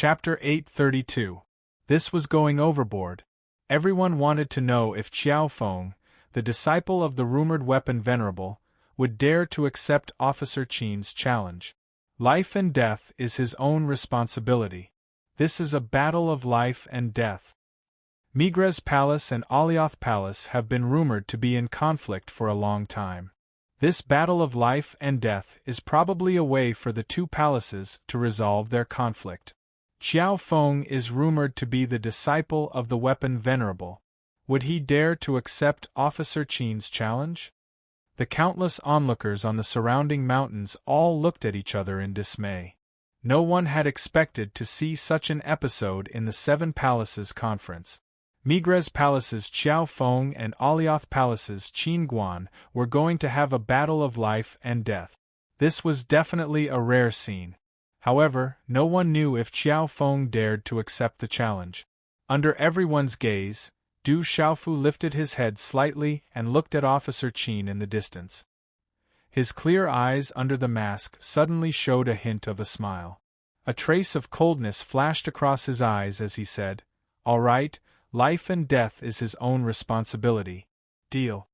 Chapter 832. This was going overboard. Everyone wanted to know if Qiao Feng, the disciple of the rumored weapon venerable, would dare to accept Officer Qin's challenge. Life and death is his own responsibility. This is a battle of life and death. Migres Palace and Alioth Palace have been rumored to be in conflict for a long time. This battle of life and death is probably a way for the two palaces to resolve their conflict. Qiao Feng is rumored to be the disciple of the weapon venerable. Would he dare to accept Officer Qin's challenge? The countless onlookers on the surrounding mountains all looked at each other in dismay. No one had expected to see such an episode in the Seven Palaces Conference. Migres Palace's Qiao Feng and Alioth Palace's Qin Guan were going to have a battle of life and death. This was definitely a rare scene. However, no one knew if Qiao Feng dared to accept the challenge. Under everyone's gaze, Du Xiaofu lifted his head slightly and looked at Officer Qin in the distance. His clear eyes under the mask suddenly showed a hint of a smile. A trace of coldness flashed across his eyes as he said, "All right, life and death is his own responsibility. Deal."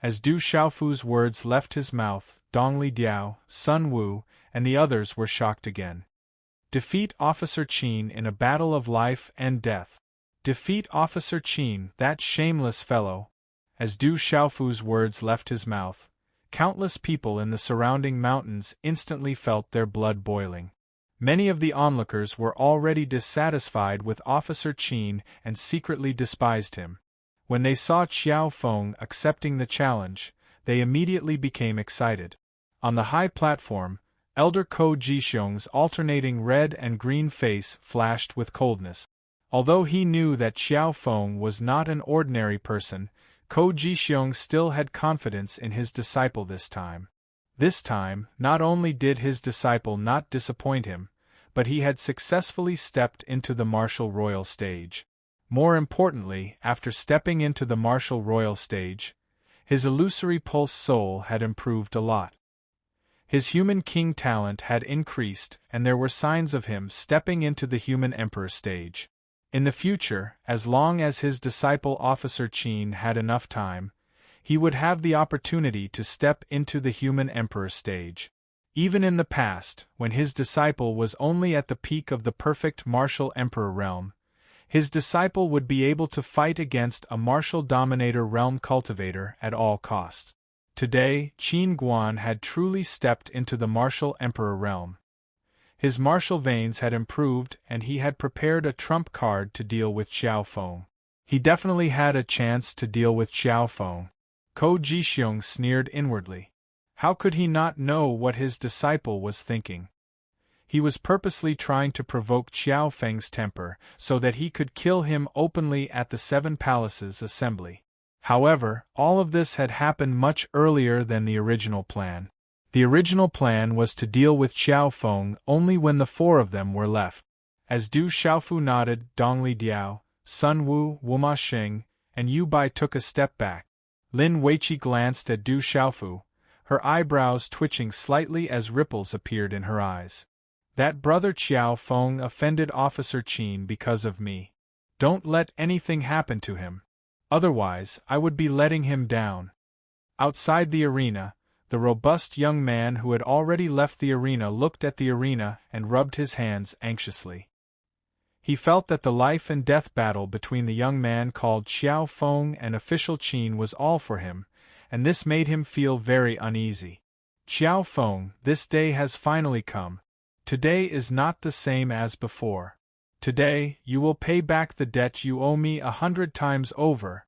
As Du Xiaofu's words left his mouth, Dongli Diao, Sun Wu, and the others were shocked again. Defeat Officer Qin in a battle of life and death. Defeat Officer Qin, that shameless fellow. As Du Xiaofu's words left his mouth, countless people in the surrounding mountains instantly felt their blood boiling. Many of the onlookers were already dissatisfied with Officer Qin and secretly despised him. When they saw Qiao Feng accepting the challenge, they immediately became excited. On the high platform, Elder Ko Jixiong's alternating red and green face flashed with coldness. Although he knew that Qiao Feng was not an ordinary person, Ko Jixiong still had confidence in his disciple this time. This time, not only did his disciple not disappoint him, but he had successfully stepped into the martial royal stage. More importantly, after stepping into the martial royal stage, his illusory pulse soul had improved a lot. His human king talent had increased, and there were signs of him stepping into the human emperor stage. In the future, as long as his disciple Officer Qin had enough time, he would have the opportunity to step into the human emperor stage. Even in the past, when his disciple was only at the peak of the perfect martial emperor realm, his disciple would be able to fight against a martial dominator realm cultivator at all costs. Today, Qin Guan had truly stepped into the martial emperor realm. His martial veins had improved and he had prepared a trump card to deal with Qiao Feng. He definitely had a chance to deal with Qiao Feng. Ko Jixiong sneered inwardly. How could he not know what his disciple was thinking? He was purposely trying to provoke Qiao Feng's temper so that he could kill him openly at the Seven Palaces assembly. However, all of this had happened much earlier than the original plan. The original plan was to deal with Qiao Feng only when the four of them were left. As Du Xiaofu nodded, Dongli Diao, Sun Wu, Wuma Xing, and Yu Bai took a step back. Lin Weiqi glanced at Du Xiaofu, her eyebrows twitching slightly as ripples appeared in her eyes. That brother Qiao Feng offended Officer Qin because of me. Don't let anything happen to him. Otherwise, I would be letting him down. Outside the arena, the robust young man who had already left the arena looked at the arena and rubbed his hands anxiously. He felt that the life and death battle between the young man called Qiao Feng and official Qin was all for him, and this made him feel very uneasy. Qiao Feng, this day has finally come. Today is not the same as before. Today, you will pay back the debt you owe me 100 times over.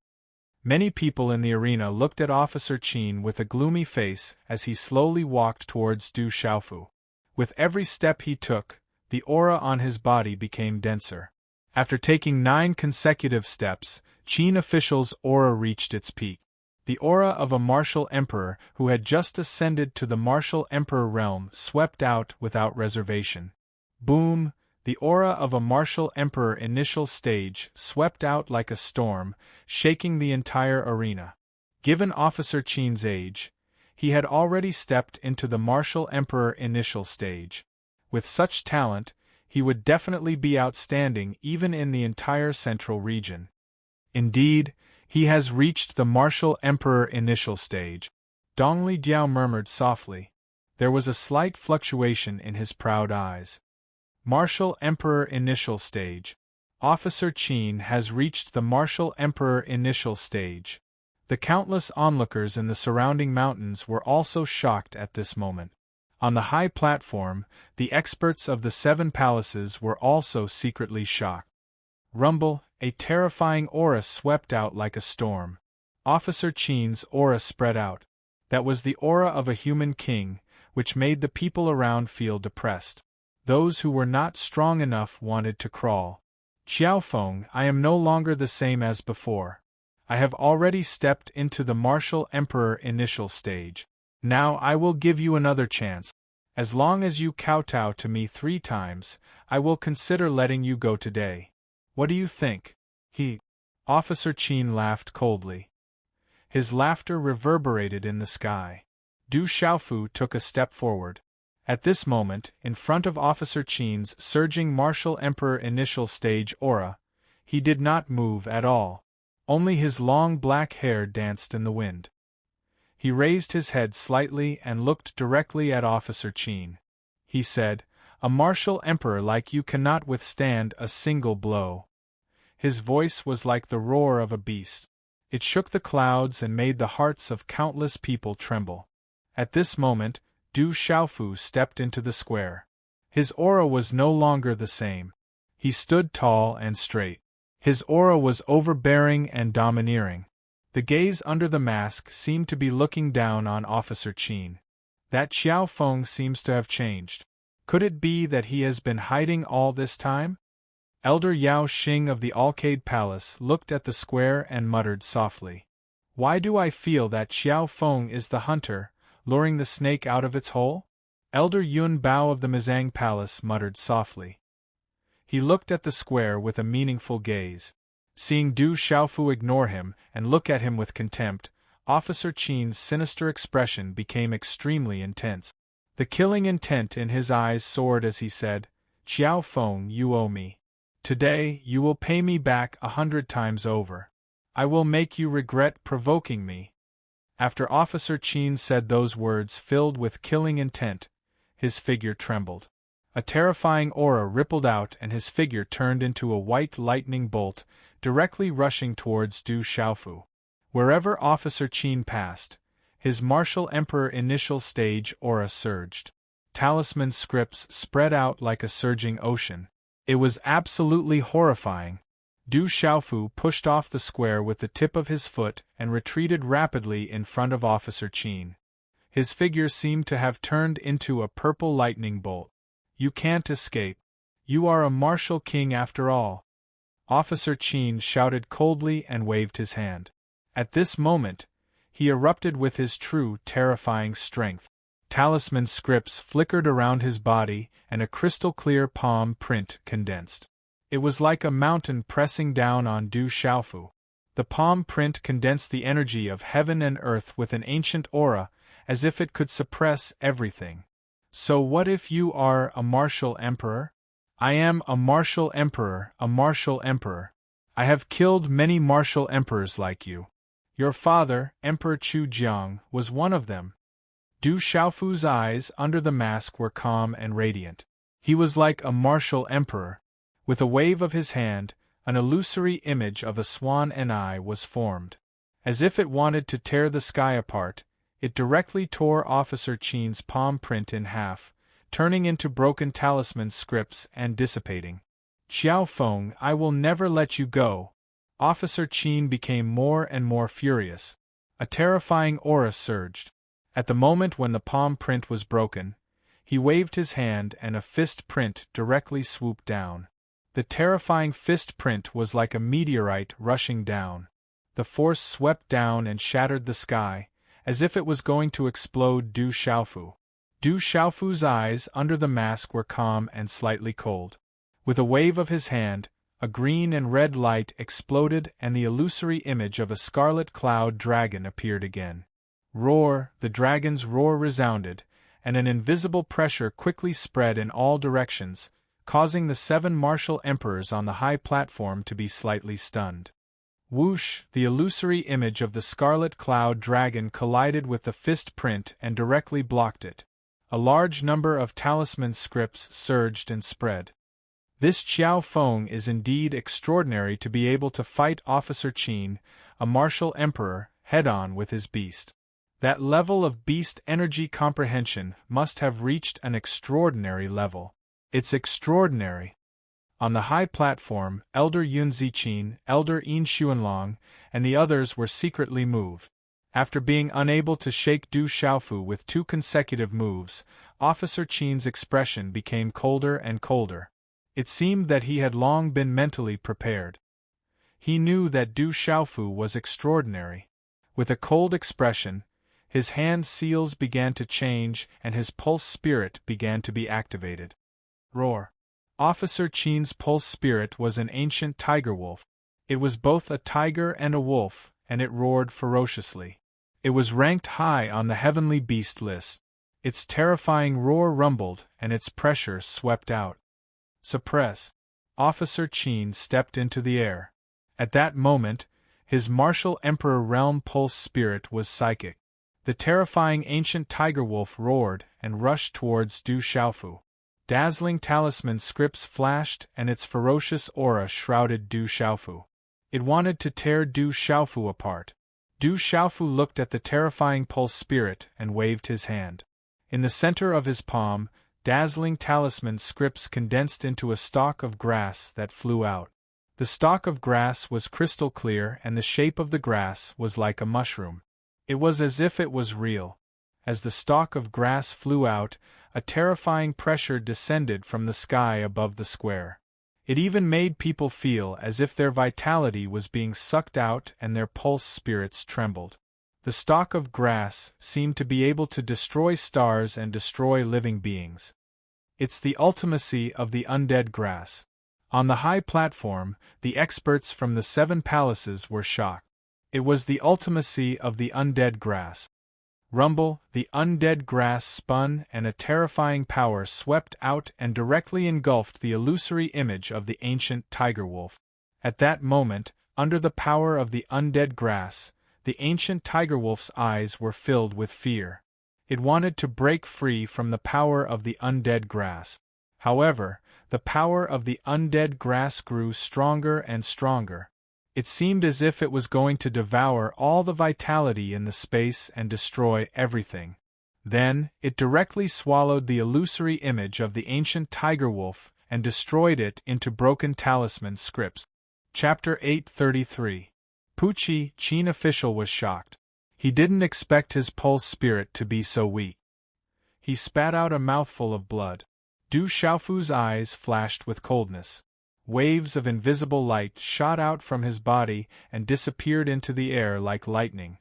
Many people in the arena looked at Officer Qin with a gloomy face as he slowly walked towards Du Xiaofu. With every step he took, the aura on his body became denser. After taking 9 consecutive steps, Qin official's aura reached its peak. The aura of a martial emperor who had just ascended to the martial emperor realm swept out without reservation. Boom! The aura of a martial emperor initial stage swept out like a storm, shaking the entire arena. Given Officer Qin's age, he had already stepped into the martial emperor initial stage. With such talent, he would definitely be outstanding even in the entire central region. Indeed, he has reached the martial emperor initial stage, Dong Li Diao murmured softly. There was a slight fluctuation in his proud eyes. Martial emperor initial stage. Officer Qin has reached the martial emperor initial stage. The countless onlookers in the surrounding mountains were also shocked at this moment. On the high platform, the experts of the 7 palaces were also secretly shocked. Rumble, a terrifying aura swept out like a storm. Officer Qin's aura spread out. That was the aura of a human king, which made the people around feel depressed. Those who were not strong enough wanted to crawl. Xiaofeng, I am no longer the same as before. I have already stepped into the martial emperor initial stage. Now I will give you another chance. As long as you kowtow to me 3 times, I will consider letting you go today. What do you think? Officer Qin laughed coldly. His laughter reverberated in the sky. Du Xiaofu took a step forward. At this moment, in front of Officer Qin's surging martial emperor initial stage aura, he did not move at all. Only his long black hair danced in the wind. He raised his head slightly and looked directly at Officer Qin. He said, "A martial emperor like you cannot withstand a single blow." His voice was like the roar of a beast. It shook the clouds and made the hearts of countless people tremble. At this moment, Du Xiaofu stepped into the square. His aura was no longer the same. He stood tall and straight. His aura was overbearing and domineering. The gaze under the mask seemed to be looking down on Officer Qin. That Xiaofeng seems to have changed. Could it be that he has been hiding all this time? Elder Yao Xing of the Alcade Palace looked at the square and muttered softly. Why do I feel that Xiaofeng is the hunter, luring the snake out of its hole? Elder Yun Bao of the Mizang Palace muttered softly. He looked at the square with a meaningful gaze. Seeing Du Xiaofu ignore him and look at him with contempt, Officer Qin's sinister expression became extremely intense. The killing intent in his eyes soared as he said, "Xiaofeng, you owe me. Today, you will pay me back 100 times over. I will make you regret provoking me." After Officer Qin said those words filled with killing intent, his figure trembled. A terrifying aura rippled out and his figure turned into a white lightning bolt, directly rushing towards Du Xiaofu. Wherever Officer Qin passed, his martial emperor initial stage aura surged. Talisman scripts spread out like a surging ocean. It was absolutely horrifying. Du Xiaofu pushed off the square with the tip of his foot and retreated rapidly in front of Officer Qin. His figure seemed to have turned into a purple lightning bolt. "You can't escape. You are a martial king after all." Officer Qin shouted coldly and waved his hand. At this moment, he erupted with his true terrifying strength. Talisman scripts flickered around his body and a crystal-clear palm print condensed. It was like a mountain pressing down on Du Xiaofu. The palm print condensed the energy of heaven and earth with an ancient aura, as if it could suppress everything. "So what if you are a martial emperor?" "I am a martial emperor, a martial emperor. I have killed many martial emperors like you. Your father, Emperor Chu Jiang, was one of them." Du Xiaofu's eyes under the mask were calm and radiant. He was like a martial emperor. With a wave of his hand, an illusory image of a swan and eye was formed. As if it wanted to tear the sky apart, it directly tore Officer Qin's palm print in half, turning into broken talisman scripts and dissipating. "Xiaofeng, I will never let you go." Officer Qin became more and more furious. A terrifying aura surged. At the moment when the palm print was broken, he waved his hand and a fist print directly swooped down. The terrifying fist print was like a meteorite rushing down. The force swept down and shattered the sky, as if it was going to explode Du Xiaofu. Du Xiaofu's eyes under the mask were calm and slightly cold. With a wave of his hand, a green and red light exploded and the illusory image of a scarlet cloud dragon appeared again. Roar, the dragon's roar resounded, and an invisible pressure quickly spread in all directions, causing the 7 martial emperors on the high platform to be slightly stunned. Whoosh! The illusory image of the scarlet cloud dragon collided with the fist print and directly blocked it. A large number of talisman scripts surged and spread. This Qiao Feng is indeed extraordinary to be able to fight Officer Qin, a martial emperor, head-on with his beast. That level of beast energy comprehension must have reached an extraordinary level. It's extraordinary. On the high platform, Elder Yun Ziqin, Elder Yin Xuanlong, and the others were secretly moved. After being unable to shake Du Xiaofu with 2 consecutive moves, Officer Qin's expression became colder and colder. It seemed that he had long been mentally prepared. He knew that Du Xiaofu was extraordinary. With a cold expression, his hand seals began to change and his pulse spirit began to be activated. Roar! Officer Qin's pulse spirit was an ancient tiger wolf. It was both a tiger and a wolf, and it roared ferociously. It was ranked high on the heavenly beast list. Its terrifying roar rumbled, and its pressure swept out. Suppress! Officer Qin stepped into the air. At that moment, his martial emperor realm pulse spirit was psychic. The terrifying ancient tiger wolf roared and rushed towards Du Xiaofu. Dazzling talisman scripts flashed and its ferocious aura shrouded Du Xiaofu. It wanted to tear Du Xiaofu apart. Du Xiaofu looked at the terrifying pulse spirit and waved his hand. In the center of his palm, dazzling talisman scripts condensed into a stalk of grass that flew out. The stalk of grass was crystal clear and the shape of the grass was like a mushroom. It was as if it was real. As the stalk of grass flew out, a terrifying pressure descended from the sky above the square. It even made people feel as if their vitality was being sucked out and their pulse spirits trembled. The stalk of grass seemed to be able to destroy stars and destroy living beings. It's the ultimacy of the undead grass. On the high platform, the experts from the 7 palaces were shocked. It was the ultimacy of the undead grass. Rumble, the undead grass spun and a terrifying power swept out and directly engulfed the illusory image of the ancient tiger wolf. At that moment, under the power of the undead grass, the ancient tiger wolf's eyes were filled with fear. It wanted to break free from the power of the undead grass. However, the power of the undead grass grew stronger and stronger. It seemed as if it was going to devour all the vitality in the space and destroy everything. Then, it directly swallowed the illusory image of the ancient tiger wolf and destroyed it into broken talisman scripts. Chapter 833. Pucci, Qin official, was shocked. He didn't expect his pulse spirit to be so weak. He spat out a mouthful of blood. Du Xiaofu's eyes flashed with coldness. Waves of invisible light shot out from his body and disappeared into the air like lightning.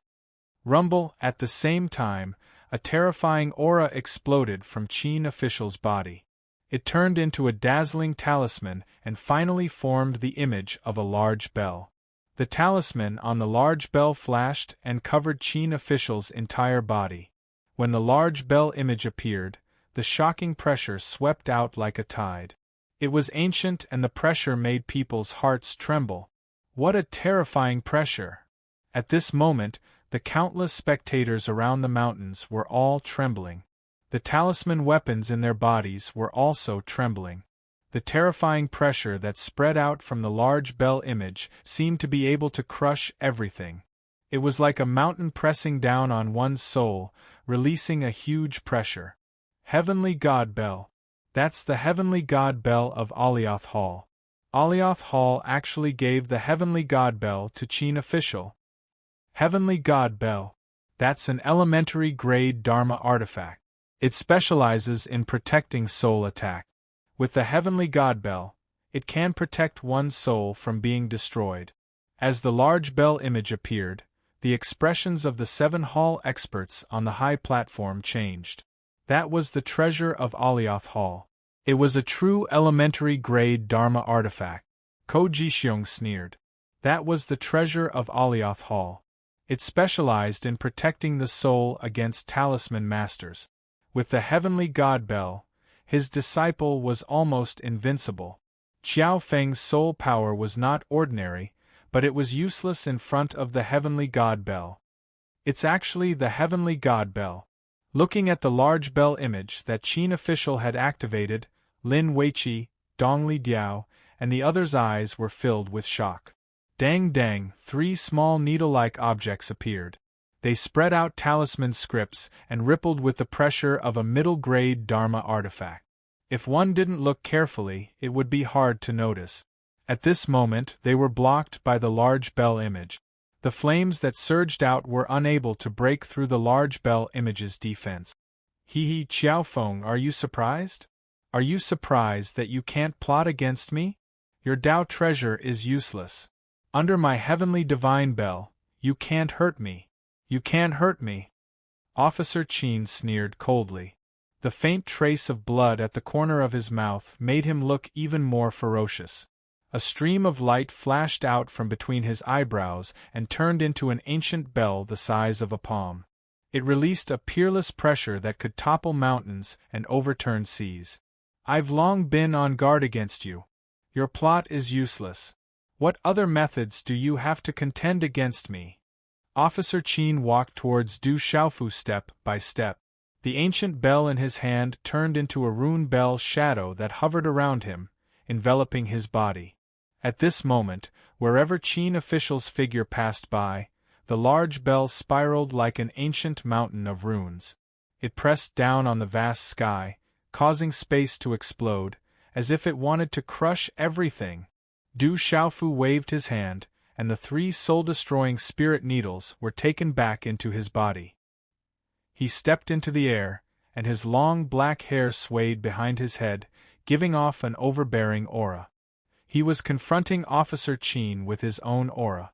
Rumble, at the same time, a terrifying aura exploded from Qin official's body. It turned into a dazzling talisman and finally formed the image of a large bell. The talisman on the large bell flashed and covered Qin official's entire body. When the large bell image appeared, the shocking pressure swept out like a tide. It was ancient and the pressure made people's hearts tremble. What a terrifying pressure! At this moment, the countless spectators around the mountains were all trembling. The talisman weapons in their bodies were also trembling. The terrifying pressure that spread out from the large bell image seemed to be able to crush everything. It was like a mountain pressing down on one's soul, releasing a huge pressure. Heavenly God Bell. That's the Heavenly God Bell of Alioth Hall. Alioth Hall actually gave the Heavenly God Bell to Qin official. Heavenly God Bell. That's an elementary grade Dharma artifact. It specializes in protecting soul attack. With the Heavenly God Bell, it can protect one's soul from being destroyed. As the large bell image appeared, the expressions of the 7 hall experts on the high platform changed. That was the treasure of Alioth Hall. It was a true elementary grade Dharma artifact. Ko Jixiong sneered. That was the treasure of Alioth Hall. It specialized in protecting the soul against talisman masters. With the Heavenly God Bell, His disciple was almost invincible. Xiao Feng's soul power was not ordinary, but it was useless in front of the heavenly god bell. It's actually the heavenly god bell. Looking at the large bell image that Qin official had activated, Lin Weiqi, Dong Li Diao, and the others' eyes were filled with shock. Dang dang, 3 small needle-like objects appeared. They spread out talisman scripts and rippled with the pressure of a middle-grade Dharma artifact. If one didn't look carefully, it would be hard to notice. At this moment, they were blocked by the large bell image. The flames that surged out were unable to break through the large bell image's defense. Hee Xiaofeng, are you surprised? Are you surprised that you can't plot against me? Your Tao treasure is useless. Under my heavenly divine bell, you can't hurt me. You can't hurt me. Officer Qin sneered coldly. The faint trace of blood at the corner of his mouth made him look even more ferocious. A stream of light flashed out from between his eyebrows and turned into an ancient bell the size of a palm. It released a peerless pressure that could topple mountains and overturn seas. I've long been on guard against you. Your plot is useless. What other methods do you have to contend against me? Officer Qin walked towards Du Xiaofu step by step. The ancient bell in his hand turned into a rune bell shadow that hovered around him, enveloping his body. At this moment, wherever Qin official's figure passed by, the large bell spiraled like an ancient mountain of runes. It pressed down on the vast sky, causing space to explode, as if it wanted to crush everything. Du Xiaofu waved his hand, and the 3 soul-destroying spirit needles were taken back into his body. He stepped into the air, and his long black hair swayed behind his head, giving off an overbearing aura. He was confronting Officer Qin with his own aura.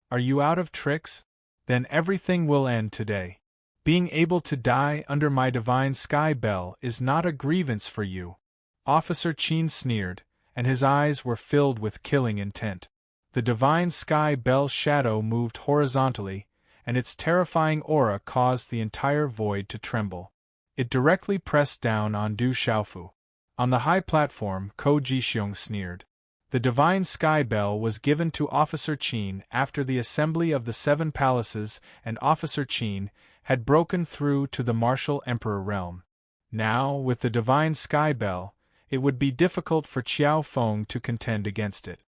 Are you out of tricks? Then everything will end today. Being able to die under my divine sky bell is not a grievance for you. Officer Qin sneered, and his eyes were filled with killing intent. The divine sky bell shadow moved horizontally, and its terrifying aura caused the entire void to tremble. It directly pressed down on Du Xiaofu. On the high platform, Ko Jixiong sneered. The divine sky bell was given to Officer Qin after the assembly of the 7 palaces, and Officer Qin had broken through to the martial emperor realm. Now, with the divine sky bell, it would be difficult for Xiao Feng to contend against it.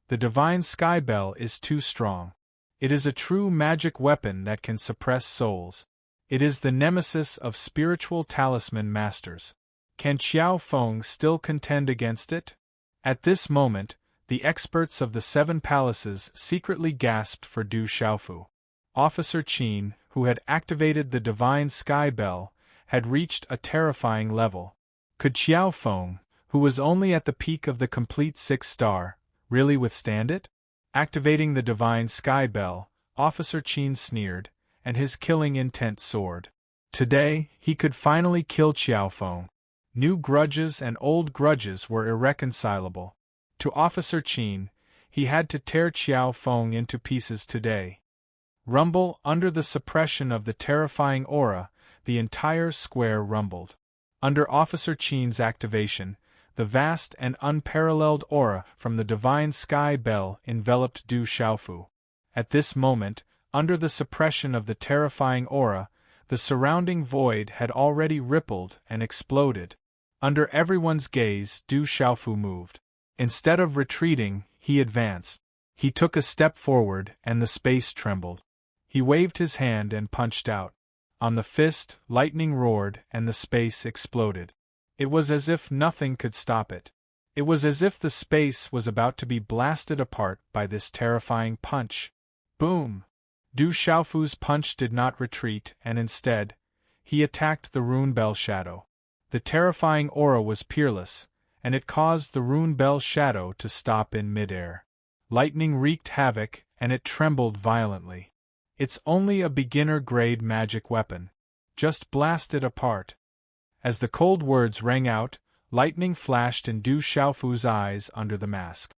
The divine sky bell is too strong. It is a true magic weapon that can suppress souls. It is the nemesis of spiritual talisman masters. Can Xiao Feng still contend against it? At this moment, the experts of the 7 palaces secretly gasped for Du Xiaofu. Officer Qin, who had activated the divine sky bell, had reached a terrifying level. Could Xiao Feng, who was only at the peak of the complete 6-star, really withstand it? Activating the divine sky bell, Officer Qin sneered, and his killing intent soared. Today, he could finally kill Xiao Feng. New grudges and old grudges were irreconcilable. To Officer Qin, he had to tear Xiao Feng into pieces today. Rumble under the suppression of the terrifying aura, the entire square rumbled. Under Officer Qin's activation, the vast and unparalleled aura from the divine sky bell enveloped Du Xiaofu. At this moment, under the suppression of the terrifying aura, the surrounding void had already rippled and exploded. Under everyone's gaze, Du Xiaofu moved. Instead of retreating, he advanced. He took a step forward, and the space trembled. He waved his hand and punched out. On the fist, lightning roared, and the space exploded. It was as if nothing could stop it. It was as if the space was about to be blasted apart by this terrifying punch. Boom! Du Xiaofu's punch did not retreat, and instead, he attacked the rune bell shadow. The terrifying aura was peerless, and it caused the rune bell shadow to stop in midair. Lightning wreaked havoc, and it trembled violently. It's only a beginner-grade magic weapon. Just blast it apart. As the cold words rang out, lightning flashed in Du Xiaofu's eyes under the mask.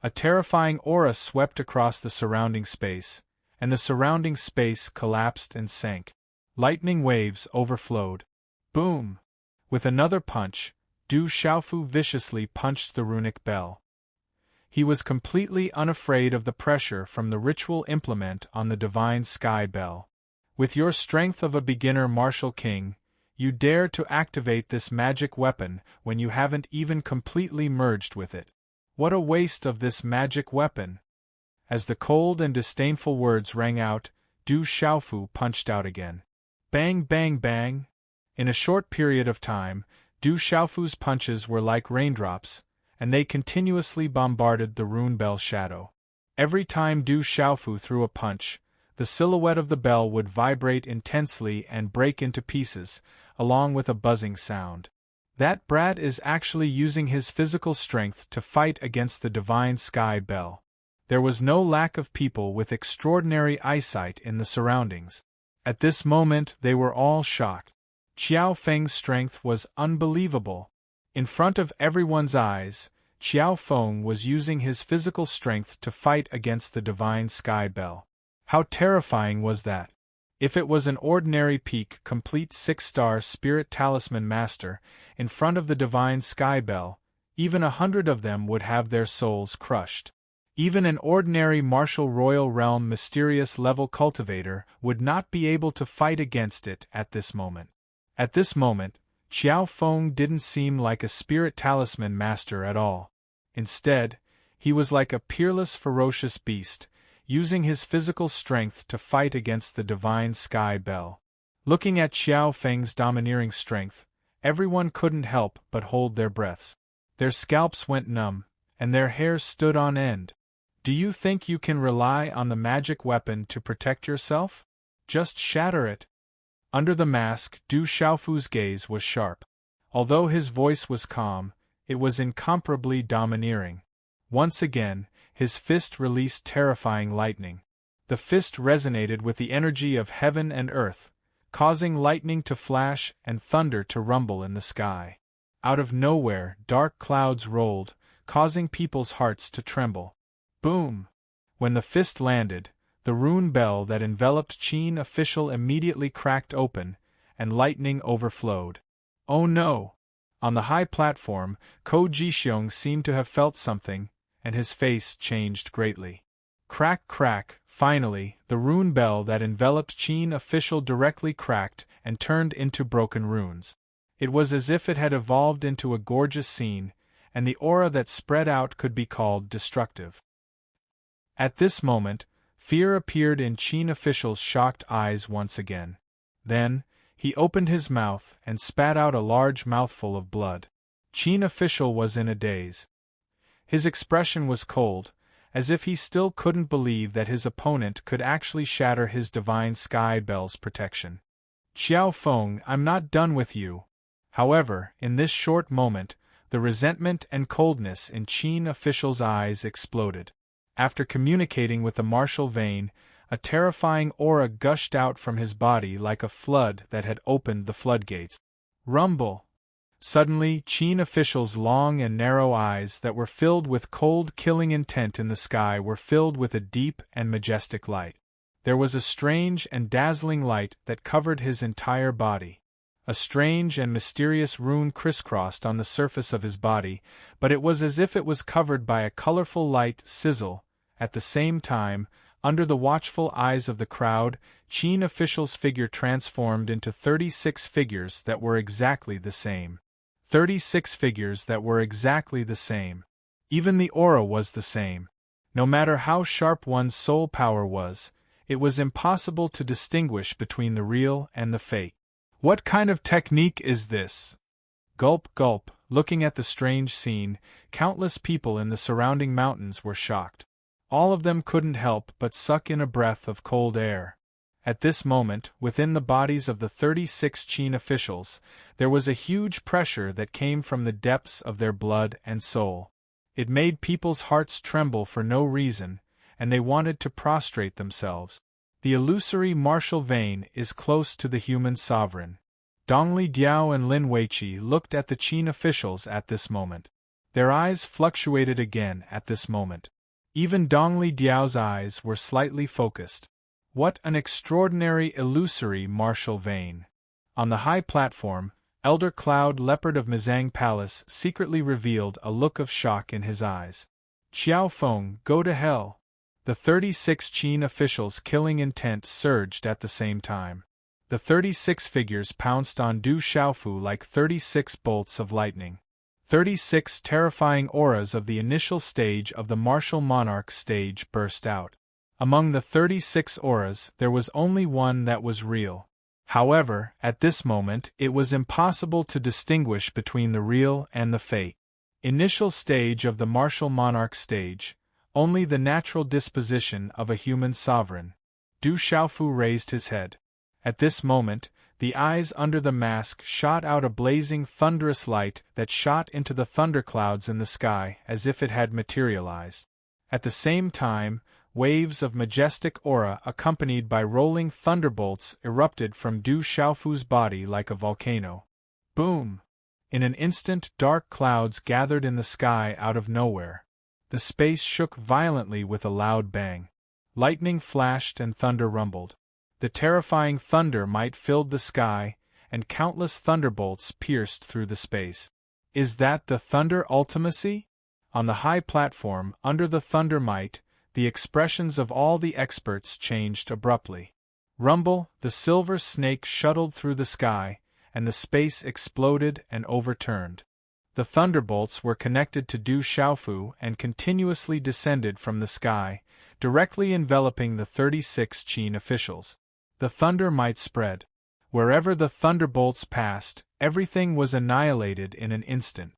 A terrifying aura swept across the surrounding space, and the surrounding space collapsed and sank. Lightning waves overflowed. Boom! With another punch, Du Xiaofu viciously punched the runic bell. He was completely unafraid of the pressure from the ritual implement on the divine sky bell. With your strength of a beginner martial king, you dare to activate this magic weapon when you haven't even completely merged with it. What a waste of this magic weapon! As the cold and disdainful words rang out, Du Xiaofu punched out again. Bang, bang, bang! In a short period of time, Du Xiaofu's punches were like raindrops, and they continuously bombarded the rune bell shadow. Every time Du Xiaofu threw a punch, the silhouette of the bell would vibrate intensely and break into pieces, along with a buzzing sound. That brat is actually using his physical strength to fight against the divine sky bell. There was no lack of people with extraordinary eyesight in the surroundings. At this moment they were all shocked. Qiao Feng's strength was unbelievable. In front of everyone's eyes, Qiao Feng was using his physical strength to fight against the divine sky bell. How terrifying was that? If it was an ordinary peak complete 6-star spirit talisman master in front of the divine sky bell, even 100 of them would have their souls crushed. Even an ordinary martial royal realm mysterious level cultivator would not be able to fight against it at this moment. At this moment, Qiao Feng didn't seem like a spirit talisman master at all. Instead, he was like a peerless ferocious beast, using his physical strength to fight against the divine sky bell. Looking at Qiao Feng's domineering strength, everyone couldn't help but hold their breaths. Their scalps went numb, and their hair stood on end. Do you think you can rely on the magic weapon to protect yourself? Just shatter it. Under the mask, Du Xiaofu's gaze was sharp. Although his voice was calm, it was incomparably domineering. Once again, his fist released terrifying lightning. The fist resonated with the energy of heaven and earth, causing lightning to flash and thunder to rumble in the sky. Out of nowhere, dark clouds rolled, causing people's hearts to tremble. Boom! When the fist landed, the rune bell that enveloped Qin official immediately cracked open, and lightning overflowed. Oh no! On the high platform, Ko Jixiong seemed to have felt something, and his face changed greatly. Crack, crack! Finally, the rune bell that enveloped Qin official directly cracked and turned into broken runes. It was as if it had evolved into a gorgeous scene, and the aura that spread out could be called destructive. At this moment, fear appeared in Qin official's shocked eyes once again. Then, he opened his mouth and spat out a large mouthful of blood. Qin official was in a daze. His expression was cold, as if he still couldn't believe that his opponent could actually shatter his divine sky bell's protection. Qiao Feng, I'm not done with you. However, in this short moment, the resentment and coldness in Qin official's eyes exploded. After communicating with the martial vein, a terrifying aura gushed out from his body like a flood that had opened the floodgates. Rumble! Suddenly, Qin official's long and narrow eyes that were filled with cold killing intent in the sky were filled with a deep and majestic light. There was a strange and dazzling light that covered his entire body. A strange and mysterious rune crisscrossed on the surface of his body, but it was as if it was covered by a colorful light sizzle. At the same time, under the watchful eyes of the crowd, Qin official's figure transformed into 36 figures that were exactly the same. 36 figures that were exactly the same. Even the aura was the same. No matter how sharp one's soul power was, it was impossible to distinguish between the real and the fake. What kind of technique is this? Gulp, gulp. Looking at the strange scene, countless people in the surrounding mountains were shocked. All of them couldn't help but suck in a breath of cold air. At this moment, within the bodies of the 36 Qin officials, there was a huge pressure that came from the depths of their blood and soul. It made people's hearts tremble for no reason, and they wanted to prostrate themselves. The illusory martial vein is close to the human sovereign. Dongli Diao and Lin Weiqi looked at the Qin officials at this moment. Their eyes fluctuated again at this moment. Even Dongli Diao's eyes were slightly focused. What an extraordinary illusory martial vein! On the high platform, Elder Cloud Leopard of Mizang Palace secretly revealed a look of shock in his eyes. Xiao Feng, go to hell! The 36 Qin officials' killing intent surged at the same time. The 36 figures pounced on Du Xiaofu like 36 bolts of lightning. 36 terrifying auras of the initial stage of the martial monarch stage burst out. Among the 36 auras, there was only one that was real. However, at this moment, it was impossible to distinguish between the real and the fake. Initial stage of the martial monarch stage, only the natural disposition of a human sovereign. Du Xiaofu raised his head. At this moment, the eyes under the mask shot out a blazing thunderous light that shot into the thunderclouds in the sky as if it had materialized. At the same time, waves of majestic aura accompanied by rolling thunderbolts erupted from Du Xiaofu's body like a volcano. Boom! In an instant, dark clouds gathered in the sky out of nowhere. The space shook violently with a loud bang. Lightning flashed and thunder rumbled. The terrifying thunder might filled the sky, and countless thunderbolts pierced through the space. Is that the thunder ultimacy? On the high platform, under the thunder might, the expressions of all the experts changed abruptly. Rumble, the silver snake shuttled through the sky, and the space exploded and overturned. The thunderbolts were connected to Du Xiaofu and continuously descended from the sky, directly enveloping the 36 Qin officials. The thunder might spread. Wherever the thunderbolts passed, everything was annihilated in an instant.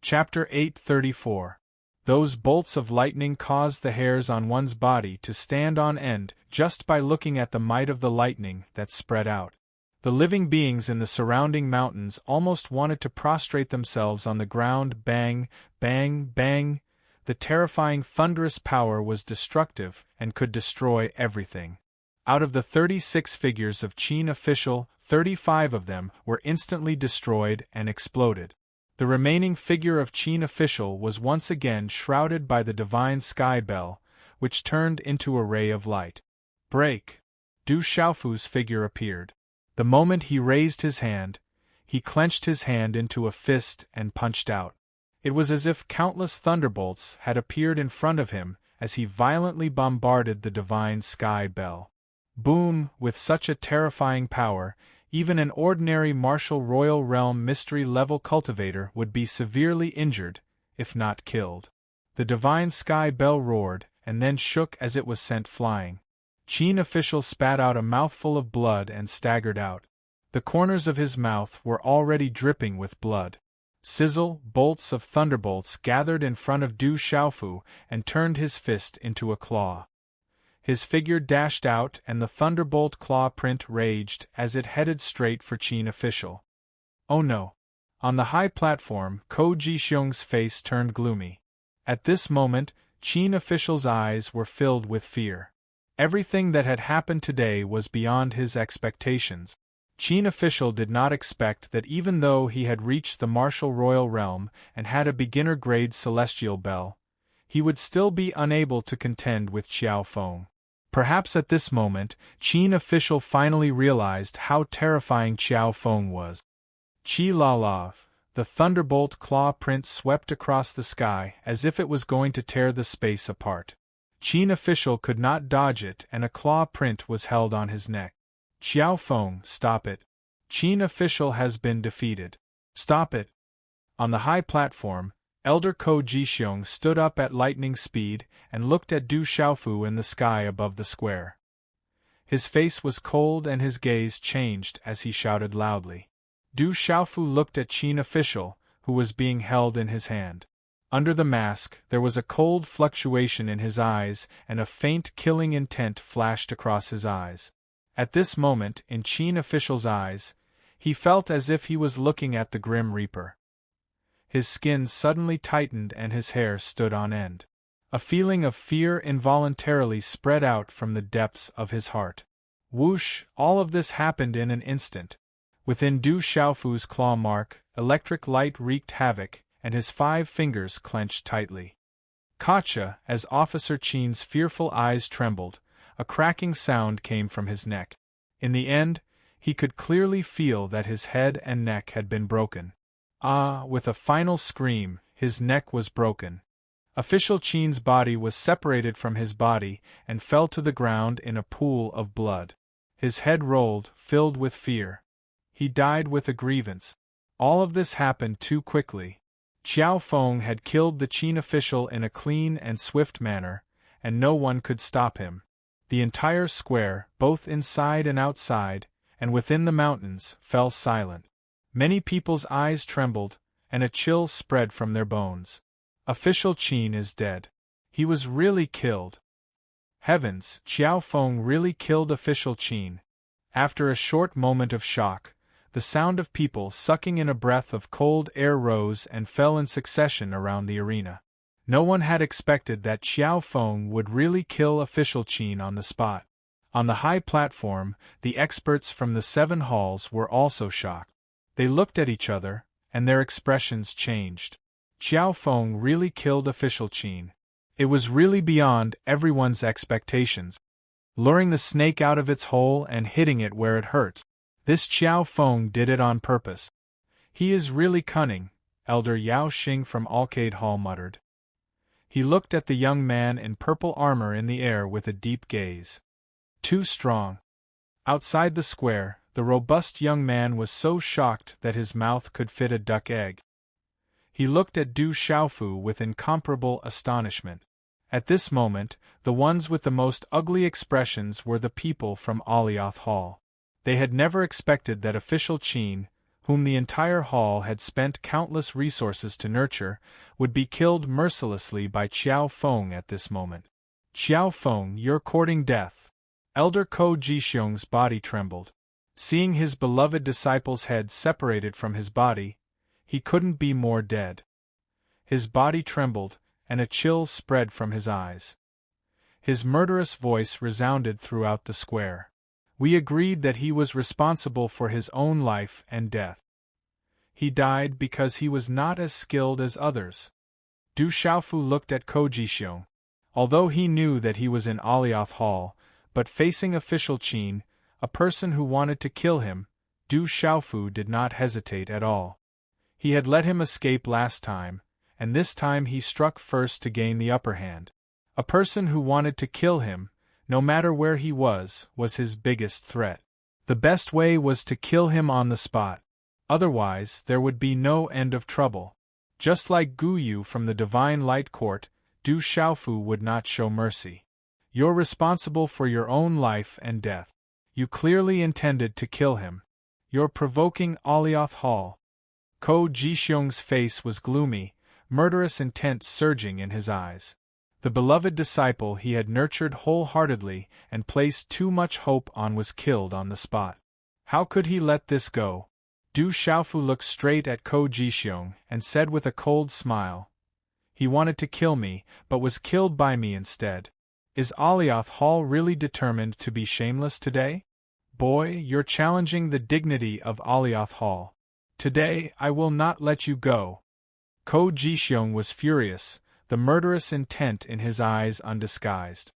Chapter 834. Those bolts of lightning caused the hairs on one's body to stand on end just by looking at the might of the lightning that spread out. The living beings in the surrounding mountains almost wanted to prostrate themselves on the ground. Bang, bang, bang. The terrifying thunderous power was destructive and could destroy everything. Out of the 36 figures of Qin official, 35 of them were instantly destroyed and exploded. The remaining figure of Qin official was once again shrouded by the divine sky bell, which turned into a ray of light. Break! Du Xiaofu's figure appeared. The moment he raised his hand, he clenched his hand into a fist and punched out. It was as if countless thunderbolts had appeared in front of him as he violently bombarded the divine sky bell. Boom! With such a terrifying power, even an ordinary martial royal realm mystery-level cultivator would be severely injured, if not killed. The divine sky bell roared, and then shook as it was sent flying. Qin official spat out a mouthful of blood and staggered out. The corners of his mouth were already dripping with blood. Sizzle, bolts of thunderbolts gathered in front of Du Xiaofu and turned his fist into a claw. His figure dashed out and the thunderbolt claw print raged as it headed straight for Qin official. Oh no! On the high platform, Ko Jixiong's face turned gloomy. At this moment, Qin official's eyes were filled with fear. Everything that had happened today was beyond his expectations. Qin official did not expect that even though he had reached the martial royal realm and had a beginner-grade celestial bell, he would still be unable to contend with Xiao Feng. Perhaps at this moment, Qin official finally realized how terrifying Xiao Feng was. Qi La Lav, the thunderbolt claw print swept across the sky as if it was going to tear the space apart. Qin official could not dodge it and a claw print was held on his neck. Xiao Feng, stop it. Qin official has been defeated. Stop it. On the high platform, Elder Ko Jixiong stood up at lightning speed and looked at Du Xiaofu in the sky above the square. His face was cold and his gaze changed as he shouted loudly. Du Xiaofu looked at Qin official, who was being held in his hand. Under the mask, there was a cold fluctuation in his eyes and a faint killing intent flashed across his eyes. At this moment, in Qin official's eyes, he felt as if he was looking at the Grim Reaper. His skin suddenly tightened and his hair stood on end. A feeling of fear involuntarily spread out from the depths of his heart. Whoosh! All of this happened in an instant. Within Du Xiaofu's claw mark, electric light wreaked havoc, and his 5 fingers clenched tightly. Gotcha! As Officer Qin's fearful eyes trembled, a cracking sound came from his neck. In the end, He could clearly feel that his head and neck had been broken. With a final scream, his neck was broken. Official Qin's body was separated from his body and fell to the ground in a pool of blood. His head rolled, filled with fear. He died with a grievance. All of this happened too quickly. Qiao Feng had killed the Qin official in a clean and swift manner, and no one could stop him. The entire square, both inside and outside, and within the mountains, fell silent. Many people's eyes trembled, and a chill spread from their bones. Official Qin is dead. He was really killed. Heavens, Qiao Feng really killed Official Qin. After a short moment of shock, the sound of people sucking in a breath of cold air rose and fell in succession around the arena. No one had expected that Qiao Feng would really kill Official Qin on the spot. On the high platform, the experts from the 7 halls were also shocked. They looked at each other, and their expressions changed. Qiao Feng really killed Official Qin. It was really beyond everyone's expectations. Luring the snake out of its hole and hitting it where it hurt. This Qiao Feng did it on purpose. He is really cunning, Elder Yao Xing from Arcade Hall muttered. He looked at the young man in purple armor in the air with a deep gaze. Too strong. Outside the square, the robust young man was so shocked that his mouth could fit a duck egg. He looked at Du Xiaofu with incomparable astonishment. At this moment, the ones with the most ugly expressions were the people from Alioth Hall. They had never expected that Official Qin, whom the entire hall had spent countless resources to nurture, would be killed mercilessly by Qiao Feng at this moment. Qiao Feng, you're courting death. Elder Ko Jixiong's body trembled. Seeing his beloved disciple's head separated from his body, he couldn't be more dead. His body trembled, and a chill spread from his eyes. His murderous voice resounded throughout the square. We agreed that he was responsible for his own life and death. He died because he was not as skilled as others. Du Xiaofu looked at Ko Jixiong. Although he knew that he was in Alioth Hall, but facing Official Qin, a person who wanted to kill him, Du Xiaofu did not hesitate at all. He had let him escape last time, and this time he struck first to gain the upper hand. A person who wanted to kill him, no matter where he was his biggest threat. The best way was to kill him on the spot. Otherwise, there would be no end of trouble. Just like Gu Yu from the Divine Light Court, Du Xiaofu would not show mercy. You're responsible for your own life and death. You clearly intended to kill him. You're provoking Alioth Hall. Ko Jixiong's face was gloomy, murderous intent surging in his eyes. The beloved disciple he had nurtured wholeheartedly and placed too much hope on was killed on the spot. How could he let this go? Du Xiaofu looked straight at Ko Jixiong and said with a cold smile, "He wanted to kill me, but was killed by me instead. Is Alioth Hall really determined to be shameless today? Boy, you're challenging the dignity of Alioth Hall. Today I will not let you go." Ko Jixiong was furious, the murderous intent in his eyes undisguised.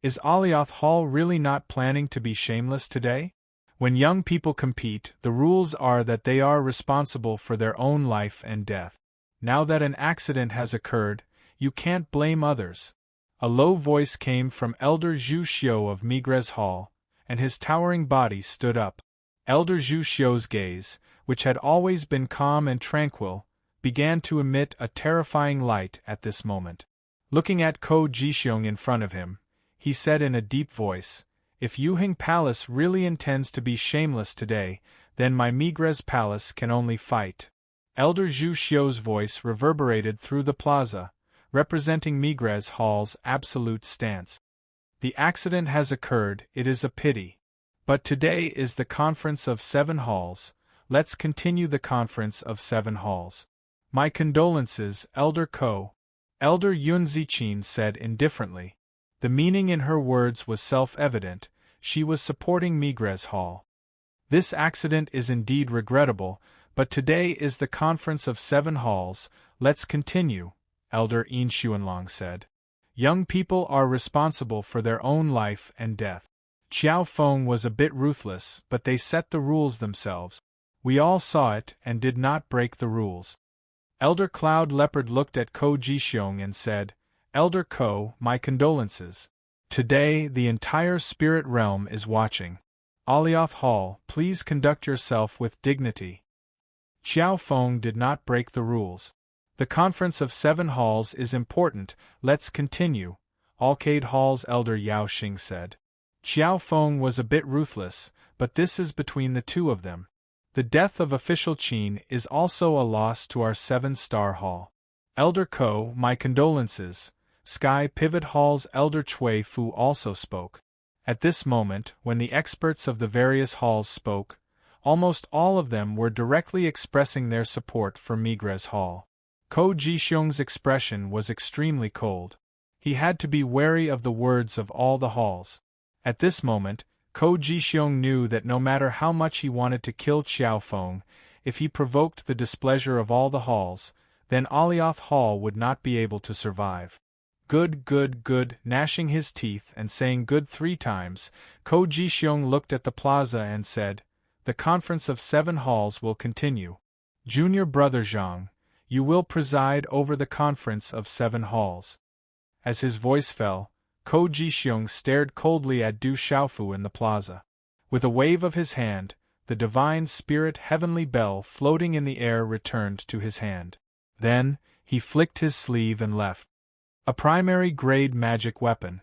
Is Alioth Hall really not planning to be shameless today? When young people compete, the rules are that they are responsible for their own life and death. Now that an accident has occurred, you can't blame others. A low voice came from Elder Zhu Xiu of Migres Hall, and his towering body stood up. Elder Zhu Xiu's gaze, which had always been calm and tranquil, began to emit a terrifying light at this moment. Looking at Ko Jixiong in front of him, he said in a deep voice, "If Yuheng Palace really intends to be shameless today, then my Migres Palace can only fight." Elder Zhu Xiu's voice reverberated through the plaza, representing Migres Hall's absolute stance. "The accident has occurred, it is a pity. But today is the Conference of 7 Halls, let's continue the Conference of 7 Halls. My condolences, Elder Ko." Elder Yun Ziqin said indifferently. The meaning in her words was self-evident, she was supporting Migres Hall. "This accident is indeed regrettable, but today is the Conference of 7 Halls, let's continue," Elder Yin Xuanlong said. "Young people are responsible for their own life and death. Xiao Feng was a bit ruthless, but they set the rules themselves. We all saw it and did not break the rules. Elder Cloud Leopard looked at Ko Jixiong and said, Elder Ko, my condolences. Today, the entire spirit realm is watching. Alioth Hall, please conduct yourself with dignity. Xiao Feng did not break the rules. The Conference of 7 Halls is important, let's continue, Alcade Hall's Elder Yao Xing said. Xiao Feng was a bit ruthless, but this is between the two of them. The death of Official Qin is also a loss to our 7-star hall. Elder Ko, my condolences. Sky Pivot Hall's Elder Chui Fu also spoke. At this moment, when the experts of the various halls spoke, almost all of them were directly expressing their support for Migres Hall. Ko Jixiong's expression was extremely cold. He had to be wary of the words of all the halls. At this moment, Ko Jixiong knew that no matter how much he wanted to kill Xiao Feng, if he provoked the displeasure of all the halls, then Alioth Hall would not be able to survive. Good, good, good, gnashing his teeth and saying good 3 times, Ko Jixiong looked at the plaza and said, The Conference of 7 Halls will continue. Junior Brother Zhang, you will preside over the Conference of 7 Halls. As his voice fell, Ko Jixiong stared coldly at Du Xiaofu in the plaza. With a wave of his hand, the divine spirit heavenly bell floating in the air returned to his hand. Then, he flicked his sleeve and left. A primary grade magic weapon.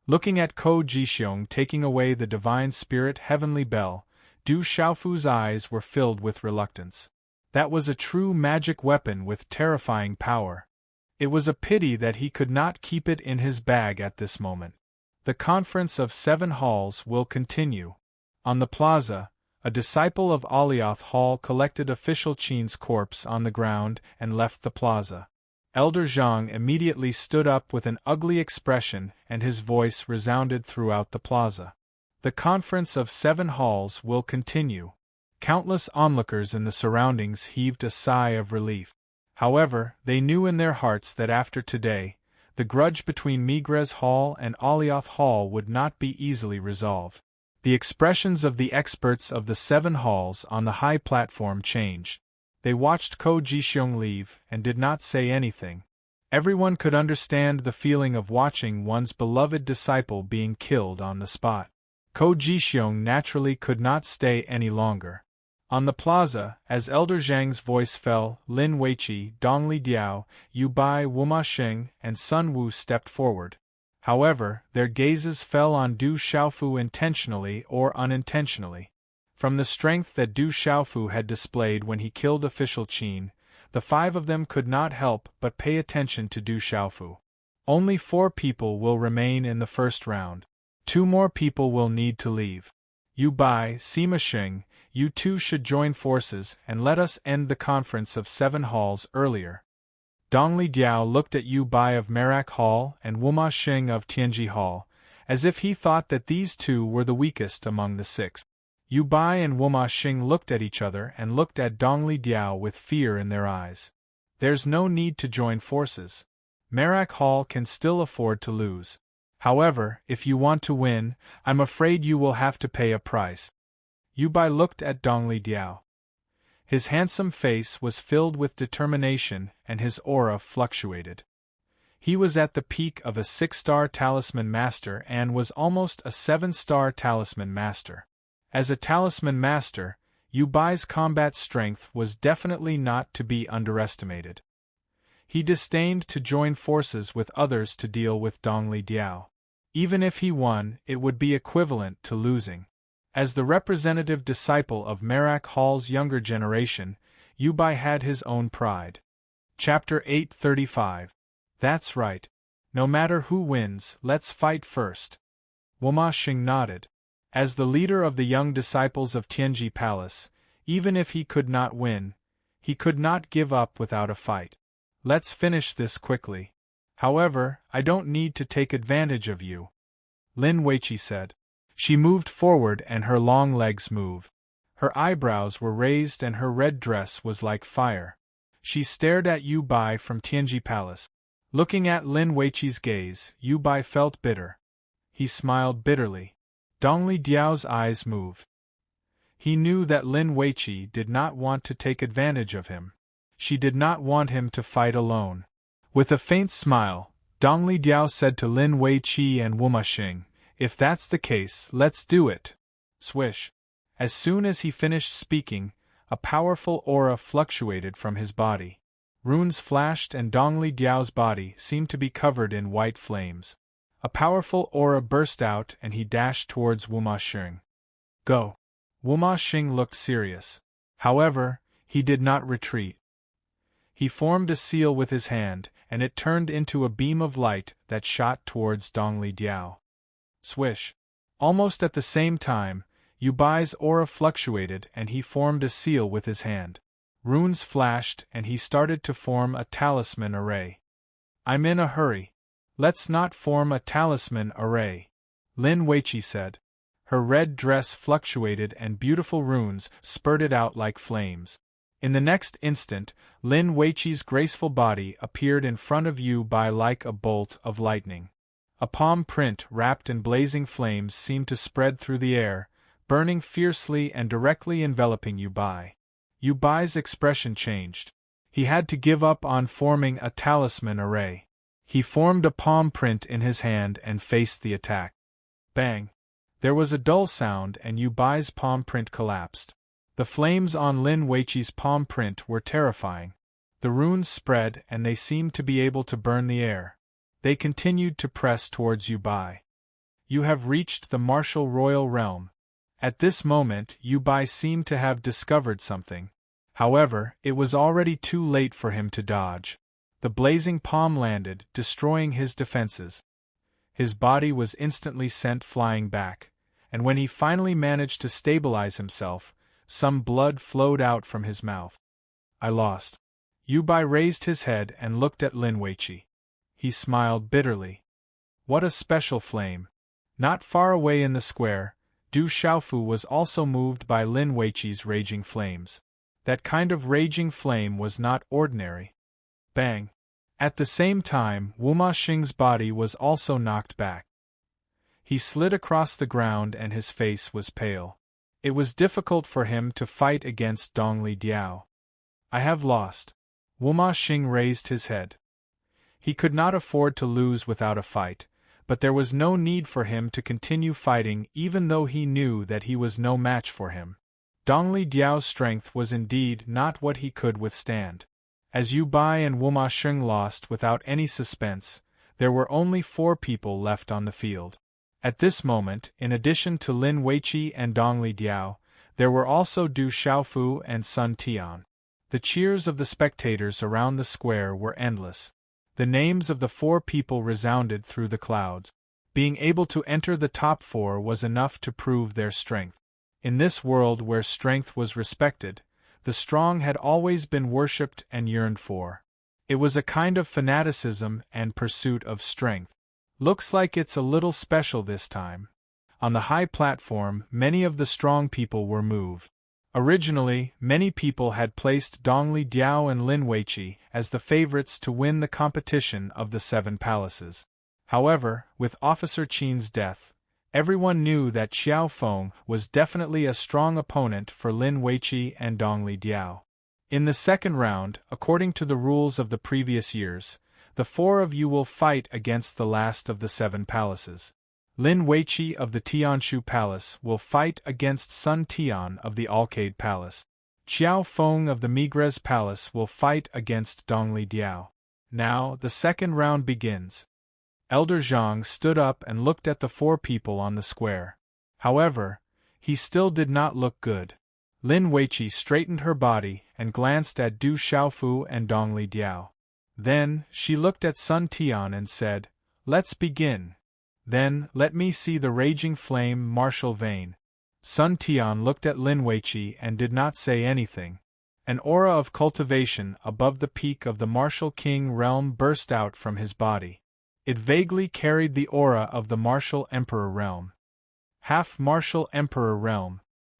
Looking at Ko Jixiong taking away the divine spirit heavenly bell, Du Xiaofu's eyes were filled with reluctance. That was a true magic weapon with terrifying power. It was a pity that he could not keep it in his bag at this moment. The Conference of 7 Halls will continue. On the plaza, a disciple of Alioth Hall collected Official Qin's corpse on the ground and left the plaza. Elder Zhang immediately stood up with an ugly expression and his voice resounded throughout the plaza. The Conference of 7 Halls will continue. Countless onlookers in the surroundings heaved a sigh of relief. However, they knew in their hearts that after today, the grudge between Migres Hall and Alioth Hall would not be easily resolved. The expressions of the experts of the 7 halls on the high platform changed. They watched Ko Jixiong leave and did not say anything. Everyone could understand the feeling of watching one's beloved disciple being killed on the spot. Ko Jixiong naturally could not stay any longer. On the plaza, as Elder Zhang's voice fell, Lin Weiqi, Dongli Diao, Yu Bai, Wuma Sheng, and Sun Wu stepped forward. However, their gazes fell on Du Xiaofu intentionally or unintentionally. From the strength that Du Xiaofu had displayed when he killed Official Qin, the 5 of them could not help but pay attention to Du Xiaofu. Only 4 people will remain in the first round. 2 more people will need to leave. Yu Bai, Sima Sheng, you 2 should join forces and let us end the Conference of 7 Halls earlier. Dongli Diao looked at Yu Bai of Merak Hall and Wuma Sheng of Tianji Hall, as if he thought that these 2 were the weakest among the 6. Yu Bai and Wuma Sheng looked at each other and looked at Dongli Diao with fear in their eyes. There's no need to join forces. Merak Hall can still afford to lose. However, if you want to win, I'm afraid you will have to pay a price. Yu Bai looked at Dongli Diao. His handsome face was filled with determination and his aura fluctuated. He was at the peak of a 6-star talisman master and was almost a 7-star talisman master. As a talisman master, Yu Bai's combat strength was definitely not to be underestimated. He disdained to join forces with others to deal with Dongli Diao. Even if he won, it would be equivalent to losing. As the representative disciple of Merak Hall's younger generation, Yu Bai had his own pride. Chapter 835. That's right. No matter who wins, let's fight first. Wuma Sheng nodded. As the leader of the young disciples of Tianji Palace, even if he could not win, he could not give up without a fight. Let's finish this quickly. However, I don't need to take advantage of you, Lin Weiqi said. She moved forward and her long legs moved. Her eyebrows were raised and her red dress was like fire. She stared at Yu Bai from Tianji Palace. Looking at Lin Weiqi's gaze, Yu Bai felt bitter. He smiled bitterly. Dongli Diao's eyes moved. He knew that Lin Weiqi did not want to take advantage of him. She did not want him to fight alone. With a faint smile, Dongli Diao said to Lin Weiqi and Wu Maxing, "If that's the case, let's do it." Swish. As soon as he finished speaking, a powerful aura fluctuated from his body. Runes flashed and Dongli Diao's body seemed to be covered in white flames. A powerful aura burst out and he dashed towards Wu Maxing. "Go." Wu Maxing looked serious. However, he did not retreat. He formed a seal with his hand, and it turned into a beam of light that shot towards Dongli Diao. Swish. Almost at the same time, Yu Bai's aura fluctuated and he formed a seal with his hand. Runes flashed and he started to form a talisman array. "I'm in a hurry. Let's not form a talisman array," Lin Weiqi said. Her red dress fluctuated and beautiful runes spurted out like flames. In the next instant, Lin Weiqi's graceful body appeared in front of Yu Bai like a bolt of lightning. A palm print wrapped in blazing flames seemed to spread through the air, burning fiercely and directly enveloping Yu Bai. Yu Bai's expression changed. He had to give up on forming a talisman array. He formed a palm print in his hand and faced the attack. Bang! There was a dull sound and Yu Bai's palm print collapsed. The flames on Lin Weiqi's palm print were terrifying. The runes spread and they seemed to be able to burn the air. They continued to press towards Yu Bai. "You have reached the martial royal realm." At this moment Yu Bai seemed to have discovered something. However, it was already too late for him to dodge. The blazing palm landed, destroying his defenses. His body was instantly sent flying back, and when he finally managed to stabilize himself, some blood flowed out from his mouth. "I lost." Yu Bai raised his head and looked at Lin Weiqi. He smiled bitterly. What a special flame! Not far away in the square, Du Xiaofu was also moved by Lin Weiqi's raging flames. That kind of raging flame was not ordinary. Bang! At the same time, Wu Maxing's body was also knocked back. He slid across the ground and his face was pale. It was difficult for him to fight against Dongli Diao. "I have lost." Wu Maxing raised his head. He could not afford to lose without a fight, but there was no need for him to continue fighting even though he knew that he was no match for him. Dongli Diao's strength was indeed not what he could withstand. As Yu Bai and Wu Maxing lost without any suspense, there were only 4 people left on the field. At this moment, in addition to Lin Weiqi and Dongli Diao, there were also Du Xiaofu and Sun Tian. The cheers of the spectators around the square were endless. The names of the 4 people resounded through the clouds. Being able to enter the top 4 was enough to prove their strength. In this world where strength was respected, the strong had always been worshipped and yearned for. It was a kind of fanaticism and pursuit of strength. Looks like it's a little special this time. On the high platform, many of the strong people were moved. Originally, many people had placed Dongli Diao and Lin Weiqi as the favorites to win the competition of the 7 palaces. However, with Officer Qin's death, everyone knew that Xiao Feng was definitely a strong opponent for Lin Weiqi and Dongli Diao. In the second round, according to the rules of the previous years, the 4 of you will fight against the last of the 7 palaces. Lin Weiqi of the Tianshu Palace will fight against Sun Tian of the Alcade Palace. Xiao Feng of the Migres Palace will fight against Dongli Diao. Now, the second round begins. Elder Zhang stood up and looked at the 4 people on the square. However, he still did not look good. Lin Weiqi straightened her body and glanced at Du Xiaofu and Dongli Diao. Then, she looked at Sun Tian and said, "Let's begin. Then, let me see the raging flame martial vein." Sun Tian looked at Lin Weiqi and did not say anything. An aura of cultivation above the peak of the martial king realm burst out from his body. It vaguely carried the aura of the martial emperor realm. Half martial emperor realm.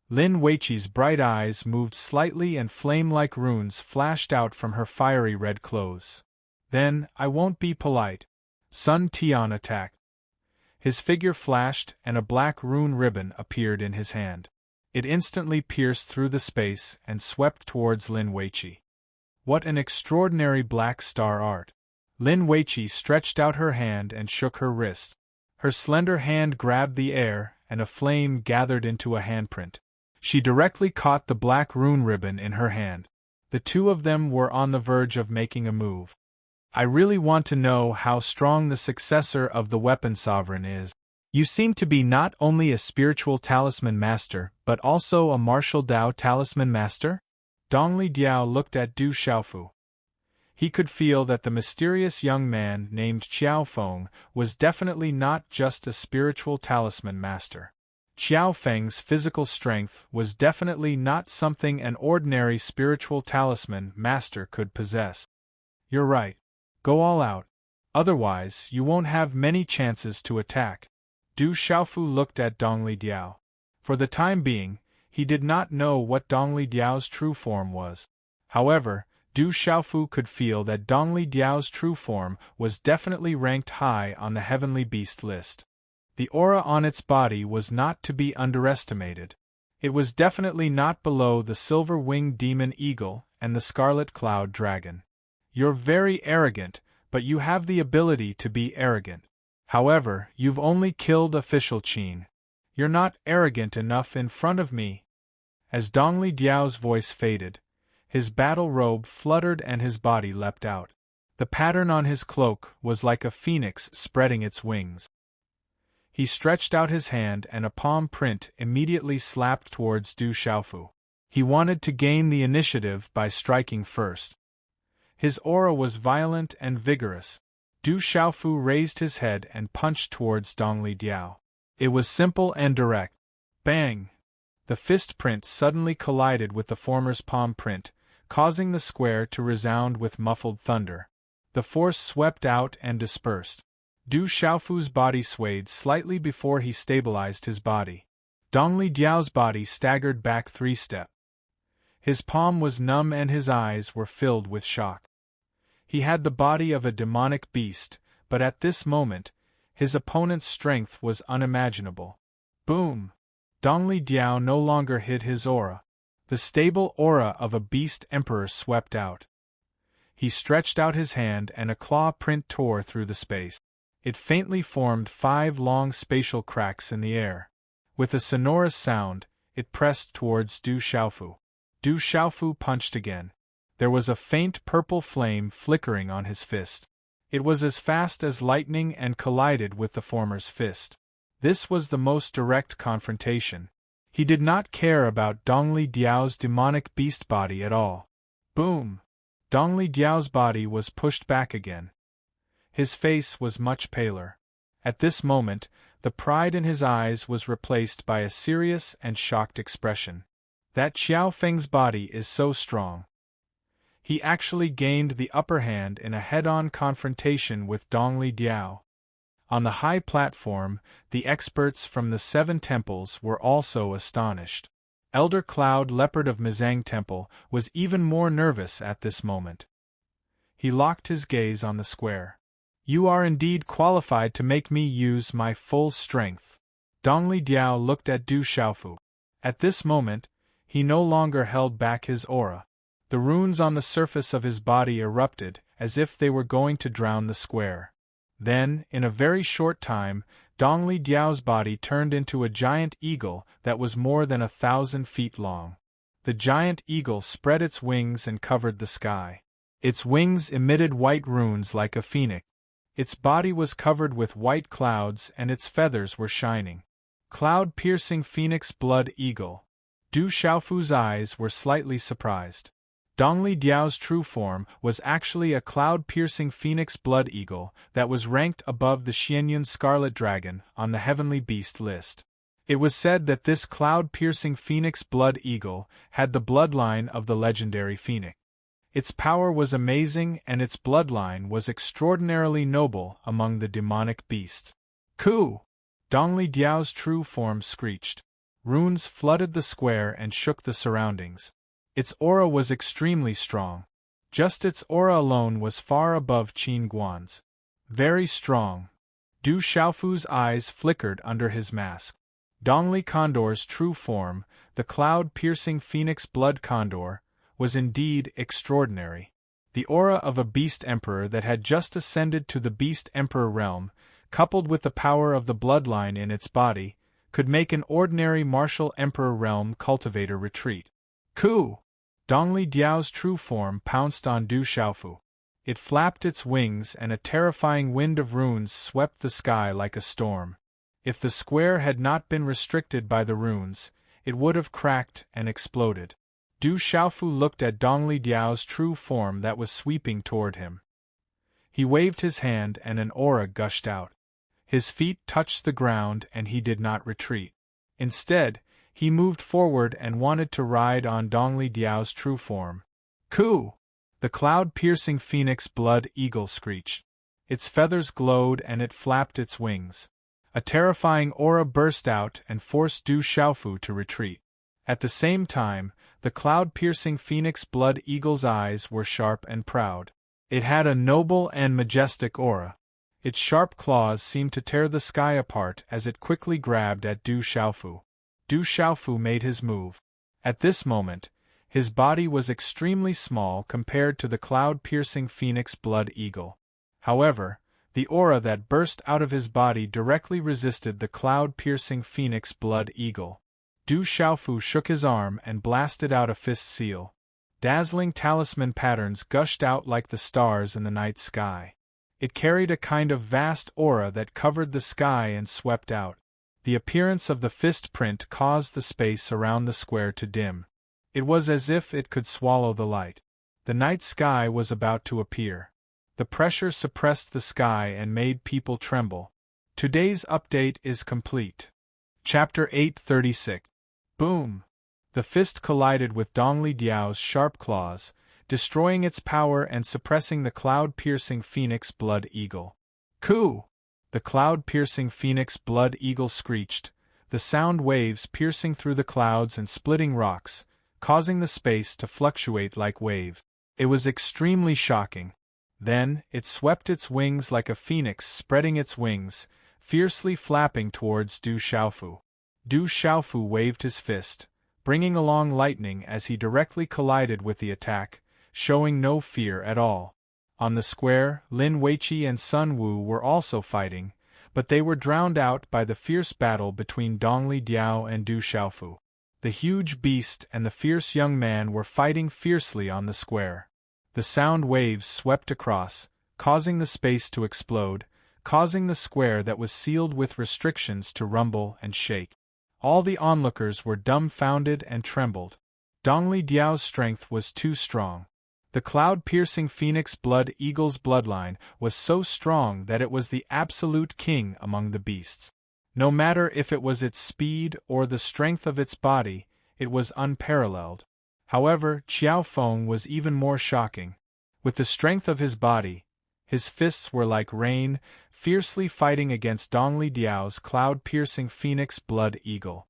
Lin Weiqi's bright eyes moved slightly and flame-like runes flashed out from her fiery red clothes. Then, I won't be polite. Sun Tian attacked. His figure flashed and a black rune ribbon appeared in his hand. It instantly pierced through the space and swept towards Lin Weiqi. What an extraordinary black star art! Lin Weiqi stretched out her hand and shook her wrist. Her slender hand grabbed the air, and a flame gathered into a handprint. She directly caught the black rune ribbon in her hand. The two of them were on the verge of making a move. I really want to know how strong the successor of the Weapon Sovereign is. You seem to be not only a spiritual talisman master, but also a martial Dao talisman master? Dongli Diao looked at Du Xiaofu. He could feel that the mysterious young man named Qiao Feng was definitely not just a spiritual talisman master. Qiao Feng's physical strength was definitely not something an ordinary spiritual talisman master could possess. You're right. Go all out. Otherwise, you won't have many chances to attack. Du Xiaofu looked at Dongli Diao. For the time being, he did not know what Dongli Diao's true form was. However, Du Xiaofu could feel that Dongli Diao's true form was definitely ranked high on the heavenly beast list. The aura on its body was not to be underestimated. It was definitely not below the silver-winged demon eagle and the scarlet cloud dragon. You're very arrogant, but you have the ability to be arrogant. However, you've only killed official Qin. You're not arrogant enough in front of me. As Dongli Diao's voice faded, his battle robe fluttered and his body leapt out. The pattern on his cloak was like a phoenix spreading its wings. He stretched out his hand and a palm print immediately slapped towards Du Xiaofu. He wanted to gain the initiative by striking first. His aura was violent and vigorous. Du Xiaofu raised his head and punched towards Dongli Diao. It was simple and direct. Bang! The fist print suddenly collided with the former's palm print, causing the square to resound with muffled thunder. The force swept out and dispersed. Du Xiaofu's body swayed slightly before he stabilized his body. Dongli Diao's body staggered back 3 steps. His palm was numb and his eyes were filled with shock. He had the body of a demonic beast, but at this moment, his opponent's strength was unimaginable. Boom! Dongli Diao no longer hid his aura. The stable aura of a beast emperor swept out. He stretched out his hand and a claw print tore through the space. It faintly formed 5 long spatial cracks in the air. With a sonorous sound, it pressed towards Du Xiaofu. Du Xiaofu punched again. There was a faint purple flame flickering on his fist. It was as fast as lightning and collided with the former's fist. This was the most direct confrontation. He did not care about Dongli Diao's demonic beast body at all. Boom! Dongli Diao's body was pushed back again. His face was much paler. At this moment, the pride in his eyes was replaced by a serious and shocked expression. That Qiao Feng's body is so strong. He actually gained the upper hand in a head-on confrontation with Dongli Diao. On the high platform, the experts from the 7 temples were also astonished. Elder Cloud Leopard of Mizang Temple was even more nervous at this moment. He locked his gaze on the square. You are indeed qualified to make me use my full strength. Dongli Diao looked at Du Xiaofu. At this moment, he no longer held back his aura. The runes on the surface of his body erupted, as if they were going to drown the square. Then, in a very short time, Dongli Diao's body turned into a giant eagle that was more than 1,000 feet long. The giant eagle spread its wings and covered the sky. Its wings emitted white runes like a phoenix. Its body was covered with white clouds and its feathers were shining. Cloud-piercing phoenix blood eagle. Du Xiaofu's eyes were slightly surprised. Dongli Diao's true form was actually a cloud-piercing phoenix blood eagle that was ranked above the Xianyun scarlet dragon on the heavenly beast list. It was said that this cloud-piercing phoenix blood eagle had the bloodline of the legendary phoenix. Its power was amazing and its bloodline was extraordinarily noble among the demonic beasts. Ku! Dongli Diao's true form screeched. Runes flooded the square and shook the surroundings. Its aura was extremely strong. Just its aura alone was far above Qin Guan's. Very strong. Du Xiaofu's eyes flickered under his mask. Dongli Condor's true form, the cloud-piercing phoenix blood condor, was indeed extraordinary. The aura of a beast emperor that had just ascended to the beast emperor realm, coupled with the power of the bloodline in its body, could make an ordinary martial emperor realm cultivator retreat. Ku! Dongli Diao's true form pounced on Du Xiaofu. It flapped its wings and a terrifying wind of runes swept the sky like a storm. If the square had not been restricted by the runes, it would have cracked and exploded. Du Xiaofu looked at Dongli Diao's true form that was sweeping toward him. He waved his hand and an aura gushed out. His feet touched the ground and he did not retreat. Instead, he moved forward and wanted to ride on Dongli Diao's true form. Ku! The cloud-piercing phoenix blood eagle screeched. Its feathers glowed and it flapped its wings. A terrifying aura burst out and forced Du Xiaofu to retreat. At the same time, the cloud-piercing phoenix blood eagle's eyes were sharp and proud. It had a noble and majestic aura. Its sharp claws seemed to tear the sky apart as it quickly grabbed at Du Xiaofu. Du Xiaofu made his move. At this moment, his body was extremely small compared to the cloud-piercing phoenix blood eagle. However, the aura that burst out of his body directly resisted the cloud-piercing phoenix blood eagle. Du Xiaofu shook his arm and blasted out a fist seal. Dazzling talisman patterns gushed out like the stars in the night sky. It carried a kind of vast aura that covered the sky and swept out. The appearance of the fist print caused the space around the square to dim. It was as if it could swallow the light. The night sky was about to appear. The pressure suppressed the sky and made people tremble. Today's update is complete. Chapter 836. Boom! The fist collided with Dongli Diao's sharp claws, destroying its power and suppressing the cloud-piercing phoenix blood eagle. Ku! The cloud-piercing phoenix blood eagle screeched, the sound waves piercing through the clouds and splitting rocks, causing the space to fluctuate like waves. It was extremely shocking. Then, it swept its wings like a phoenix spreading its wings, fiercely flapping towards Du Xiaofu. Du Xiaofu waved his fist, bringing along lightning as he directly collided with the attack, showing no fear at all. On the square, Lin Weiqi and Sun Wu were also fighting, but they were drowned out by the fierce battle between Dongli Diao and Du Xiaofu. The huge beast and the fierce young man were fighting fiercely on the square. The sound waves swept across, causing the space to explode, causing the square that was sealed with restrictions to rumble and shake. All the onlookers were dumbfounded and trembled. Dongli Diao's strength was too strong. The cloud-piercing phoenix blood eagle's bloodline was so strong that it was the absolute king among the beasts. No matter if it was its speed or the strength of its body, it was unparalleled. However, Qiao Feng was even more shocking. With the strength of his body, his fists were like rain, fiercely fighting against Dongli Diao's cloud-piercing phoenix blood eagle.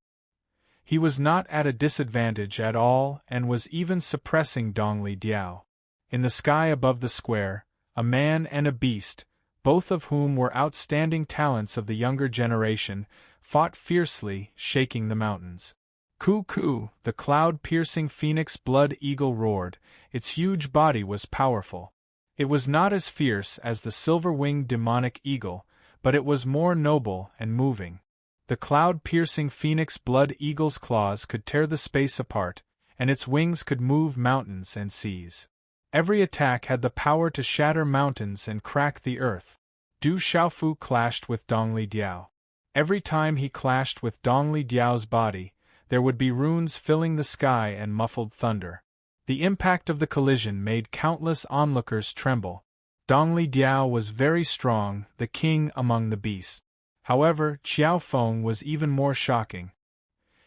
He was not at a disadvantage at all and was even suppressing Dongli Diao. In the sky above the square, a man and a beast, both of whom were outstanding talents of the younger generation, fought fiercely, shaking the mountains. Ku! The cloud-piercing phoenix blood eagle roared. Its huge body was powerful. It was not as fierce as the silver-winged demonic eagle, but it was more noble and moving. The cloud-piercing phoenix blood eagle's claws could tear the space apart, and its wings could move mountains and seas. Every attack had the power to shatter mountains and crack the earth. Du Xiaofu clashed with Dongli Diao. Every time he clashed with Dongli Diao's body, there would be runes filling the sky and muffled thunder. The impact of the collision made countless onlookers tremble. Dongli Diao was very strong, the king among the beasts. However, Qiao Feng was even more shocking.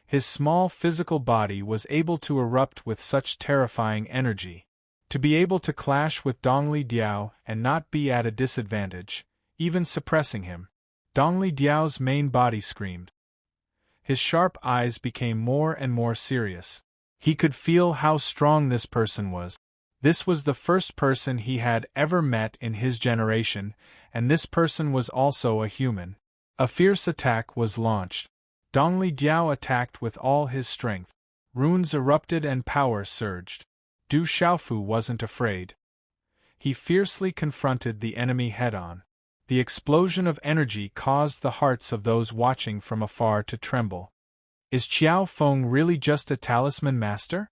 His small physical body was able to erupt with such terrifying energy. To be able to clash with Dongli Diao and not be at a disadvantage, even suppressing him. Dongli Diao's main body screamed. His sharp eyes became more and more serious. He could feel how strong this person was. This was the first person he had ever met in his generation, and this person was also a human. A fierce attack was launched. Dongli Diao attacked with all his strength. Runes erupted and power surged. Du Xiaofu wasn't afraid. He fiercely confronted the enemy head-on. The explosion of energy caused the hearts of those watching from afar to tremble. Is Qiao Feng really just a talisman master?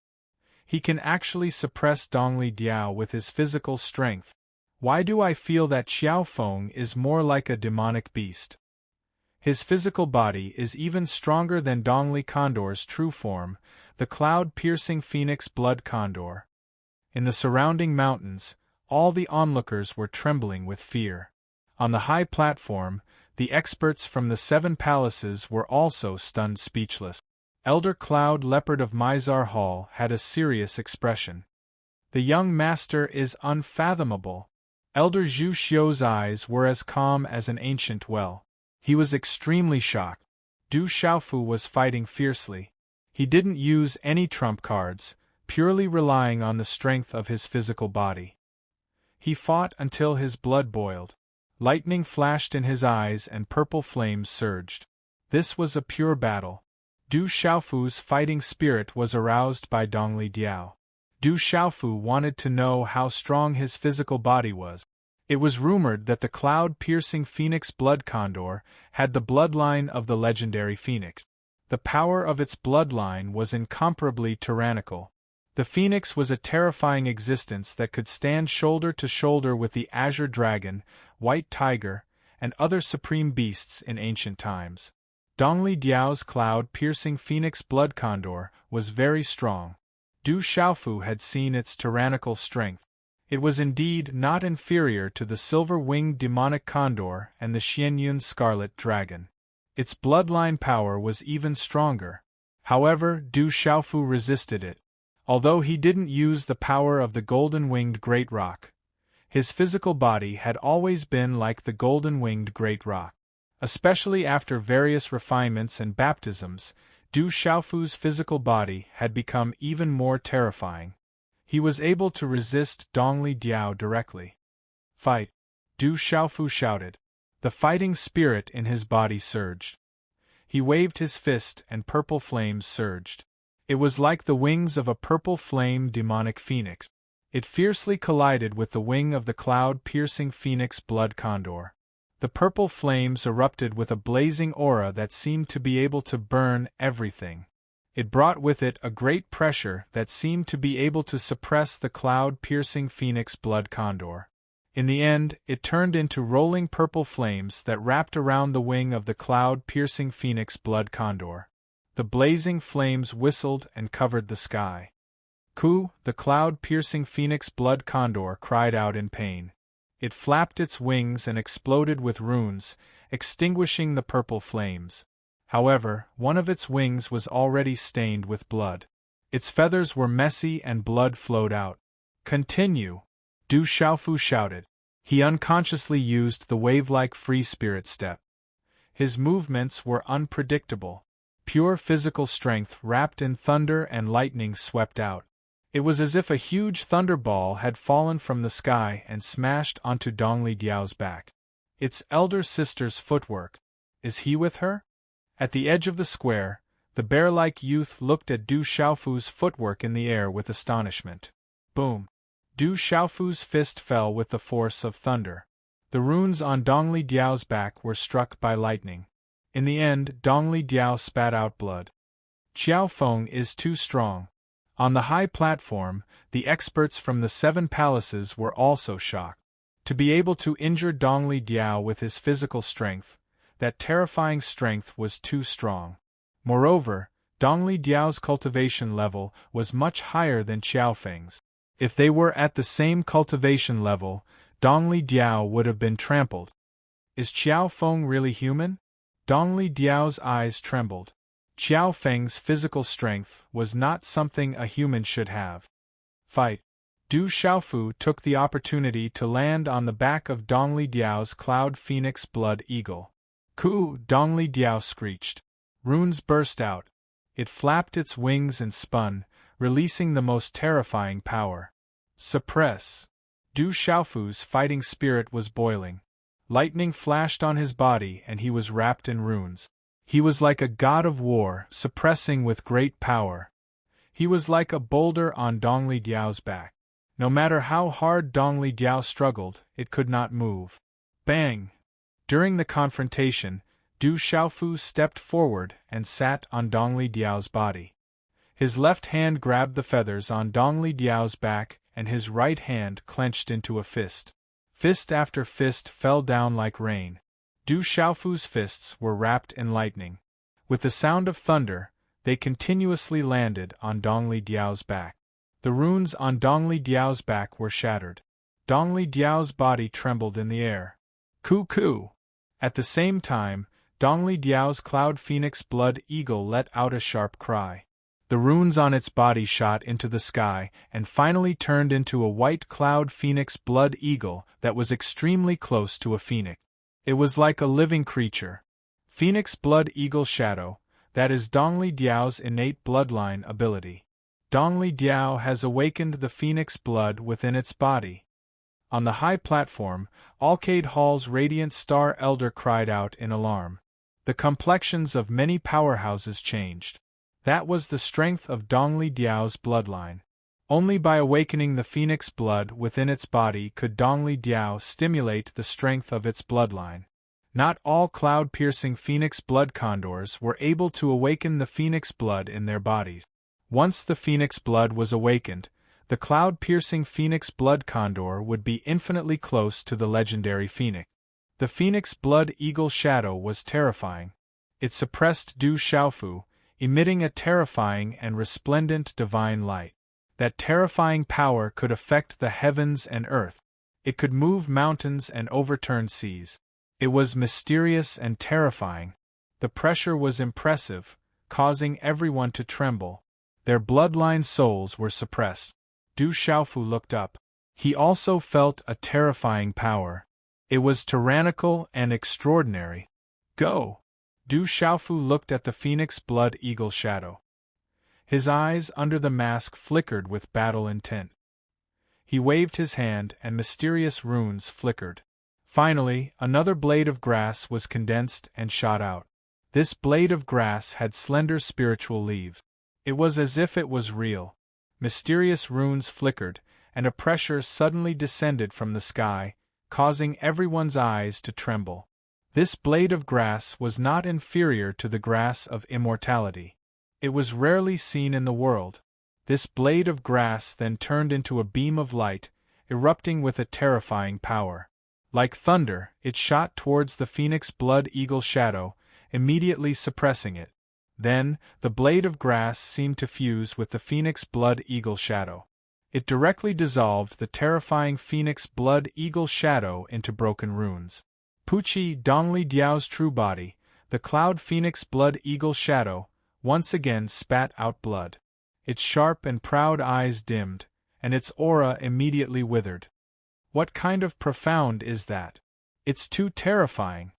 He can actually suppress Dongli Diao with his physical strength. Why do I feel that Qiao Feng is more like a demonic beast? His physical body is even stronger than Dongli Condor's true form, the cloud-piercing phoenix blood condor. In the surrounding mountains, all the onlookers were trembling with fear. On the high platform, the experts from the 7 palaces were also stunned speechless. Elder Cloud Leopard of Mizar Hall had a serious expression. The young master is unfathomable. Elder Zhu Xiu's eyes were as calm as an ancient well. He was extremely shocked. Du Xiaofu was fighting fiercely. He didn't use any trump cards, purely relying on the strength of his physical body. He fought until his blood boiled. Lightning flashed in his eyes and purple flames surged. This was a pure battle. Du Xiaofu's fighting spirit was aroused by Dongli Diao. Du Xiaofu wanted to know how strong his physical body was. It was rumored that the cloud-piercing phoenix blood condor had the bloodline of the legendary phoenix. The power of its bloodline was incomparably tyrannical. The phoenix was a terrifying existence that could stand shoulder to shoulder with the azure dragon, white tiger, and other supreme beasts in ancient times. Dongli Diao's cloud-piercing phoenix blood condor was very strong. Du Xiaofu had seen its tyrannical strength. It was indeed not inferior to the silver-winged demonic condor and the Xianyun scarlet dragon. Its bloodline power was even stronger. However, Du Xiaofu resisted it. Although he didn't use the power of the golden-winged great rock, his physical body had always been like the golden-winged great rock. Especially after various refinements and baptisms, Du Xiaofu's physical body had become even more terrifying. He was able to resist Dongli Diao directly. "Fight!" Du Xiaofu shouted. The fighting spirit in his body surged. He waved his fist and purple flames surged. It was like the wings of a purple flame demonic phoenix. It fiercely collided with the wing of the cloud-piercing phoenix blood condor. The purple flames erupted with a blazing aura that seemed to be able to burn everything. It brought with it a great pressure that seemed to be able to suppress the cloud-piercing phoenix blood condor. In the end, it turned into rolling purple flames that wrapped around the wing of the cloud-piercing phoenix blood condor. The blazing flames whistled and covered the sky. Ku, the cloud-piercing phoenix blood condor, cried out in pain. It flapped its wings and exploded with runes, extinguishing the purple flames. However, one of its wings was already stained with blood. Its feathers were messy and blood flowed out. "Continue!" Du Xiaofu shouted. He unconsciously used the wave-like free spirit step. His movements were unpredictable. Pure physical strength wrapped in thunder and lightning swept out. It was as if a huge thunderball had fallen from the sky and smashed onto Dongli Diao's back. Its elder sister's footwork. Is he with her? At the edge of the square, the bear-like youth looked at Du Xiaofu's footwork in the air with astonishment. Boom! Du Xiaofu's fist fell with the force of thunder. The runes on Dongli Diao's back were struck by lightning. In the end, Dongli Diao spat out blood. Qiao Feng is too strong. On the high platform, the experts from the 7 palaces were also shocked. To be able to injure Dongli Diao with his physical strength, that terrifying strength was too strong. Moreover, Dongli Diao's cultivation level was much higher than Qiao Feng's. If they were at the same cultivation level, Dongli Diao would have been trampled. Is Qiao Feng really human? Dongli Diao's eyes trembled. Qiao Feng's physical strength was not something a human should have. "Fight!" Du Xiaofu took the opportunity to land on the back of Dongli Diao's cloud phoenix blood eagle. "Ku!" Dongli Diao screeched. Runes burst out. It flapped its wings and spun, releasing the most terrifying power. "Suppress!" Du Xiaofu's fighting spirit was boiling. Lightning flashed on his body and he was wrapped in runes. He was like a god of war, suppressing with great power. He was like a boulder on Dong Li Diao's back. No matter how hard Dong Li Diao struggled, it could not move. Bang! During the confrontation, Du Xiaofu stepped forward and sat on Dong Li Diao's body. His left hand grabbed the feathers on Dong Li Diao's back and his right hand clenched into a fist. Fist after fist fell down like rain. Du Xiaofu's fists were wrapped in lightning. With the sound of thunder, they continuously landed on Dong Li Diao's back. The runes on Dong Li Diao's back were shattered. Dong Li Diao's body trembled in the air. Coo! At the same time, Dong Li Diao's cloud phoenix blood eagle let out a sharp cry. The runes on its body shot into the sky and finally turned into a white cloud phoenix blood eagle that was extremely close to a phoenix. It was like a living creature. Phoenix blood eagle shadow, that is Dong Li Diao's innate bloodline ability. Dong Li Diao has awakened the phoenix blood within its body. On the high platform, Alcade Hall's radiant star elder cried out in alarm. The complexions of many powerhouses changed. That was the strength of Dong Li Diao's bloodline. Only by awakening the phoenix blood within its body could Dong Li Diao stimulate the strength of its bloodline. Not all cloud-piercing phoenix blood condors were able to awaken the phoenix blood in their bodies. Once the phoenix blood was awakened, the cloud-piercing phoenix blood condor would be infinitely close to the legendary phoenix. The phoenix blood eagle shadow was terrifying. It suppressed Du Xiaofu, emitting a terrifying and resplendent divine light. That terrifying power could affect the heavens and earth. It could move mountains and overturn seas. It was mysterious and terrifying. The pressure was impressive, causing everyone to tremble. Their bloodline souls were suppressed. Du Xiaofu looked up. He also felt a terrifying power. It was tyrannical and extraordinary. Go! Du Xiaofu looked at the phoenix blood eagle shadow. His eyes under the mask flickered with battle intent. He waved his hand and mysterious runes flickered. Finally, another blade of grass was condensed and shot out. This blade of grass had slender spiritual leaves. It was as if it was real. Mysterious runes flickered, and a pressure suddenly descended from the sky, causing everyone's eyes to tremble. This blade of grass was not inferior to the grass of immortality. It was rarely seen in the world. This blade of grass then turned into a beam of light, erupting with a terrifying power. Like thunder, it shot towards the phoenix blood eagle shadow, immediately suppressing it. Then, the blade of grass seemed to fuse with the phoenix blood eagle shadow. It directly dissolved the terrifying phoenix blood eagle shadow into broken runes. Puqi Dong Li Diao's true body, the cloud phoenix blood eagle shadow, once again spat out blood. Its sharp and proud eyes dimmed, and its aura immediately withered. What kind of profound is that? It's too terrifying.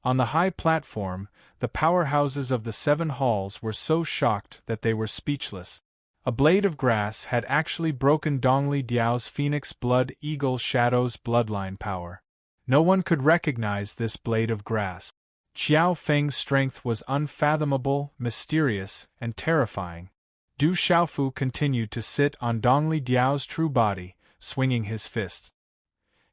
On the high platform, the powerhouses of the 7 halls were so shocked that they were speechless. A blade of grass had actually broken Dong Li Diao's phoenix blood eagle shadow's bloodline power. No one could recognize this blade of grass. Xiao Feng's strength was unfathomable, mysterious, and terrifying. Du Xiaofu continued to sit on Dong Li Diao's true body, swinging his fists.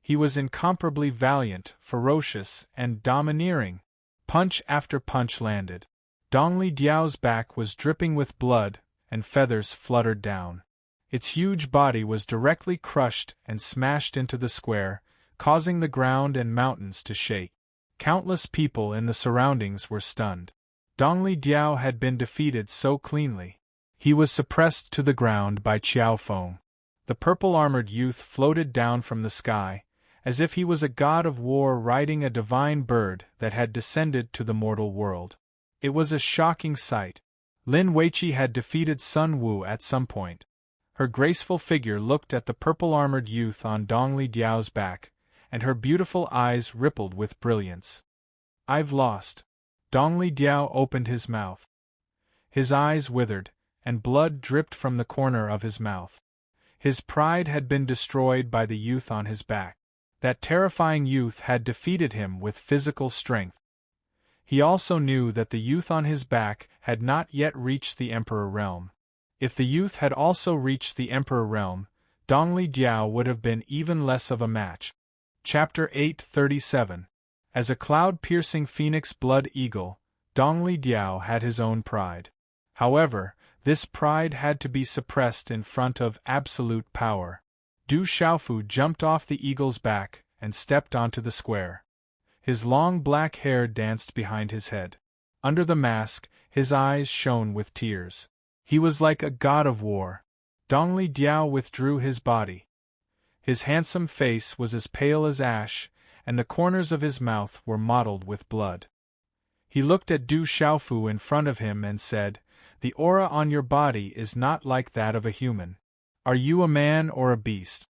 He was incomparably valiant, ferocious, and domineering. Punch after punch landed. Dong Li Diao's back was dripping with blood, and feathers fluttered down. Its huge body was directly crushed and smashed into the square, causing the ground and mountains to shake. Countless people in the surroundings were stunned. Dong Li Diao had been defeated so cleanly. He was suppressed to the ground by Qiao Feng. The purple-armored youth floated down from the sky, as if he was a god of war riding a divine bird that had descended to the mortal world. It was a shocking sight. Lin Weiqi had defeated Sun Wu at some point. Her graceful figure looked at the purple-armored youth on Dong Li Diao's back, and her beautiful eyes rippled with brilliance. I've lost. Dong Li Diao opened his mouth. His eyes withered, and blood dripped from the corner of his mouth. His pride had been destroyed by the youth on his back. That terrifying youth had defeated him with physical strength. He also knew that the youth on his back had not yet reached the Emperor realm. If the youth had also reached the Emperor realm, Dongli Diao would have been even less of a match. Chapter 837. As a cloud-piercing phoenix blood eagle, Dongli Diao had his own pride. However, this pride had to be suppressed in front of absolute power. Du Xiaofu jumped off the eagle's back and stepped onto the square. His long black hair danced behind his head. Under the mask, his eyes shone with tears. He was like a god of war. Dongli Diao withdrew his body. His handsome face was as pale as ash, and the corners of his mouth were mottled with blood. He looked at Du Xiaofu in front of him and said, "The aura on your body is not like that of a human. Are you a man or a beast?"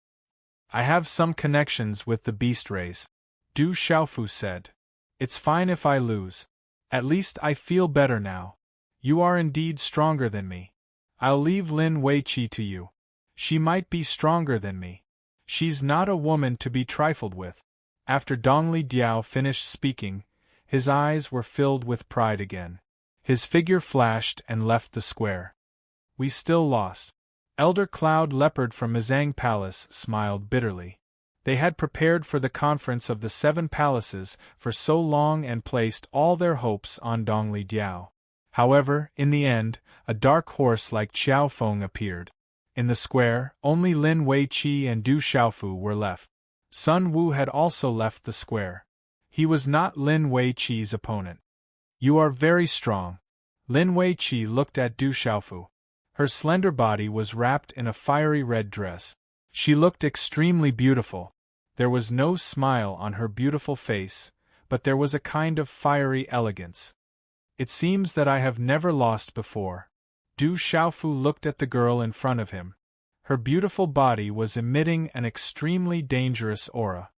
"I have some connections with the beast race," Du Xiaofu said. "It's fine if I lose. At least I feel better now. You are indeed stronger than me. I'll leave Lin Weiqi to you. She might be stronger than me. She's not a woman to be trifled with." After Dongli Diao finished speaking, his eyes were filled with pride again. His figure flashed and left the square. "We still lost." Elder Cloud Leopard from Mizang Palace smiled bitterly. They had prepared for the conference of the 7 palaces for so long and placed all their hopes on Dongli Diao. However, in the end, a dark horse like Qiao Feng appeared. In the square, only Lin Weiqi and Du Xiaofu were left. Sun Wu had also left the square. He was not Lin Weiqi's opponent. "You are very strong." Lin Weiqi looked at Du Xiaofu. Her slender body was wrapped in a fiery red dress. She looked extremely beautiful. There was no smile on her beautiful face, but there was a kind of fiery elegance. "It seems that I have never lost before." Du Xiaofu looked at the girl in front of him. Her beautiful body was emitting an extremely dangerous aura.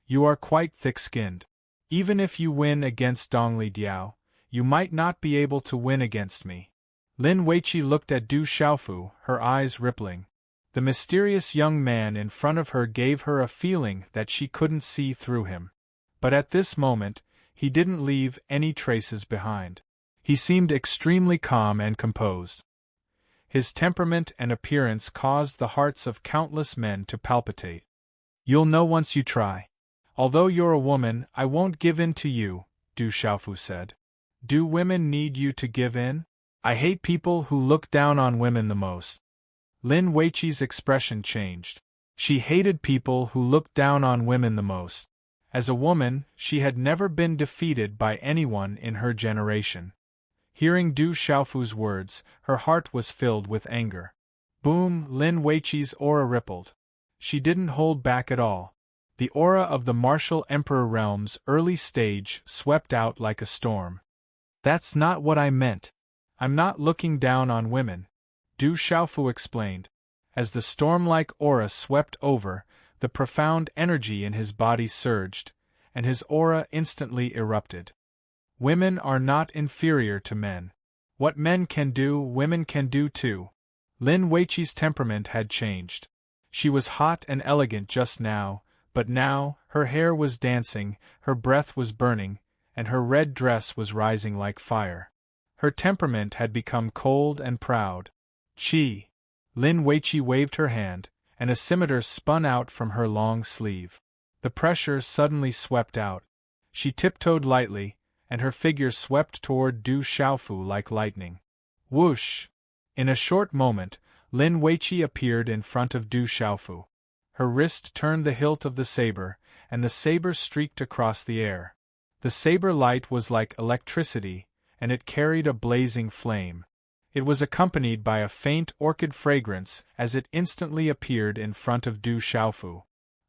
"You are quite thick-skinned. Even if you win against Dongli Diao, you might not be able to win against me." Lin Weiqi looked at Du Xiaofu, her eyes rippling. The mysterious young man in front of her gave her a feeling that she couldn't see through him. But at this moment, he didn't leave any traces behind. He seemed extremely calm and composed. His temperament and appearance caused the hearts of countless men to palpitate. "You'll know once you try. Although you're a woman, I won't give in to you," Du Xiaofu said. "Do women need you to give in? I hate people who look down on women the most." Lin Weiqi's expression changed. She hated people who looked down on women the most. As a woman, she had never been defeated by anyone in her generation. Hearing Du Xiaofu's words, her heart was filled with anger. Boom! Lin Weiqi's aura rippled. She didn't hold back at all. The aura of the martial emperor realm's early stage swept out like a storm. "That's not what I meant. I'm not looking down on women," Du Xiaofu explained. As the storm-like aura swept over, the profound energy in his body surged, and his aura instantly erupted. "Women are not inferior to men. What men can do, women can do too." Lin Weiqi's temperament had changed. She was hot and elegant just now, but now, her hair was dancing, her breath was burning, and her red dress was rising like fire. Her temperament had become cold and proud. "Qi!" Lin Weiqi waved her hand, and a scimitar spun out from her long sleeve. The pressure suddenly swept out. She tiptoed lightly, and her figure swept toward Du Xiaofu like lightning. Whoosh! In a short moment, Lin Weiqi appeared in front of Du Xiaofu. Her wrist turned the hilt of the saber, and the saber streaked across the air. The saber light was like electricity, and it carried a blazing flame. It was accompanied by a faint orchid fragrance as it instantly appeared in front of Du Xiaofu.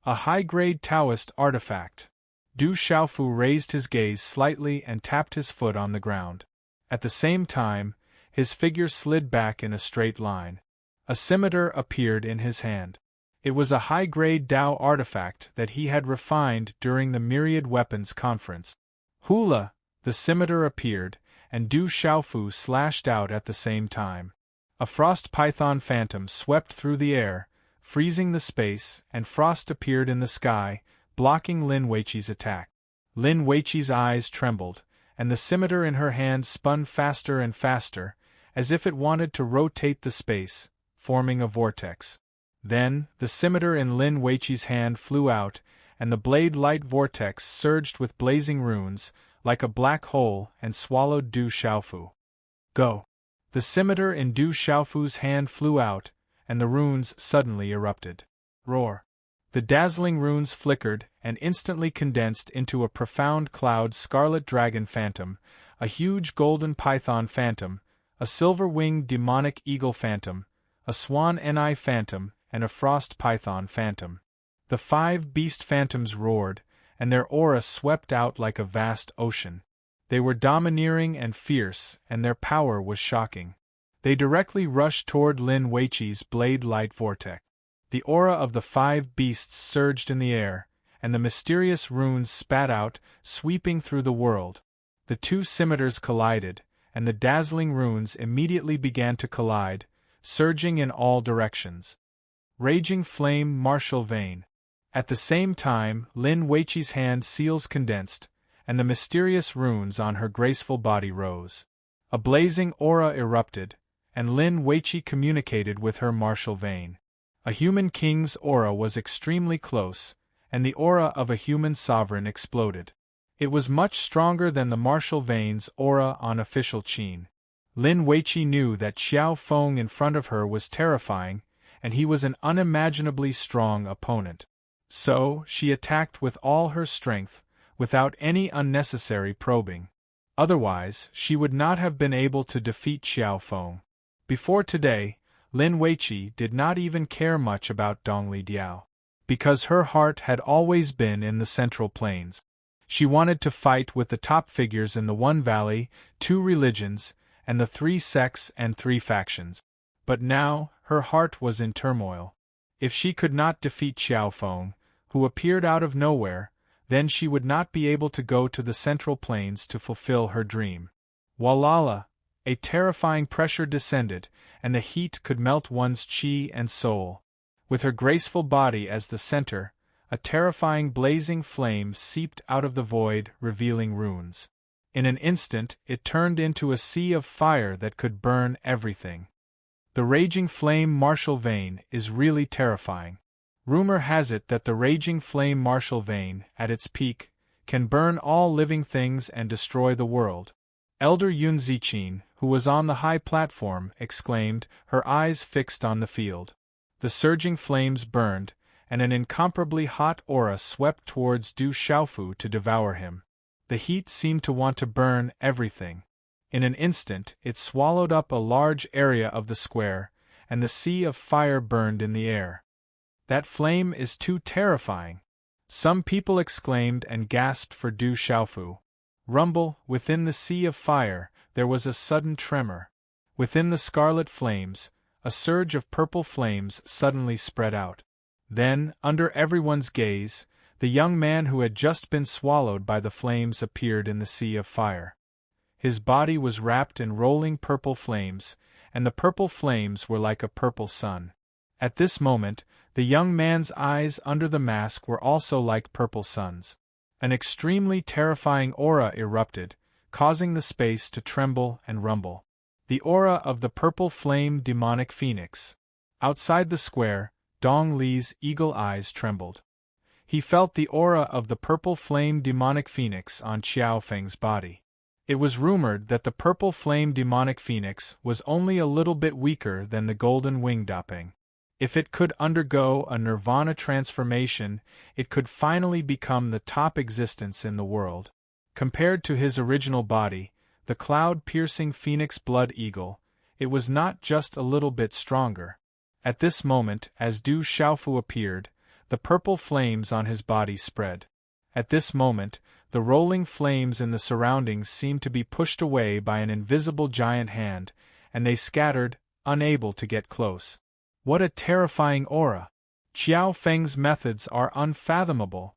A high-grade Taoist artifact. Du Xiaofu raised his gaze slightly and tapped his foot on the ground. At the same time, his figure slid back in a straight line. A scimitar appeared in his hand. It was a high-grade Dao artifact that he had refined during the Myriad Weapons Conference. Hula! The scimitar appeared, and Du Xiaofu slashed out at the same time. A frost python phantom swept through the air, freezing the space, and frost appeared in the sky, blocking Lin Weiqi's attack. Lin Weiqi's eyes trembled, and the scimitar in her hand spun faster and faster, as if it wanted to rotate the space, forming a vortex. Then, the scimitar in Lin Weiqi's hand flew out, and the blade-light vortex surged with blazing runes, like a black hole, and swallowed Du Xiaofu. Go! The scimitar in Du Xiaofu's hand flew out, and the runes suddenly erupted. Roar! The dazzling runes flickered and instantly condensed into a profound cloud scarlet dragon phantom, a huge golden python phantom, a silver-winged demonic eagle phantom, a swan eni phantom, and a frost python phantom. The 5 beast phantoms roared, and their aura swept out like a vast ocean. They were domineering and fierce, and their power was shocking. They directly rushed toward Lin Weiqi's blade-light vortex. The aura of the 5 beasts surged in the air, and the mysterious runes spat out, sweeping through the world. The 2 scimitars collided, and the dazzling runes immediately began to collide, surging in all directions. Raging flame martial vein. At the same time, Lin Weiqi's hand seals condensed, and the mysterious runes on her graceful body rose. A blazing aura erupted, and Lin Weiqi communicated with her martial vein. A human king's aura was extremely close, and the aura of a human sovereign exploded. It was much stronger than the martial vein's aura on official Qin. Lin Weiqi knew that Xiao Feng in front of her was terrifying, and he was an unimaginably strong opponent. So, she attacked with all her strength, without any unnecessary probing. Otherwise, she would not have been able to defeat Xiao Feng. Before today, Lin Weiqi did not even care much about Dongli Diao. Because her heart had always been in the Central Plains. She wanted to fight with the top figures in the One Valley, 2 religions, and the 3 sects and 3 factions. But now, her heart was in turmoil. If she could not defeat Xiao Feng, who appeared out of nowhere, then she would not be able to go to the Central Plains to fulfill her dream. Walala! A terrifying pressure descended, and the heat could melt one's qi and soul. With her graceful body as the center, a terrifying blazing flame seeped out of the void, revealing runes. In an instant, it turned into a sea of fire that could burn everything. The raging flame martial vein is really terrifying. Rumor has it that the raging flame martial vein, at its peak, can burn all living things and destroy the world. Elder Yun Ziqin, who was on the high platform, exclaimed, her eyes fixed on the field. The surging flames burned, and an incomparably hot aura swept towards Du Xiaofu to devour him. The heat seemed to want to burn everything. In an instant, it swallowed up a large area of the square, and the sea of fire burned in the air. That flame is too terrifying! Some people exclaimed and gasped for Du Xiaofu. Rumble, within the sea of fire, there was a sudden tremor. Within the scarlet flames, a surge of purple flames suddenly spread out. Then, under everyone's gaze, the young man who had just been swallowed by the flames appeared in the sea of fire. His body was wrapped in rolling purple flames, and the purple flames were like a purple sun. At this moment, the young man's eyes under the mask were also like purple suns. An extremely terrifying aura erupted, causing the space to tremble and rumble. The aura of the purple flame demonic phoenix. Outside the square, Dong Li's eagle eyes trembled. He felt the aura of the purple flame demonic phoenix on Xiao Feng's body. It was rumored that the purple flame demonic phoenix was only a little bit weaker than the golden winged Dapeng. If it could undergo a nirvana transformation, it could finally become the top existence in the world. Compared to his original body, the cloud-piercing phoenix blood eagle, it was not just a little bit stronger. At this moment, as Du Xiaofu appeared, the purple flames on his body spread. At this moment, the rolling flames in the surroundings seemed to be pushed away by an invisible giant hand, and they scattered, unable to get close. What a terrifying aura! Xiao Feng's methods are unfathomable.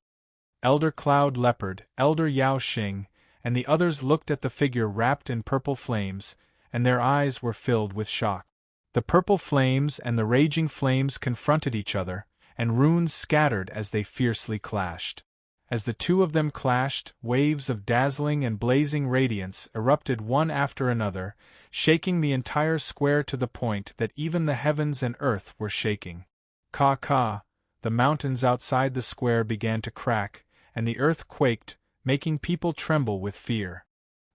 Elder Cloud Leopard, Elder Yao Xing, and the others looked at the figure wrapped in purple flames, and their eyes were filled with shock. The purple flames and the raging flames confronted each other, and runes scattered as they fiercely clashed. As the two of them clashed, waves of dazzling and blazing radiance erupted one after another, shaking the entire square to the point that even the heavens and earth were shaking. Ka, the mountains outside the square began to crack, and the earth quaked, making people tremble with fear.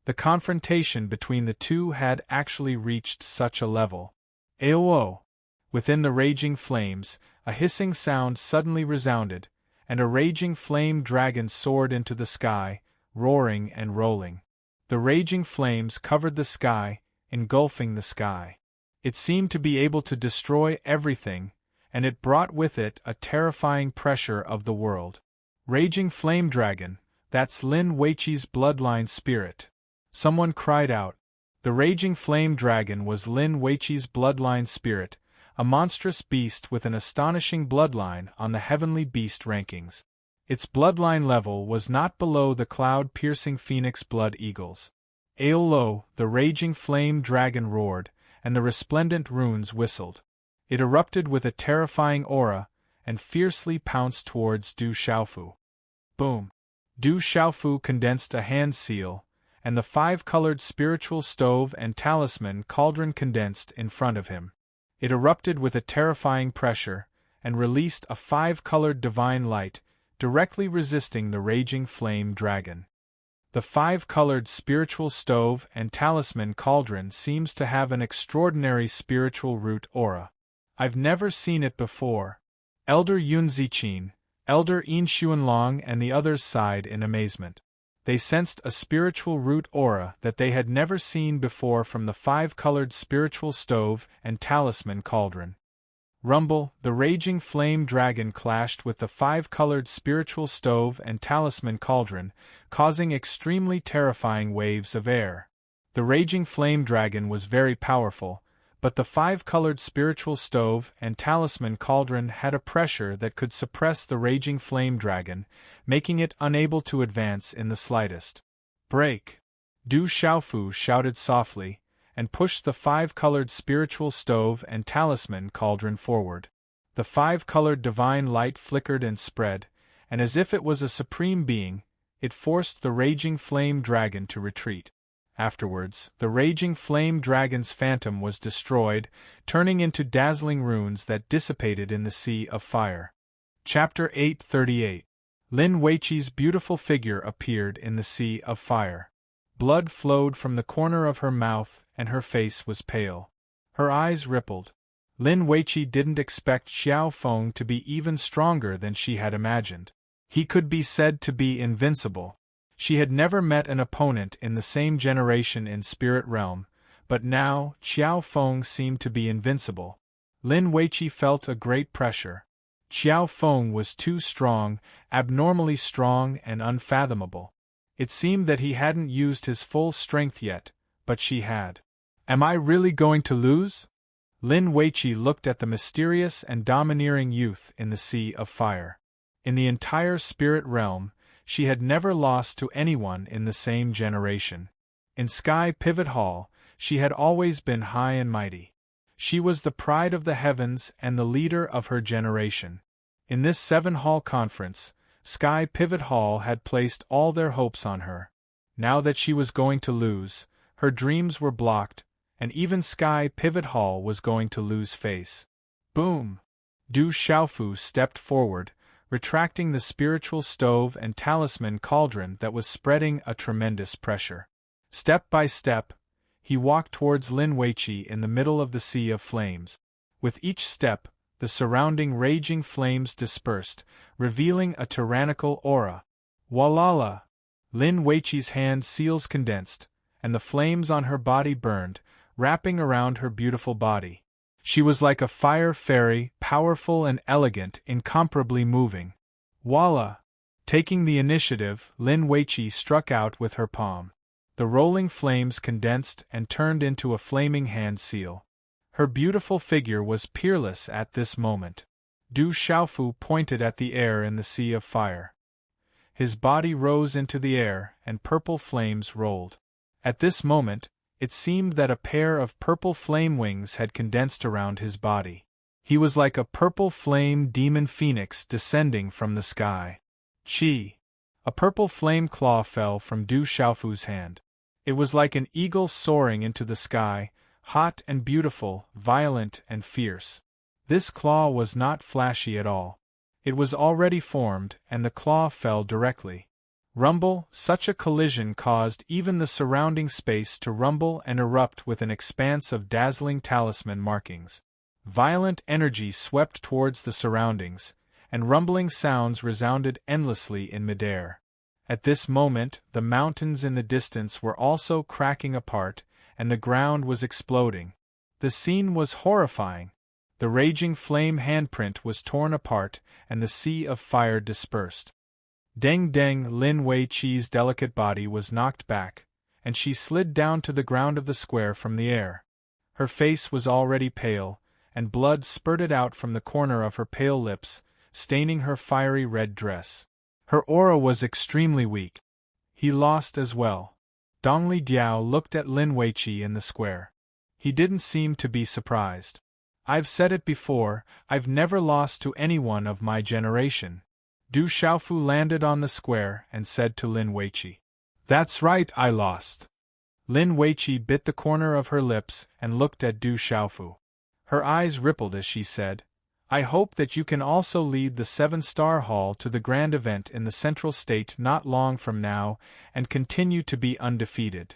The confrontation between the two had actually reached such a level. Aowo! Within the raging flames, a hissing sound suddenly resounded, and a raging flame dragon soared into the sky, roaring and rolling. The raging flames covered the sky, engulfing the sky. It seemed to be able to destroy everything, and it brought with it a terrifying pressure of the world. Raging flame dragon, that's Lin Weiqi's bloodline spirit. Someone cried out. The raging flame dragon was Lin Weiqi's bloodline spirit, a monstrous beast with an astonishing bloodline on the heavenly beast rankings. Its bloodline level was not below the cloud-piercing phoenix blood eagles. Aolo, the raging flame dragon roared, and the resplendent runes whistled. It erupted with a terrifying aura, and fiercely pounced towards Du Xiaofu. Boom! Du Xiaofu condensed a hand seal, and the five-colored spiritual stove and talisman cauldron condensed in front of him. It erupted with a terrifying pressure, and released a five-colored divine light, directly resisting the raging flame dragon. The five-colored spiritual stove and talisman cauldron seems to have an extraordinary spiritual root aura. I've never seen it before. Elder Yun Ziqin, Elder Yin Xuanlong and the others sighed in amazement. They sensed a spiritual root aura that they had never seen before from the five-colored spiritual stove and talisman cauldron. Rumble, the raging flame dragon clashed with the five-colored spiritual stove and talisman cauldron, causing extremely terrifying waves of air. The raging flame dragon was very powerful, but the five-colored spiritual stove and talisman cauldron had a pressure that could suppress the raging flame dragon, making it unable to advance in the slightest. Break! Du Xiaofu shouted softly, and pushed the five-colored spiritual stove and talisman cauldron forward. The five-colored divine light flickered and spread, and as if it was a supreme being, it forced the raging flame dragon to retreat. Afterwards, the raging flame dragon's phantom was destroyed, turning into dazzling runes that dissipated in the sea of fire. Chapter 838. Lin Weiqi's beautiful figure appeared in the sea of fire. Blood flowed from the corner of her mouth, and her face was pale. Her eyes rippled. Lin Weiqi didn't expect Xiao Feng to be even stronger than she had imagined. He could be said to be invincible. She had never met an opponent in the same generation in Spirit Realm, but now Xiao Feng seemed to be invincible. Lin Weiqi felt a great pressure. Xiao Feng was too strong, abnormally strong and unfathomable. It seemed that he hadn't used his full strength yet, but she had. Am I really going to lose? Lin Weiqi looked at the mysterious and domineering youth in the sea of fire. In the entire Spirit Realm, she had never lost to anyone in the same generation. In Sky Pivot Hall, she had always been high and mighty. She was the pride of the heavens and the leader of her generation. In this 7-hall conference, Sky Pivot Hall had placed all their hopes on her. Now that she was going to lose, her dreams were blocked, and even Sky Pivot Hall was going to lose face. Boom! Du Xiaofu stepped forward, retracting the spiritual stove and talisman cauldron that was spreading a tremendous pressure. Step by step, he walked towards Lin Weiqi in the middle of the sea of flames. With each step, the surrounding raging flames dispersed, revealing a tyrannical aura. Walala! Lin Weiqi's hand seals condensed, and the flames on her body burned, wrapping around her beautiful body. She was like a fire fairy, powerful and elegant, incomparably moving. Voila! Taking the initiative, Lin Weiqi struck out with her palm. The rolling flames condensed and turned into a flaming hand seal. Her beautiful figure was peerless at this moment. Du Xiaofu pointed at the air in the sea of fire. His body rose into the air, and purple flames rolled. At this moment, it seemed that a pair of purple flame wings had condensed around his body. He was like a purple flame demon phoenix descending from the sky. Chi! A purple flame claw fell from Du Xiaofu's hand. It was like an eagle soaring into the sky, hot and beautiful, violent and fierce. This claw was not flashy at all. It was already formed, and the claw fell directly. Rumble, such a collision caused even the surrounding space to rumble and erupt with an expanse of dazzling talisman markings. Violent energy swept towards the surroundings, and rumbling sounds resounded endlessly in midair. At this moment, the mountains in the distance were also cracking apart, and the ground was exploding. The scene was horrifying. The raging flame handprint was torn apart, and the sea of fire dispersed. Deng Deng, Lin Weiqi's delicate body was knocked back, and she slid down to the ground of the square from the air. Her face was already pale, and blood spurted out from the corner of her pale lips, staining her fiery red dress. Her aura was extremely weak. He lost as well. Dongli Diao looked at Lin Weiqi in the square. He didn't seem to be surprised. I've said it before, I've never lost to anyone of my generation. Du Xiaofu landed on the square and said to Lin Weiqi. That's right, I lost. Lin Weiqi bit the corner of her lips and looked at Du Xiaofu. Her eyes rippled as she said, I hope that you can also lead the 7-star hall to the grand event in the Central State not long from now and continue to be undefeated.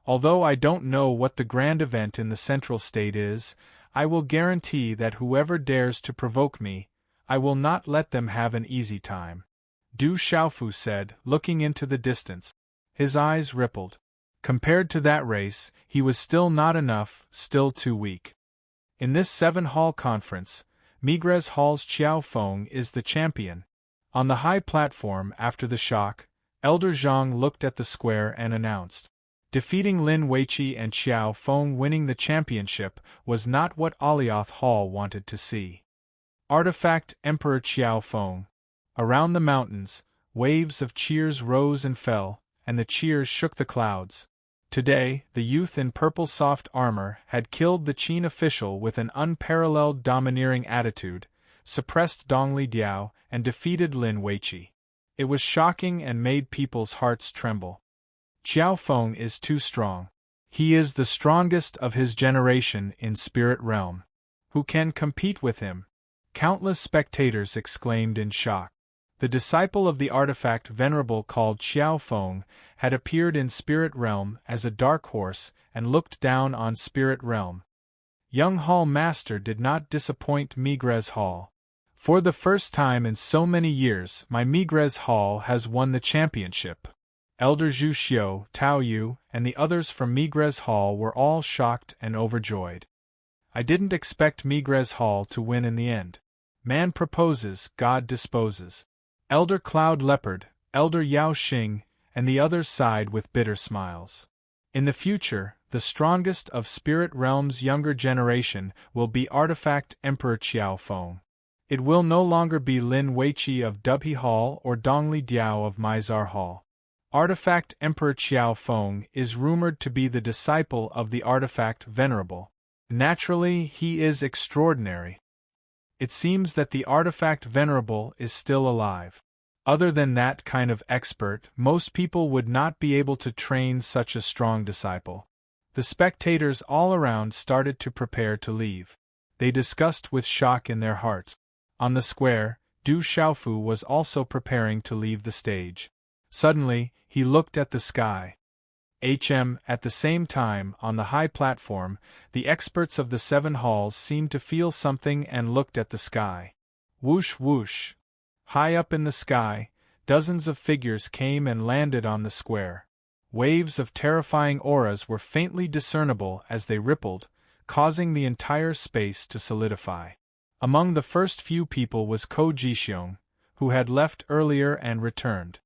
Although I don't know what the grand event in the Central State is, I will guarantee that whoever dares to provoke me, I will not let them have an easy time. Du Xiaofu said, looking into the distance. His eyes rippled. Compared to that race, he was still not enough, still too weak. In this 7-hall conference, Migres Hall's Qiao Feng is the champion. On the high platform after the shock, Elder Zhang looked at the square and announced. Defeating Lin Weiqi and Qiao Feng winning the championship was not what Alioth Hall wanted to see. Artifact Emperor Qiao Feng. Around the mountains, waves of cheers rose and fell, and the cheers shook the clouds. Today, the youth in purple soft armor had killed the Qin official with an unparalleled domineering attitude, suppressed Dongli Diao, and defeated Lin Weiqi. It was shocking and made people's hearts tremble. Qiao Feng is too strong. He is the strongest of his generation in spirit realm. Who can compete with him? Countless spectators exclaimed in shock. The disciple of the artifact venerable called Qiao Feng had appeared in spirit realm as a dark horse and looked down on spirit realm. Young Hall Master did not disappoint Migres Hall. For the first time in so many years, my Migres Hall has won the championship. Elder Zhu Xiu, Tao Yu, and the others from Migres Hall were all shocked and overjoyed. I didn't expect Migres Hall to win in the end. Man proposes, God disposes. Elder Cloud Leopard, Elder Yao Xing, and the others sighed with bitter smiles. In the future, the strongest of Spirit Realm's younger generation will be Artifact Emperor Qiao Feng. It will no longer be Lin Weiqi of Dubhe Hall or Dongli Diao of Mizar Hall. Artifact Emperor Qiao Feng is rumored to be the disciple of the Artifact Venerable. Naturally, he is extraordinary. It seems that the Artifact Venerable is still alive. Other than that kind of expert, most people would not be able to train such a strong disciple. The spectators all around started to prepare to leave. They discussed with shock in their hearts. On the square, Du Xiaofu was also preparing to leave the stage. Suddenly, he looked at the sky. At the same time, on the high platform, the experts of the 7 halls seemed to feel something and looked at the sky. Whoosh whoosh. High up in the sky, dozens of figures came and landed on the square. Waves of terrifying auras were faintly discernible as they rippled, causing the entire space to solidify. Among the first few people was Ko Jixiong, who had left earlier and returned.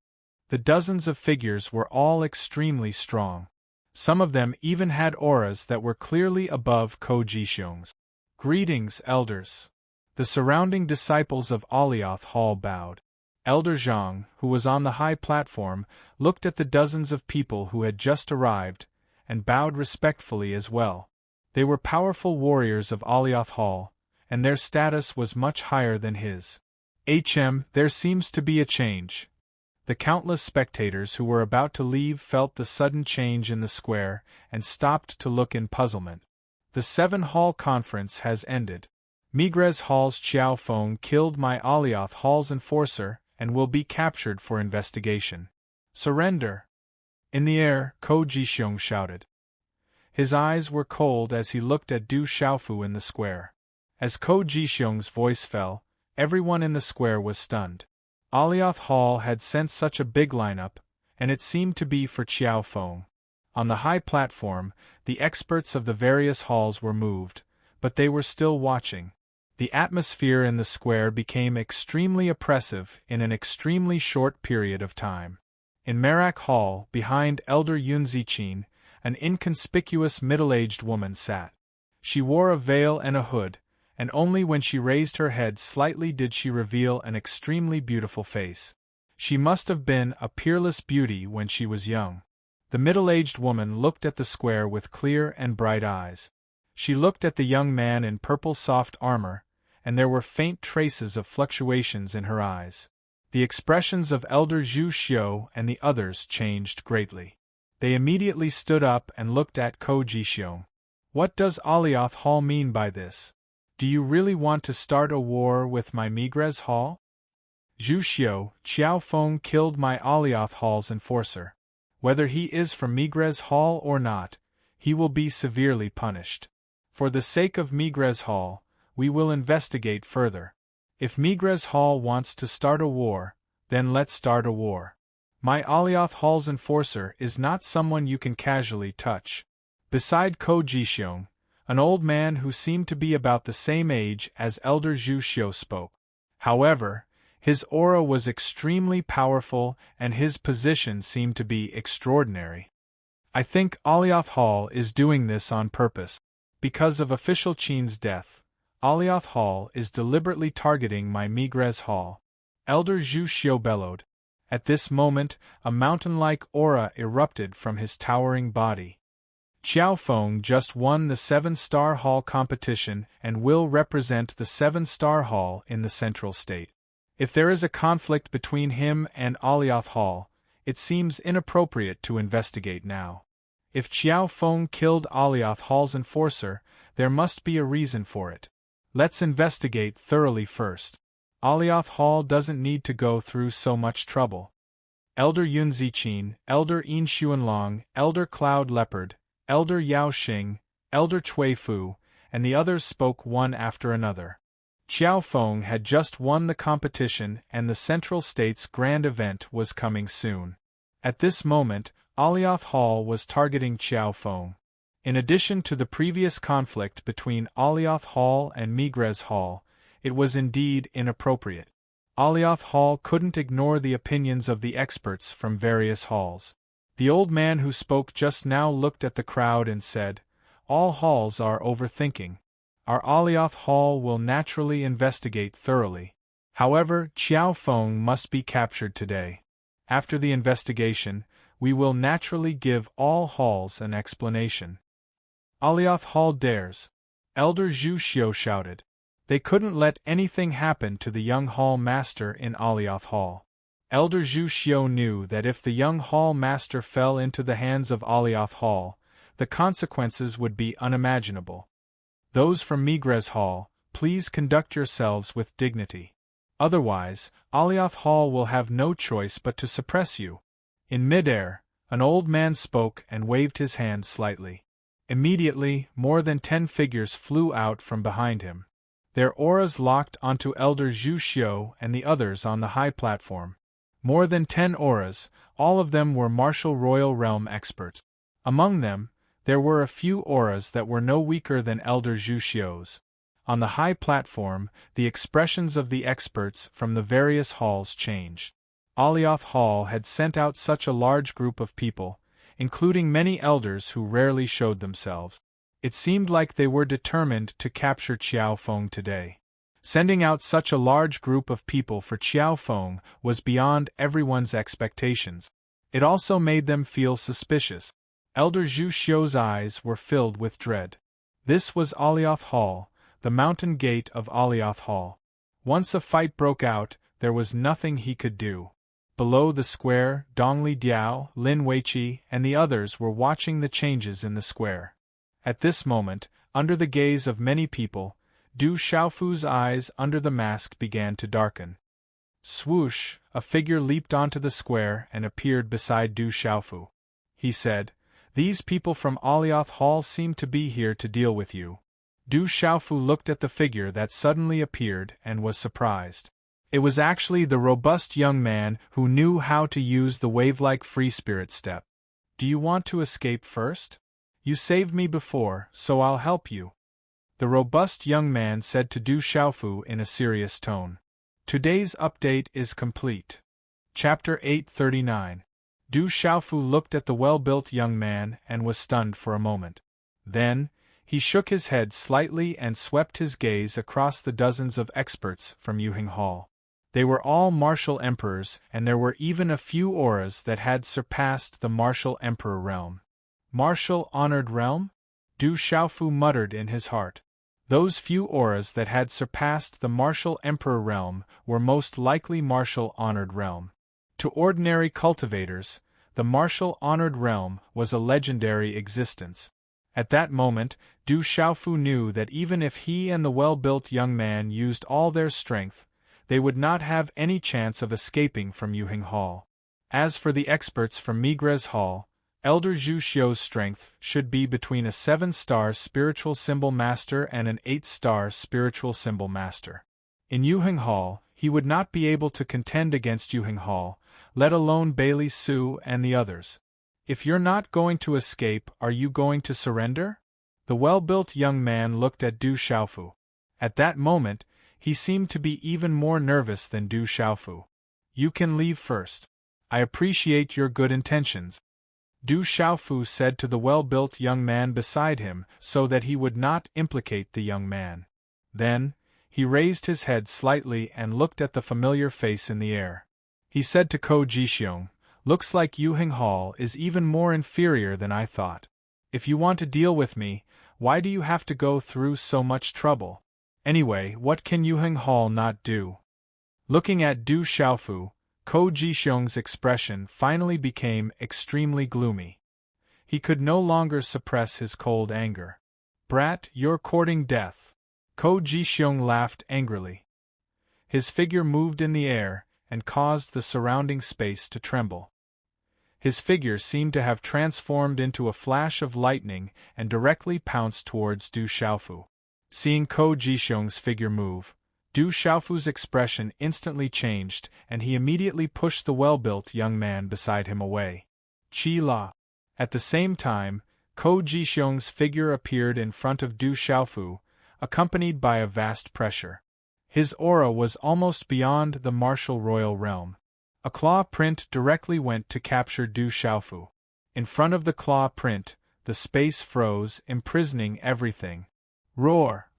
The dozens of figures were all extremely strong. Some of them even had auras that were clearly above Ko Jixiong's. Greetings, elders. The surrounding disciples of Alioth Hall bowed. Elder Zhang, who was on the high platform, looked at the dozens of people who had just arrived, and bowed respectfully as well. They were powerful warriors of Alioth Hall, and their status was much higher than his. There seems to be a change. The countless spectators who were about to leave felt the sudden change in the square and stopped to look in puzzlement. The 7-hall conference has ended. Migres Hall's Chiao Feng killed my Alioth Hall's enforcer and will be captured for investigation. Surrender! In the air, Ko Jixiong shouted. His eyes were cold as he looked at Du Xiaofu in the square. As Ko Jixiong's voice fell, everyone in the square was stunned. Alioth Hall had sent such a big lineup, and it seemed to be for Chiao Feng. On the high platform, the experts of the various halls were moved, but they were still watching. The atmosphere in the square became extremely oppressive in an extremely short period of time. In Merak Hall, behind Elder Yun Ziqin, an inconspicuous middle-aged woman sat. She wore a veil and a hood, and only when she raised her head slightly did she reveal an extremely beautiful face. She must have been a peerless beauty when she was young. The middle-aged woman looked at the square with clear and bright eyes. She looked at the young man in purple soft armor, and there were faint traces of fluctuations in her eyes. The expressions of Elder Zhu Xiu and the others changed greatly. They immediately stood up and looked at Ko Jixiong. What does Alioth Hall mean by this? Do you really want to start a war with my Migres Hall? Zhu Xiu, Chiao Feng killed my Alioth Hall's enforcer. Whether he is from Migres Hall or not, he will be severely punished. For the sake of Migres Hall, we will investigate further. If Migres Hall wants to start a war, then let's start a war. My Alioth Hall's enforcer is not someone you can casually touch. Beside Ko Jixiong, an old man who seemed to be about the same age as Elder Zhu Xiu spoke. However, his aura was extremely powerful and his position seemed to be extraordinary. I think Alioth Hall is doing this on purpose. Because of official Qin's death, Alioth Hall is deliberately targeting my Migres Hall. Elder Zhu Xiu bellowed. At this moment, a mountain-like aura erupted from his towering body. Chiao Feng just won the 7-star hall competition and will represent the 7-star hall in the Central State. If there is a conflict between him and Alioth Hall, it seems inappropriate to investigate now. If Chiao Feng killed Alioth Hall's enforcer, there must be a reason for it. Let's investigate thoroughly first. Alioth Hall doesn't need to go through so much trouble. Elder Yun Ziqin, Elder Yin Xuanlong, Elder Cloud Leopard, Elder Yao Xing, Elder Cui Fu, and the others spoke one after another. Chiao Feng had just won the competition and the Central State's grand event was coming soon. At this moment, Alioth Hall was targeting Chiao Feng. In addition to the previous conflict between Alioth Hall and Migres Hall, it was indeed inappropriate. Alioth Hall couldn't ignore the opinions of the experts from various halls. The old man who spoke just now looked at the crowd and said, "All halls are overthinking. Our Alioth Hall will naturally investigate thoroughly. However, Chiao Feng must be captured today. After the investigation, we will naturally give all halls an explanation." Alioth Hall dares! Elder Zhu Xiu shouted. They couldn't let anything happen to the young hall master in Alioth Hall. Elder Zhu Xiu knew that if the young hall master fell into the hands of Alioth Hall, the consequences would be unimaginable. Those from Migres Hall, please conduct yourselves with dignity. Otherwise, Alioth Hall will have no choice but to suppress you. In midair, an old man spoke and waved his hand slightly. Immediately, more than 10 figures flew out from behind him. Their auras locked onto Elder Zhu Xiu and the others on the high platform. More than 10 auras, all of them were martial royal realm experts. Among them, there were a few auras that were no weaker than Elder Zhu Xiu's. On the high platform, the expressions of the experts from the various halls changed. Alioth Hall had sent out such a large group of people, including many elders who rarely showed themselves. It seemed like they were determined to capture Chiao Feng today. Sending out such a large group of people for Chiao Feng was beyond everyone's expectations. It also made them feel suspicious. Elder Zhu Xiu's eyes were filled with dread. This was Alioth Hall, the mountain gate of Alioth Hall. Once a fight broke out, there was nothing he could do. Below the square, Dongli Diao, Lin Weiqi, and the others were watching the changes in the square. At this moment, under the gaze of many people, Du Xiaofu's eyes under the mask began to darken. Swoosh, a figure leaped onto the square and appeared beside Du Xiaofu. He said, "These people from Alioth Hall seem to be here to deal with you." Du Xiaofu looked at the figure that suddenly appeared and was surprised. It was actually the robust young man who knew how to use the wave-like free spirit step. "Do you want to escape first? You saved me before, so I'll help you," the robust young man said to Du Xiaofu in a serious tone. Today's update is complete. Chapter 839. Du Xiaofu looked at the well-built young man and was stunned for a moment. Then, he shook his head slightly and swept his gaze across the dozens of experts from Yuheng Hall. They were all martial emperors, and there were even a few auras that had surpassed the martial emperor realm. Martial honored realm? Du Xiaofu muttered in his heart. Those few auras that had surpassed the martial emperor realm were most likely martial honored realm. To ordinary cultivators, the martial honored realm was a legendary existence. At that moment, Du Xiaofu knew that even if he and the well-built young man used all their strength, they would not have any chance of escaping from Yuheng Hall. As for the experts from Migrez Hall, Elder Zhu Xiu's strength should be between a 7-star spiritual symbol master and an 8-star spiritual symbol master. In Yuheng Hall, he would not be able to contend against Yuheng Hall, let alone Bailey Su and the others. "If you're not going to escape, are you going to surrender?" The well-built young man looked at Du Xiaofu. At that moment, he seemed to be even more nervous than Du Xiaofu. "You can leave first. I appreciate your good intentions," Du Xiaofu said to the well-built young man beside him so that he would not implicate the young man. Then, he raised his head slightly and looked at the familiar face in the air. He said to Ko Jixiong, "Looks like Yuheng Hall is even more inferior than I thought. If you want to deal with me, why do you have to go through so much trouble? Anyway, what can Yuheng Hall not do?" Looking at Du Xiaofu, Ko Jixiong's expression finally became extremely gloomy. He could no longer suppress his cold anger. "Brat, you're courting death." Ko Jixiong laughed angrily. His figure moved in the air and caused the surrounding space to tremble. His figure seemed to have transformed into a flash of lightning and directly pounced towards Du Xiaofu. Seeing Ko Jixiong's figure move, Du Xiaofu's expression instantly changed, and he immediately pushed the well-built young man beside him away. "Qi La." At the same time, Ko Jixiong's figure appeared in front of Du Xiaofu, accompanied by a vast pressure. His aura was almost beyond the martial royal realm. A claw print directly went to capture Du Xiaofu. In front of the claw print, the space froze, imprisoning everything. Roar!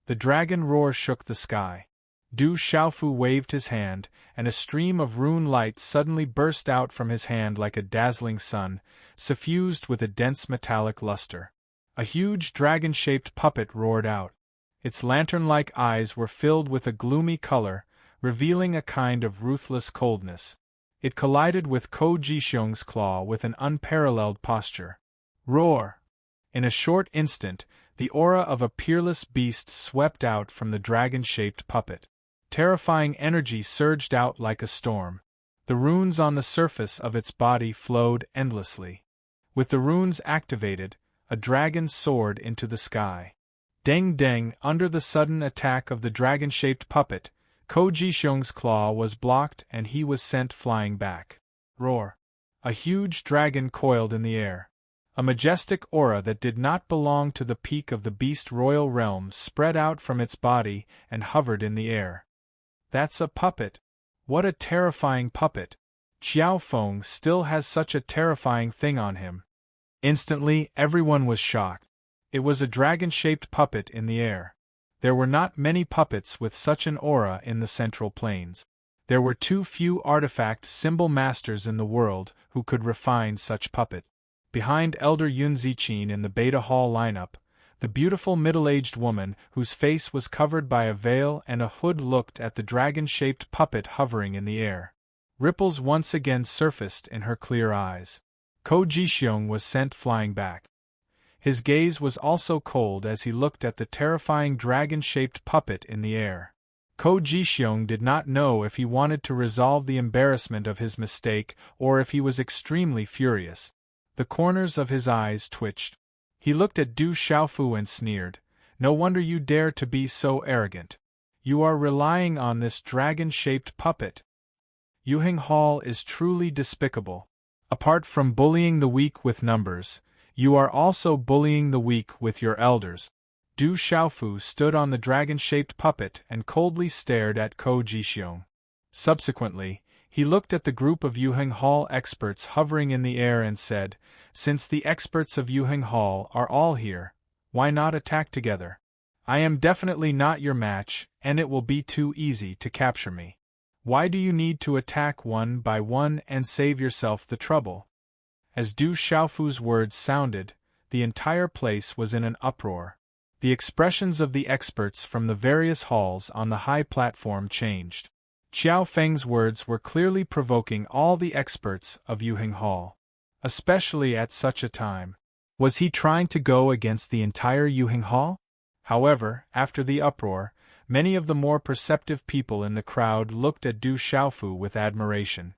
The dragon roar shook the sky. Du Xiaofu waved his hand, and a stream of rune light suddenly burst out from his hand like a dazzling sun, suffused with a dense metallic luster. A huge dragon-shaped puppet roared out. Its lantern-like eyes were filled with a gloomy color, revealing a kind of ruthless coldness. It collided with Ko Jixiong's claw with an unparalleled posture. Roar! In a short instant, the aura of a peerless beast swept out from the dragon-shaped puppet. Terrifying energy surged out like a storm. The runes on the surface of its body flowed endlessly. With the runes activated, a dragon soared into the sky. Deng! Under the sudden attack of the dragon-shaped puppet, Ko Jixiong's claw was blocked and he was sent flying back. Roar! A huge dragon coiled in the air. A majestic aura that did not belong to the peak of the beast royal realm spread out from its body and hovered in the air. "That's a puppet. What a terrifying puppet. Xiao Feng still has such a terrifying thing on him." Instantly, everyone was shocked. It was a dragon-shaped puppet in the air. There were not many puppets with such an aura in the Central Plains. There were too few artifact symbol masters in the world who could refine such puppets. Behind Elder Yun Ziqin in the Beta Hall lineup, the beautiful middle-aged woman whose face was covered by a veil and a hood looked at the dragon-shaped puppet hovering in the air. Ripples once again surfaced in her clear eyes. Ko Jixiong was sent flying back. His gaze was also cold as he looked at the terrifying dragon-shaped puppet in the air. Ko Jixiong did not know if he wanted to resolve the embarrassment of his mistake or if he was extremely furious. The corners of his eyes twitched. He looked at Du Xiaofu and sneered, "No wonder you dare to be so arrogant. You are relying on this dragon-shaped puppet. Yuheng Hall is truly despicable. Apart from bullying the weak with numbers, you are also bullying the weak with your elders." Du Xiaofu stood on the dragon-shaped puppet and coldly stared at Ko Jixiong. Subsequently, he looked at the group of Yuheng Hall experts hovering in the air and said, "Since the experts of Yuheng Hall are all here, why not attack together? I am definitely not your match, and it will be too easy to capture me. Why do you need to attack one by one and save yourself the trouble?" As Du Xiaofu's words sounded, the entire place was in an uproar. The expressions of the experts from the various halls on the high platform changed. Qiao Feng's words were clearly provoking all the experts of Yuheng Hall. Especially at such a time. Was he trying to go against the entire Yuheng Hall? However, after the uproar, many of the more perceptive people in the crowd looked at Du Xiaofu with admiration.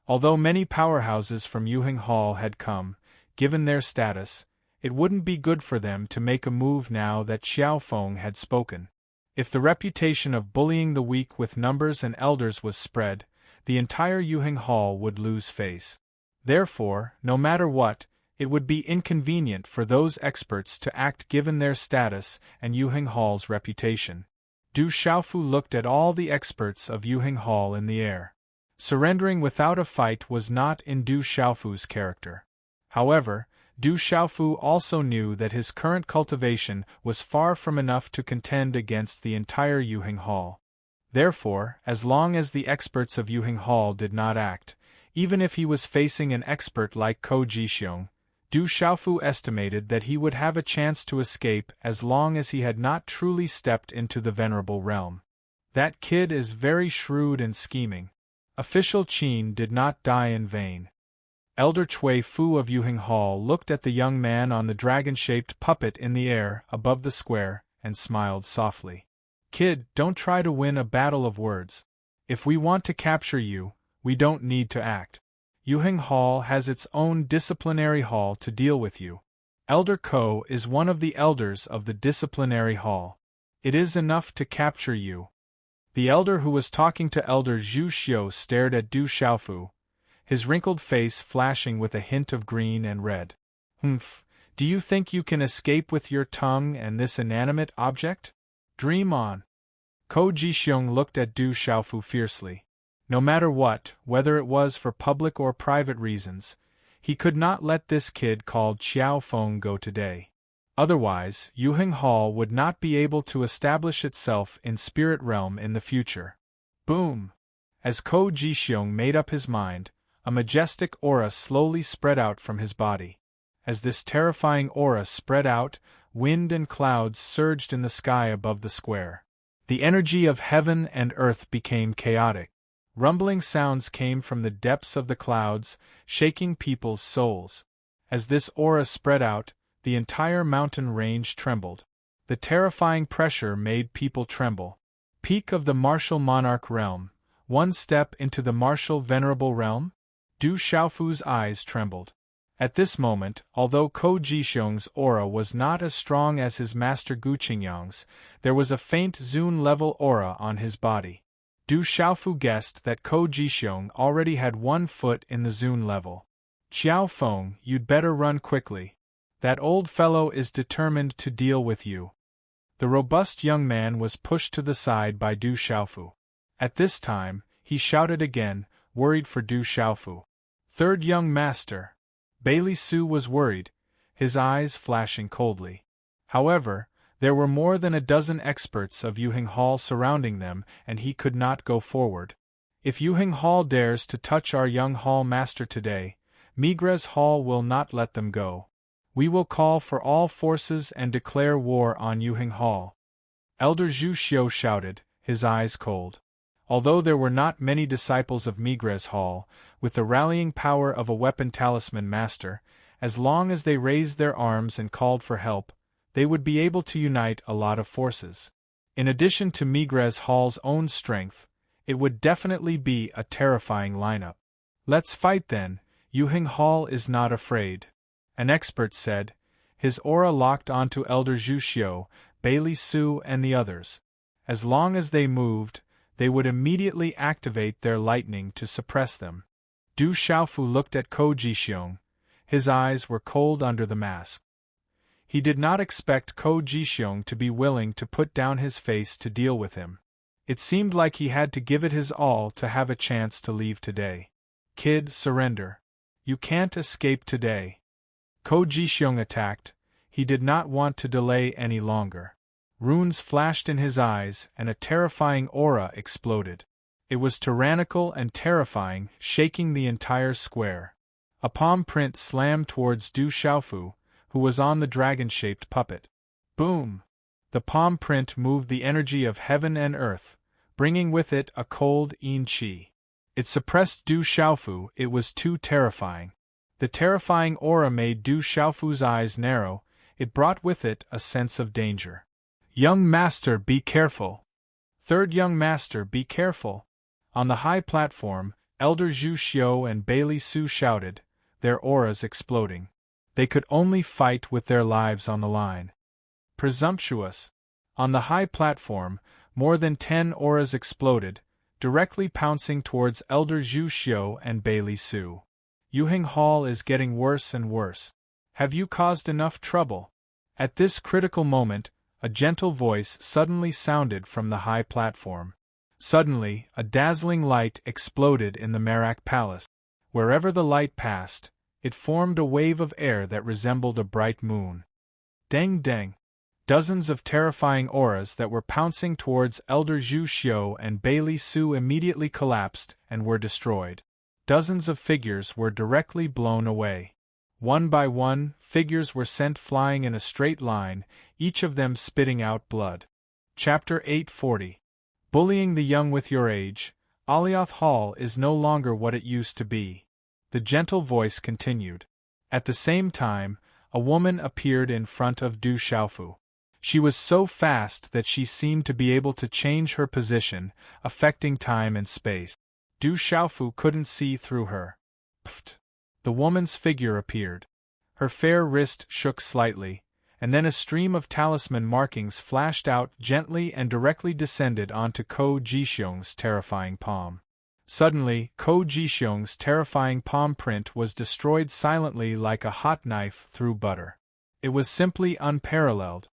Although many powerhouses from Yuheng Hall had come, given their status, it wouldn't be good for them to make a move now that Xiao Feng had spoken. If the reputation of bullying the weak with numbers and elders was spread, the entire Yuheng Hall would lose face. Therefore, no matter what, it would be inconvenient for those experts to act given their status and Yuheng Hall's reputation. Du Xiaofu looked at all the experts of Yuheng Hall in the air. Surrendering without a fight was not in Du Xiaofu's character. However, Du Xiaofu also knew that his current cultivation was far from enough to contend against the entire Yuheng Hall. Therefore, as long as the experts of Yuheng Hall did not act, even if he was facing an expert like Ko Jixiong, Du Xiaofu estimated that he would have a chance to escape as long as he had not truly stepped into the venerable realm. That kid is very shrewd and scheming. Official Qin did not die in vain. Elder Cui Fu of Yuheng Hall looked at the young man on the dragon-shaped puppet in the air above the square and smiled softly. "Kid, don't try to win a battle of words. If we want to capture you, we don't need to act. Yuheng Hall has its own disciplinary hall to deal with you. Elder Ko is one of the elders of the disciplinary hall. It is enough to capture you." The elder who was talking to Elder Zhu Xiu stared at Du Xiaofu, his wrinkled face flashing with a hint of green and red. "Humph, do you think you can escape with your tongue and this inanimate object? Dream on." Ko Jixiong looked at Du Xiaofu fiercely. No matter what, whether it was for public or private reasons, he could not let this kid called Xiao Feng go today. Otherwise, Yuheng Hall would not be able to establish itself in Spirit Realm in the future. Boom! As Ko Jixiong made up his mind, a majestic aura slowly spread out from his body. As this terrifying aura spread out, wind and clouds surged in the sky above the square. The energy of heaven and earth became chaotic. Rumbling sounds came from the depths of the clouds, shaking people's souls. As this aura spread out, the entire mountain range trembled. The terrifying pressure made people tremble. Peak of the martial monarch realm, one step into the martial venerable realm? Du Xiaofu's eyes trembled. At this moment, although Ko Jixiong's aura was not as strong as his master Gu Qingyang's, there was a faint Zun-level aura on his body. Du Xiaofu guessed that Ko Jixiong already had 1 foot in the Zun level. "Xiao Feng, you'd better run quickly. That old fellow is determined to deal with you." The robust young man was pushed to the side by Du Xiaofu. At this time, he shouted again, worried for Du Xiaofu. "Third young master." Bailey Su was worried, his eyes flashing coldly. However, there were more than a dozen experts of Yuheng Hall surrounding them, and he could not go forward. "If Yuheng Hall dares to touch our young hall master today, Migres Hall will not let them go. We will call for all forces and declare war on Yuheng Hall." Elder Zhu Xiu shouted, his eyes cold. Although there were not many disciples of Migres Hall, with the rallying power of a weapon talisman master, as long as they raised their arms and called for help, they would be able to unite a lot of forces. In addition to Migres Hall's own strength, it would definitely be a terrifying lineup. "Let's fight then, Yuhing Hall is not afraid," an expert said, his aura locked onto Elder Zhu Xiu, Bailey Su and the others. As long as they moved, they would immediately activate their lightning to suppress them. Du Xiaofu looked at Ko Jixiong. His eyes were cold under the mask. He did not expect Ko Jixiong to be willing to put down his face to deal with him. It seemed like he had to give it his all to have a chance to leave today. "Kid, surrender. You can't escape today." Ko Jixiong attacked. He did not want to delay any longer. Runes flashed in his eyes and a terrifying aura exploded. It was tyrannical and terrifying, shaking the entire square. A palm print slammed towards Du Xiaofu, who was on the dragon-shaped puppet. Boom! The palm print moved the energy of heaven and earth, bringing with it a cold yin qi. It suppressed Du Xiaofu. It was too terrifying. The terrifying aura made Du Xiaofu's eyes narrow. It brought with it a sense of danger. "Young master, be careful!" "Third young master, be careful!" On the high platform, Elder Zhu Xiu and Bailey Su shouted, their auras exploding. They could only fight with their lives on the line. Presumptuous! On the high platform, more than 10 auras exploded, directly pouncing towards Elder Zhu Xiu and Bailey Su. "Yuhing Hall is getting worse and worse. Have you caused enough trouble?" At this critical moment, a gentle voice suddenly sounded from the high platform. Suddenly, a dazzling light exploded in the Merak Palace. Wherever the light passed, it formed a wave of air that resembled a bright moon. Deng deng! Dozens of terrifying auras that were pouncing towards Elder Zhu Xiu and Bailey Su immediately collapsed and were destroyed. Dozens of figures were directly blown away. One by one, figures were sent flying in a straight line, each of them spitting out blood. Chapter 840. Bullying the young with your age, Alioth Hall is no longer what it used to be. The gentle voice continued. At the same time, a woman appeared in front of Du Xiaofu. She was so fast that she seemed to be able to change her position, affecting time and space. Du Xiaofu couldn't see through her. Pfft! The woman's figure appeared. Her fair wrist shook slightly, and then a stream of talisman markings flashed out gently and directly descended onto Ko Jixiong's terrifying palm. Suddenly, Ko Jixiong's terrifying palm print was destroyed silently like a hot knife through butter. It was simply unparalleled.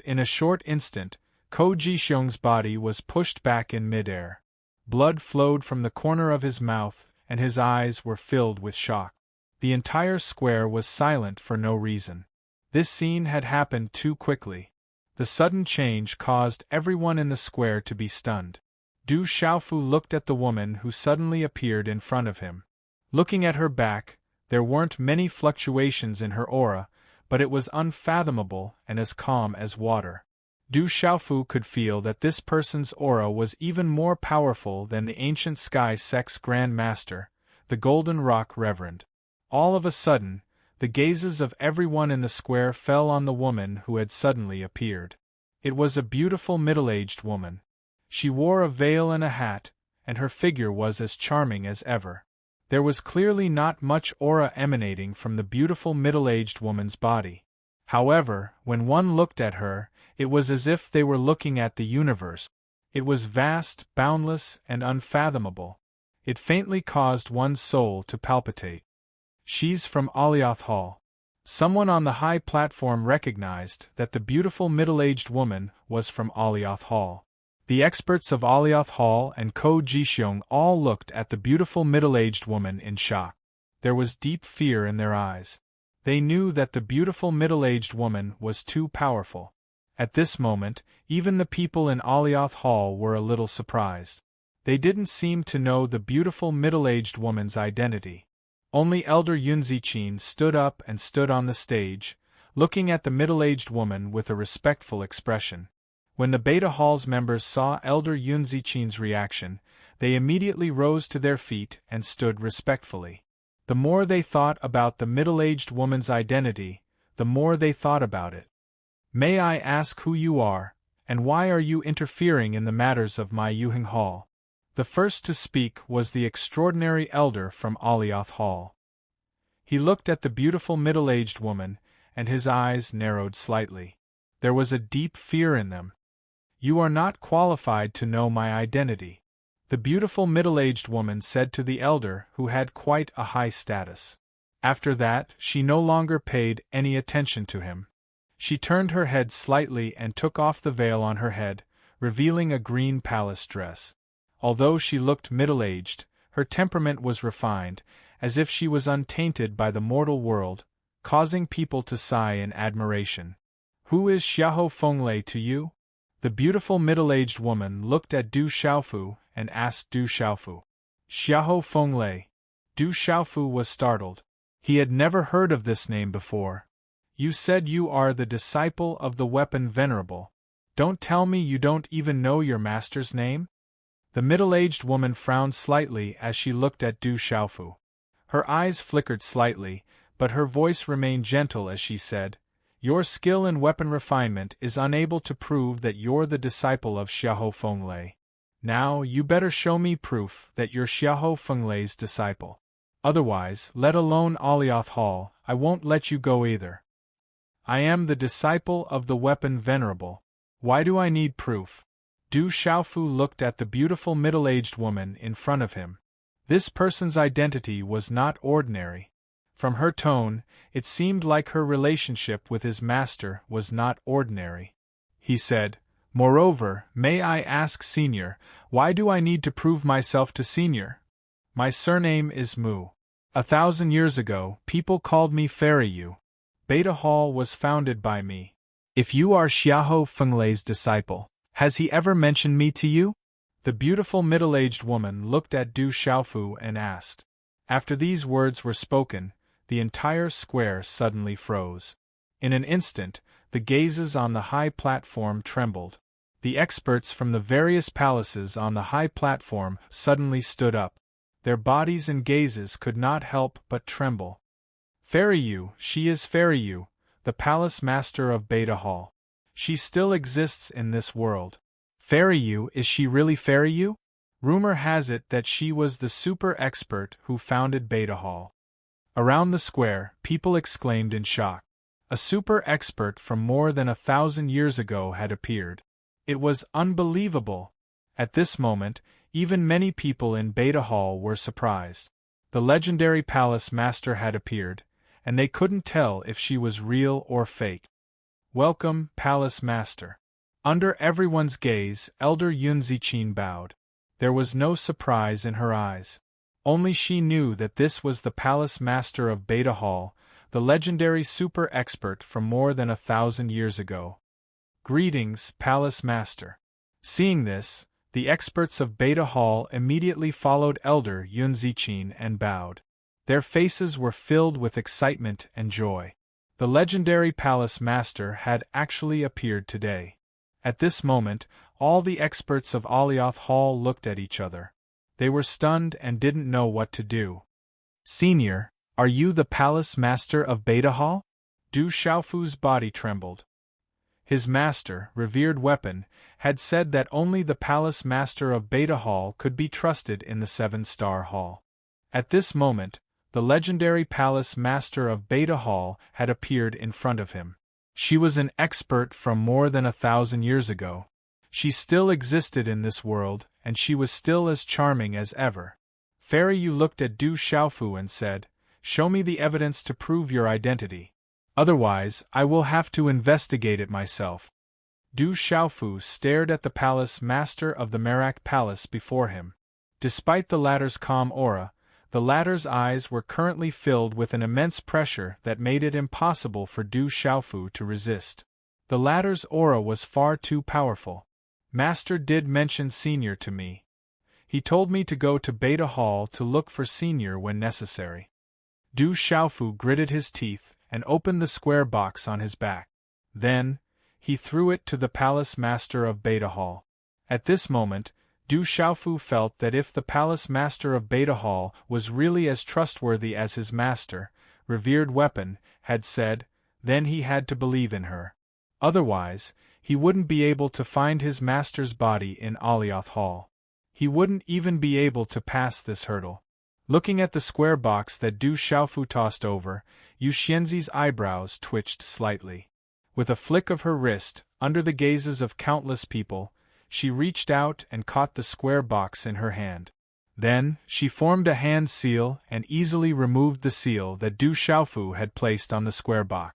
In a short instant, Ko Jixiong's body was pushed back in midair. Blood flowed from the corner of his mouth, and his eyes were filled with shock. The entire square was silent for no reason. This scene had happened too quickly. The sudden change caused everyone in the square to be stunned. Du Xiaofu looked at the woman who suddenly appeared in front of him. Looking at her back, there weren't many fluctuations in her aura, but it was unfathomable and as calm as water. Du Xiaofu could feel that this person's aura was even more powerful than the ancient Sky Sect's Grand Master, the Golden Rock Reverend. All of a sudden, the gazes of everyone in the square fell on the woman who had suddenly appeared. It was a beautiful middle-aged woman. She wore a veil and a hat, and her figure was as charming as ever. There was clearly not much aura emanating from the beautiful middle-aged woman's body. However, when one looked at her, it was as if they were looking at the universe. It was vast, boundless, and unfathomable. It faintly caused one's soul to palpitate. "She's from Alioth Hall." Someone on the high platform recognized that the beautiful middle-aged woman was from Alioth Hall. The experts of Alioth Hall and Ko Jixiong all looked at the beautiful middle-aged woman in shock. There was deep fear in their eyes. They knew that the beautiful middle-aged woman was too powerful. At this moment, even the people in Alioth Hall were a little surprised. They didn't seem to know the beautiful middle-aged woman's identity. Only Elder Yunzichin stood up and stood on the stage, looking at the middle-aged woman with a respectful expression. When the Beta Hall's members saw Elder Yun Zichin's reaction, they immediately rose to their feet and stood respectfully. The more they thought about the middle-aged woman's identity, the more they thought about it. "May I ask who you are, and why are you interfering in the matters of my Yuheng Hall?" The first to speak was the extraordinary elder from Alioth Hall. He looked at the beautiful middle-aged woman, and his eyes narrowed slightly. There was a deep fear in them. "You are not qualified to know my identity," the beautiful middle-aged woman said to the elder, who had quite a high status. After that, she no longer paid any attention to him. She turned her head slightly and took off the veil on her head, revealing a green palace dress. Although she looked middle-aged, her temperament was refined, as if she was untainted by the mortal world, causing people to sigh in admiration. "Who is Xiahou Fenglei to you?" The beautiful middle-aged woman looked at Du Xiaofu and asked Du Xiaofu. "Xiahou Fenglei." Du Xiaofu was startled. He had never heard of this name before. "You said you are the disciple of the weapon venerable. Don't tell me you don't even know your master's name?" The middle-aged woman frowned slightly as she looked at Du Xiaofu. Her eyes flickered slightly, but her voice remained gentle as she said, "Your skill in weapon refinement is unable to prove that you're the disciple of Xiahou Fenglei. Now, you better show me proof that you're Xiahou Fenglei's disciple. Otherwise, let alone Alioth Hall, I won't let you go either." "I am the disciple of the weapon venerable. Why do I need proof?" Du Xiaofu looked at the beautiful middle-aged woman in front of him. This person's identity was not ordinary. From her tone, it seemed like her relationship with his master was not ordinary. He said, "Moreover, may I ask, Senior, why do I need to prove myself to Senior? My surname is Mu. 1,000 years ago, people called me Fairy Yu. Beta Hall was founded by me. If you are Xiahou Fenglei's disciple, has he ever mentioned me to you?" The beautiful middle-aged woman looked at Du Xiaofu and asked. After these words were spoken, the entire square suddenly froze. In an instant, the gazes on the high platform trembled. The experts from the various palaces on the high platform suddenly stood up. Their bodies and gazes could not help but tremble. "Fairy Yu, she is Fairy Yu, the palace master of Beta Hall. She still exists in this world." "Fairy Yu, is she really Fairy Yu? Rumor has it that she was the super expert who founded Beta Hall." Around the square, people exclaimed in shock. A super expert from more than 1,000 years ago had appeared. It was unbelievable. At this moment, even many people in Beta Hall were surprised. The legendary palace master had appeared, and they couldn't tell if she was real or fake. "Welcome, Palace Master." Under everyone's gaze, Elder Yun Zichin bowed. There was no surprise in her eyes. Only she knew that this was the Palace Master of Beta Hall, the legendary super expert from more than 1,000 years ago. "Greetings, Palace Master." Seeing this, the experts of Beta Hall immediately followed Elder Yun Zichin and bowed. Their faces were filled with excitement and joy. The legendary Palace Master had actually appeared today. At this moment, all the experts of Alioth Hall looked at each other. They were stunned and didn't know what to do. "Senior, are you the Palace Master of Beta Hall?" Du Xiaofu's body trembled. His master, revered weapon, had said that only the Palace Master of Beta Hall could be trusted in the 7-star hall. At this moment, the legendary Palace Master of Beta Hall had appeared in front of him. She was an expert from more than 1,000 years ago. She still existed in this world, and she was still as charming as ever. Fairy Yu looked at Du Xiaofu and said, "Show me the evidence to prove your identity. Otherwise, I will have to investigate it myself." Du Xiaofu stared at the palace master of the Merak Palace before him. Despite the latter's calm aura, the latter's eyes were currently filled with an immense pressure that made it impossible for Du Xiaofu to resist. The latter's aura was far too powerful. "Master did mention Senior to me. He told me to go to Beta Hall to look for Senior when necessary." Du Xiaofu gritted his teeth and opened the square box on his back. Then, he threw it to the palace master of Beta Hall. At this moment, Du Xiaofu felt that if the palace master of Beta Hall was really as trustworthy as his master, revered weapon, had said, then he had to believe in her. Otherwise, he wouldn't be able to find his master's body in Alioth Hall. He wouldn't even be able to pass this hurdle. Looking at the square box that Du Xiaofu tossed over, Yu Xianzi's eyebrows twitched slightly. With a flick of her wrist, under the gazes of countless people, she reached out and caught the square box in her hand. Then, she formed a hand seal and easily removed the seal that Du Xiaofu had placed on the square box.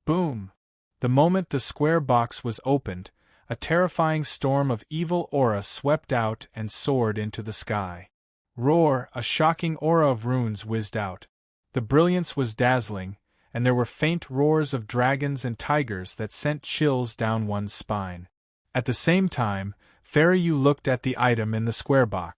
Boom! The moment the square box was opened, a terrifying storm of evil aura swept out and soared into the sky. Roar! A shocking aura of runes whizzed out. The brilliance was dazzling, and there were faint roars of dragons and tigers that sent chills down one's spine. At the same time, Fairy Yu looked at the item in the square box.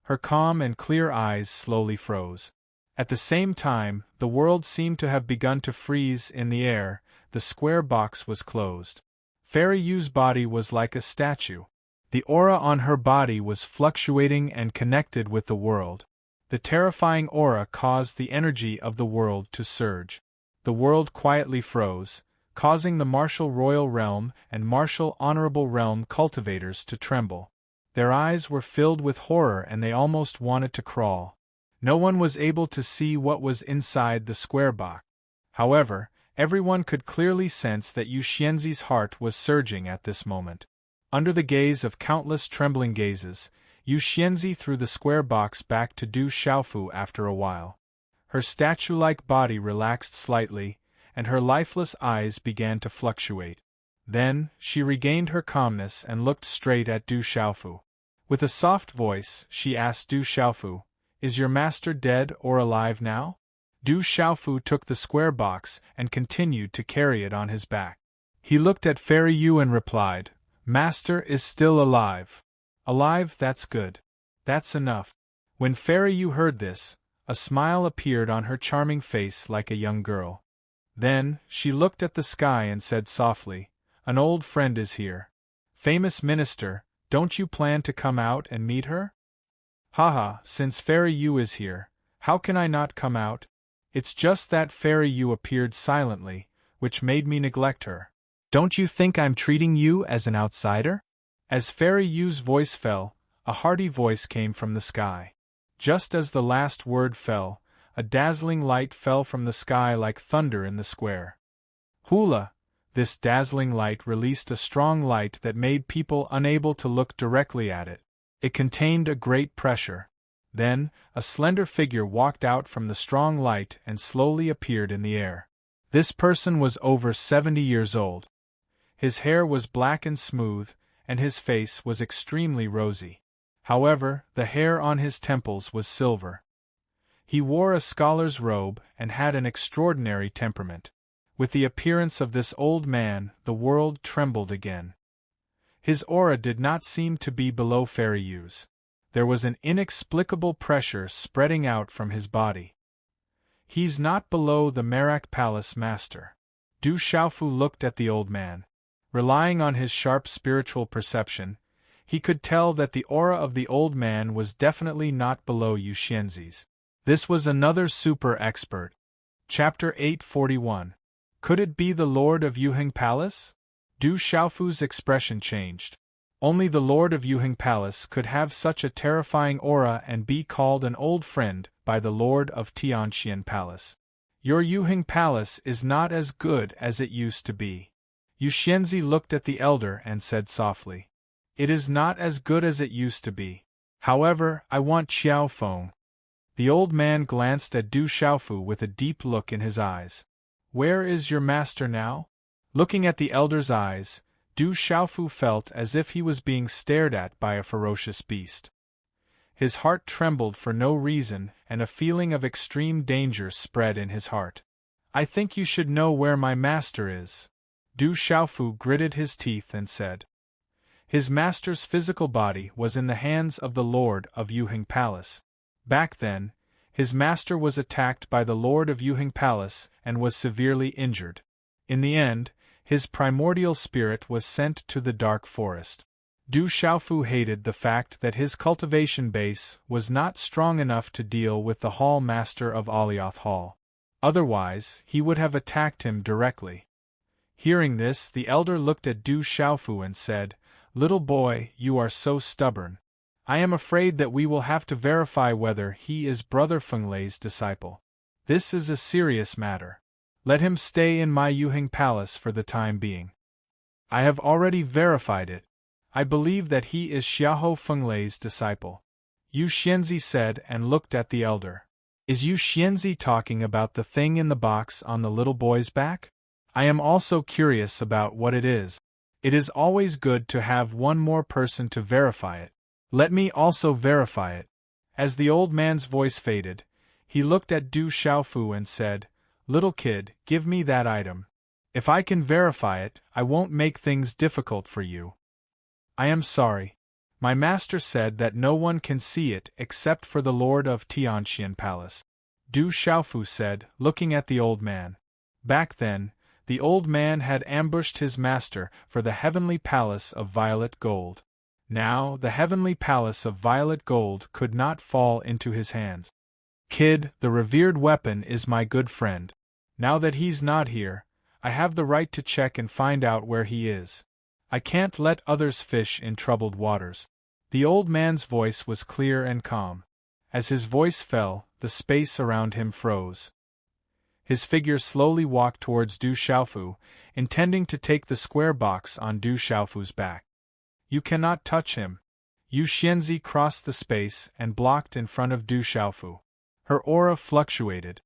Her calm and clear eyes slowly froze. At the same time, the world seemed to have begun to freeze in the air. The square box was closed. Fairy Yu's body was like a statue. The aura on her body was fluctuating and connected with the world. The terrifying aura caused the energy of the world to surge. The world quietly froze, causing the martial royal realm and martial honorable realm cultivators to tremble. Their eyes were filled with horror and they almost wanted to crawl. No one was able to see what was inside the square box. However, everyone could clearly sense that Yu Xianzi's heart was surging at this moment. Under the gaze of countless trembling gazes, Yu Xianzi threw the square box back to Du Xiaofu after a while. Her statue-like body relaxed slightly, and her lifeless eyes began to fluctuate. Then, she regained her calmness and looked straight at Du Xiaofu. With a soft voice, she asked Du Xiaofu, "Is your master dead or alive now?" Du Xiaofu took the square box and continued to carry it on his back. He looked at Fairy Yu and replied, "Master is still alive." "Alive, that's good. That's enough." When Fairy Yu heard this, a smile appeared on her charming face like a young girl. Then, she looked at the sky and said softly, "An old friend is here. Famous minister, don't you plan to come out and meet her?" "Haha, since Fairy Yu is here, how can I not come out? It's just that Fairy Yu appeared silently, which made me neglect her. Don't you think I'm treating you as an outsider?" As Fairy Yu's voice fell, a hearty voice came from the sky. Just as the last word fell, a dazzling light fell from the sky like thunder in the square. Hula! This dazzling light released a strong light that made people unable to look directly at it. It contained a great pressure. Then, a slender figure walked out from the strong light and slowly appeared in the air. This person was over 70 years old. His hair was black and smooth, and his face was extremely rosy. However, the hair on his temples was silver. He wore a scholar's robe and had an extraordinary temperament. With the appearance of this old man, the world trembled again. His aura did not seem to be below Fairy Yu's. There was an inexplicable pressure spreading out from his body. "He's not below the Merak Palace Master." Du Xiaofu looked at the old man. Relying on his sharp spiritual perception, he could tell that the aura of the old man was definitely not below Yu Xianzi's. This was another super expert. Chapter 841. Could it be the Lord of Yuheng Palace? Du Xiaofu's expression changed. Only the Lord of Yuheng Palace could have such a terrifying aura and be called an old friend by the Lord of Tianxian Palace. Your Yuheng Palace is not as good as it used to be. Yu Xianzi looked at the elder and said softly, "It is not as good as it used to be. However, I want Xiao Feng." The old man glanced at Du Xiaofu with a deep look in his eyes. "Where is your master now?" Looking at the elder's eyes, Du Xiaofu felt as if he was being stared at by a ferocious beast. His heart trembled for no reason and a feeling of extreme danger spread in his heart. "I think you should know where my master is." Du Xiaofu gritted his teeth and said. His master's physical body was in the hands of the Lord of Yuheng Palace. Back then, his master was attacked by the Lord of Yuheng Palace and was severely injured. In the end, his primordial spirit was sent to the dark forest. Du Xiaofu hated the fact that his cultivation base was not strong enough to deal with the Hall Master of Alioth Hall. Otherwise, he would have attacked him directly. Hearing this, the elder looked at Du Xiaofu and said, "Little boy, you are so stubborn. I am afraid that we will have to verify whether he is Brother Fenglei's disciple. This is a serious matter. Let him stay in my Yuheng Palace for the time being. I have already verified it. I believe that he is Xiahou Fenglei's disciple," Yu Xianzi said and looked at the elder. "Is Yu Xianzi talking about the thing in the box on the little boy's back? I am also curious about what it is. It is always good to have one more person to verify it. Let me also verify it." As the old man's voice faded, he looked at Du Xiaofu and said, "Little kid, give me that item. If I can verify it, I won't make things difficult for you." "I am sorry. My master said that no one can see it except for the Lord of Tianxian Palace," Du Xiaofu said, looking at the old man. Back then, the old man had ambushed his master for the heavenly palace of violet gold. Now, the heavenly palace of violet gold could not fall into his hands. "Kid, the revered weapon is my good friend. Now that he's not here, I have the right to check and find out where he is. I can't let others fish in troubled waters." The old man's voice was clear and calm. As his voice fell, the space around him froze. His figure slowly walked towards Du Xiaofu, intending to take the square box on Du Xiaofu's back. "You cannot touch him." Yu Xianzi crossed the space and blocked in front of Du Xiaofu. Her aura fluctuated.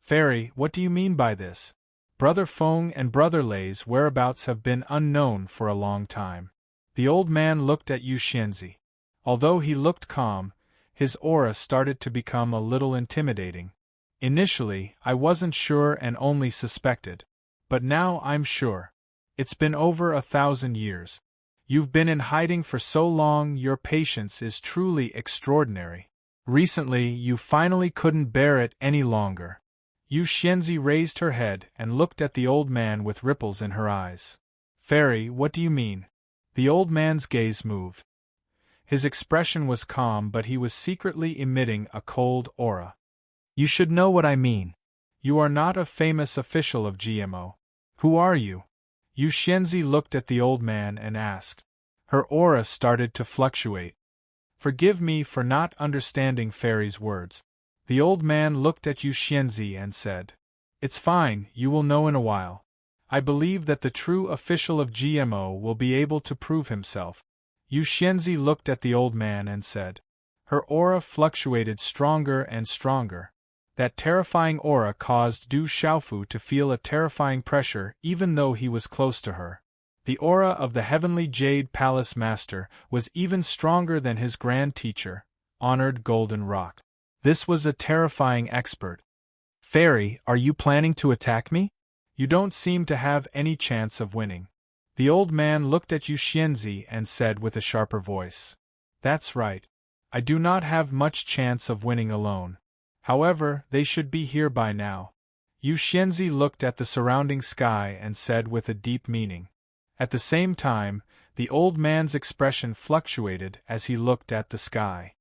"Fairy, what do you mean by this? Brother Feng and Brother Lei's whereabouts have been unknown for a long time." The old man looked at Yu Xianzi. Although he looked calm, his aura started to become a little intimidating. "Initially, I wasn't sure and only suspected. But now I'm sure. It's been over 1,000 years. You've been in hiding for so long, your patience is truly extraordinary. Recently, you finally couldn't bear it any longer." Yu Xianzi raised her head and looked at the old man with ripples in her eyes. "Fairy, what do you mean?" The old man's gaze moved. His expression was calm, but he was secretly emitting a cold aura. "You should know what I mean. You are not a famous official of GMO. Who are you?" Yu Xianzi looked at the old man and asked. Her aura started to fluctuate. "Forgive me for not understanding Fairy's words." The old man looked at Yu Xianzi and said, "It's fine, you will know in a while. I believe that the true official of GMO will be able to prove himself." Yu Xianzi looked at the old man and said. Her aura fluctuated stronger and stronger. That terrifying aura caused Du Xiaofu to feel a terrifying pressure even though he was close to her. The aura of the Heavenly Jade Palace Master was even stronger than his grand teacher, Honored Golden Rock. This was a terrifying expert. "Fairy, are you planning to attack me? You don't seem to have any chance of winning." The old man looked at Yu Xianzi and said with a sharper voice, "That's right. I do not have much chance of winning alone. However, they should be here by now." Yu Xianzi looked at the surrounding sky and said with a deep meaning. At the same time, the old man's expression fluctuated as he looked at the sky.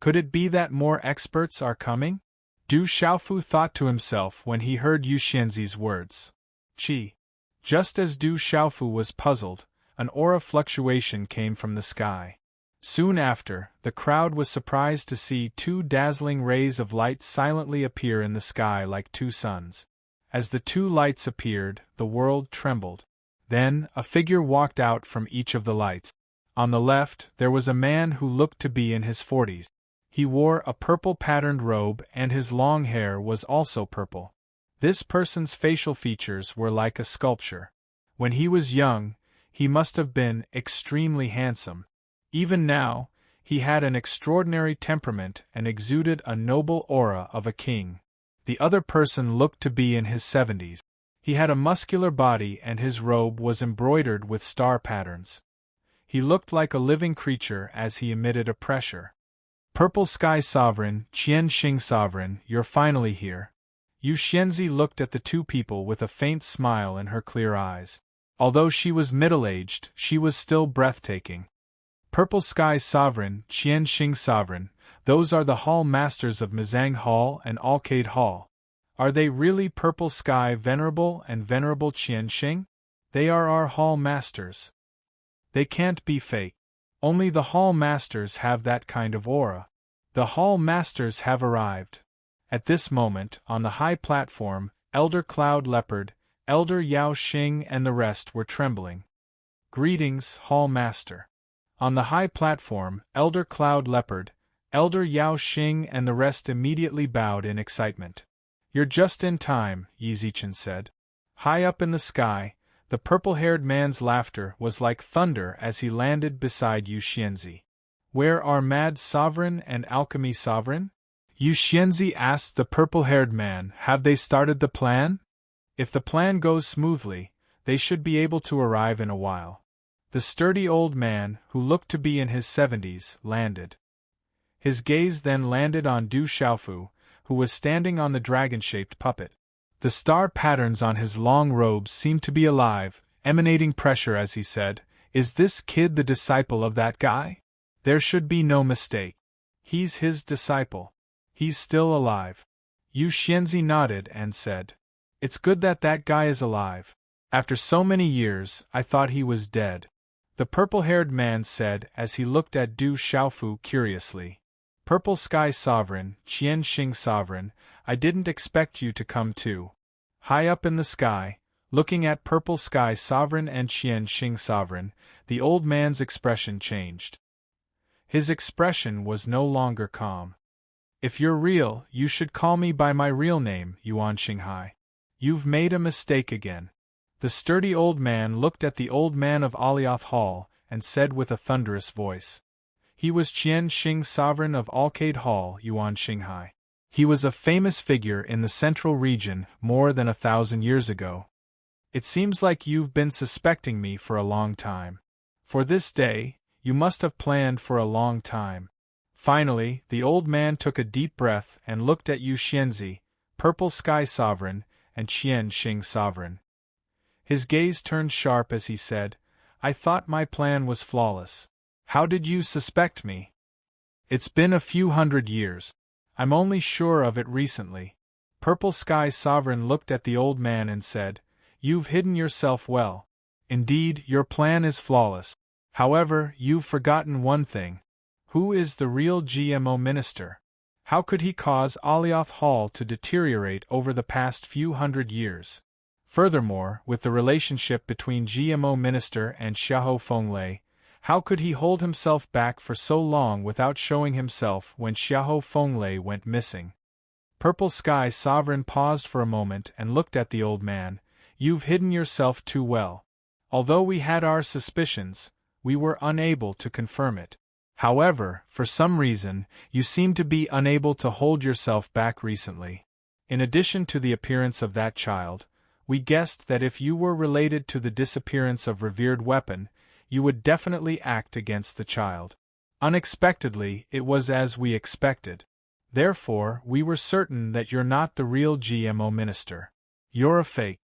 Could it be that more experts are coming? Du Xiaofu thought to himself when he heard Yu Xianzi's words. Chi. Just as Du Xiaofu was puzzled, an aura fluctuation came from the sky. Soon after, the crowd was surprised to see two dazzling rays of light silently appear in the sky like two suns. As the two lights appeared, the world trembled. Then, a figure walked out from each of the lights. On the left, there was a man who looked to be in his 40s. He wore a purple-patterned robe and his long hair was also purple. This person's facial features were like a sculpture. When he was young, he must have been extremely handsome. Even now, he had an extraordinary temperament and exuded a noble aura of a king. The other person looked to be in his 70s. He had a muscular body and his robe was embroidered with star patterns. He looked like a living creature as he emitted a pressure. "Purple Sky Sovereign, Qian Xing Sovereign, you're finally here." Yu Xianzi looked at the two people with a faint smile in her clear eyes. Although she was middle-aged, she was still breathtaking. Purple Sky Sovereign, Qian Xing Sovereign, those are the hall masters of Mizang Hall and Alcade Hall. Are they really Purple Sky Venerable and Venerable Qian Xing? They are our hall masters. They can't be fake. Only the hall masters have that kind of aura. The hall masters have arrived. At this moment, on the high platform, Elder Cloud Leopard, Elder Yao Xing and the rest were trembling. Greetings, hall master. On the high platform, Elder Cloud Leopard, Elder Yao Xing and the rest immediately bowed in excitement. You're just in time, Yi Zichen said. High up in the sky, the purple-haired man's laughter was like thunder as he landed beside Yu Xianzi. Where are Mad Sovereign and Alchemy Sovereign? Yu Xianzi asked the purple-haired man. Have they started the plan? If the plan goes smoothly, they should be able to arrive in a while. The sturdy old man, who looked to be in his 70s, landed. His gaze then landed on Du Xiaofu, who was standing on the dragon-shaped puppet. The star patterns on his long robes seemed to be alive, emanating pressure as he said, "Is this kid the disciple of that guy? There should be no mistake. He's his disciple. He's still alive." Yu Xianzi nodded and said, "It's good that that guy is alive. After so many years, I thought he was dead." The purple-haired man said as he looked at Du Xiaofu curiously. "Purple Sky Sovereign, Qian Xing Sovereign, I didn't expect you to come too." High up in the sky, looking at Purple Sky Sovereign and Qian Xing Sovereign, the old man's expression changed. His expression was no longer calm. "If you're real, you should call me by my real name, Yuan Xinghai. You've made a mistake again." The sturdy old man looked at the old man of Alioth Hall and said with a thunderous voice. He was Qian Xing Sovereign of Alcade Hall, Yuan Xinghai. He was a famous figure in the central region more than 1,000 years ago. It seems like you've been suspecting me for a long time. For this day, you must have planned for a long time. Finally, the old man took a deep breath and looked at Yu Xianzi, Purple Sky Sovereign, and Qian Xing Sovereign. His gaze turned sharp as he said, "I thought my plan was flawless. How did you suspect me? It's been a few hundred years. I'm only sure of it recently." Purple Sky Sovereign looked at the old man and said, "You've hidden yourself well. Indeed, your plan is flawless. However, you've forgotten one thing. Who is the real GMO minister? How could he cause Alioth Hall to deteriorate over the past few hundred years? Furthermore, with the relationship between GMO minister and Xiahou Fenglei, how could he hold himself back for so long without showing himself when Xiahou Fenglei went missing?" Purple Sky Sovereign paused for a moment and looked at the old man. "You've hidden yourself too well. Although we had our suspicions, we were unable to confirm it. However, for some reason, you seem to be unable to hold yourself back recently. In addition to the appearance of that child, we guessed that if you were related to the disappearance of revered weapon, you would definitely act against the child. Unexpectedly, it was as we expected. Therefore, we were certain that you're not the real GMO minister. You're a fake."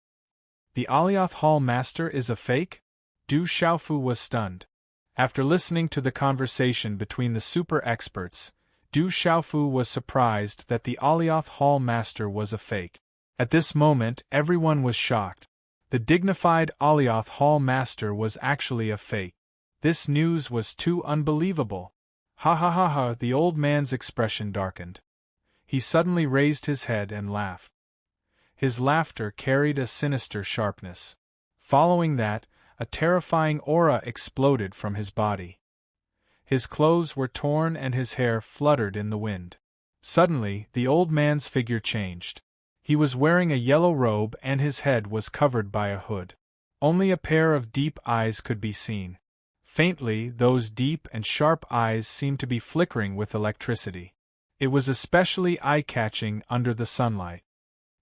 "The Alioth Hall master is a fake?" Du Xiaofu was stunned. After listening to the conversation between the super experts, Du Xiaofu was surprised that the Alioth Hall master was a fake. At this moment, everyone was shocked. The dignified Alioth Hall master was actually a fake. This news was too unbelievable. Ha ha ha ha! The old man's expression darkened. He suddenly raised his head and laughed. His laughter carried a sinister sharpness. Following that, a terrifying aura exploded from his body. His clothes were torn and his hair fluttered in the wind. Suddenly, the old man's figure changed. He was wearing a yellow robe and his head was covered by a hood. Only a pair of deep eyes could be seen. Faintly, those deep and sharp eyes seemed to be flickering with electricity. It was especially eye-catching under the sunlight.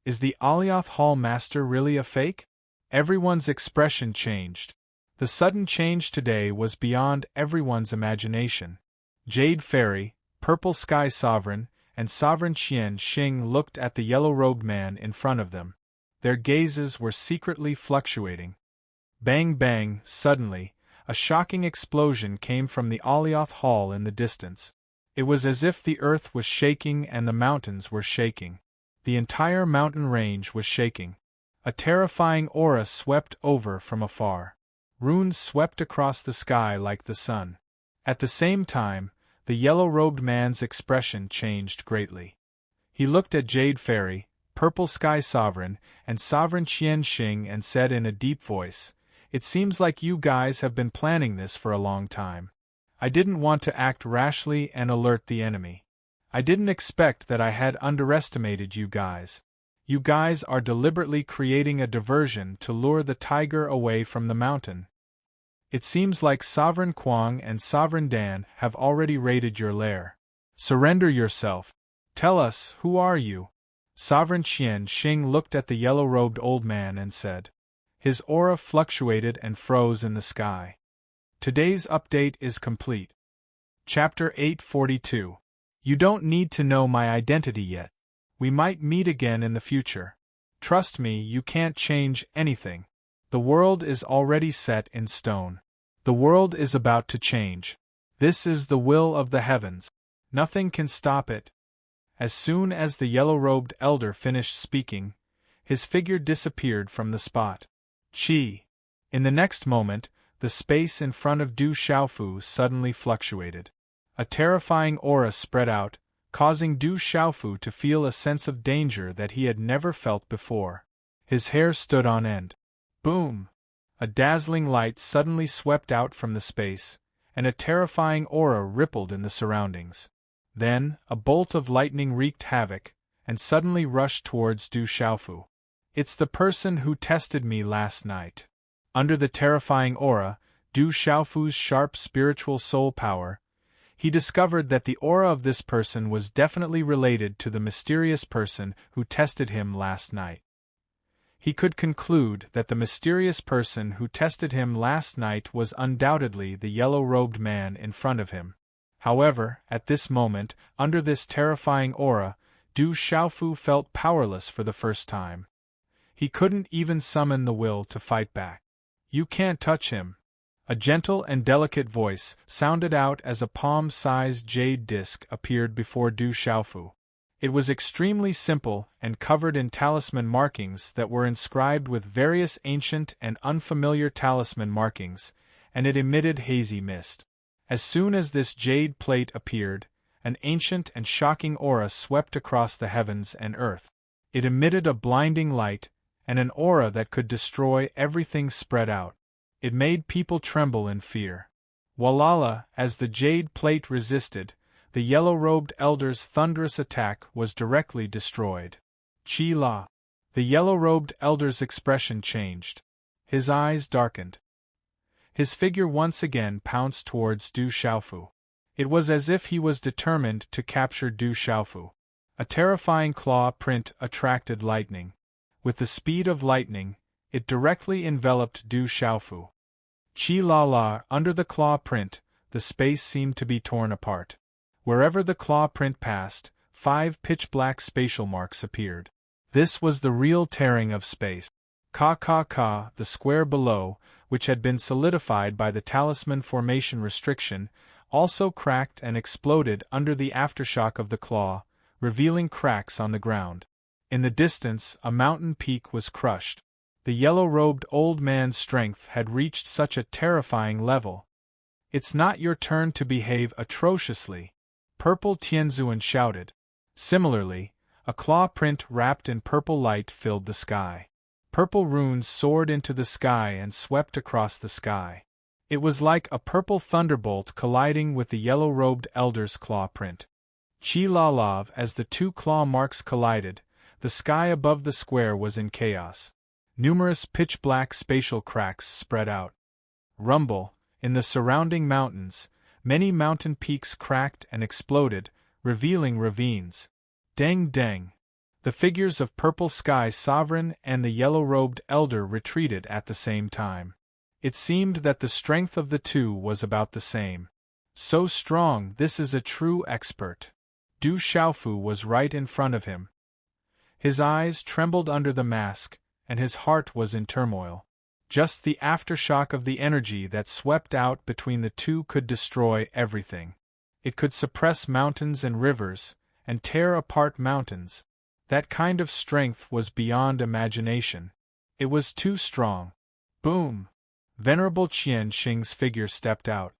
Is the Alioth Hall master really a fake? Everyone's expression changed. The sudden change today was beyond everyone's imagination. Jade Fairy, Purple Sky Sovereign, and Sovereign Qian Xing looked at the yellow-robed man in front of them. Their gazes were secretly fluctuating. Bang bang, suddenly, a shocking explosion came from the Alioth Hall in the distance. It was as if the earth was shaking and the mountains were shaking. The entire mountain range was shaking. A terrifying aura swept over from afar. Runes swept across the sky like the sun. At the same time, the yellow-robed man's expression changed greatly. He looked at Jade Fairy, Purple Sky Sovereign, and Sovereign Qian Xing and said in a deep voice, "It seems like you guys have been planning this for a long time. I didn't want to act rashly and alert the enemy. I didn't expect that I had underestimated you guys. You guys are deliberately creating a diversion to lure the tiger away from the mountain. It seems like Sovereign Kuang and Sovereign Dan have already raided your lair. Surrender yourself. Tell us, who are you?" Sovereign Qian Xing looked at the yellow-robed old man and said. His aura fluctuated and froze in the sky. Today's update is complete. Chapter 842. You don't need to know my identity yet. We might meet again in the future. Trust me, you can't change anything. The world is already set in stone. The world is about to change. This is the will of the heavens. Nothing can stop it. As soon as the yellow-robed elder finished speaking, his figure disappeared from the spot. Chi. In the next moment, the space in front of Du Xiaofu suddenly fluctuated. A terrifying aura spread out, causing Du Xiaofu to feel a sense of danger that he had never felt before. His hair stood on end. Boom! A dazzling light suddenly swept out from the space, and a terrifying aura rippled in the surroundings. Then, a bolt of lightning wreaked havoc, and suddenly rushed towards Du Xiaofu. It's the person who tested me last night. Under the terrifying aura, Du Xiaofu's sharp spiritual soul power, he discovered that the aura of this person was definitely related to the mysterious person who tested him last night. He could conclude that the mysterious person who tested him last night was undoubtedly the yellow-robed man in front of him. However, at this moment, under this terrifying aura, Du Xiaofu felt powerless for the first time. He couldn't even summon the will to fight back. "You can't touch him." A gentle and delicate voice sounded out as a palm-sized jade disc appeared before Du Xiaofu. It was extremely simple and covered in talisman markings that were inscribed with various ancient and unfamiliar talisman markings, and it emitted hazy mist. As soon as this jade plate appeared, an ancient and shocking aura swept across the heavens and earth. It emitted a blinding light, and an aura that could destroy everything spread out. It made people tremble in fear. Walala, as the jade plate resisted, the yellow-robed elder's thunderous attack was directly destroyed. Chi La. The yellow-robed elder's expression changed. His eyes darkened. His figure once again pounced towards Du Xiaofu. It was as if he was determined to capture Du Xiaofu. A terrifying claw print attracted lightning. With the speed of lightning, it directly enveloped Du Xiaofu. Chi La La, under the claw print, the space seemed to be torn apart. Wherever the claw print passed, 5 pitch-black spatial marks appeared. This was the real tearing of space. The square below, which had been solidified by the talisman formation restriction, also cracked and exploded under the aftershock of the claw, revealing cracks on the ground. In the distance, a mountain peak was crushed. The yellow-robed old man's strength had reached such a terrifying level. "It's not your turn to behave atrociously," Purple Tianzuan shouted. Similarly, a claw print wrapped in purple light filled the sky. Purple runes soared into the sky and swept across the sky. It was like a purple thunderbolt colliding with the yellow-robed elder's claw print. Chi La Lav, as the 2 claw marks collided, the sky above the square was in chaos. Numerous pitch-black spatial cracks spread out. Rumble, in the surrounding mountains, many mountain peaks cracked and exploded, revealing ravines. Deng deng. The figures of Purple Sky Sovereign and the yellow-robed elder retreated at the same time. It seemed that the strength of the two was about the same. So strong, this is a true expert. Du Xiaofu was right in front of him. His eyes trembled under the mask, and his heart was in turmoil. Just the aftershock of the energy that swept out between the two could destroy everything. It could suppress mountains and rivers, and tear apart mountains. That kind of strength was beyond imagination. It was too strong. Boom! Venerable Qian Xing's figure stepped out.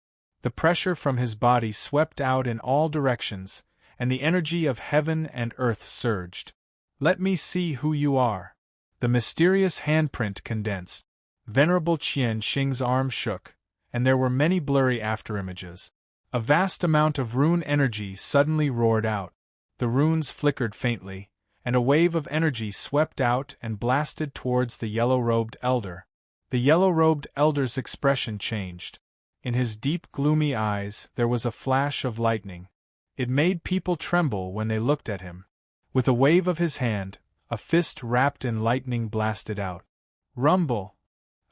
The pressure from his body swept out in all directions, and the energy of heaven and earth surged. Let me see who you are. The mysterious handprint condensed. Venerable Qian Xing's arm shook, and there were many blurry afterimages. A vast amount of rune energy suddenly roared out. The runes flickered faintly, and a wave of energy swept out and blasted towards the yellow-robed elder. The yellow-robed elder's expression changed. In his deep, gloomy eyes there was a flash of lightning. It made people tremble when they looked at him. With a wave of his hand, a fist wrapped in lightning blasted out. Rumble!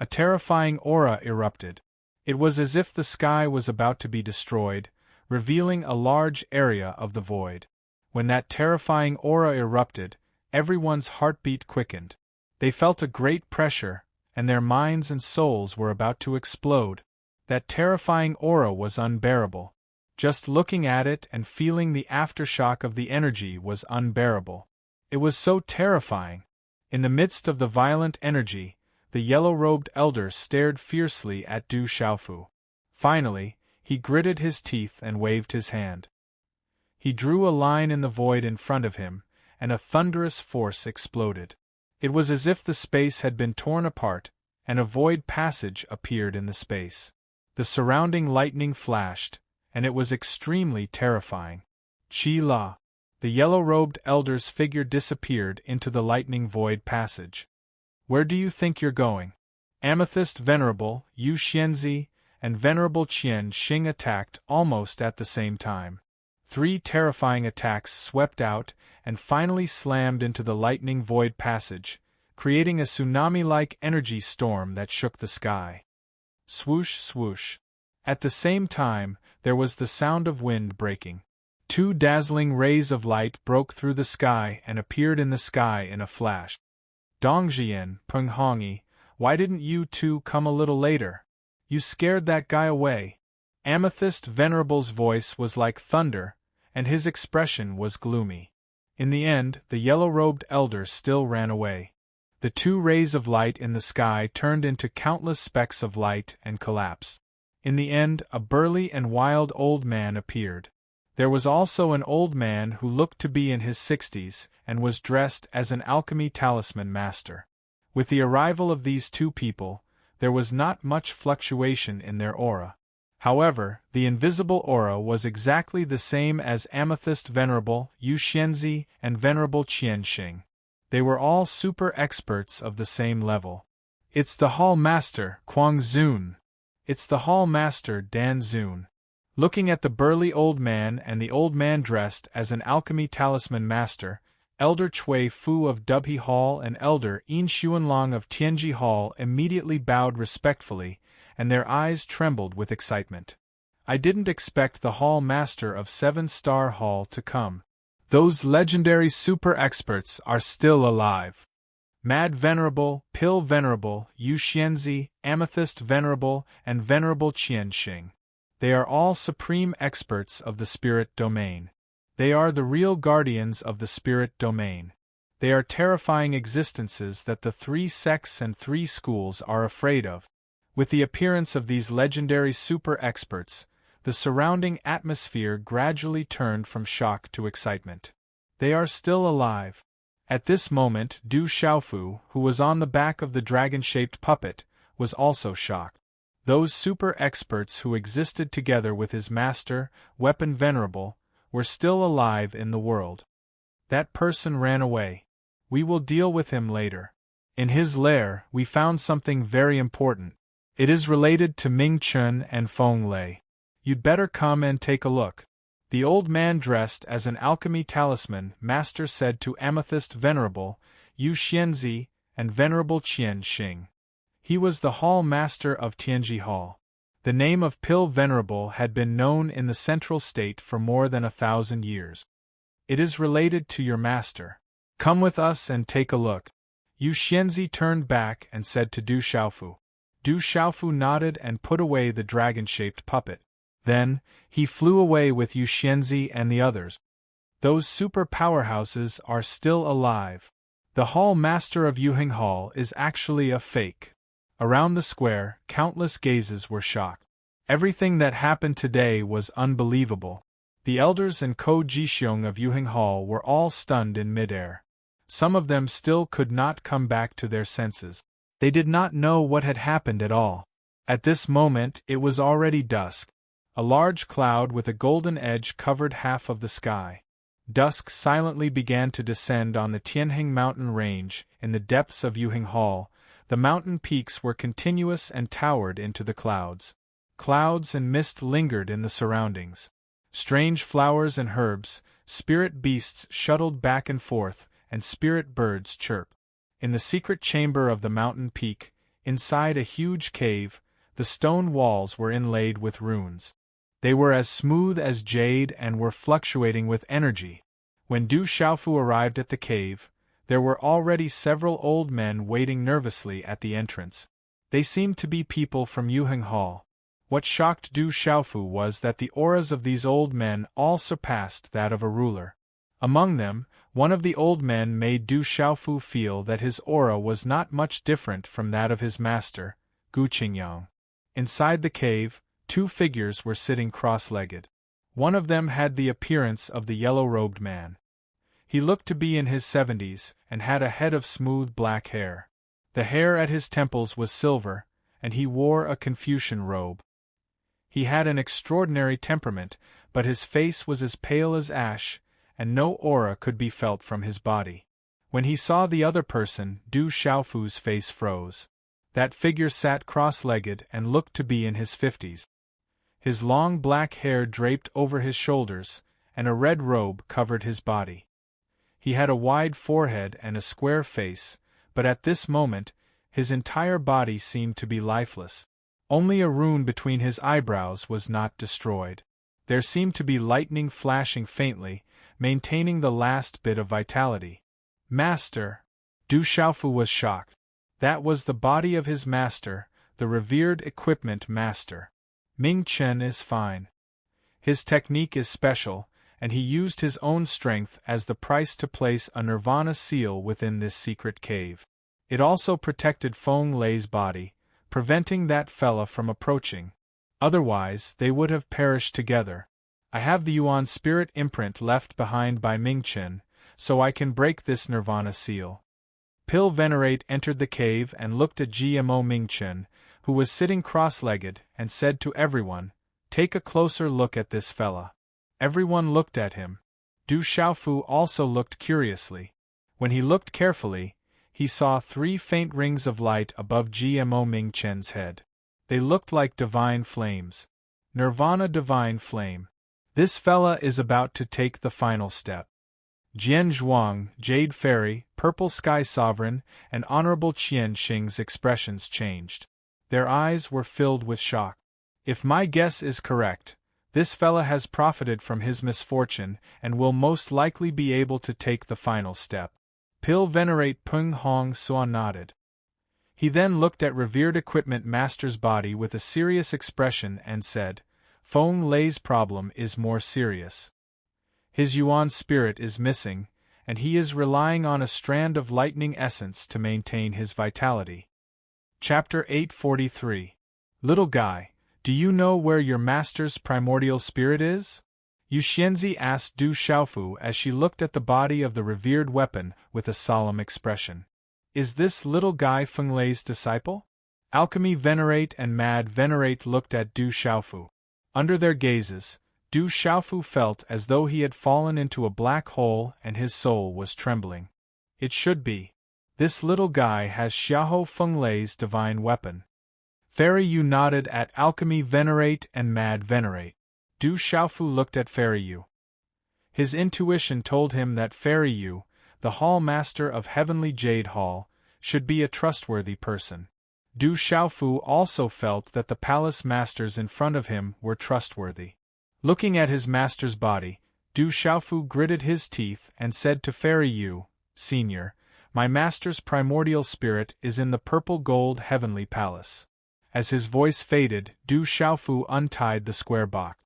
A terrifying aura erupted. It was as if the sky was about to be destroyed, revealing a large area of the void. When that terrifying aura erupted, everyone's heartbeat quickened. They felt a great pressure, and their minds and souls were about to explode. That terrifying aura was unbearable. Just looking at it and feeling the aftershock of the energy was unbearable. It was so terrifying. In the midst of the violent energy, the yellow-robed elder stared fiercely at Du Xiaofu. Finally, he gritted his teeth and waved his hand. He drew a line in the void in front of him, and a thunderous force exploded. It was as if the space had been torn apart, and a void passage appeared in the space. The surrounding lightning flashed, and it was extremely terrifying. Qi La. The yellow-robed elder's figure disappeared into the lightning void passage. Where do you think you're going? Amethyst Venerable, Yu Xianzi, and Venerable Qian Xing attacked almost at the same time. 3 terrifying attacks swept out and finally slammed into the lightning void passage, creating a tsunami-like energy storm that shook the sky. Swoosh, swoosh. At the same time, there was the sound of wind breaking. 2 dazzling rays of light broke through the sky and appeared in the sky in a flash. Dongjian, Peng Hongyi, why didn't you two come a little later? You scared that guy away. Amethyst Venerable's voice was like thunder, and his expression was gloomy. In the end, the yellow-robed elder still ran away. The 2 rays of light in the sky turned into countless specks of light and collapsed. In the end, a burly and wild old man appeared. There was also an old man who looked to be in his 60s and was dressed as an alchemy talisman master. With the arrival of these 2 people, there was not much fluctuation in their aura. However, the invisible aura was exactly the same as Amethyst Venerable, Yu Xianzi, and Venerable Qian Xing. They were all super experts of the same level. It's the Hall Master, Kuang Zun. It's the Hall Master, Dan Zun. Looking at the burly old man and the old man dressed as an alchemy talisman master, Elder Chui Fu of Dubhe Hall and Elder Yin Xuanlong of Tianji Hall immediately bowed respectfully, and their eyes trembled with excitement. I didn't expect the Hall Master of 7-Star Hall to come. Those legendary super experts are still alive. Mad Venerable, Pill Venerable, Yu Xianzi, Amethyst Venerable, and Venerable Qian Xing. They are all supreme experts of the spirit domain. They are the real guardians of the spirit domain. They are terrifying existences that the 3 sects and 3 schools are afraid of. With the appearance of these legendary super experts, the surrounding atmosphere gradually turned from shock to excitement. They are still alive. At this moment, Du Xiaofu, who was on the back of the dragon-shaped puppet, was also shocked. Those super experts who existed together with his master, Weapon Venerable, were still alive in the world. That person ran away. We will deal with him later. In his lair, we found something very important. It is related to Ming Chun and Feng Lei. You'd better come and take a look. The old man dressed as an alchemy talisman master said to Amethyst Venerable, Yu Xianzi, and Venerable Qian Xing. He was the hall master of Tianji Hall. The name of Pill Venerable had been known in the central state for more than 1,000 years. It is related to your master. Come with us and take a look. Yu Xianzi turned back and said to Du Xiaofu, Du Xiaofu nodded and put away the dragon-shaped puppet. Then, he flew away with Yu Xianzi and the others. Those super powerhouses are still alive. The Hall Master of Yuheng Hall is actually a fake. Around the square, countless gazes were shocked. Everything that happened today was unbelievable. The elders and Ko Jixiong of Yuheng Hall were all stunned in midair. Some of them still could not come back to their senses. They did not know what had happened at all. At this moment, it was already dusk. A large cloud with a golden edge covered half of the sky. Dusk silently began to descend on the Tianheng mountain range. In the depths of Yuheng Hall, the mountain peaks were continuous and towered into the clouds. Clouds and mist lingered in the surroundings. Strange flowers and herbs, spirit beasts shuttled back and forth, and spirit birds chirped. In the secret chamber of the mountain peak, inside a huge cave, the stone walls were inlaid with runes. They were as smooth as jade and were fluctuating with energy. When Du Xiaofu arrived at the cave, there were already several old men waiting nervously at the entrance. They seemed to be people from Yuheng Hall. What shocked Du Xiaofu was that the auras of these old men all surpassed that of a ruler. Among them, one of the old men made Du Xiaofu feel that his aura was not much different from that of his master, Gu Qingyang. Inside the cave, two figures were sitting cross-legged. One of them had the appearance of the yellow-robed man. He looked to be in his 70s, and had a head of smooth black hair. The hair at his temples was silver, and he wore a Confucian robe. He had an extraordinary temperament, but his face was as pale as ash, and no aura could be felt from his body. When he saw the other person, Du Xiaofu's face froze. That figure sat cross-legged and looked to be in his 50s. His long black hair draped over his shoulders, and a red robe covered his body. He had a wide forehead and a square face, but at this moment, his entire body seemed to be lifeless. Only a rune between his eyebrows was not destroyed. There seemed to be lightning flashing faintly, maintaining the last bit of vitality. Master! Du Xiaofu was shocked. That was the body of his master, the revered equipment master. Ming Chen is fine. His technique is special, and he used his own strength as the price to place a nirvana seal within this secret cave. It also protected Feng Lei's body, preventing that fella from approaching. Otherwise, they would have perished together. I have the Yuan spirit imprint left behind by Ming Chen, so I can break this nirvana seal. Pil Venerate entered the cave and looked at GMO Ming Chen, who was sitting cross-legged, and said to everyone, "Take a closer look at this fella." Everyone looked at him. Du Xiaofu also looked curiously. When he looked carefully, he saw 3 faint rings of light above GMO Ming Chen's head. They looked like divine flames. Nirvana divine flame. This fella is about to take the final step. Jian Zhuang, Jade Fairy, Purple Sky Sovereign, and Honorable Qian Xing's expressions changed. Their eyes were filled with shock. If my guess is correct, this fella has profited from his misfortune and will most likely be able to take the final step. Pil Venerate Peng Hong Suan nodded. He then looked at revered equipment master's body with a serious expression and said, "Feng Lei's problem is more serious. His Yuan spirit is missing, and he is relying on a strand of lightning essence to maintain his vitality." Chapter 843. Little guy, do you know where your master's primordial spirit is? Yu Xianzi asked Du Xiaofu as she looked at the body of the revered weapon with a solemn expression. Is this little guy Feng Lei's disciple? Alchemy Venerate and Mad Venerate looked at Du Xiaofu. Under their gazes, Du Xiaofu felt as though he had fallen into a black hole and his soul was trembling. It should be. This little guy has Xiahou Feng Lei's divine weapon. Fairy Yu nodded at Alchemy Venerate and Mad Venerate. Du Xiaofu looked at Fairy Yu. His intuition told him that Fairy Yu, the Hall Master of Heavenly Jade Hall, should be a trustworthy person. Du Xiaofu also felt that the palace masters in front of him were trustworthy. Looking at his master's body, Du Xiaofu gritted his teeth and said to Fairy Yu, "Senior, my master's primordial spirit is in the purple gold heavenly palace. As his voice faded, Du Xiaofu untied the square box.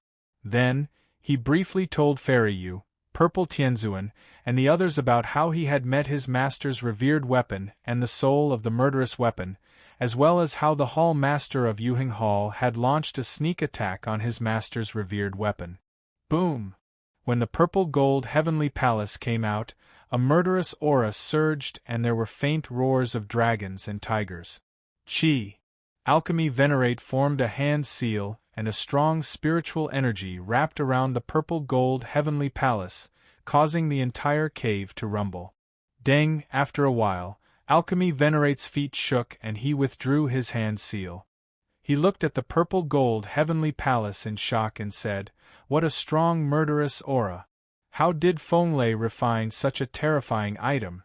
Then, he briefly told Fairy Yu, Purple Tianzuan, and the others about how he had met his master's revered weapon and the soul of the murderous weapon, as well as how the Hall Master of Yuheng Hall had launched a sneak attack on his master's revered weapon. Boom! When the purple gold heavenly palace came out, a murderous aura surged and there were faint roars of dragons and tigers. Qi! Alchemy Venerate formed a hand seal, and a strong spiritual energy wrapped around the purple gold heavenly palace, causing the entire cave to rumble. Deng, after a while, Alchemy Venerate's feet shook and he withdrew his hand seal. He looked at the purple gold heavenly palace in shock and said, "What a strong murderous aura! How did Fenglei refine such a terrifying item?"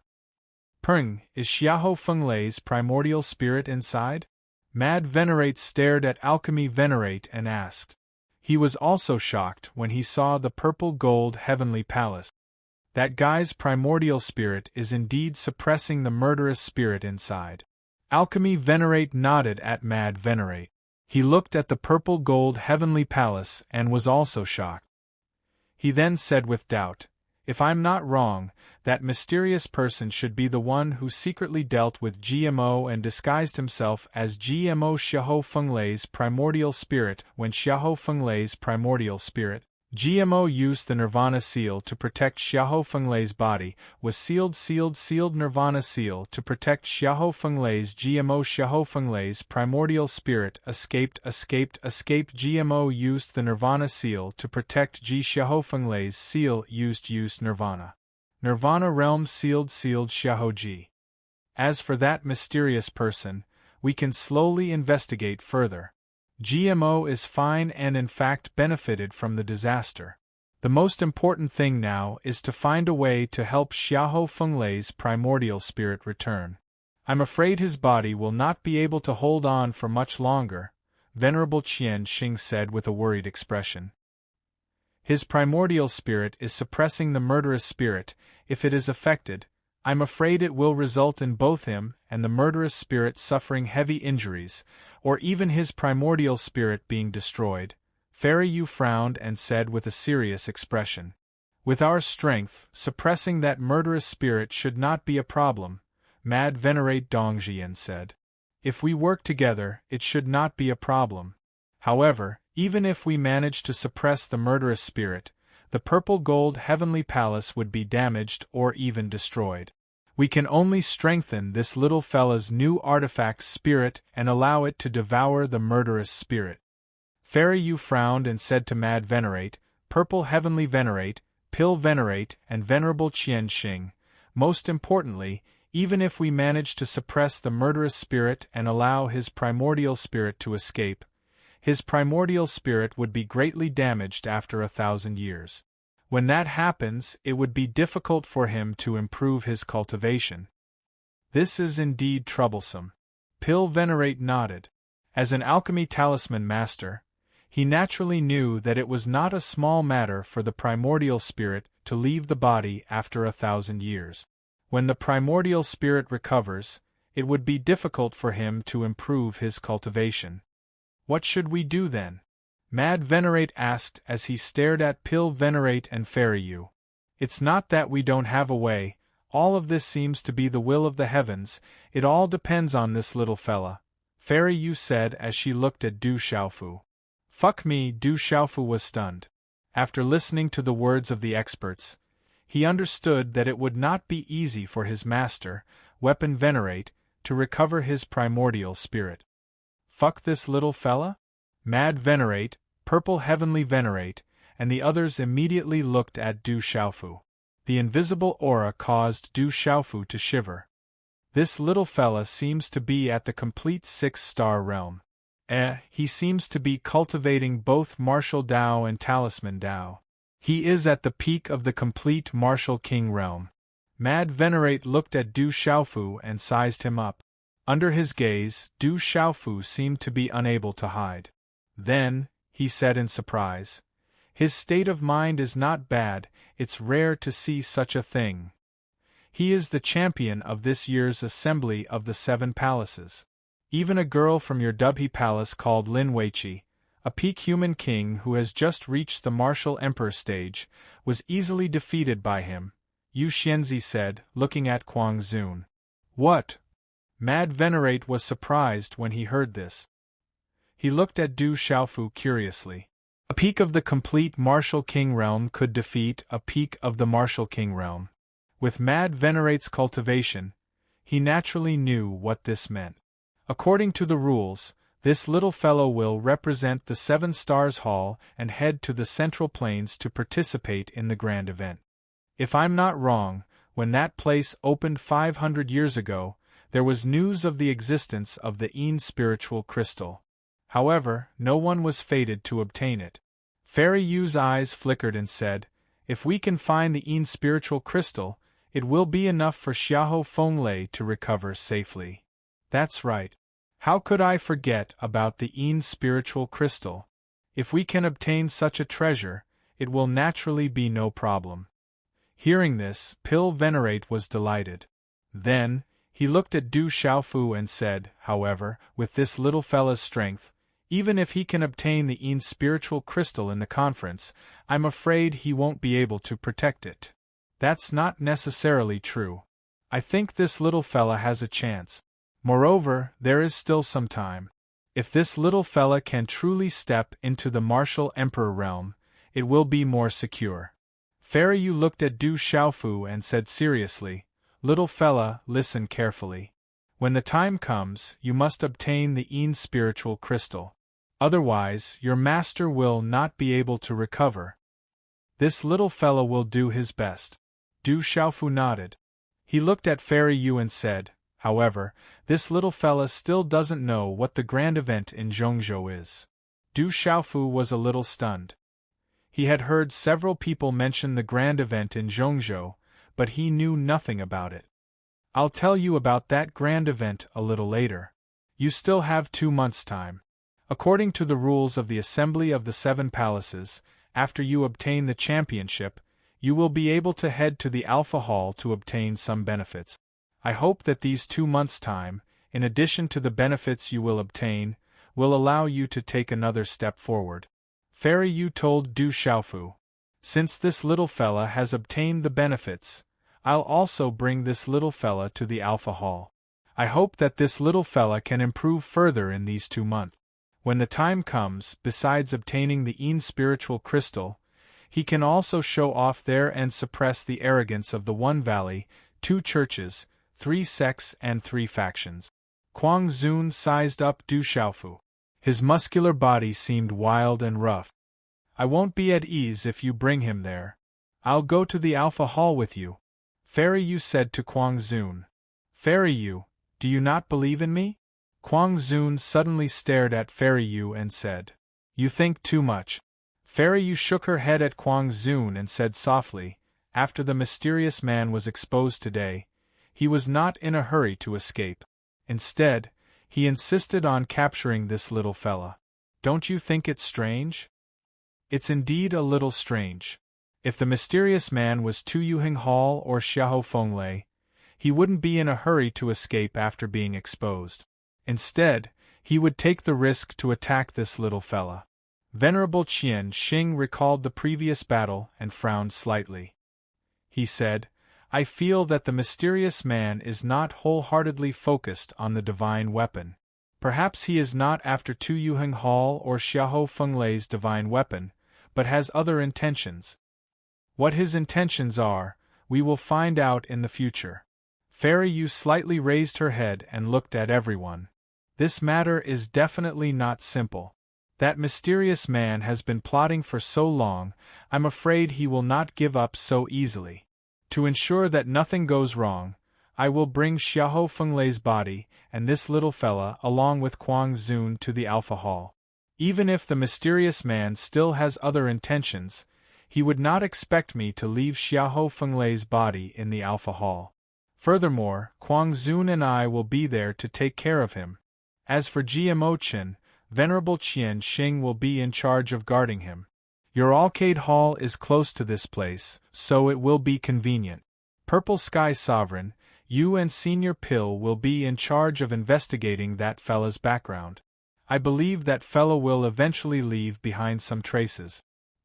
Peng, is Xiahou Fenglei's primordial spirit inside? Mad Venerate stared at Alchemy Venerate and asked. He was also shocked when he saw the purple gold heavenly palace. That guy's primordial spirit is indeed suppressing the murderous spirit inside. Alchemy Venerate nodded at Mad Venerate. He looked at the purple gold heavenly palace and was also shocked. He then said with doubt, "If I'm not wrong, that mysterious person should be the one who secretly dealt with GMO and disguised himself as GMO Xiahou Fenglei's primordial spirit when Xiahou Fenglei's primordial spirit, GMO used the Nirvana seal to protect Xiahou Fenglei's body, was sealed Nirvana seal to protect Xiahou Fenglei's GMO Xiahou Fenglei's primordial spirit escaped GMO used the Nirvana seal to protect Xiahou Fenglei's seal used Nirvana. Nirvana realm sealed Xiahou Ji. As for that mysterious person, we can slowly investigate further. GMO is fine and in fact benefited from the disaster. The most important thing now is to find a way to help Xiahou Fenglei's primordial spirit return. I'm afraid his body will not be able to hold on for much longer, Venerable Qian Xing said with a worried expression. His primordial spirit is suppressing the murderous spirit. If it is affected, I'm afraid it will result in both him and the murderous spirit suffering heavy injuries, or even his primordial spirit being destroyed. Fairy Yu frowned and said with a serious expression, "With our strength, suppressing that murderous spirit should not be a problem," Mad Venerate Dongjian said. "If we work together, it should not be a problem. However, even if we manage to suppress the murderous spirit, the purple gold heavenly palace would be damaged or even destroyed. We can only strengthen this little fella's new artifact spirit and allow it to devour the murderous spirit." Fairy Yu frowned and said to Mad Venerate, Purple Heavenly Venerate, Pill Venerate, and Venerable Qian Xing, most importantly, even if we manage to suppress the murderous spirit and allow his primordial spirit to escape, his primordial spirit would be greatly damaged after 1,000 years. When that happens, it would be difficult for him to improve his cultivation. This is indeed troublesome. Pill Venerate nodded. As an alchemy talisman master, he naturally knew that it was not a small matter for the primordial spirit to leave the body after 1,000 years. When the primordial spirit recovers, it would be difficult for him to improve his cultivation. What should we do then? Mad Venerate asked as he stared at Pill Venerate and Fairy Yu. It's not that we don't have a way, all of this seems to be the will of the heavens, it all depends on this little fella, Fairy Yu said as she looked at Du Xiaofu. Fuck me, Du Xiaofu was stunned. After listening to the words of the experts, he understood that it would not be easy for his master, Weapon Venerate, to recover his primordial spirit. Fuck this little fella? Mad Venerate, Purple Heavenly Venerate, and the others immediately looked at Du Xiaofu. The invisible aura caused Du Xiaofu to shiver. This little fella seems to be at the complete 6-star realm. He seems to be cultivating both martial Dao and talisman Dao. He is at the peak of the complete martial king realm. Mad Venerate looked at Du Xiaofu and sized him up. Under his gaze, Du Xiaofu seemed to be unable to hide. Then, he said in surprise, his state of mind is not bad, it's rare to see such a thing. He is the champion of this year's assembly of the 7 palaces. Even a girl from your Dubhe palace called Lin Weiqi, a peak human king who has just reached the martial emperor stage, was easily defeated by him, Yu Xianzi said, looking at Kuang Zun. What? Mad Venerate was surprised when he heard this. He looked at Du Xiaofu curiously. A peak of the complete martial king realm could defeat a peak of the martial king realm. With Mad Venerate's cultivation, he naturally knew what this meant. According to the rules, this little fellow will represent the 7 Stars Hall and head to the Central Plains to participate in the grand event. If I'm not wrong, when that place opened 500 years ago, there was news of the existence of the Een spiritual crystal. However, no one was fated to obtain it. Fairy Yu's eyes flickered and said, "If we can find the Een spiritual crystal, it will be enough for Xiahou Fenglei to recover safely." That's right. How could I forget about the Een spiritual crystal? If we can obtain such a treasure, it will naturally be no problem. Hearing this, Pill Venerate was delighted. Then, he looked at Du Xiaofu and said, "However, with this little fella's strength, even if he can obtain the Een spiritual crystal in the conference, I'm afraid he won't be able to protect it." "That's not necessarily true. I think this little fella has a chance. Moreover, there is still some time. If this little fella can truly step into the martial emperor realm, it will be more secure." Fairy Yu looked at Du Xiaofu and said seriously, "Little fella, listen carefully. When the time comes, you must obtain the Een spiritual crystal. Otherwise, your master will not be able to recover. This little fella will do his best." Du Xiaofu nodded. He looked at Fairy Yu and said, "However, this little fella still doesn't know what the grand event in Zhongzhou is." Du Xiaofu was a little stunned. He had heard several people mention the grand event in Zhongzhou, but he knew nothing about it. "I'll tell you about that grand event a little later. You still have 2 months' time. According to the rules of the Assembly of the 7 Palaces, after you obtain the championship, you will be able to head to the Alpha Hall to obtain some benefits. I hope that these 2 months' time, in addition to the benefits you will obtain, will allow you to take another step forward." Fairy Yu told Du Xiaofu, "Since this little fella has obtained the benefits, I'll also bring this little fella to the Alpha Hall. I hope that this little fella can improve further in these 2 months. When the time comes, besides obtaining the Een spiritual crystal, he can also show off there and suppress the arrogance of the 1 valley, 2 churches, 3 sects and 3 factions." Kuang Zun sized up Du Xiaofu. His muscular body seemed wild and rough. "I won't be at ease if you bring him there. I'll go to the Alpha Hall with you," Fairy Yu said to Kuang Zun. "Fairy Yu, do you not believe in me?" Kuang Zun suddenly stared at Fairy Yu and said, "You think too much." Fairy Yu shook her head at Kuang Zun and said softly, "After the mysterious man was exposed today, he was not in a hurry to escape. Instead, he insisted on capturing this little fella. Don't you think it's strange?" "It's indeed a little strange. If the mysterious man was Tu Yuheng Hall or Xiahou Fenglei, he wouldn't be in a hurry to escape after being exposed. Instead, he would take the risk to attack this little fella." Venerable Qian Xing recalled the previous battle and frowned slightly. He said, "I feel that the mysterious man is not wholeheartedly focused on the divine weapon. Perhaps he is not after Tu Yuheng Hall or Xiahou Fenglei's divine weapon, but has other intentions. What his intentions are, we will find out in the future." Fairy Yu slightly raised her head and looked at everyone. "This matter is definitely not simple. That mysterious man has been plotting for so long, I'm afraid he will not give up so easily. To ensure that nothing goes wrong, I will bring Xiahou Fenglei's body and this little fella along with Kuang Zun to the Alpha Hall. Even if the mysterious man still has other intentions, he would not expect me to leave Xiahou Fenglei's body in the Alpha Hall. Furthermore, Kuang Zun and I will be there to take care of him. As for GMO Chen, Venerable Qian Xing will be in charge of guarding him. Your Arcade Hall is close to this place, so it will be convenient. Purple Sky Sovereign, You and Senior Pill will be in charge of investigating that fella's background. I believe that fellow will eventually leave behind some traces.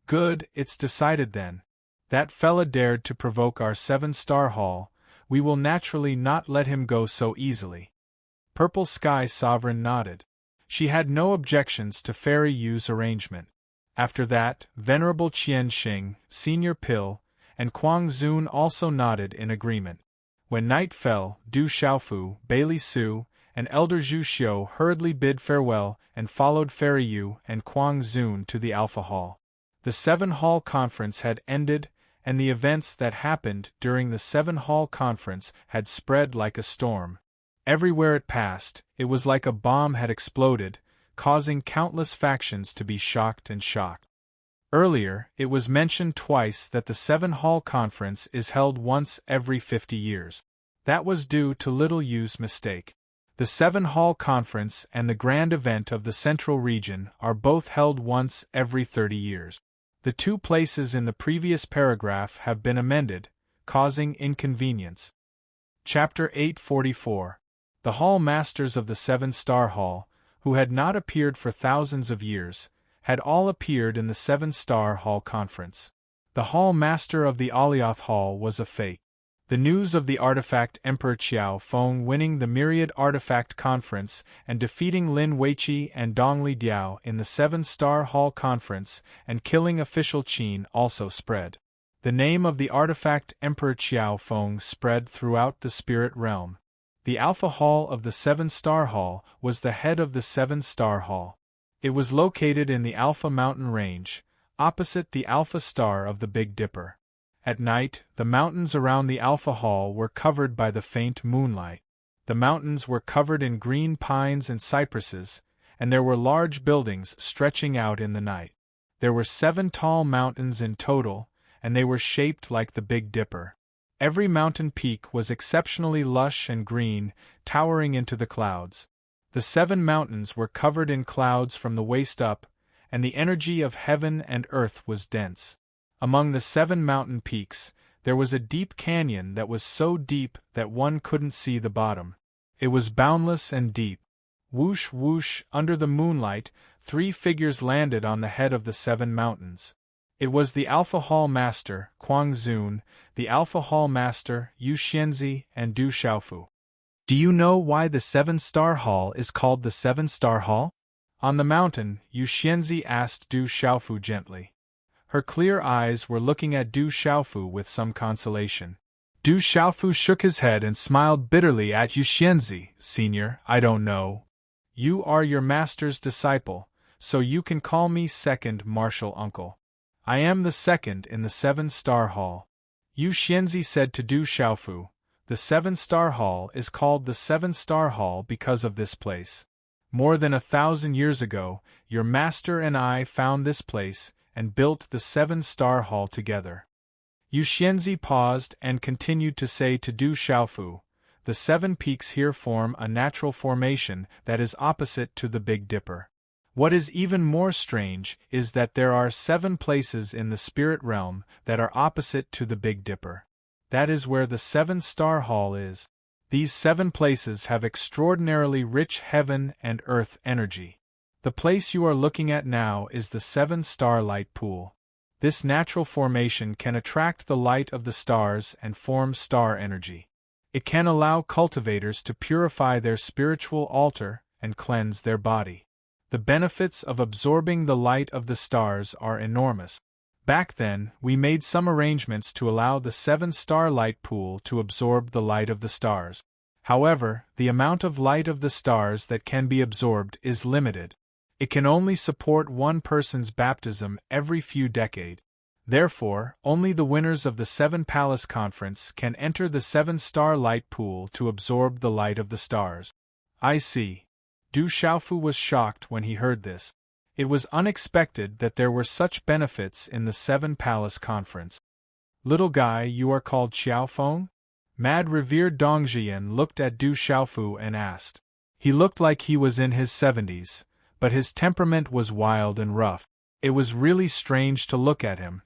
Good, it's decided then. That fella dared to provoke our 7-star hall, we will naturally not let him go so easily. Purple Sky Sovereign nodded. She had no objections to Fairy Yu's arrangement. After that, Venerable Qian Xing, Senior Pill, and Kuang Zun also nodded in agreement. When night fell, Du Xiaofu, Bailey Su, and Elder Zhu Xiu hurriedly bid farewell and followed Fairy Yu and Kuang Zun to the Alpha Hall. The 7-hall conference had ended, and the events that happened during the 7-hall conference had spread like a storm. Everywhere it passed, it was like a bomb had exploded, causing countless factions to be shocked and shocked. Earlier, it was mentioned twice that the 7-hall conference is held once every 50 years. That was due to Little Yu's mistake. The 7-hall conference and the grand event of the Central Region are both held once every 30 years. The two places in the previous paragraph have been amended, causing inconvenience. Chapter 844. The Hall Masters of the 7-star Hall, who had not appeared for thousands of years, had all appeared in the 7-star Hall conference. The Hall Master of the Alioth Hall was a fake. The news of the artifact Emperor Qiao Feng winning the Myriad Artifact Conference and defeating Lin Weiqi and Dongli Diao in the 7-star Hall Conference and killing official Qin also spread. The name of the artifact Emperor Qiao Feng spread throughout the spirit realm. The Alpha Hall of the 7-star Hall was the head of the 7-star Hall. It was located in the Alpha Mountain Range, opposite the Alpha Star of the Big Dipper. At night, the mountains around the Alpha Hall were covered by the faint moonlight. The mountains were covered in green pines and cypresses, and there were large buildings stretching out in the night. There were 7 tall mountains in total, and they were shaped like the Big Dipper. Every mountain peak was exceptionally lush and green, towering into the clouds. The 7 mountains were covered in clouds from the waist up, and the energy of heaven and earth was dense. Among the 7 mountain peaks, there was a deep canyon that was so deep that one couldn't see the bottom. It was boundless and deep. Whoosh whoosh, under the moonlight, 3 figures landed on the head of the 7 mountains. It was the Alpha Hall Master, Kuang Zun, the Alpha Hall Master, Yu Xianzi, and Du Xiaofu. Do you know why the 7-star Hall is called the 7-star Hall? On the mountain, Yu Xianzi asked Du Xiaofu gently. Her clear eyes were looking at Du Xiaofu with some consolation. Du Xiaofu shook his head and smiled bitterly at Yu Xianzi. Senior, I don't know. You are your master's disciple, so you can call me second martial uncle. I am the second in the 7-star Hall. Yu Xianzi said to Du Xiaofu, the 7-star Hall is called the 7-star Hall because of this place. More than 1,000 years ago, your master and I found this place and built the 7-star Hall together. Yu Xianzi paused and continued to say to Du Xiaofu, the 7 peaks here form a natural formation that is opposite to the Big Dipper. What is even more strange is that there are 7 places in the spirit realm that are opposite to the Big Dipper. That is where the 7-star Hall is. These 7 places have extraordinarily rich heaven and earth energy. The place you are looking at now is the 7-star light pool. This natural formation can attract the light of the stars and form star energy. It can allow cultivators to purify their spiritual altar and cleanse their body. The benefits of absorbing the light of the stars are enormous. Back then, we made some arrangements to allow the 7-star light pool to absorb the light of the stars. However, the amount of light of the stars that can be absorbed is limited. It can only support one person's baptism every few decades. Therefore, only the winners of the 7 Palace Conference can enter the 7-star light pool to absorb the light of the stars. I see. Du Xiaofu was shocked when he heard this. It was unexpected that there were such benefits in the 7 Palace Conference. Little guy, you are called Qiao Feng? Mad Revered Dongjian looked at Du Xiaofu and asked. He looked like he was in his 70s. But his temperament was wild and rough. It was really strange to look at him.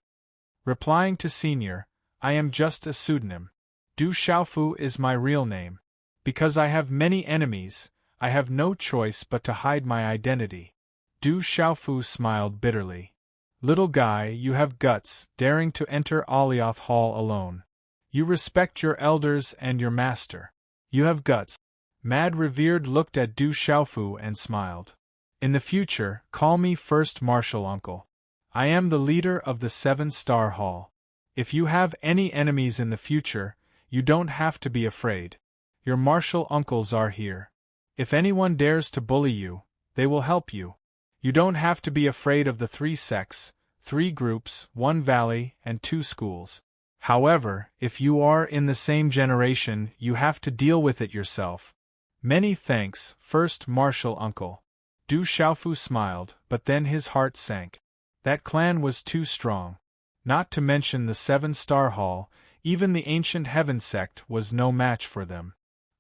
Replying to Senior, I am just a pseudonym. Du Xiaofu is my real name. Because I have many enemies, I have no choice but to hide my identity. Du Xiaofu smiled bitterly. Little guy, you have guts, daring to enter Alioth Hall alone. You respect your elders and your master. You have guts. Mad Revered looked at Du Xiaofu and smiled. In the future, call me First Martial Uncle. I am the leader of the 7-Star Hall. If you have any enemies in the future, you don't have to be afraid. Your martial uncles are here. If anyone dares to bully you, they will help you. You don't have to be afraid of the 3 sects, 3 groups, 1 valley, and 2 schools. However, if you are in the same generation, you have to deal with it yourself. Many thanks, First Martial Uncle. Du Xiaofu smiled, but then his heart sank. That clan was too strong. Not to mention the 7-Star Hall, even the ancient Heaven sect was no match for them.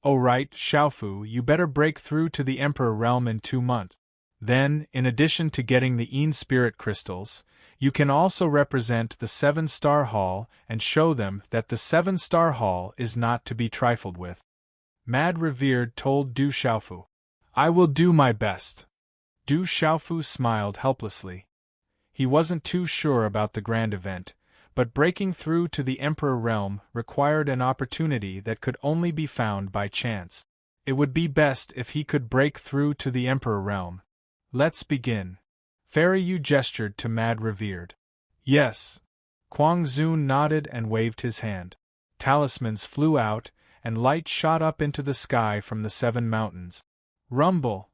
Oh right, Xiaofu, you better break through to the Emperor realm in 2 months. Then, in addition to getting the Een Spirit crystals, you can also represent the 7-Star Hall and show them that the 7-Star Hall is not to be trifled with. Mad Revered told Du Xiaofu. I will do my best. Du Xiaofu smiled helplessly. He wasn't too sure about the grand event, but breaking through to the Emperor realm required an opportunity that could only be found by chance. It would be best if he could break through to the Emperor realm. Let's begin. Fairy Yu gestured to Mad Revered. Yes. Quang Zun nodded and waved his hand. Talismans flew out, and light shot up into the sky from the 7 mountains. Rumble!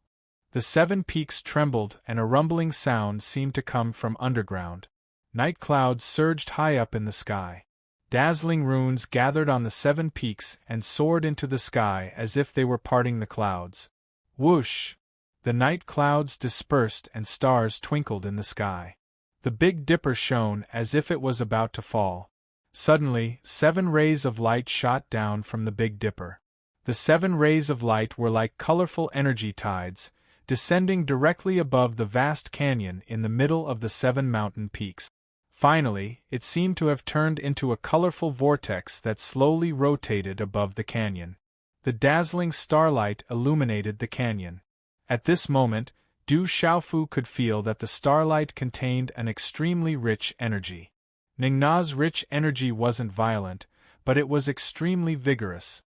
The 7 peaks trembled and a rumbling sound seemed to come from underground. Night clouds surged high up in the sky. Dazzling runes gathered on the 7 peaks and soared into the sky as if they were parting the clouds. Whoosh! The night clouds dispersed and stars twinkled in the sky. The Big Dipper shone as if it was about to fall. Suddenly, 7 rays of light shot down from the Big Dipper. The 7 rays of light were like colorful energy tides, descending directly above the vast canyon in the middle of the 7 mountain peaks. Finally, it seemed to have turned into a colorful vortex that slowly rotated above the canyon. The dazzling starlight illuminated the canyon. At this moment, Du Xiaofu could feel that the starlight contained an extremely rich energy. Ningna's rich energy wasn't violent, but it was extremely vigorous.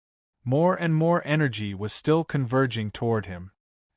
More and more energy was still converging toward him.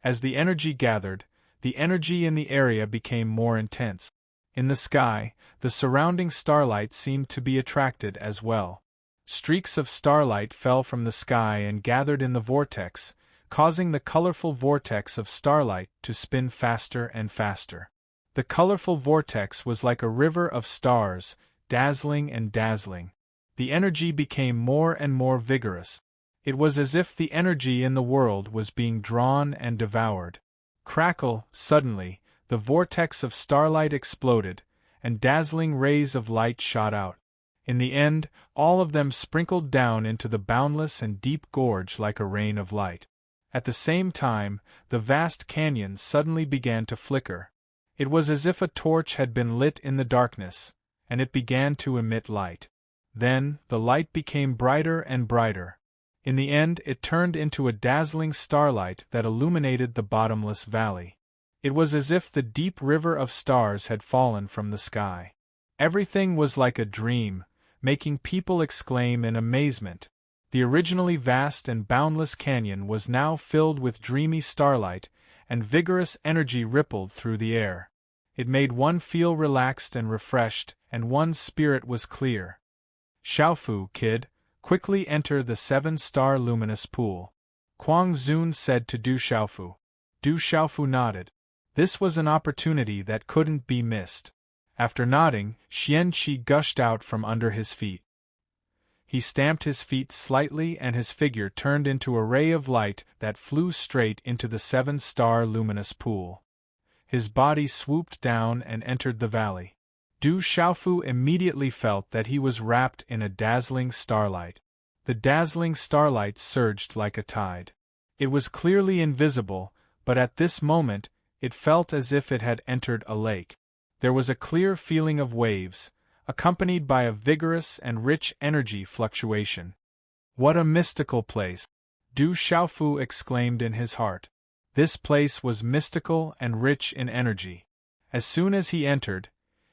As the energy gathered, the energy in the area became more intense. In the sky, the surrounding starlight seemed to be attracted as well. Streaks of starlight fell from the sky and gathered in the vortex, causing the colorful vortex of starlight to spin faster and faster. The colorful vortex was like a river of stars, dazzling and dazzling. The energy became more and more vigorous. It was as if the energy in the world was being drawn and devoured. Crackle! Suddenly, the vortex of starlight exploded, and dazzling rays of light shot out. In the end, all of them sprinkled down into the boundless and deep gorge like a rain of light. At the same time, the vast canyon suddenly began to flicker. It was as if a torch had been lit in the darkness, and it began to emit light. Then, the light became brighter and brighter. In the end, it turned into a dazzling starlight that illuminated the bottomless valley. It was as if the deep river of stars had fallen from the sky. Everything was like a dream, making people exclaim in amazement. The originally vast and boundless canyon was now filled with dreamy starlight, and vigorous energy rippled through the air. It made one feel relaxed and refreshed, and one's spirit was clear. Xiaofu, kid, quickly enter the 7-star luminous pool. Quang Zun said to Du Xiaofu. Du Xiaofu nodded. This was an opportunity that couldn't be missed. After nodding, Xian Qi gushed out from under his feet. He stamped his feet slightly and his figure turned into a ray of light that flew straight into the 7-star luminous pool. His body swooped down and entered the valley. Du Xiaofu immediately felt that he was wrapped in a dazzling starlight. The dazzling starlight surged like a tide. It was clearly invisible, but at this moment, it felt as if it had entered a lake. There was a clear feeling of waves, accompanied by a vigorous and rich energy fluctuation. What a mystical place! Du Xiaofu exclaimed in his heart. This place was mystical and rich in energy. As soon as he entered,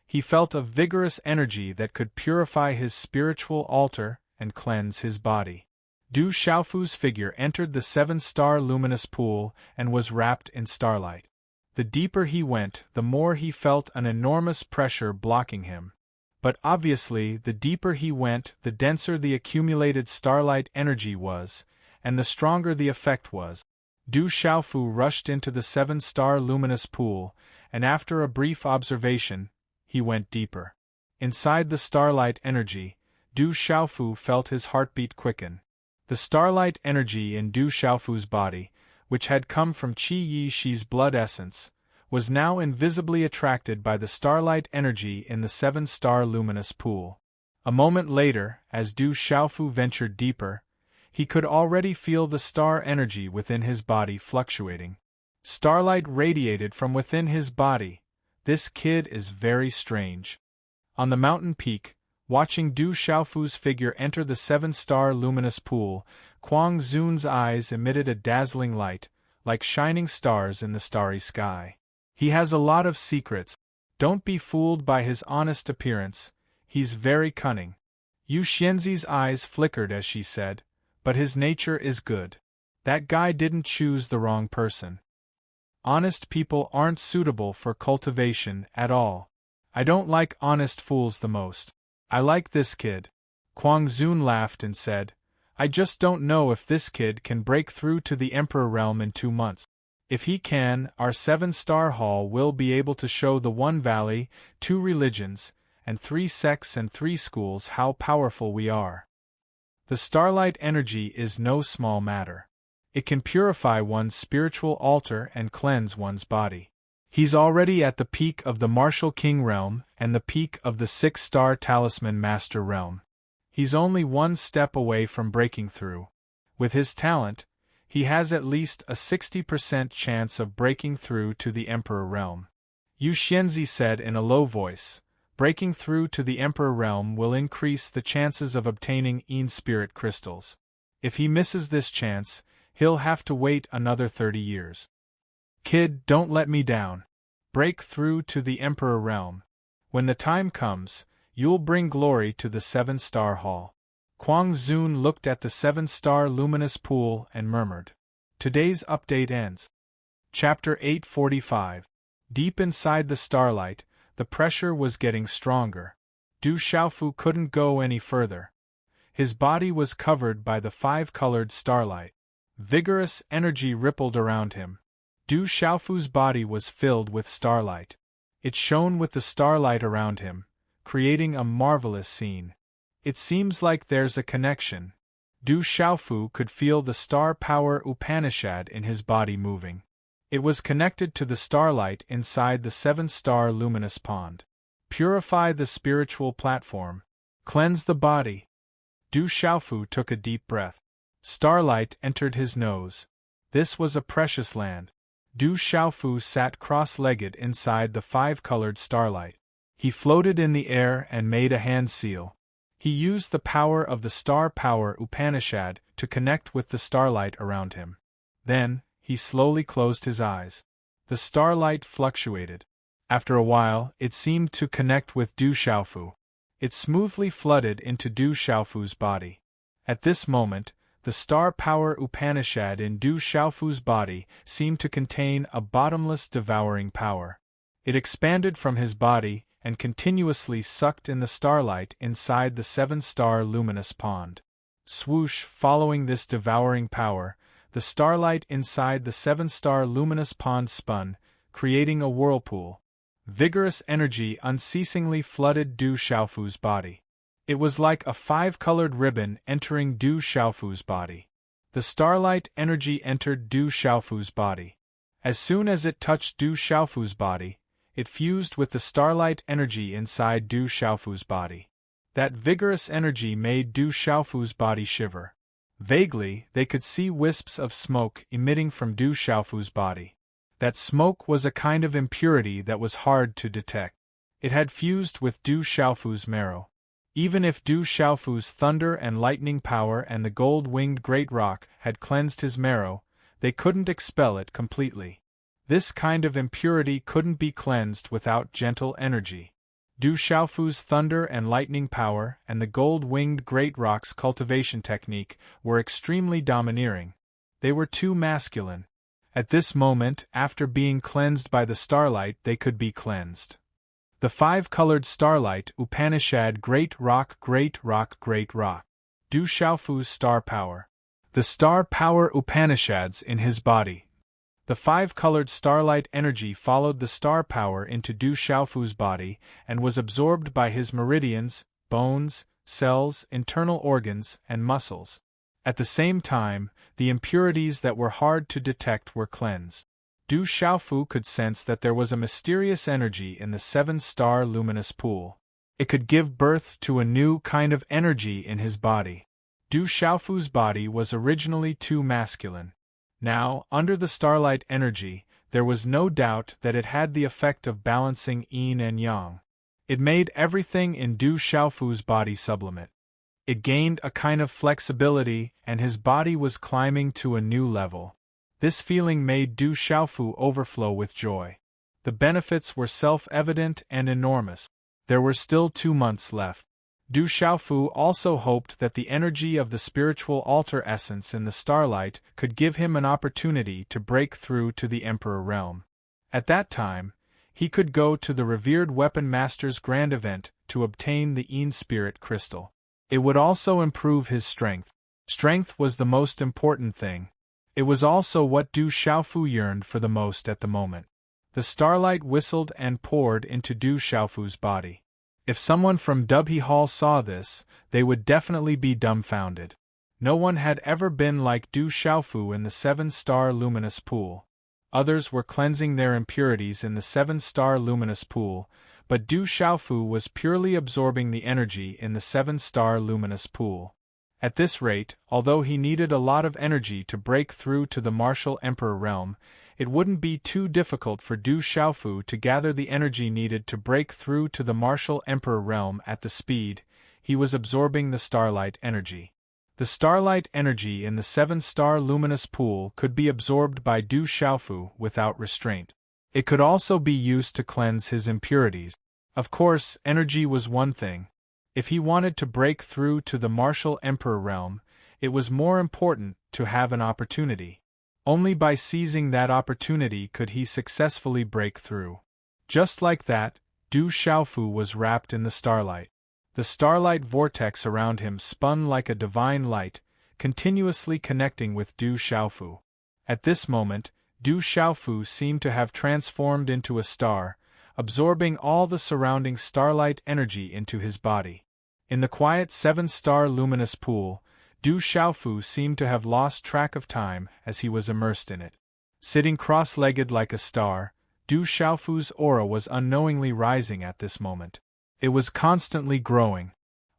he felt a vigorous energy that could purify his spiritual altar and cleanse his body. Du Xiaofu's figure entered the 7-star luminous pool and was wrapped in starlight. The deeper he went, the more he felt an enormous pressure blocking him. But obviously, the deeper he went, the denser the accumulated starlight energy was, and the stronger the effect was. Du Xiaofu rushed into the 7-star luminous pool, and after a brief observation, he went deeper. Inside the starlight energy, Du Xiaofu felt his heartbeat quicken. The starlight energy in Du Xiaofu's body, which had come from Qi Yi Shi's blood essence, was now invisibly attracted by the starlight energy in the 7-star luminous pool. A moment later, as Du Xiaofu ventured deeper, he could already feel the star energy within his body fluctuating. Starlight radiated from within his body. This kid is very strange. On the mountain peak, watching Du Xiaofu's figure enter the 7-star luminous pool, Kuang Zun's eyes emitted a dazzling light, like shining stars in the starry sky. He has a lot of secrets. Don't be fooled by his honest appearance. He's very cunning. Yu Xianzi's eyes flickered as she said, but his nature is good. That guy didn't choose the wrong person. Honest people aren't suitable for cultivation at all. I don't like honest fools the most. I like this kid. Kuang Zun laughed and said, I just don't know if this kid can break through to the Emperor realm in 2 months. If he can, our 7-star hall will be able to show the 1 valley, 2 religions, and 3 sects and 3 schools how powerful we are. The starlight energy is no small matter. It can purify one's spiritual altar and cleanse one's body. He's already at the peak of the Martial King realm and the peak of the 6-star Talisman Master realm. He's only 1 step away from breaking through. With his talent, he has at least a 60% chance of breaking through to the Emperor realm. Yu Xianzi said in a low voice, breaking through to the Emperor realm will increase the chances of obtaining Yin Spirit crystals. If he misses this chance, he'll have to wait another 30 years. Kid, don't let me down. Break through to the Emperor realm. When the time comes, you'll bring glory to the 7-star hall. Kuang Zun looked at the 7-star luminous pool and murmured. Today's update ends. Chapter 845. Deep inside the starlight, the pressure was getting stronger. Du Xiaofu couldn't go any further. His body was covered by the 5-colored starlight. Vigorous energy rippled around him. Du Xiaofu's body was filled with starlight. It shone with the starlight around him, creating a marvelous scene. It seems like there's a connection. Du Xiaofu could feel the star power Upanishad in his body moving. It was connected to the starlight inside the 7-star luminous pond. Purify the spiritual platform. Cleanse the body. Du Xiaofu took a deep breath. Starlight entered his nose. This was a precious land. Du Xiaofu sat cross-legged inside the 5-colored starlight. He floated in the air and made a hand seal. He used the power of the star power Upanishad to connect with the starlight around him. Then, he slowly closed his eyes. The starlight fluctuated. After a while, it seemed to connect with Du Xiaofu. It smoothly flooded into Du Xiaofu's body. At this moment, the star power Upanishad in Du Xiaofu's body seemed to contain a bottomless devouring power. It expanded from his body and continuously sucked in the starlight inside the 7-star luminous pond. Swoosh, following this devouring power, the starlight inside the 7-star luminous pond spun, creating a whirlpool. Vigorous energy unceasingly flooded Du Xiaofu's body. It was like a 5-colored ribbon entering Du Xiaofu's body. The starlight energy entered Du Xiaofu's body. As soon as it touched Du Xiaofu's body, it fused with the starlight energy inside Du Xiaofu's body. That vigorous energy made Du Xiaofu's body shiver. Vaguely, they could see wisps of smoke emitting from Du Xiaofu's body. That smoke was a kind of impurity that was hard to detect. It had fused with Du Xiaofu's marrow. Even if Du Xiaofu's thunder and lightning power and the gold-winged great rock had cleansed his marrow, they couldn't expel it completely. This kind of impurity couldn't be cleansed without gentle energy. Du Xiaofu's thunder and lightning power and the gold-winged great rock's cultivation technique were extremely domineering. They were too masculine. At this moment, after being cleansed by the starlight, they could be cleansed. The five-colored starlight Upanishad Great Rock Great Rock Great Rock. Du Xiaofu's star power. The star power Upanishads in his body. The five-colored starlight energy followed the star power into Du Xiaofu's body and was absorbed by his meridians, bones, cells, internal organs, and muscles. At the same time, the impurities that were hard to detect were cleansed. Du Xiaofu could sense that there was a mysterious energy in the seven-star luminous pool. It could give birth to a new kind of energy in his body. Du Xiaofu's body was originally too masculine. Now, under the starlight energy, there was no doubt that it had the effect of balancing yin and yang. It made everything in Du Xiaofu's body sublimate. It gained a kind of flexibility, and his body was climbing to a new level. This feeling made Du Xiaofu overflow with joy. The benefits were self-evident and enormous. There were still 2 months left. Du Xiaofu also hoped that the energy of the spiritual altar essence in the starlight could give him an opportunity to break through to the Emperor realm. At that time, he could go to the revered weapon master's grand event to obtain the Yin Spirit crystal. It would also improve his strength. Strength was the most important thing. It was also what Du Xiaofu yearned for the most at the moment. The starlight whistled and poured into Du Xiaofu's body. If someone from Dubhe Hall saw this, they would definitely be dumbfounded. No one had ever been like Du Xiaofu in the seven-star luminous pool. Others were cleansing their impurities in the seven-star luminous pool, but Du Xiaofu was purely absorbing the energy in the seven-star luminous pool. At this rate, although he needed a lot of energy to break through to the martial Emperor realm, it wouldn't be too difficult for Du Xiaofu to gather the energy needed to break through to the martial Emperor realm at the speed he was absorbing the starlight energy. The starlight energy in the seven-star luminous pool could be absorbed by Du Xiaofu without restraint. It could also be used to cleanse his impurities. Of course, energy was one thing. If he wanted to break through to the martial Emperor realm, it was more important to have an opportunity. Only by seizing that opportunity could he successfully break through. Just like that, Du Xiaofu was wrapped in the starlight. The starlight vortex around him spun like a divine light, continuously connecting with Du Xiaofu. At this moment, Du Xiaofu seemed to have transformed into a star, absorbing all the surrounding starlight energy into his body. In the quiet seven-star luminous pool, Du Xiaofu seemed to have lost track of time as he was immersed in it. Sitting cross-legged like a star, Du Xiaofu's aura was unknowingly rising at this moment. It was constantly growing.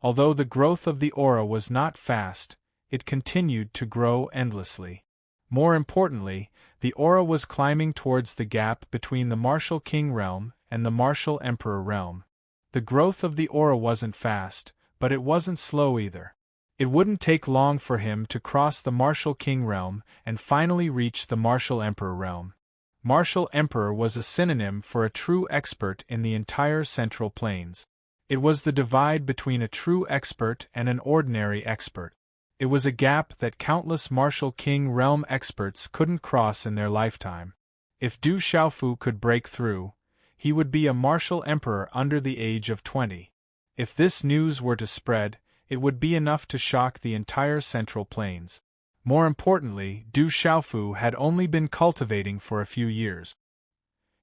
Although the growth of the aura was not fast, it continued to grow endlessly. More importantly, the aura was climbing towards the gap between the martial king realm and the martial emperor realm. The growth of the aura wasn't fast, but it wasn't slow either. It wouldn't take long for him to cross the martial king realm and finally reach the martial emperor realm. Martial emperor was a synonym for a true expert in the entire Central Plains. It was the divide between a true expert and an ordinary expert. It was a gap that countless martial king realm experts couldn't cross in their lifetime. If Du Xiaofu could break through, he would be a martial emperor under the age of 20. If this news were to spread, it would be enough to shock the entire Central Plains. More importantly, Du Xiaofu had only been cultivating for a few years.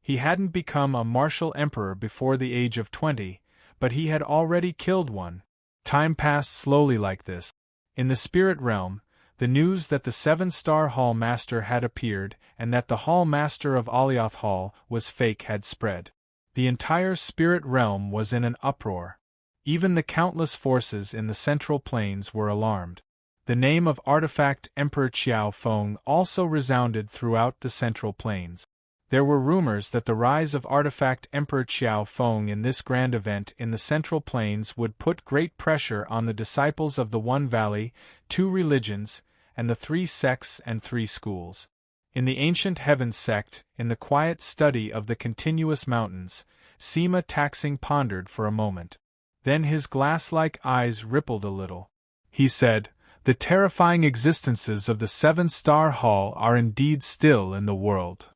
He hadn't become a martial emperor before the age of 20, but he had already killed one. Time passed slowly like this. In the spirit realm, the news that the seven-star Hall Master had appeared and that the Hall Master of Alioth Hall was fake had spread. The entire spirit realm was in an uproar. Even the countless forces in the Central Plains were alarmed. The name of artifact Emperor Qiao Feng also resounded throughout the Central Plains. There were rumors that the rise of artifact Emperor Qiao Feng in this grand event in the Central Plains would put great pressure on the disciples of the One Valley, Two Religions, and the Three Sects and Three Schools. In the ancient Heavens sect, in the quiet study of the continuous mountains, Sima Taxing pondered for a moment. Then his glass-like eyes rippled a little. He said, "The terrifying existences of the Seven-Star Hall are indeed still in the world.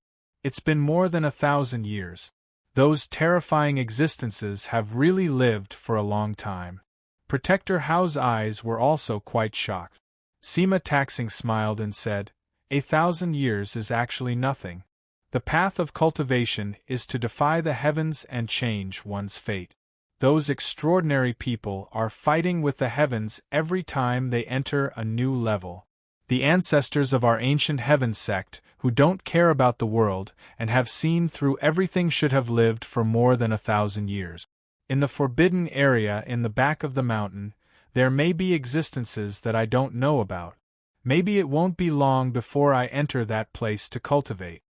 It's been more than 1,000 years. Those terrifying existences have really lived for a long time." Protector Hao's eyes were also quite shocked. Sima Taxing smiled and said, 1,000 years is actually nothing. The path of cultivation is to defy the heavens and change one's fate. Those extraordinary people are fighting with the heavens every time they enter a new level. The ancestors of our ancient Heavens sect, who don't care about the world and have seen through everything, should have lived for more than 1,000 years. In the forbidden area in the back of the mountain, there may be existences that I don't know about. Maybe it won't be long before I enter that place to cultivate.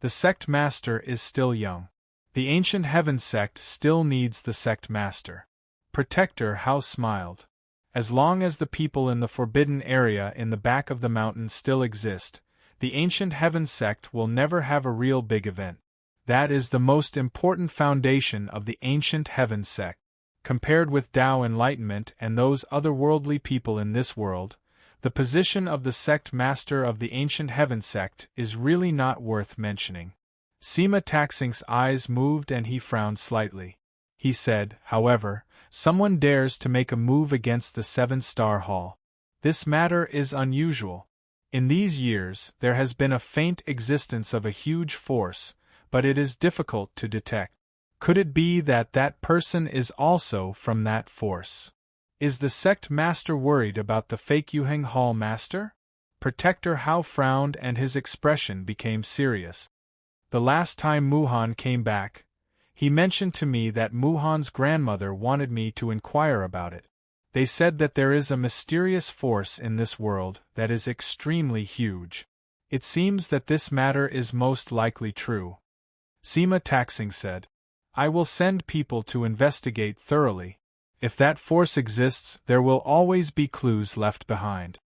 The sect master is still young. The ancient Heaven sect still needs the sect master. Protector Hao smiled. As long as the people in the forbidden area in the back of the mountain still exist, the ancient Heaven sect will never have a real big event. That is the most important foundation of the ancient Heaven sect. Compared with Tao enlightenment and those otherworldly people in this world, the position of the sect master of the ancient Heaven sect is really not worth mentioning. Sima Taxing's eyes moved and he frowned slightly. He said, however, someone dares to make a move against the Seven-Star Hall. This matter is unusual. In these years, there has been a faint existence of a huge force, but it is difficult to detect. Could it be that that person is also from that force? Is the sect master worried about the fake Yuheng Hall master? Protector Hao frowned and his expression became serious. The last time Muhan came back, he mentioned to me that Muhan's grandmother wanted me to inquire about it. They said that there is a mysterious force in this world that is extremely huge. It seems that this matter is most likely true. Sima Taxing said, I will send people to investigate thoroughly. If that force exists, there will always be clues left behind.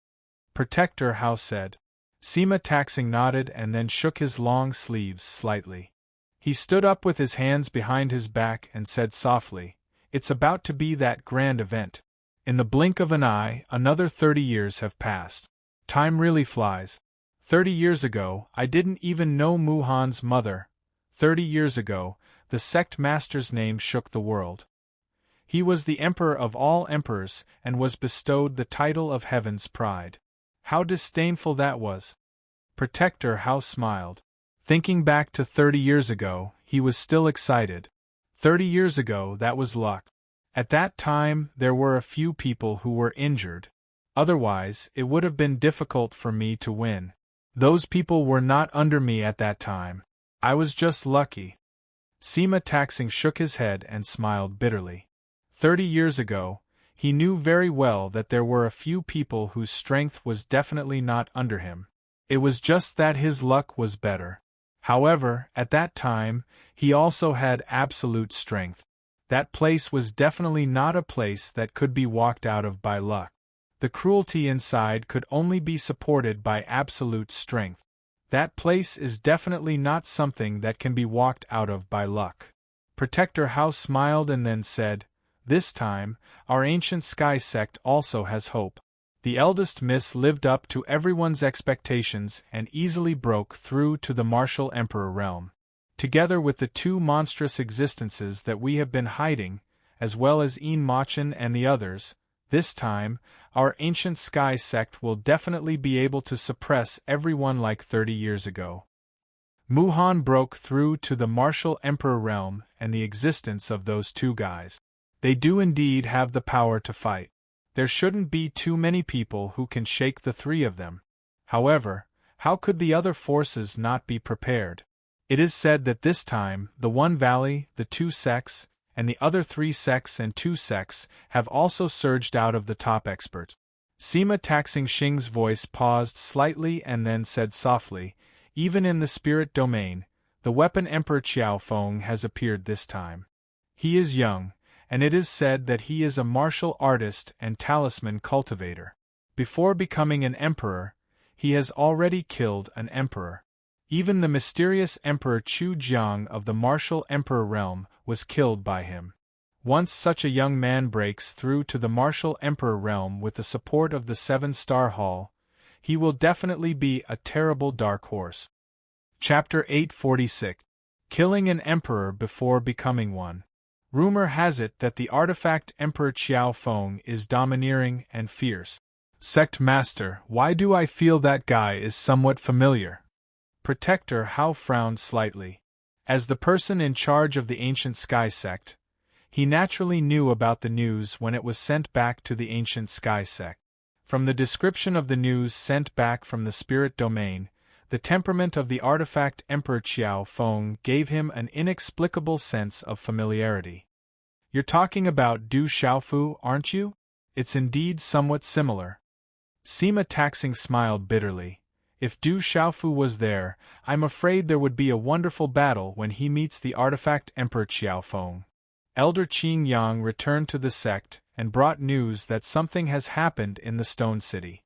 Protector Hao said. Sima Taxing nodded and then shook his long sleeves slightly. He stood up with his hands behind his back and said softly, It's about to be that grand event. In the blink of an eye, another 30 years have passed. Time really flies. 30 years ago, I didn't even know Muhan's mother. 30 years ago, the sect master's name shook the world. He was the emperor of all emperors and was bestowed the title of Heaven's Pride. How disdainful that was! Protector Hao smiled. Thinking back to 30 years ago, he was still excited. 30 years ago, that was luck. At that time, there were a few people who were injured. Otherwise, it would have been difficult for me to win. Those people were not under me at that time. I was just lucky. Sima Taxing shook his head and smiled bitterly. 30 years ago, he knew very well that there were a few people whose strength was definitely not under him. It was just that his luck was better. However, at that time, he also had absolute strength. That place was definitely not a place that could be walked out of by luck. The cruelty inside could only be supported by absolute strength. That place is definitely not something that can be walked out of by luck. Protector Hao smiled and then said, This time, our ancient sky sect also has hope. The eldest miss lived up to everyone's expectations and easily broke through to the martial emperor realm. Together with the two monstrous existences that we have been hiding, as well as Een Machen and the others, this time, our ancient sky sect will definitely be able to suppress everyone like 30 years ago. Muhan broke through to the martial emperor realm and the existence of those two guys. They do indeed have the power to fight. There shouldn't be too many people who can shake the three of them. However, how could the other forces not be prepared? It is said that this time, the One Valley, the Two Sects, and the other 3 sects and 2 sects have also surged out of the top experts. Sima Taxing Xing's voice paused slightly and then said softly, Even in the spirit domain, The weapon Emperor Qiao Feng has appeared this time. He is young, and it is said that he is a martial artist and talisman cultivator. Before becoming an emperor, he has already killed an emperor. Even the mysterious Emperor Chu Jiang of the martial emperor realm was killed by him. Once such a young man breaks through to the martial emperor realm with the support of the 7-star hall, he will definitely be a terrible dark horse. Chapter 846. Killing an Emperor Before Becoming One. Rumor has it that the artifact Emperor Qiao Feng is domineering and fierce. Sect Master, why do I feel that guy is somewhat familiar? Protector Hao frowned slightly. As the person in charge of the ancient Sky Sect, he naturally knew about the news when it was sent back to the ancient Sky Sect. From the description of the news sent back from the spirit domain, the temperament of the artifact Emperor Qiao Feng gave him an inexplicable sense of familiarity. You're talking about Du Xiaofu, aren't you? It's indeed somewhat similar. Sima Taxing smiled bitterly. If Du Xiaofu was there, I'm afraid there would be a wonderful battle when he meets the artifact Emperor Qiao Feng. Elder Qing Yang returned to the sect and brought news that something has happened in the Stone City.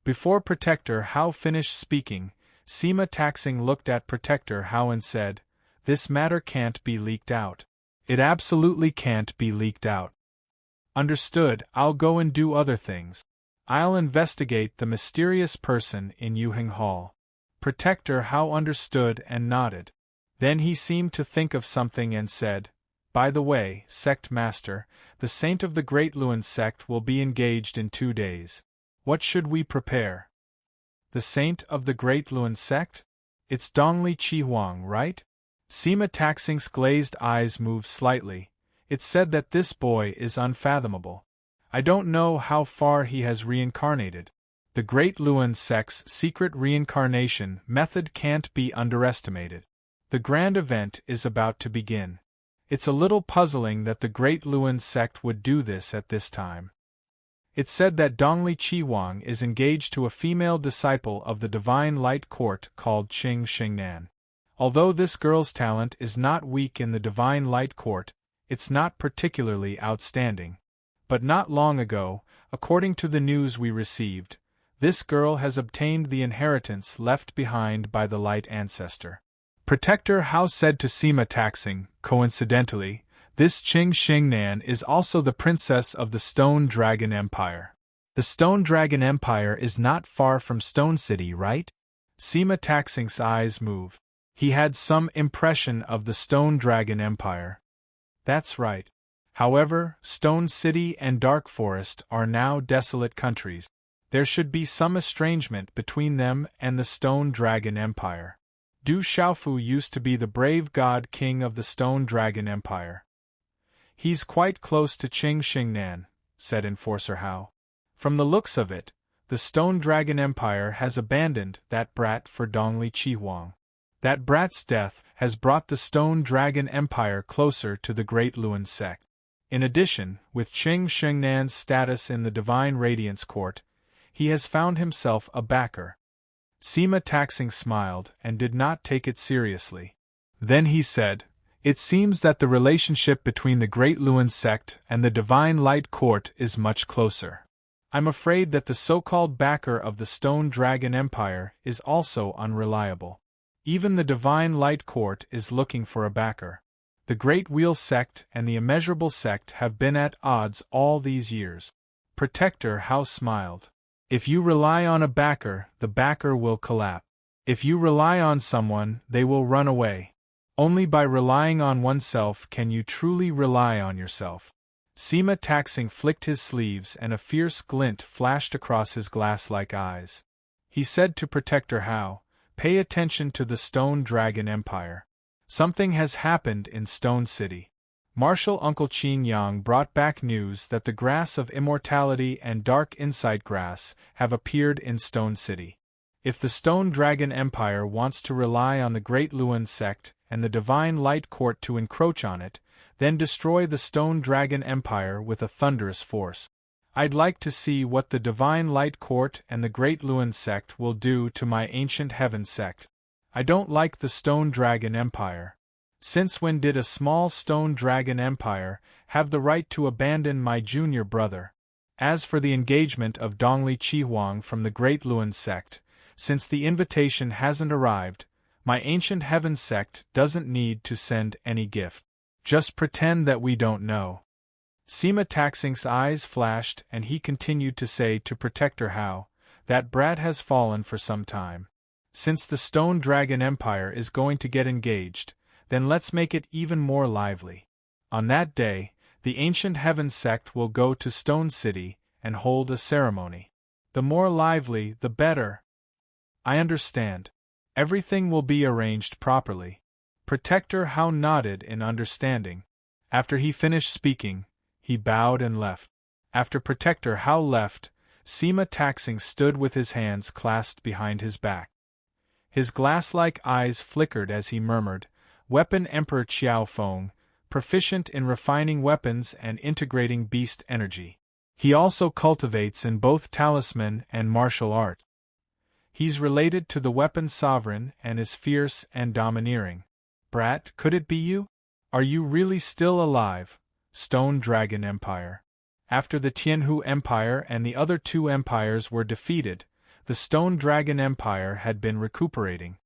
Before Protector Hao finished speaking, Sima Taxing looked at Protector Hao and said, "This matter can't be leaked out. It absolutely can't be leaked out." Understood, I'll go and do other things. I'll investigate the mysterious person in Yuheng Hall. Protector Hao understood and nodded. Then he seemed to think of something and said, "By the way, Sect Master, the Saint of the Great Lun Sect will be engaged in 2 days. What should we prepare?" The Saint of the Great Lun Sect? It's Dongli Chihuang, right? Sima Taxing's glazed eyes moved slightly. It's said that this boy is unfathomable. I don't know how far he has reincarnated. The Great Lun Sect's secret reincarnation method can't be underestimated. The grand event is about to begin. It's a little puzzling that the Great Lun Sect would do this at this time. It's said that Dongli Chihuang is engaged to a female disciple of the Divine Light Court called Qing Xingnan. Although this girl's talent is not weak in the Divine Light Court, it's not particularly outstanding. But not long ago, according to the news we received, this girl has obtained the inheritance left behind by the Light Ancestor. Protector Hao said to Sima Taxing, coincidentally, this Qing Xingnan is also the princess of the Stone Dragon Empire. The Stone Dragon Empire is not far from Stone City, right? Sima Taxing's eyes moved. He had some impression of the Stone Dragon Empire. That's right. However, Stone City and Dark Forest are now desolate countries. There should be some estrangement between them and the Stone Dragon Empire. Du Xiaofu used to be the brave god king of the Stone Dragon Empire. He's quite close to Qing Xingnan, said Enforcer Hao. From the looks of it, the Stone Dragon Empire has abandoned that brat for Dongli Chihuang. That brat's death has brought the Stone Dragon Empire closer to the Great Lun Sect. In addition, with Qing Xingnan's status in the Divine Radiance Court, he has found himself a backer. Sima Taxing smiled and did not take it seriously. Then he said, "It seems that the relationship between the Great Lun Sect and the Divine Light Court is much closer. I'm afraid that the so-called backer of the Stone Dragon Empire is also unreliable. Even the Divine Light Court is looking for a backer. The Great Wheel Sect and the Immeasurable Sect have been at odds all these years." Protector Hao smiled. If you rely on a backer, the backer will collapse. If you rely on someone, they will run away. Only by relying on oneself can you truly rely on yourself. Sima Taxing flicked his sleeves and a fierce glint flashed across his glass-like eyes. He said to Protector Hao, "Pay attention to the Stone Dragon Empire. Something has happened in Stone City." Martial Uncle Qin Yang brought back news that the grass of immortality and dark insight grass have appeared in Stone City. If the Stone Dragon Empire wants to rely on the Great Lun Sect and the Divine Light Court to encroach on it, then destroy the Stone Dragon Empire with a thunderous force. I'd like to see what the Divine Light Court and the Great Lun Sect will do to my ancient Heaven Sect. I don't like the Stone Dragon Empire. Since when did a small Stone Dragon Empire have the right to abandon my junior brother? As for the engagement of Dongli Chi from the Great Luan sect, since the invitation hasn't arrived, my Ancient Heaven sect doesn't need to send any gift. Just pretend that we don't know. Sima Taxing's eyes flashed and he continued to say to Protector Hao, that brat has fallen for some time. Since the Stone Dragon Empire is going to get engaged, then let's make it even more lively. On that day, the Ancient Heaven sect will go to Stone City and hold a ceremony. The more lively, the better. I understand. Everything will be arranged properly. Protector Hao nodded in understanding. After he finished speaking, he bowed and left. After Protector Hao left, Sima Taxing stood with his hands clasped behind his back. His glass-like eyes flickered as he murmured, Weapon Emperor Qiao Feng, proficient in refining weapons and integrating beast energy. He also cultivates in both talisman and martial art. He's related to the Weapon Sovereign and is fierce and domineering. Brat, could it be you? Are you really still alive, Stone Dragon Empire? After the Tianhu Empire and the other two empires were defeated, the Stone Dragon Empire had been recuperating.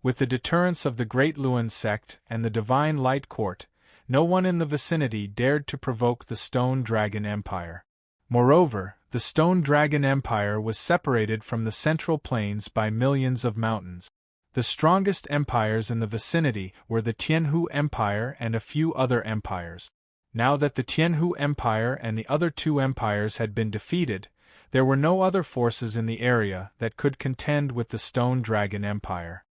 With the deterrence of the Great Luan sect and the Divine Light Court, no one in the vicinity dared to provoke the Stone Dragon Empire. Moreover, the Stone Dragon Empire was separated from the Central Plains by millions of mountains. The strongest empires in the vicinity were the Tianhu Empire and a few other empires. Now that the Tianhu Empire and the other two empires had been defeated, there were no other forces in the area that could contend with the Stone Dragon Empire.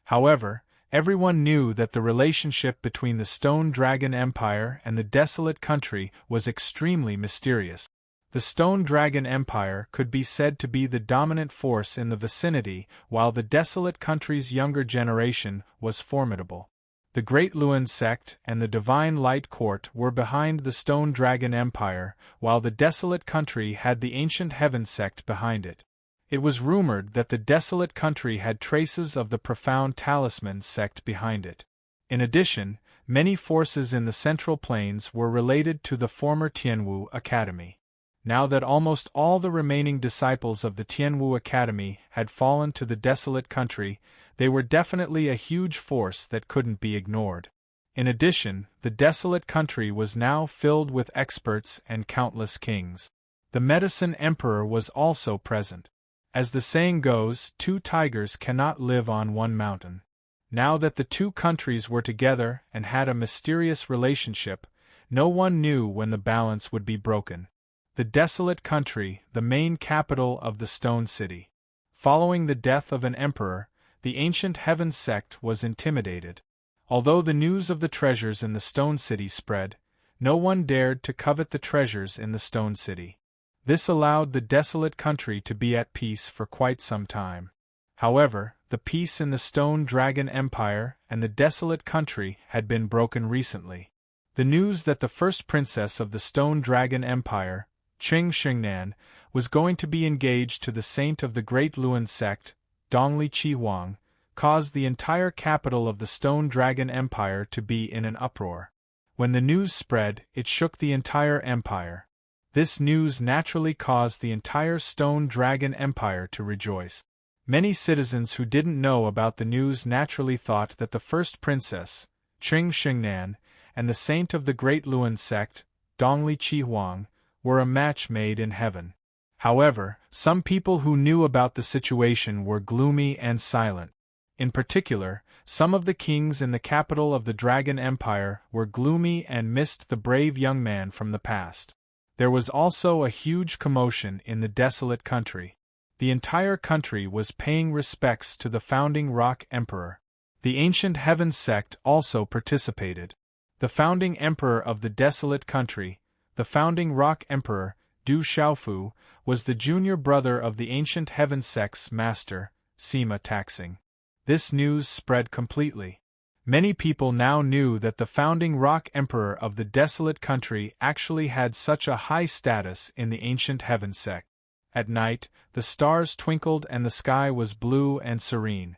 However, everyone knew that the relationship between the Stone Dragon Empire and the Desolate Country was extremely mysterious. The Stone Dragon Empire could be said to be the dominant force in the vicinity, while the Desolate Country's younger generation was formidable. The Great Luan sect and the Divine Light Court were behind the Stone Dragon Empire, while the Desolate Country had the Ancient Heaven sect behind it. It was rumored that the Desolate Country had traces of the Profound Talisman sect behind it. In addition, many forces in the Central Plains were related to the former Tianwu Academy. Now that almost all the remaining disciples of the Tianwu Academy had fallen to the Desolate Country, they were definitely a huge force that couldn't be ignored. In addition, the Desolate Country was now filled with experts and countless kings. The Medicine Emperor was also present. As the saying goes, two tigers cannot live on one mountain. Now that the two countries were together and had a mysterious relationship, no one knew when the balance would be broken. The Desolate Country, the main capital of the Stone City. Following the death of an emperor, the Ancient Heaven sect was intimidated. Although the news of the treasures in the Stone City spread, no one dared to covet the treasures in the Stone City. This allowed the Desolate Country to be at peace for quite some time. However, the peace in the Stone Dragon Empire and the Desolate Country had been broken recently. The news that the first princess of the Stone Dragon Empire, Qing Xingnan, was going to be engaged to the saint of the Great Luan sect, Dongli Chi, caused the entire capital of the Stone Dragon Empire to be in an uproar. When the news spread, it shook the entire empire. This news naturally caused the entire Stone Dragon Empire to rejoice. Many citizens who didn't know about the news naturally thought that the first princess, Qing Xingnan, and the saint of the Great Luan sect, Dongli Chi, were a match made in heaven. However, some people who knew about the situation were gloomy and silent. In particular, some of the kings in the capital of the Dragon Empire were gloomy and missed the brave young man from the past. There was also a huge commotion in the Desolate Country. The entire country was paying respects to the founding Rock Emperor. The Ancient Heaven sect also participated. The founding emperor of the Desolate Country, the founding Rock Emperor, Du Xiaofu, was the junior brother of the Ancient Heaven sect's master, Sima Taxing. This news spread completely. Many people now knew that the founding Rock Emperor of the Desolate Country actually had such a high status in the Ancient Heaven sect. At night, the stars twinkled and the sky was blue and serene.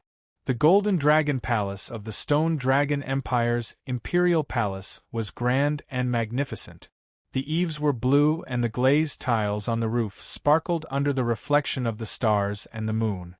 The Golden Dragon Palace of the Stone Dragon Empire's Imperial Palace was grand and magnificent. The eaves were blue and the glazed tiles on the roof sparkled under the reflection of the stars and the moon.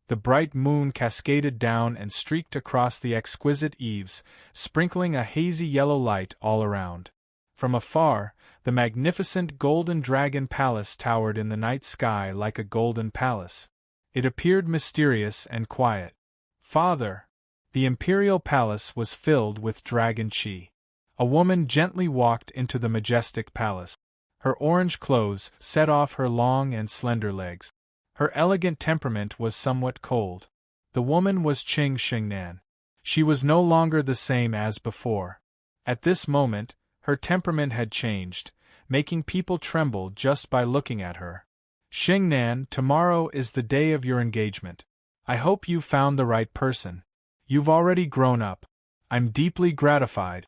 The bright moon cascaded down and streaked across the exquisite eaves, sprinkling a hazy yellow light all around. From afar, the magnificent Golden Dragon Palace towered in the night sky like a golden palace. It appeared mysterious and quiet. "Father!" The Imperial Palace was filled with dragon chi. A woman gently walked into the majestic palace. Her orange clothes set off her long and slender legs. Her elegant temperament was somewhat cold. The woman was Qing Xingnan. She was no longer the same as before. At this moment, her temperament had changed, making people tremble just by looking at her. "Xingnan, tomorrow is the day of your engagement. I hope you found the right person. You've already grown up. I'm deeply gratified."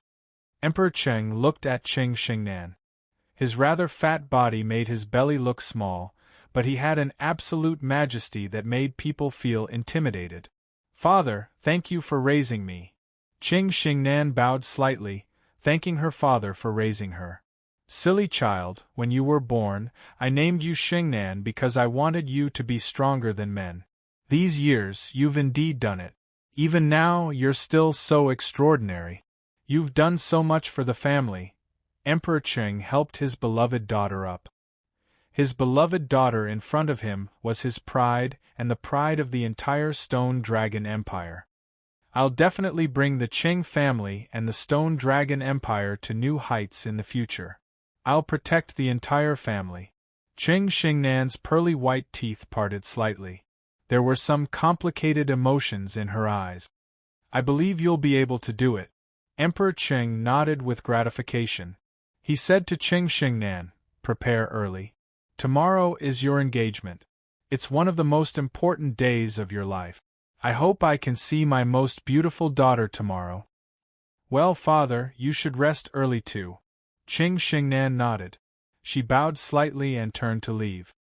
Emperor Cheng looked at Qing Xingnan. His rather fat body made his belly look small, but he had an absolute majesty that made people feel intimidated. "Father, thank you for raising me." Qing Xingnan bowed slightly, thanking her father for raising her. "Silly child, when you were born, I named you Xingnan because I wanted you to be stronger than men. These years, you've indeed done it. Even now, you're still so extraordinary. You've done so much for the family." Emperor Qing helped his beloved daughter up. His beloved daughter in front of him was his pride and the pride of the entire Stone Dragon Empire. "I'll definitely bring the Qing family and the Stone Dragon Empire to new heights in the future. I'll protect the entire family." Qing Xingnan's pearly white teeth parted slightly. There were some complicated emotions in her eyes. "I believe you'll be able to do it." Emperor Qing nodded with gratification. He said to Qing Xingnan, "Prepare early. Tomorrow is your engagement. It's one of the most important days of your life. I hope I can see my most beautiful daughter tomorrow." "Well, father, you should rest early too." Qing Xingnan nodded. She bowed slightly and turned to leave.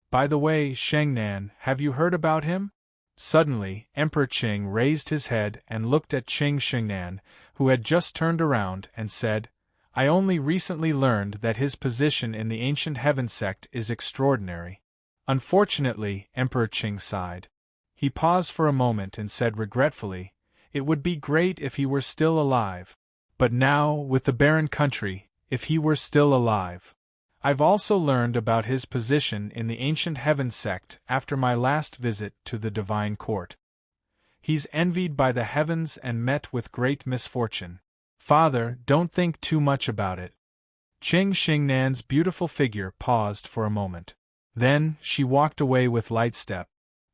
"By the way, Xingnan, have you heard about him?" Suddenly, Emperor Qing raised his head and looked at Qing Xingnan, who had just turned around, and said, "I only recently learned that his position in the Ancient Heaven sect is extraordinary." "Unfortunately," Emperor Qing sighed. He paused for a moment and said regretfully, "It would be great if he were still alive. But now, with the barren country, if he were still alive. I've also learned about his position in the Ancient Heaven sect after my last visit to the Divine Court. He's envied by the heavens and met with great misfortune. Father, don't think too much about it." Qing Xingnan's beautiful figure paused for a moment. Then, she walked away with light step.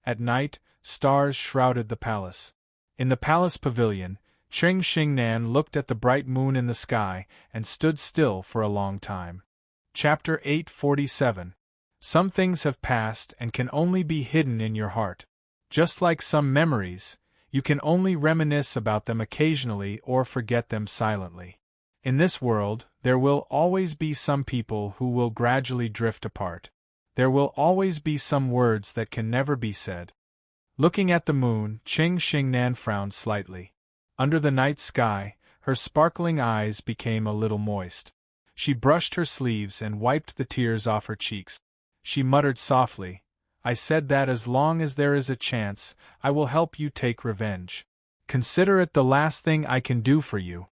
At night, stars shrouded the palace. In the palace pavilion, Qing Xingnan looked at the bright moon in the sky and stood still for a long time. Chapter 847. Some things have passed and can only be hidden in your heart. Just like some memories, you can only reminisce about them occasionally or forget them silently. In this world, there will always be some people who will gradually drift apart. There will always be some words that can never be said. Looking at the moon, Qing Xingnan frowned slightly. Under the night sky, her sparkling eyes became a little moist. She brushed her sleeves and wiped the tears off her cheeks. She muttered softly, "I said that as long as there is a chance, I will help you take revenge. Consider it the last thing I can do for you."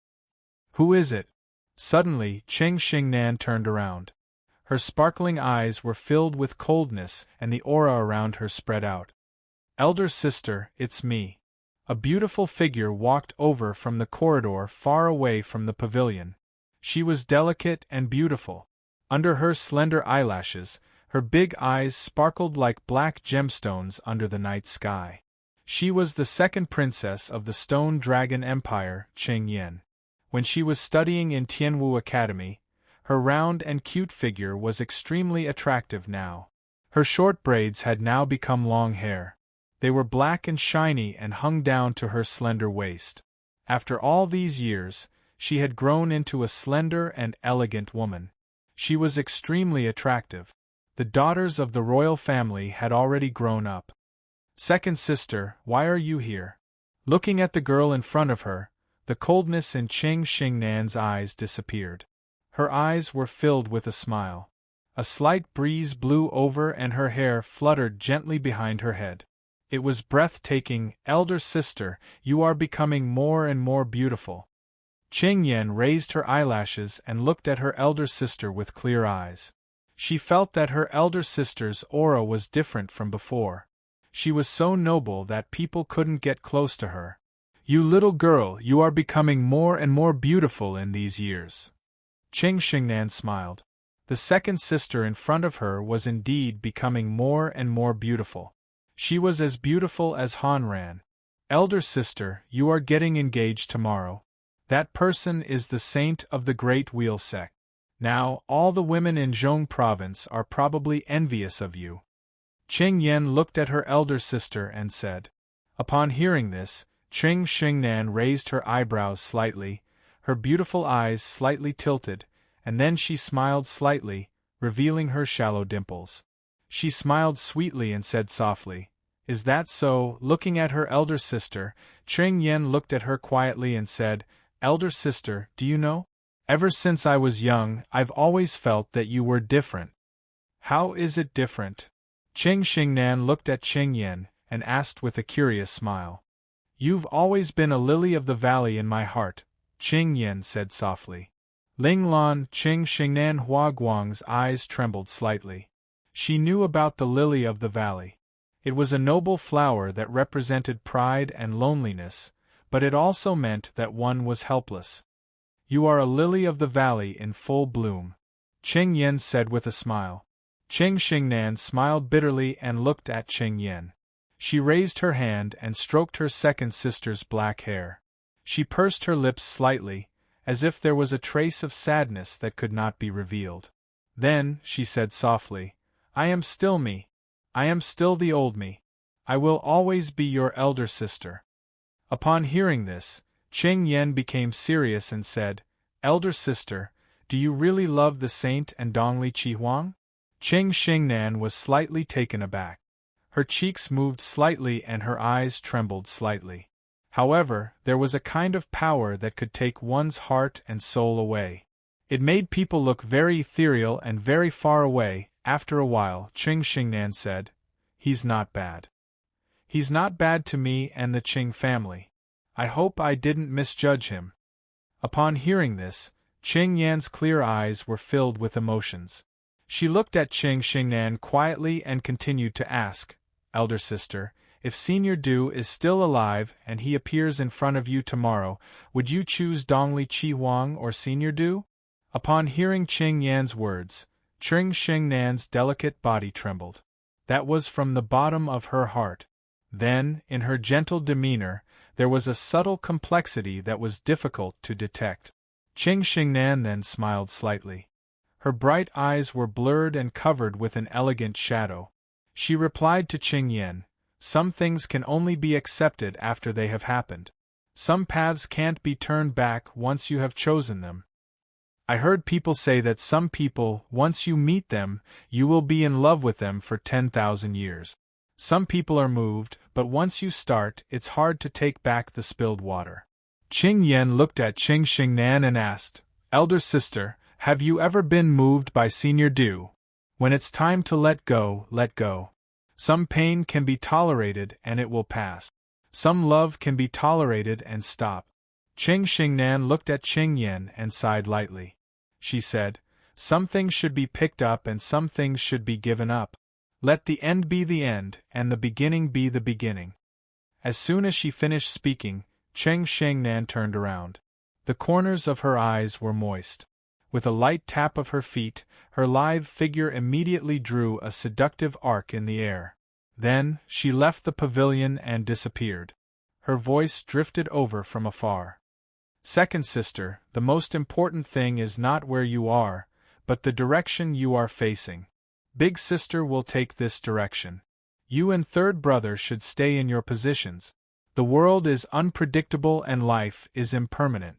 "Who is it?" Suddenly, Qing Xingnan turned around. Her sparkling eyes were filled with coldness and the aura around her spread out. "Elder sister, it's me." A beautiful figure walked over from the corridor far away from the pavilion. She was delicate and beautiful. Under her slender eyelashes, her big eyes sparkled like black gemstones under the night sky. She was the second princess of the Stone Dragon Empire, Qing Yin. When she was studying in Tianwu Academy, her round and cute figure was extremely attractive now. Her short braids had now become long hair. They were black and shiny and hung down to her slender waist. After all these years, she had grown into a slender and elegant woman. She was extremely attractive. The daughters of the royal family had already grown up. "Second sister, why are you here?" Looking at the girl in front of her, the coldness in Qing Xingnan's eyes disappeared. Her eyes were filled with a smile. A slight breeze blew over and her hair fluttered gently behind her head. It was breathtaking. Elder sister, you are becoming more and more beautiful. Qing Yan raised her eyelashes and looked at her elder sister with clear eyes. She felt that her elder sister's aura was different from before. She was so noble that people couldn't get close to her. You little girl, you are becoming more and more beautiful in these years. Qing Xingnan smiled. The second sister in front of her was indeed becoming more and more beautiful. She was as beautiful as Han Ran. Elder sister, you are getting engaged tomorrow. That person is the saint of the Great Wheel sect. Now, all the women in Zhong province are probably envious of you. Qing Yan looked at her elder sister and said. Upon hearing this, Qing Xingnan raised her eyebrows slightly, her beautiful eyes slightly tilted, and then she smiled slightly, revealing her shallow dimples. She smiled sweetly and said softly, "Is that so?" Looking at her elder sister, Qing Yan looked at her quietly and said, "Elder sister, do you know? Ever since I was young, I've always felt that you were different." "How is it different?" Qing Xingnan looked at Qing Yan and asked with a curious smile. "You've always been a lily of the valley in my heart," Qing Yan said softly. Ling Lan, Qing Xingnan Huaguang's eyes trembled slightly. She knew about the lily of the valley. It was a noble flower that represented pride and loneliness, but it also meant that one was helpless. "You are a lily of the valley in full bloom," Qing Yan said with a smile. Qing Xingnan smiled bitterly and looked at Qing Yan. She raised her hand and stroked her second sister's black hair. She pursed her lips slightly, as if there was a trace of sadness that could not be revealed. Then, she said softly, "I am still me. I am still the old me. I will always be your elder sister." Upon hearing this, Qing Yan became serious and said, "Elder sister, do you really love the saint and Dongli Chihuang?" Qing Xingnan was slightly taken aback. Her cheeks moved slightly and her eyes trembled slightly. However, there was a kind of power that could take one's heart and soul away. It made people look very ethereal and very far away. After a while, Qing Xingnan said, "He's not bad. He's not bad to me and the Qing family. I hope I didn't misjudge him." Upon hearing this, Qing Yan's clear eyes were filled with emotions. She looked at Qing Xingnan quietly and continued to ask, "Elder sister, if Senior Du is still alive and he appears in front of you tomorrow, would you choose Dongli Chihuang or Senior Du?" Upon hearing Qing Yan's words, Qing Xingnan's delicate body trembled. That was from the bottom of her heart. Then, in her gentle demeanor, there was a subtle complexity that was difficult to detect. Qing Xingnan then smiled slightly. Her bright eyes were blurred and covered with an elegant shadow. She replied to Qing Yan, "Some things can only be accepted after they have happened. Some paths can't be turned back once you have chosen them. I heard people say that some people, once you meet them, you will be in love with them for 10,000 years. Some people are moved, but once you start, it's hard to take back the spilled water." Qing Yan looked at Qing Xingnan and asked, "Elder sister, have you ever been moved by Senior Du? When it's time to let go, let go. Some pain can be tolerated and it will pass. Some love can be tolerated and stop." Qing Xingnan looked at Qing Yan and sighed lightly. She said, "Some things should be picked up and some things should be given up. Let the end be the end and the beginning be the beginning." As soon as she finished speaking, Qing Xingnan turned around. The corners of her eyes were moist. With a light tap of her feet, her lithe figure immediately drew a seductive arc in the air. Then, she left the pavilion and disappeared. Her voice drifted over from afar. "Second sister, the most important thing is not where you are, but the direction you are facing. Big sister will take this direction. You and third brother should stay in your positions. The world is unpredictable and life is impermanent.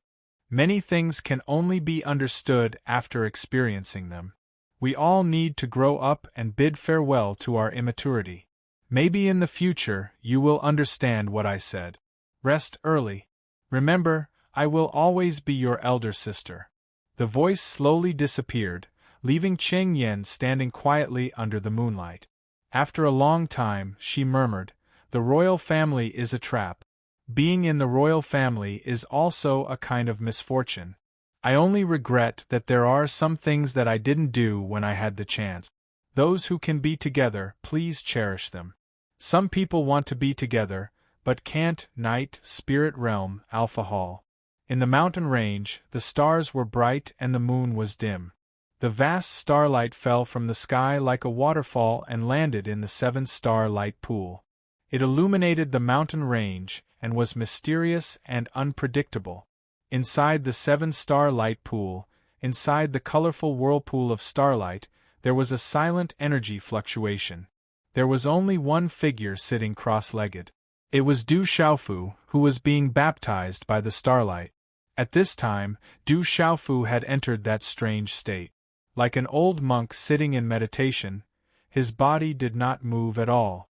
Many things can only be understood after experiencing them. We all need to grow up and bid farewell to our immaturity. Maybe in the future you will understand what I said." Rest early. Remember, I will always be your elder sister. The voice slowly disappeared, leaving Cheng Yen standing quietly under the moonlight. After a long time, she murmured, "The royal family is a trap. Being in the royal family is also a kind of misfortune. I only regret that there are some things that I didn't do when I had the chance. Those who can be together, please cherish them. Some people want to be together, but can't." Night, Spirit Realm, Alpha Hall. In the mountain range, the stars were bright and the moon was dim. The vast starlight fell from the sky like a waterfall and landed in the 7-star light pool. It illuminated the mountain range and was mysterious and unpredictable. Inside the 7-star light pool, inside the colorful whirlpool of starlight, there was a silent energy fluctuation. There was only one figure sitting cross-legged. It was Du Xiaofu, who was being baptized by the starlight. At this time, Du Xiaofu had entered that strange state. Like an old monk sitting in meditation, his body did not move at all.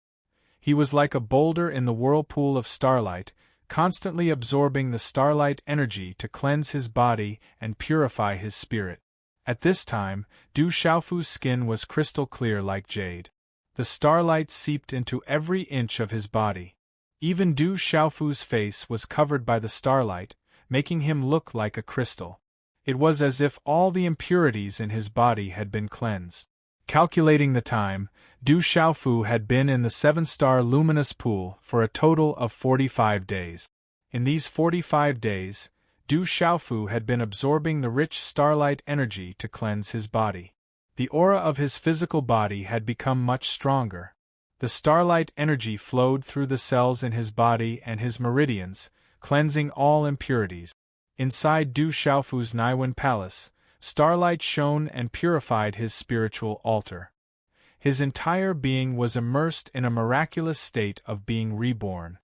He was like a boulder in the whirlpool of starlight, constantly absorbing the starlight energy to cleanse his body and purify his spirit. At this time, Du Xiaofu's skin was crystal clear like jade. The starlight seeped into every inch of his body. Even Du Xiaofu's face was covered by the starlight, making him look like a crystal. It was as if all the impurities in his body had been cleansed. Calculating the time, Du Xiaofu had been in the 7-star luminous pool for a total of 45 days. In these 45 days, Du Xiaofu had been absorbing the rich starlight energy to cleanse his body. The aura of his physical body had become much stronger. The starlight energy flowed through the cells in his body and his meridians, cleansing all impurities. Inside Du Xiaofu's Naiwen Palace, starlight shone and purified his spiritual altar. His entire being was immersed in a miraculous state of being reborn.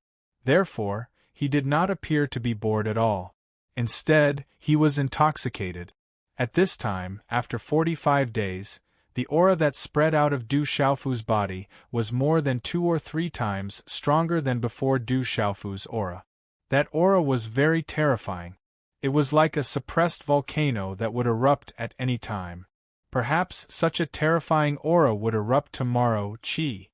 Therefore, he did not appear to be bored at all. Instead, he was intoxicated. At this time, after 45 days, the aura that spread out of Du Xiaofu's body was more than 2 or 3 times stronger than before Du Xiaofu's aura. That aura was very terrifying. It was like a suppressed volcano that would erupt at any time. Perhaps such a terrifying aura would erupt tomorrow. Qi.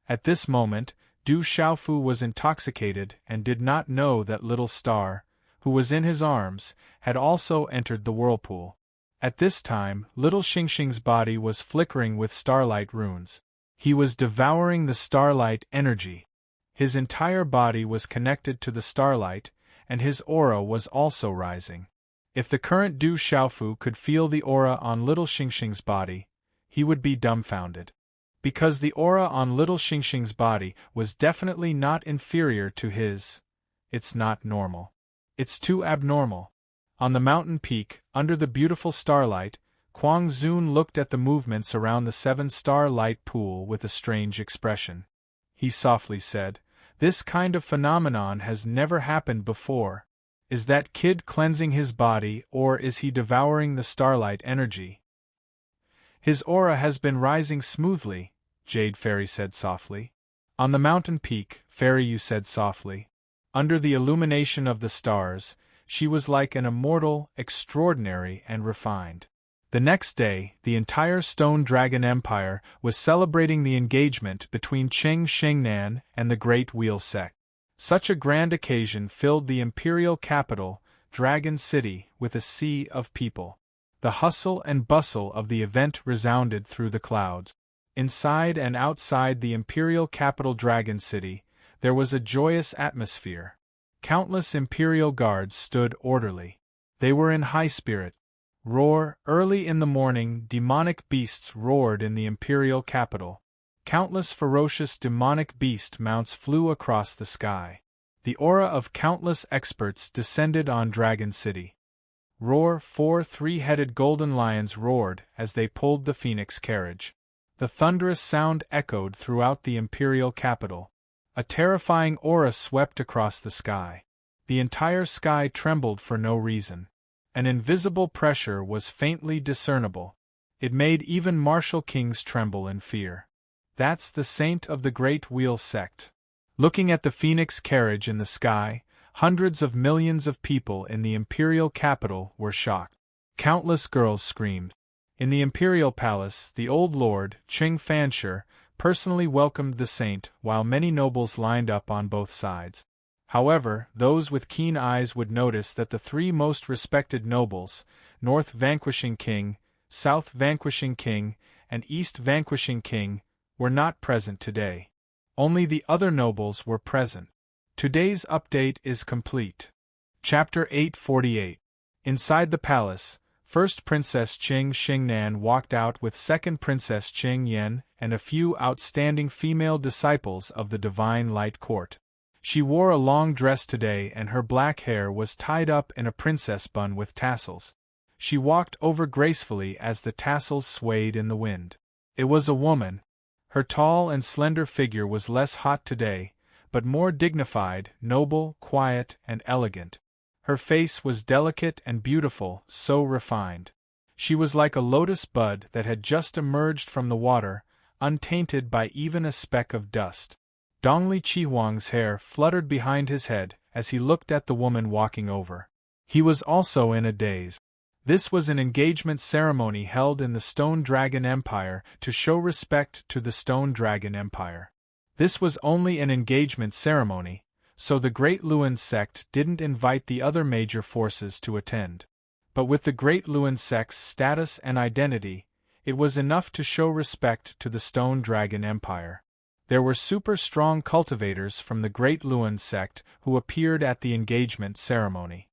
At this moment, Du Xiaofu was intoxicated and did not know that little star, who was in his arms, had also entered the whirlpool. At this time, little Xingxing's body was flickering with starlight runes. He was devouring the starlight energy. His entire body was connected to the starlight, and his aura was also rising. If the current Du Xiaofu could feel the aura on little Xingxing's body, he would be dumbfounded. Because the aura on little Xingxing's body was definitely not inferior to his. It's not normal. It's too abnormal. On the mountain peak, under the beautiful starlight, Kuang Zun looked at the movements around the 7-star light pool with a strange expression. He softly said, "This kind of phenomenon has never happened before. Is that kid cleansing his body, or is he devouring the starlight energy?" "His aura has been rising smoothly," Jade Fairy said softly. "On the mountain peak," Fairy Yu said softly. Under the illumination of the stars, she was like an immortal, extraordinary and refined. The next day, the entire Stone Dragon Empire was celebrating the engagement between Cheng Shengnan and the Great Wheel Sect. Such a grand occasion filled the imperial capital, Dragon City, with a sea of people. The hustle and bustle of the event resounded through the clouds. Inside and outside the imperial capital Dragon City, there was a joyous atmosphere. Countless imperial guards stood orderly. They were in high spirit. Early in the morning, demonic beasts roared in the imperial capital. Countless ferocious demonic beast mounts flew across the sky. The aura of countless experts descended on Dragon City. 4 three-headed golden lions roared as they pulled the phoenix carriage. The thunderous sound echoed throughout the imperial capital. A terrifying aura swept across the sky. The entire sky trembled for no reason. An invisible pressure was faintly discernible. It made even martial kings tremble in fear. "That's the saint of the Great Wheel Sect," Looking at the phoenix carriage in the sky, hundreds of millions of people in the imperial capital were shocked. Countless girls screamed. In the imperial palace, the old lord, Qing Fanshi, personally welcomed the saint, while many nobles lined up on both sides. However, those with keen eyes would notice that the three most respected nobles, North Vanquishing King, South Vanquishing King, and East Vanquishing King, were not present today. Only the other nobles were present. Today's update is complete. Chapter 848. Inside the palace, First Princess Qing Xingnan walked out with Second Princess Qing Yan and a few outstanding female disciples of the Divine Light Court. She wore a long dress today and her black hair was tied up in a princess bun with tassels. She walked over gracefully as the tassels swayed in the wind. It was a woman. Her tall and slender figure was less hot today, but more dignified, noble, quiet, and elegant. Her face was delicate and beautiful, so refined. She was like a lotus bud that had just emerged from the water, untainted by even a speck of dust. Dongli Qihuang's hair fluttered behind his head as he looked at the woman walking over. He was also in a daze. This was an engagement ceremony held in the Stone Dragon Empire to show respect to the Stone Dragon Empire. This was only an engagement ceremony, so the Great Luan sect didn't invite the other major forces to attend. But with the Great Luan sect's status and identity, it was enough to show respect to the Stone Dragon Empire. There were super-strong cultivators from the Great Luan sect who appeared at the engagement ceremony.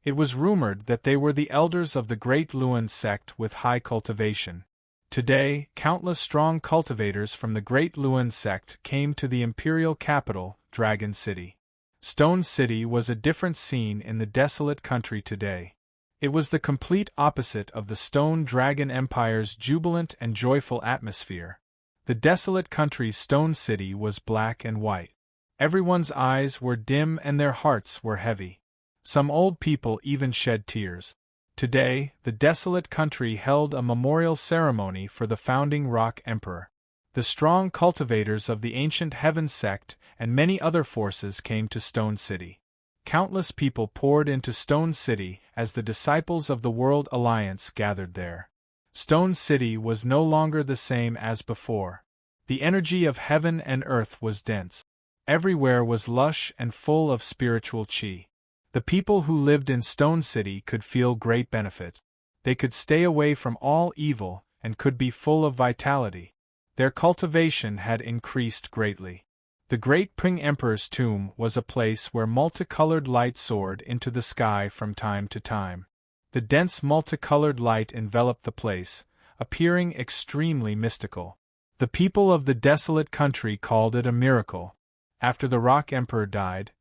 It was rumored that they were the elders of the Great Luan sect with high cultivation. Today, countless strong cultivators from the Great Luan sect came to the imperial capital, Dragon City. Stone City was a different scene in the desolate country today. It was the complete opposite of the Stone Dragon Empire's jubilant and joyful atmosphere. The desolate country's Stone City was black and white. Everyone's eyes were dim and their hearts were heavy. Some old people even shed tears. Today, the desolate country held a memorial ceremony for the founding Rock Emperor. The strong cultivators of the ancient Heaven sect and many other forces came to Stone City. Countless people poured into Stone City as the disciples of the World Alliance gathered there. Stone City was no longer the same as before. The energy of heaven and earth was dense. Everywhere was lush and full of spiritual qi. The people who lived in Stone City could feel great benefit. They could stay away from all evil and could be full of vitality. Their cultivation had increased greatly. The Great Qing Emperor's tomb was a place where multicolored light soared into the sky from time to time. The dense multicolored light enveloped the place, appearing extremely mystical. The people of the desolate country called it a miracle. After the Rock Emperor died,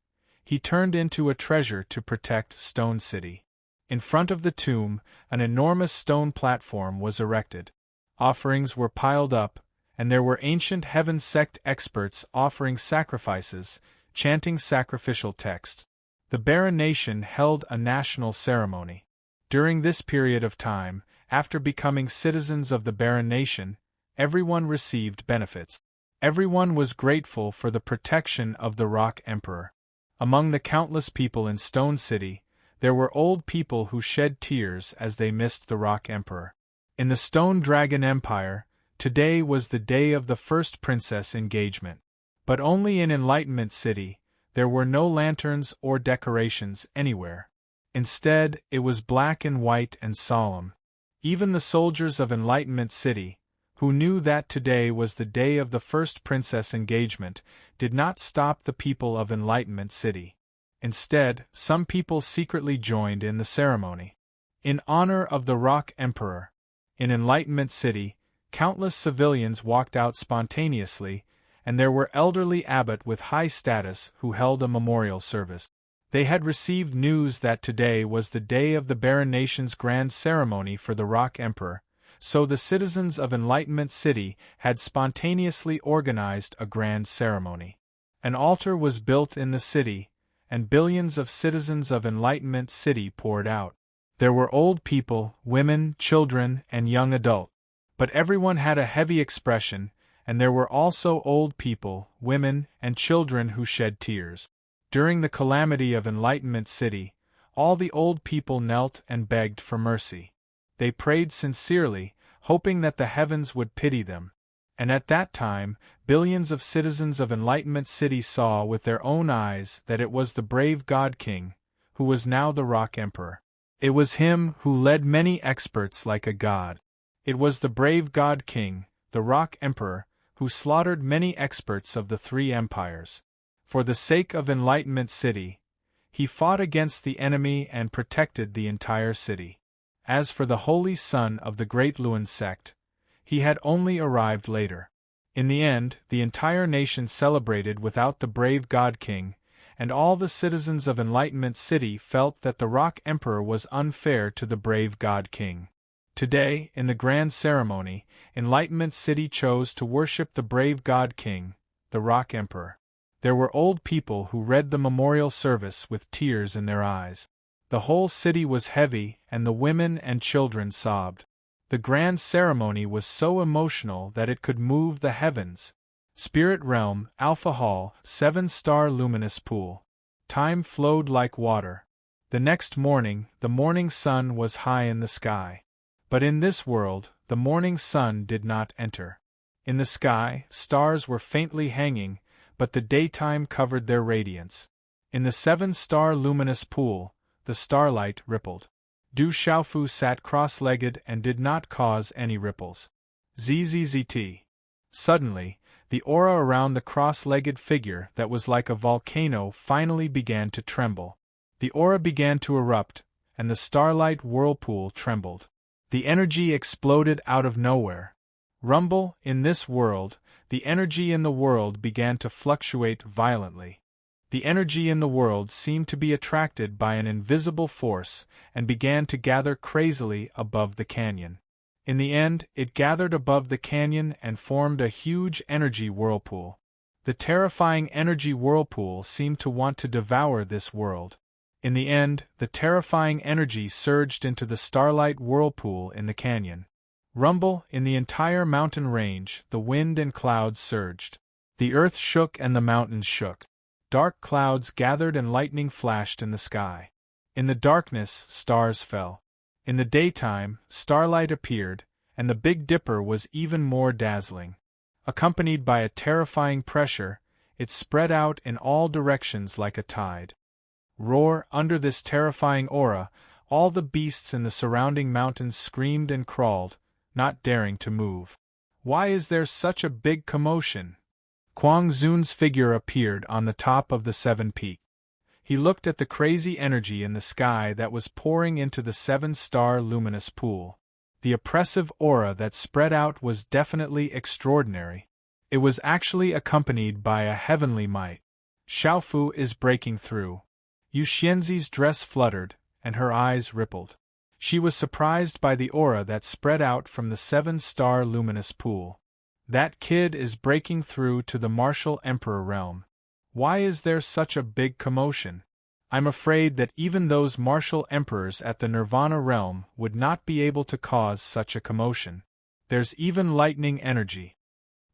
he turned into a treasure to protect Stone City. In front of the tomb, an enormous stone platform was erected. Offerings were piled up, and there were ancient Heaven sect experts offering sacrifices, chanting sacrificial texts. The Barren Nation held a national ceremony. During this period of time, after becoming citizens of the Barren Nation, everyone received benefits. Everyone was grateful for the protection of the Rock Emperor. Among the countless people in Stone City, there were old people who shed tears as they missed the Rock Emperor. In the Stone Dragon Empire, today was the day of the first princess engagement. But only in Enlightenment City, there were no lanterns or decorations anywhere. Instead, it was black and white and solemn. Even the soldiers of Enlightenment City, who knew that today was the day of the first princess engagement, did not stop the people of Enlightenment City. Instead, some people secretly joined in the ceremony. In honor of the Rock Emperor, in Enlightenment City, countless civilians walked out spontaneously, and there were elderly abbot with high status who held a memorial service. They had received news that today was the day of the Barren Nation's grand ceremony for the Rock Emperor, so the citizens of Enlightenment City had spontaneously organized a grand ceremony. An altar was built in the city, and billions of citizens of Enlightenment City poured out. There were old people, women, children, and young adults. But everyone had a heavy expression, and there were also old people, women, and children who shed tears. During the calamity of Enlightenment City, all the old people knelt and begged for mercy. They prayed sincerely, hoping that the heavens would pity them. And at that time, billions of citizens of Enlightenment City saw with their own eyes that it was the brave God King, who was now the Rock Emperor. It was him who led many experts like a god. It was the brave God King, the Rock Emperor, who slaughtered many experts of the three empires. For the sake of Enlightenment City, he fought against the enemy and protected the entire city. As for the holy son of the Great Luan sect, he had only arrived later. In the end, the entire nation celebrated without the brave God King, and all the citizens of Enlightenment City felt that the Rock Emperor was unfair to the brave God King. Today, in the grand ceremony, Enlightenment City chose to worship the brave God King, the Rock Emperor. There were old people who read the memorial service with tears in their eyes. The whole city was heavy, and the women and children sobbed. The grand ceremony was so emotional that it could move the heavens. Spirit Realm, Alpha Hall, 7-star luminous pool. Time flowed like water. The next morning, the morning sun was high in the sky. But in this world, the morning sun did not enter. In the sky, stars were faintly hanging, but the daytime covered their radiance. In the 7-star luminous pool, the starlight rippled. Du Xiaofu sat cross-legged and did not cause any ripples. Zzzt. Suddenly, the aura around the cross-legged figure that was like a volcano finally began to tremble. The aura began to erupt, and the starlight whirlpool trembled. The energy exploded out of nowhere. Rumble, in this world, the energy in the world began to fluctuate violently. The energy in the world seemed to be attracted by an invisible force and began to gather crazily above the canyon. In the end, it gathered above the canyon and formed a huge energy whirlpool. The terrifying energy whirlpool seemed to want to devour this world. In the end, the terrifying energy surged into the starlight whirlpool in the canyon. Rumble, in the entire mountain range, the wind and clouds surged. The earth shook and the mountains shook. Dark clouds gathered and lightning flashed in the sky. In the darkness, stars fell. In the daytime, starlight appeared, and the Big Dipper was even more dazzling. Accompanied by a terrifying pressure, it spread out in all directions like a tide. Roar, under this terrifying aura, all the beasts in the surrounding mountains screamed and crawled, not daring to move. Why is there such a big commotion? Kuang Zun's figure appeared on the top of the 7 peak. He looked at the crazy energy in the sky that was pouring into the 7-star luminous pool. The oppressive aura that spread out was definitely extraordinary. It was actually accompanied by a heavenly might. Xiaofu is breaking through. Yu Xianzi's dress fluttered, and her eyes rippled. She was surprised by the aura that spread out from the 7-star luminous pool. That kid is breaking through to the martial emperor realm. Why is there such a big commotion? I'm afraid that even those martial emperors at the Nirvana realm would not be able to cause such a commotion. There's even lightning energy.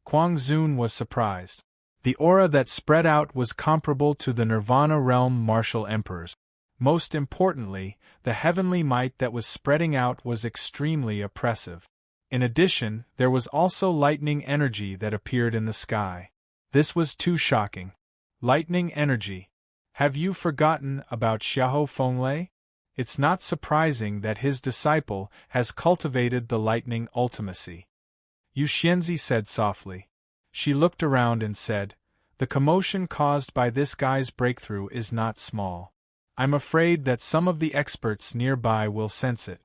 Kuang Zun was surprised. The aura that spread out was comparable to the Nirvana realm martial emperors. Most importantly, the heavenly might that was spreading out was extremely oppressive. In addition, there was also lightning energy that appeared in the sky. This was too shocking. Lightning energy. Have you forgotten about Xiahou Fenglei? It's not surprising that his disciple has cultivated the lightning ultimacy. Yu Xianzi said softly. She looked around and said, "The commotion caused by this guy's breakthrough is not small. I'm afraid that some of the experts nearby will sense it.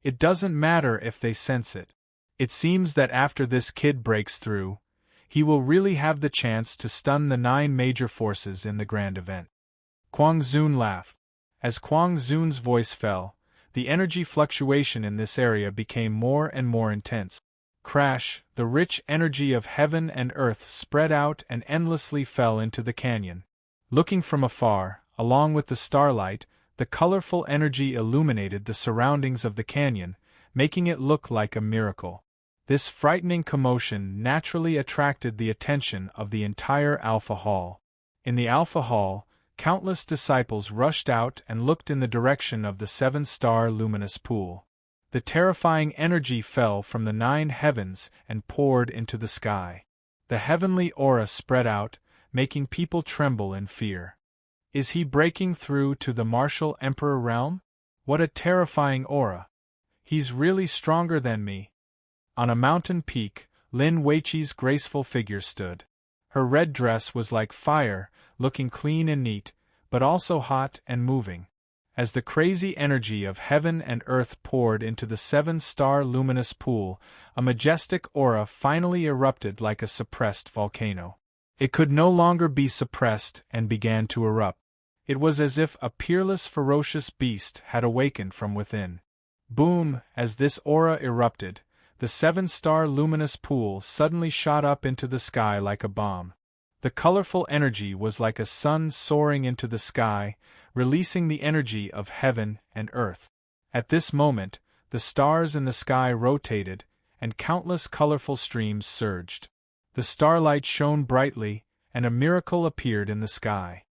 It doesn't matter if they sense it. It seems that after this kid breaks through, he will really have the chance to stun the 9 major forces in the grand event." Kuang Zun laughed. As Kuang Zun's voice fell, the energy fluctuation in this area became more and more intense. Crash, the rich energy of heaven and earth spread out and endlessly fell into the canyon. Looking from afar, along with the starlight, the colorful energy illuminated the surroundings of the canyon, making it look like a miracle. This frightening commotion naturally attracted the attention of the entire Alpha Hall. In the Alpha Hall, countless disciples rushed out and looked in the direction of the seven-star luminous pool. The terrifying energy fell from the 9 heavens and poured into the sky. The heavenly aura spread out, making people tremble in fear. Is he breaking through to the martial emperor realm? What a terrifying aura! He's really stronger than me. On a mountain peak, Lin Weiqi's graceful figure stood. Her red dress was like fire, looking clean and neat, but also hot and moving. As the crazy energy of heaven and earth poured into the 7-star luminous pool, a majestic aura finally erupted like a suppressed volcano. It could no longer be suppressed and began to erupt. It was as if a peerless, ferocious beast had awakened from within. Boom! As this aura erupted, the 7-star luminous pool suddenly shot up into the sky like a bomb. The colorful energy was like a sun soaring into the sky, releasing the energy of heaven and earth. At this moment, the stars in the sky rotated, and countless colorful streams surged. The starlight shone brightly, and a miracle appeared in the sky.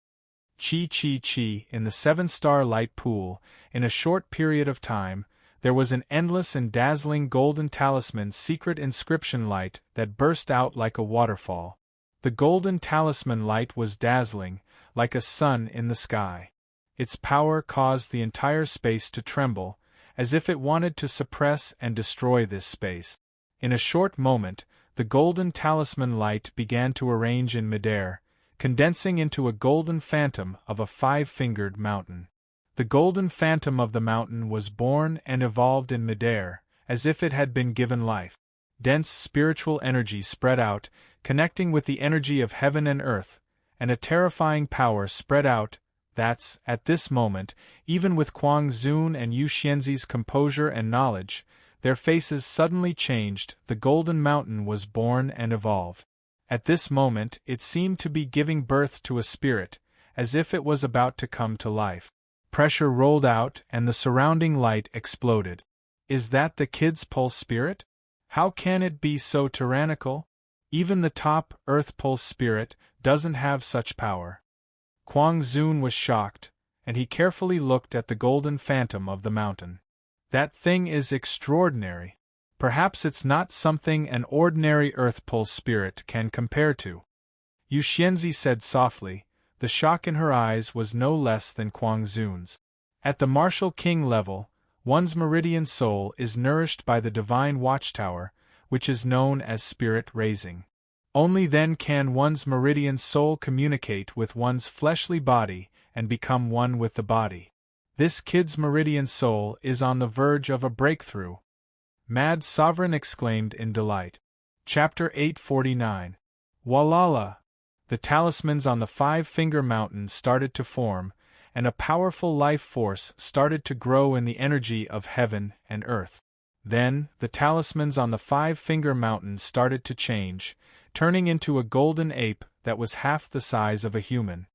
Chi chi chi, in the 7-star light pool, in a short period of time, there was an endless and dazzling golden talisman secret inscription light that burst out like a waterfall. The golden talisman light was dazzling, like a sun in the sky. Its power caused the entire space to tremble, as if it wanted to suppress and destroy this space. In a short moment, the golden talisman light began to arrange in midair, condensing into a golden phantom of a 5-fingered mountain. The golden phantom of the mountain was born and evolved in midair, as if it had been given life. Dense spiritual energy spread out, connecting with the energy of heaven and earth, and a terrifying power spread out. At this moment, even with Kuang Zun and Yu Xianzi's composure and knowledge, their faces suddenly changed. The golden mountain was born and evolved. At this moment, it seemed to be giving birth to a spirit, as if it was about to come to life. Pressure rolled out, and the surrounding light exploded. Is that the kid's pulse spirit? How can it be so tyrannical? Even the top Earth pulse spirit doesn't have such power. Kuang Zun was shocked, and he carefully looked at the golden phantom of the mountain. That thing is extraordinary. Perhaps it's not something an ordinary Earth pulse spirit can compare to. Yu Xianzi said softly. The shock in her eyes was no less than Kuang Zun's. At the martial king level, one's meridian soul is nourished by the divine watchtower, which is known as spirit raising. Only then can one's meridian soul communicate with one's fleshly body and become one with the body. This kid's meridian soul is on the verge of a breakthrough. Mad Sovereign exclaimed in delight. Chapter 849. Walala! The talismans on the 5-finger mountain started to form, and a powerful life force started to grow in the energy of heaven and earth. Then, the talismans on the 5-finger mountain started to change, turning into a golden ape that was half the size of a human.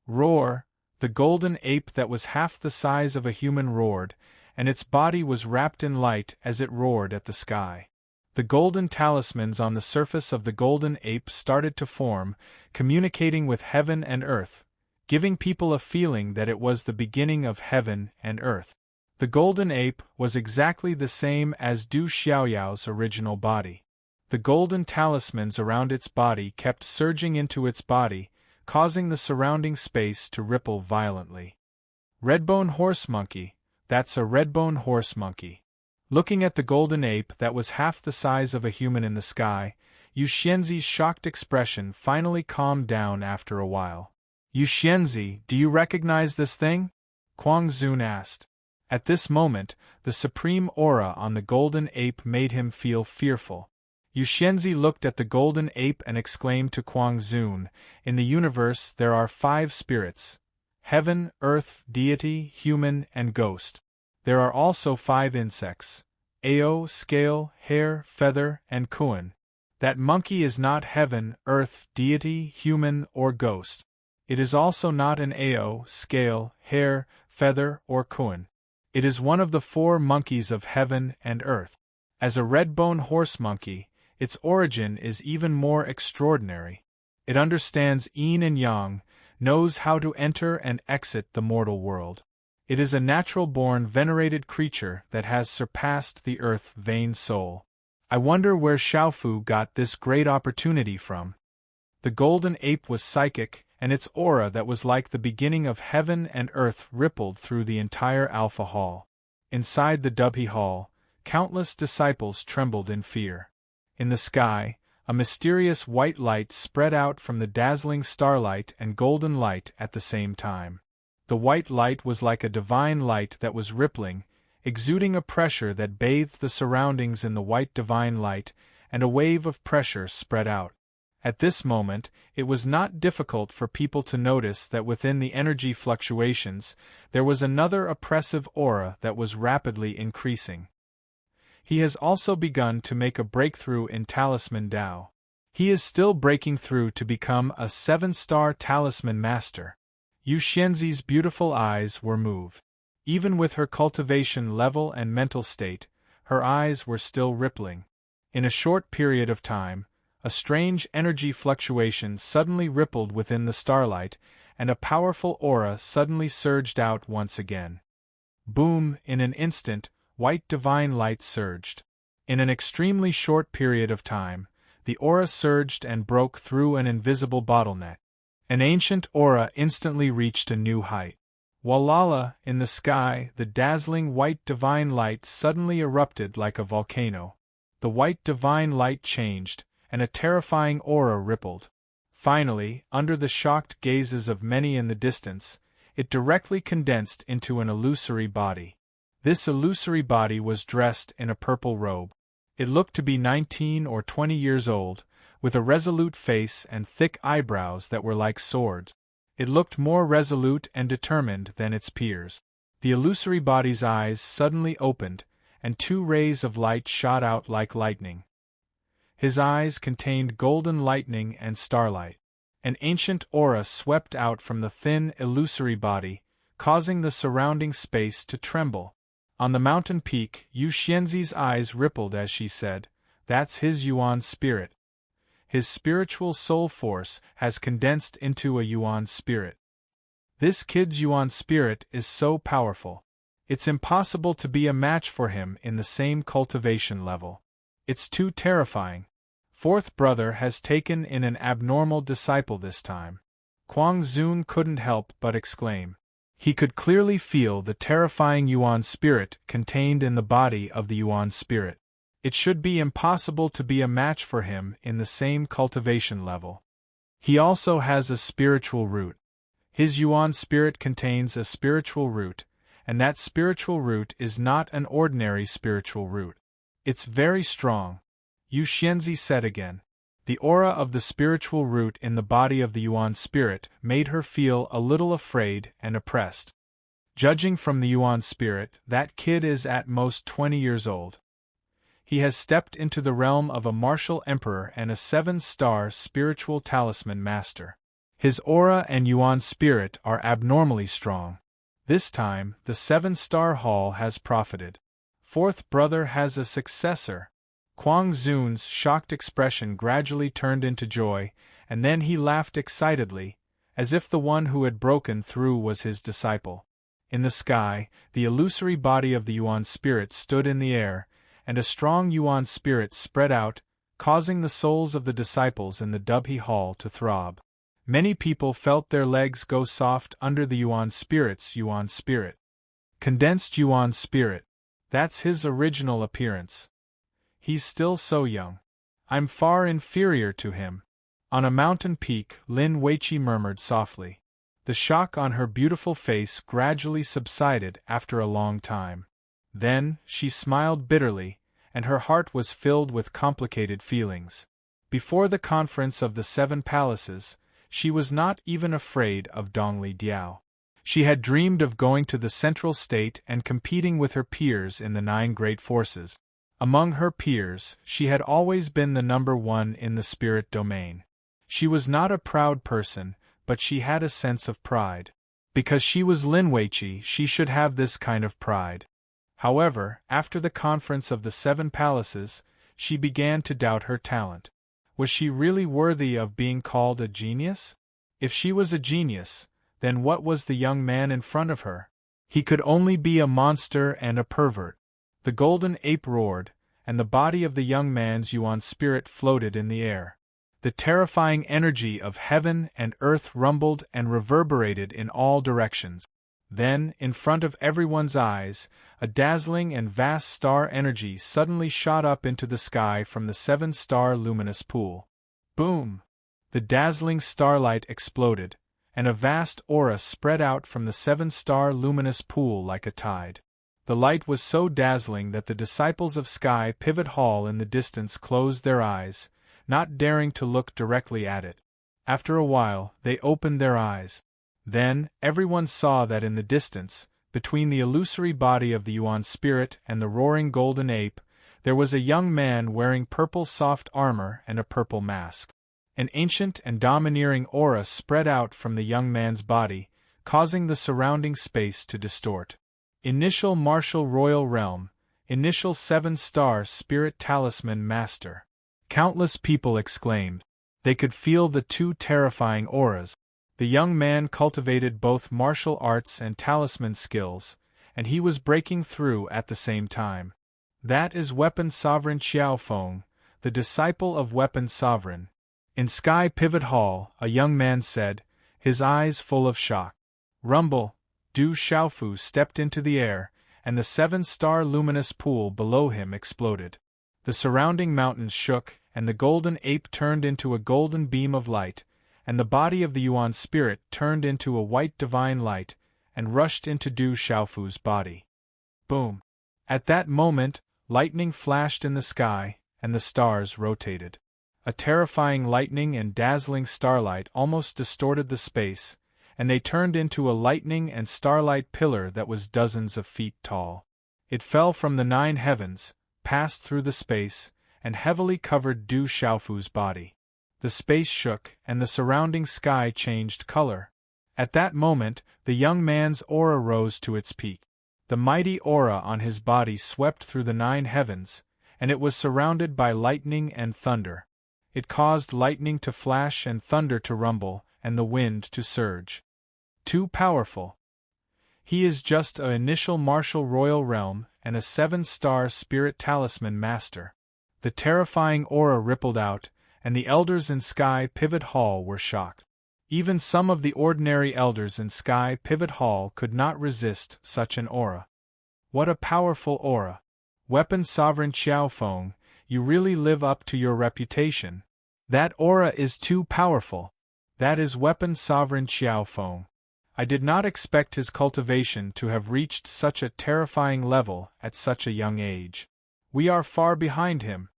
Roar! The golden ape that was half the size of a human roared, and its body was wrapped in light as it roared at the sky. The golden talismans on the surface of the golden ape started to form, communicating with heaven and earth, giving people a feeling that it was the beginning of heaven and earth. The golden ape was exactly the same as Du Xiaoyao's original body. The golden talismans around its body kept surging into its body, causing the surrounding space to ripple violently. Redbone horse monkey, that's a redbone horse monkey. Looking at the golden ape that was half the size of a human in the sky, Yu Xianzi's shocked expression finally calmed down after a while. Yu Xianzi, do you recognize this thing? Kuang Zun asked. At this moment, the supreme aura on the golden ape made him feel fearful. Yu Xianzi looked at the golden ape and exclaimed to Kuang Zun, in the universe there are 5 spirits: heaven, earth, deity, human, and ghost. There are also 5 insects: Ao, scale, hair, feather, and Kuan. That monkey is not heaven, earth, deity, human, or ghost. It is also not an Ao, scale, hair, feather, or Kuan. It is one of the 4 monkeys of heaven and earth. As a red-bone horse monkey, its origin is even more extraordinary. It understands yin and yang, knows how to enter and exit the mortal world. It is a natural-born venerated creature that has surpassed the earth-vain soul. I wonder where Xiaofu got this great opportunity from. The golden ape was psychic, and its aura that was like the beginning of heaven and earth rippled through the entire Alpha Hall. Inside the Dubhe Hall, countless disciples trembled in fear. In the sky, a mysterious white light spread out from the dazzling starlight and golden light at the same time. The white light was like a divine light that was rippling, exuding a pressure that bathed the surroundings in the white divine light, and a wave of pressure spread out. At this moment, it was not difficult for people to notice that within the energy fluctuations, there was another oppressive aura that was rapidly increasing. He has also begun to make a breakthrough in Talisman Dao. He is still breaking through to become a 7-star Talisman Master. Yu Xianzi's beautiful eyes were moved. Even with her cultivation level and mental state, her eyes were still rippling. In a short period of time, a strange energy fluctuation suddenly rippled within the starlight, and a powerful aura suddenly surged out once again. Boom! In an instant, white divine light surged. In an extremely short period of time, the aura surged and broke through an invisible bottleneck. An ancient aura instantly reached a new height. Walala, in the sky, the dazzling white divine light suddenly erupted like a volcano. The white divine light changed, and a terrifying aura rippled. Finally, under the shocked gazes of many in the distance, it directly condensed into an illusory body. This illusory body was dressed in a purple robe. It looked to be 19 or 20 years old, with a resolute face and thick eyebrows that were like swords. It looked more resolute and determined than its peers. The illusory body's eyes suddenly opened, and 2 rays of light shot out like lightning. His eyes contained golden lightning and starlight. An ancient aura swept out from the thin, illusory body, causing the surrounding space to tremble. On the mountain peak, Yu Xianzi's eyes rippled as she said, "That's his Yuan spirit. His spiritual soul force has condensed into a Yuan spirit. This kid's Yuan spirit is so powerful. It's impossible to be a match for him in the same cultivation level. It's too terrifying. Fourth brother has taken in an abnormal disciple this time." Kuang Zun couldn't help but exclaim. He could clearly feel the terrifying Yuan spirit contained in the body of the Yuan spirit. It should be impossible to be a match for him in the same cultivation level. He also has a spiritual root. His Yuan spirit contains a spiritual root, and that spiritual root is not an ordinary spiritual root. It's very strong, Yu Xianzi said again. The aura of the spiritual root in the body of the Yuan spirit made her feel a little afraid and oppressed. Judging from the Yuan spirit, that kid is at most 20 years old. He has stepped into the realm of a martial emperor and a 7-star spiritual talisman master. His aura and Yuan spirit are abnormally strong. This time, the 7-star hall has profited. Fourth brother has a successor. Kuang Zun's shocked expression gradually turned into joy, and then he laughed excitedly, as if the one who had broken through was his disciple. In the sky, the illusory body of the Yuan spirit stood in the air, and a strong Yuan spirit spread out, causing the souls of the disciples in the Dubhe Hall to throb. Many people felt their legs go soft under the Yuan spirit's Yuan spirit. Condensed Yuan spirit. That's his original appearance. He's still so young. I'm far inferior to him. On a mountain peak, Lin Weiqi murmured softly. The shock on her beautiful face gradually subsided after a long time. Then, she smiled bitterly, and her heart was filled with complicated feelings. Before the conference of the 7 palaces, she was not even afraid of Dongli Diao. She had dreamed of going to the central state and competing with her peers in the 9 great forces. Among her peers, she had always been the number 1 in the spirit domain. She was not a proud person, but she had a sense of pride. Because she was Lin Weiqi, she should have this kind of pride. However, after the conference of the 7 palaces, she began to doubt her talent. Was she really worthy of being called a genius? If she was a genius, then what was the young man in front of her? He could only be a monster and a pervert. The golden ape roared, and the body of the young man's yuan spirit floated in the air. The terrifying energy of heaven and earth rumbled and reverberated in all directions. Then, in front of everyone's eyes, a dazzling and vast star energy suddenly shot up into the sky from the 7-star luminous pool. Boom! The dazzling starlight exploded, and a vast aura spread out from the 7-star luminous pool like a tide. The light was so dazzling that the disciples of Sky Pivot Hall in the distance closed their eyes, not daring to look directly at it. After a while, they opened their eyes. Then, everyone saw that in the distance, between the illusory body of the yuan spirit and the roaring golden ape, there was a young man wearing purple soft armor and a purple mask. An ancient and domineering aura spread out from the young man's body, causing the surrounding space to distort. Initial Martial Royal Realm, Initial 7-star Spirit Talisman Master. Countless people exclaimed. They could feel the 2 terrifying auras. The young man cultivated both martial arts and talisman skills, and he was breaking through at the same time. That is Weapon Sovereign Xiao Feng, the disciple of Weapon Sovereign. In Sky Pivot Hall, a young man said, his eyes full of shock. Rumble, Du Xiaofu stepped into the air, and the 7-star luminous pool below him exploded. The surrounding mountains shook, and the golden ape turned into a golden beam of light, and the body of the yuan spirit turned into a white divine light, and rushed into Du Xiaofu's body. Boom! At that moment, lightning flashed in the sky, and the stars rotated. A terrifying lightning and dazzling starlight almost distorted the space, and they turned into a lightning and starlight pillar that was dozens of feet tall. It fell from the 9 heavens, passed through the space, and heavily covered Du Xiaofu's body. The space shook, and the surrounding sky changed color. At that moment, the young man's aura rose to its peak. The mighty aura on his body swept through the 9 heavens, and it was surrounded by lightning and thunder. It caused lightning to flash and thunder to rumble, and the wind to surge. Too powerful. He is just an initial Martial Royal Realm and a 7-star Spirit Talisman Master. The terrifying aura rippled out, and the elders in Sky Pivot Hall were shocked. Even some of the ordinary elders in Sky Pivot Hall could not resist such an aura. What a powerful aura! Weapon Sovereign Xiao Feng, you really live up to your reputation. That aura is too powerful. That is Weapon Sovereign Xiao Feng. I did not expect his cultivation to have reached such a terrifying level at such a young age. We are far behind him.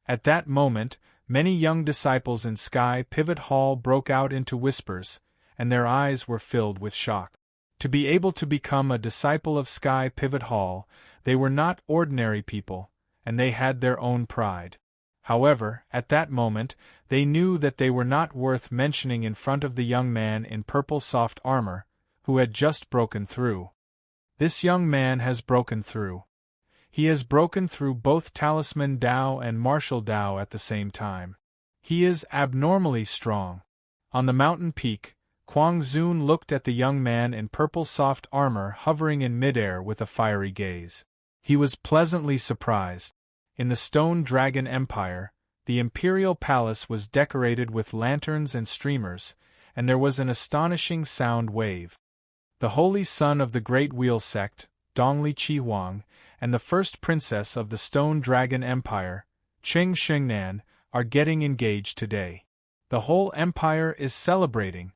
At that moment, many young disciples in Sky Pivot Hall broke out into whispers, and their eyes were filled with shock. To be able to become a disciple of Sky Pivot Hall, they were not ordinary people, and they had their own pride. However, at that moment, they knew that they were not worth mentioning in front of the young man in purple soft armor, who had just broken through. This young man has broken through. He has broken through both Talisman Dao and Martial Dao at the same time. He is abnormally strong. On the mountain peak, Kuang Zun looked at the young man in purple soft armor hovering in midair with a fiery gaze. He was pleasantly surprised. In the Stone Dragon Empire, the imperial palace was decorated with lanterns and streamers, and there was an astonishing sound wave. The holy son of the Great Wheel Sect, Dongli Chi Huang, and the first princess of the Stone Dragon Empire, Qing Shengnan, are getting engaged today. The whole empire is celebrating.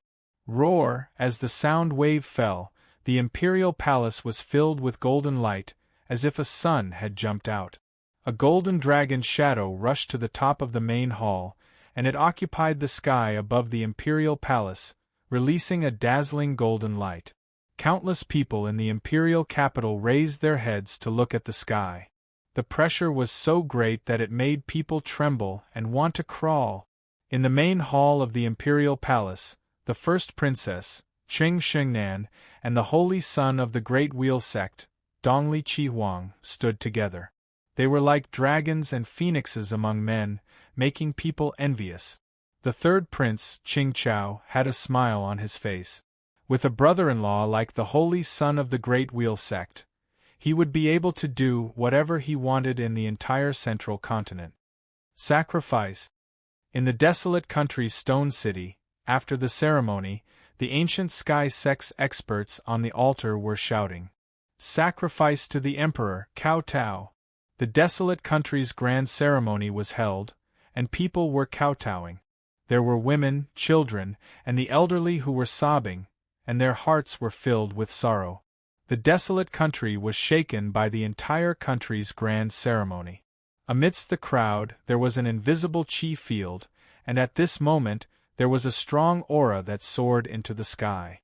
Roar! As the sound wave fell, the imperial palace was filled with golden light, as if a sun had jumped out. A golden dragon shadow rushed to the top of the main hall, and it occupied the sky above the imperial palace, releasing a dazzling golden light. Countless people in the imperial capital raised their heads to look at the sky. The pressure was so great that it made people tremble and want to crawl. In the main hall of the imperial palace, the first princess, Qing Shengnan, and the holy son of the Great Wheel Sect, Dongli Chi Huang, stood together. They were like dragons and phoenixes among men, making people envious. The third prince, Qing Chao, had a smile on his face. With a brother-in-law like the holy son of the Great Wheel sect, he would be able to do whatever he wanted in the entire central continent. Sacrifice. In the desolate country's stone city, after the ceremony, the ancient sky sex experts on the altar were shouting, "Sacrifice to the emperor, Cao Tao." The desolate country's grand ceremony was held, and people were kowtowing. There were women, children, and the elderly who were sobbing, and their hearts were filled with sorrow. The desolate country was shaken by the entire country's grand ceremony. Amidst the crowd there was an invisible chi field, and at this moment there was a strong aura that soared into the sky.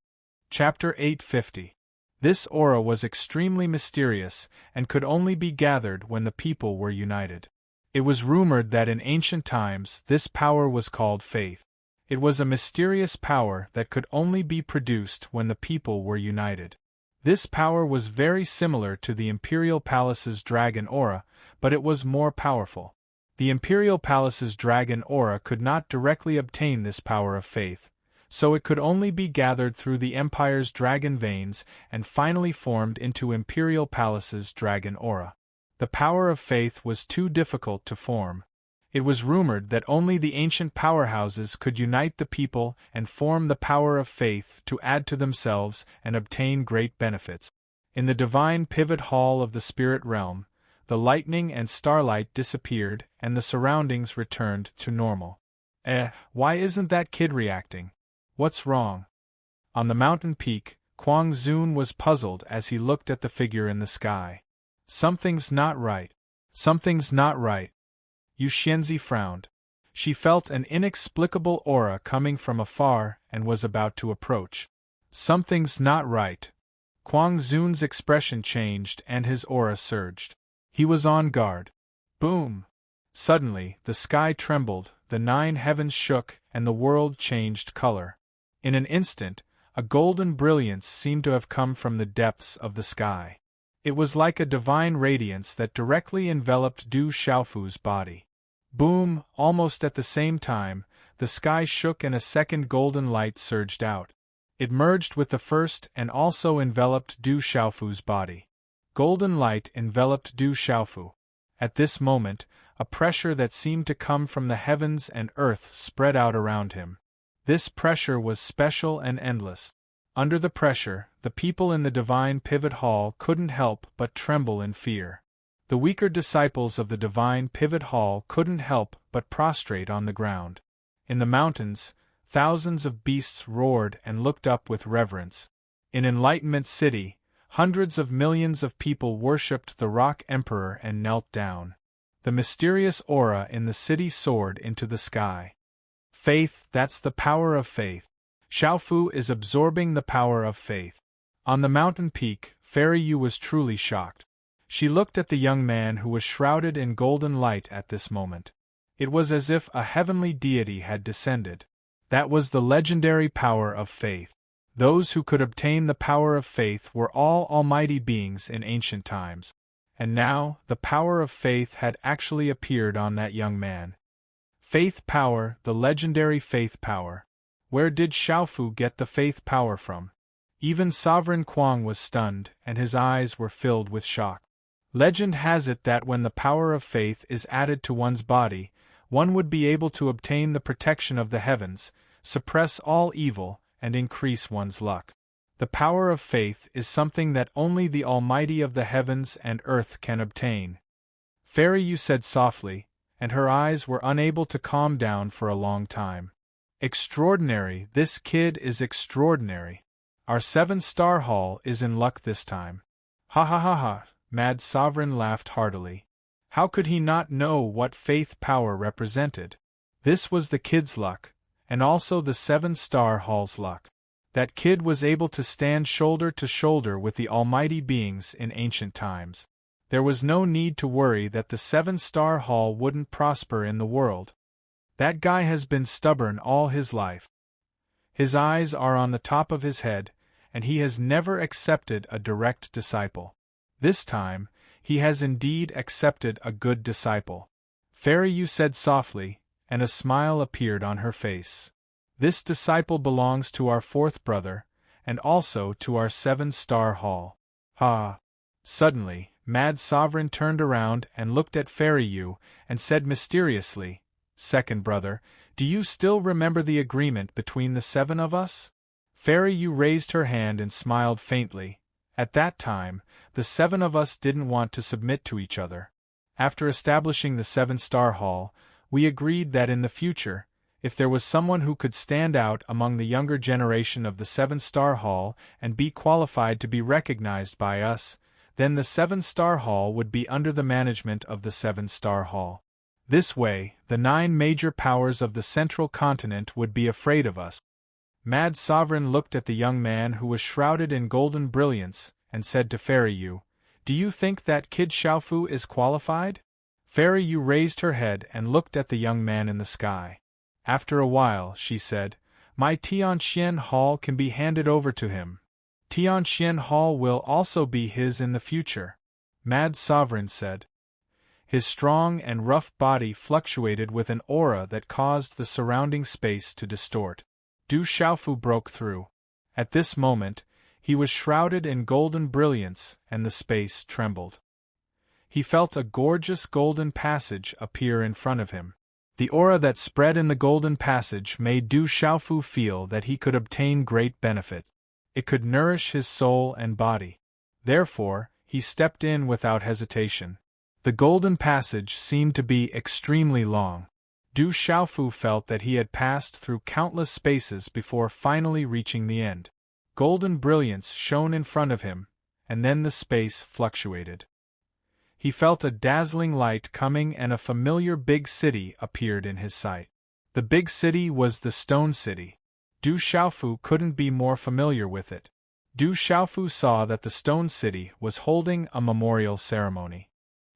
Chapter 850. This aura was extremely mysterious, and could only be gathered when the people were united. It was rumored that in ancient times this power was called faith. It was a mysterious power that could only be produced when the people were united. This power was very similar to the Imperial Palace's dragon aura, but it was more powerful. The Imperial Palace's dragon aura could not directly obtain this power of faith, so it could only be gathered through the Empire's dragon veins and finally formed into Imperial Palace's dragon aura. The power of faith was too difficult to form. It was rumored that only the ancient powerhouses could unite the people and form the power of faith to add to themselves and obtain great benefits. In the divine pivot hall of the spirit realm, the lightning and starlight disappeared and the surroundings returned to normal. Why isn't that kid reacting? What's wrong? On the mountain peak, Kuang Zun was puzzled as he looked at the figure in the sky. Something's not right. Something's not right. Yu Xianzi frowned. She felt an inexplicable aura coming from afar and was about to approach. Something's not right. Kuang Zun's expression changed and his aura surged. He was on guard. Boom! Suddenly, the sky trembled, the 9 heavens shook, and the world changed color. In an instant, a golden brilliance seemed to have come from the depths of the sky. It was like a divine radiance that directly enveloped Du Xiaofu's body. Boom! Almost at the same time, the sky shook and a second golden light surged out. It merged with the first and also enveloped Du Xiaofu's body. Golden light enveloped Du Xiaofu. At this moment, a pressure that seemed to come from the heavens and earth spread out around him. This pressure was special and endless. Under the pressure, the people in the divine pivot hall couldn't help but tremble in fear. The weaker disciples of the divine pivot hall couldn't help but prostrate on the ground. In the mountains, thousands of beasts roared and looked up with reverence. In Enlightenment City, hundreds of millions of people worshipped the Rock Emperor and knelt down. The mysterious aura in the city soared into the sky. Faith, that's the power of faith. Xiaofu is absorbing the power of faith. On the mountain peak, Fairy Yu was truly shocked. She looked at the young man who was shrouded in golden light at this moment. It was as if a heavenly deity had descended. That was the legendary power of faith. Those who could obtain the power of faith were all almighty beings in ancient times. And now, the power of faith had actually appeared on that young man. Faith power, the legendary faith power. Where did Xiaofu get the faith power from? Even Sovereign Kuang was stunned, and his eyes were filled with shock. Legend has it that when the power of faith is added to one's body, one would be able to obtain the protection of the heavens, suppress all evil, and increase one's luck. The power of faith is something that only the Almighty of the heavens and earth can obtain. Fairy Yu said softly, and her eyes were unable to calm down for a long time. Extraordinary, this kid is extraordinary. Our 7-star hall is in luck this time. Ha ha ha ha, Mad Sovereign laughed heartily. How could he not know what faith power represented? This was the kid's luck, and also the 7-star hall's luck. That kid was able to stand shoulder to shoulder with the almighty beings in ancient times. There was no need to worry that the 7-star hall wouldn't prosper in the world. That guy has been stubborn all his life. His eyes are on the top of his head, and he has never accepted a direct disciple. This time, he has indeed accepted a good disciple. Fairy Yu said softly, and a smile appeared on her face. This disciple belongs to our fourth brother, and also to our 7-star hall. Ah! Suddenly, Mad Sovereign turned around and looked at Fairy Yu, and said mysteriously, "Second brother, do you still remember the agreement between the 7 of us?" Fairy Yu raised her hand and smiled faintly. At that time, the 7 of us didn't want to submit to each other. After establishing the 7-star hall, we agreed that in the future, if there was someone who could stand out among the younger generation of the 7-star hall and be qualified to be recognized by us, then the 7-star hall would be under the management of the 7-star hall. This way, the 9 major powers of the central continent would be afraid of us. Mad Sovereign looked at the young man who was shrouded in golden brilliance, and said to Fairy Yu, "Do you think that kid Xiaofu is qualified?" Fairy Yu raised her head and looked at the young man in the sky. After a while, she said, "My Tianxian Hall can be handed over to him. Tianxian Hall will also be his in the future," Mad Sovereign said. His strong and rough body fluctuated with an aura that caused the surrounding space to distort. Du Xiaofu broke through. At this moment, he was shrouded in golden brilliance, and the space trembled. He felt a gorgeous golden passage appear in front of him. The aura that spread in the golden passage made Du Xiaofu feel that he could obtain great benefit. It could nourish his soul and body. Therefore, he stepped in without hesitation. The golden passage seemed to be extremely long. Du Xiaofu felt that he had passed through countless spaces before finally reaching the end. Golden brilliance shone in front of him, and then the space fluctuated. He felt a dazzling light coming and a familiar big city appeared in his sight. The big city was the Stone City. Du Xiaofu couldn't be more familiar with it. Du Xiaofu saw that the Stone City was holding a memorial ceremony.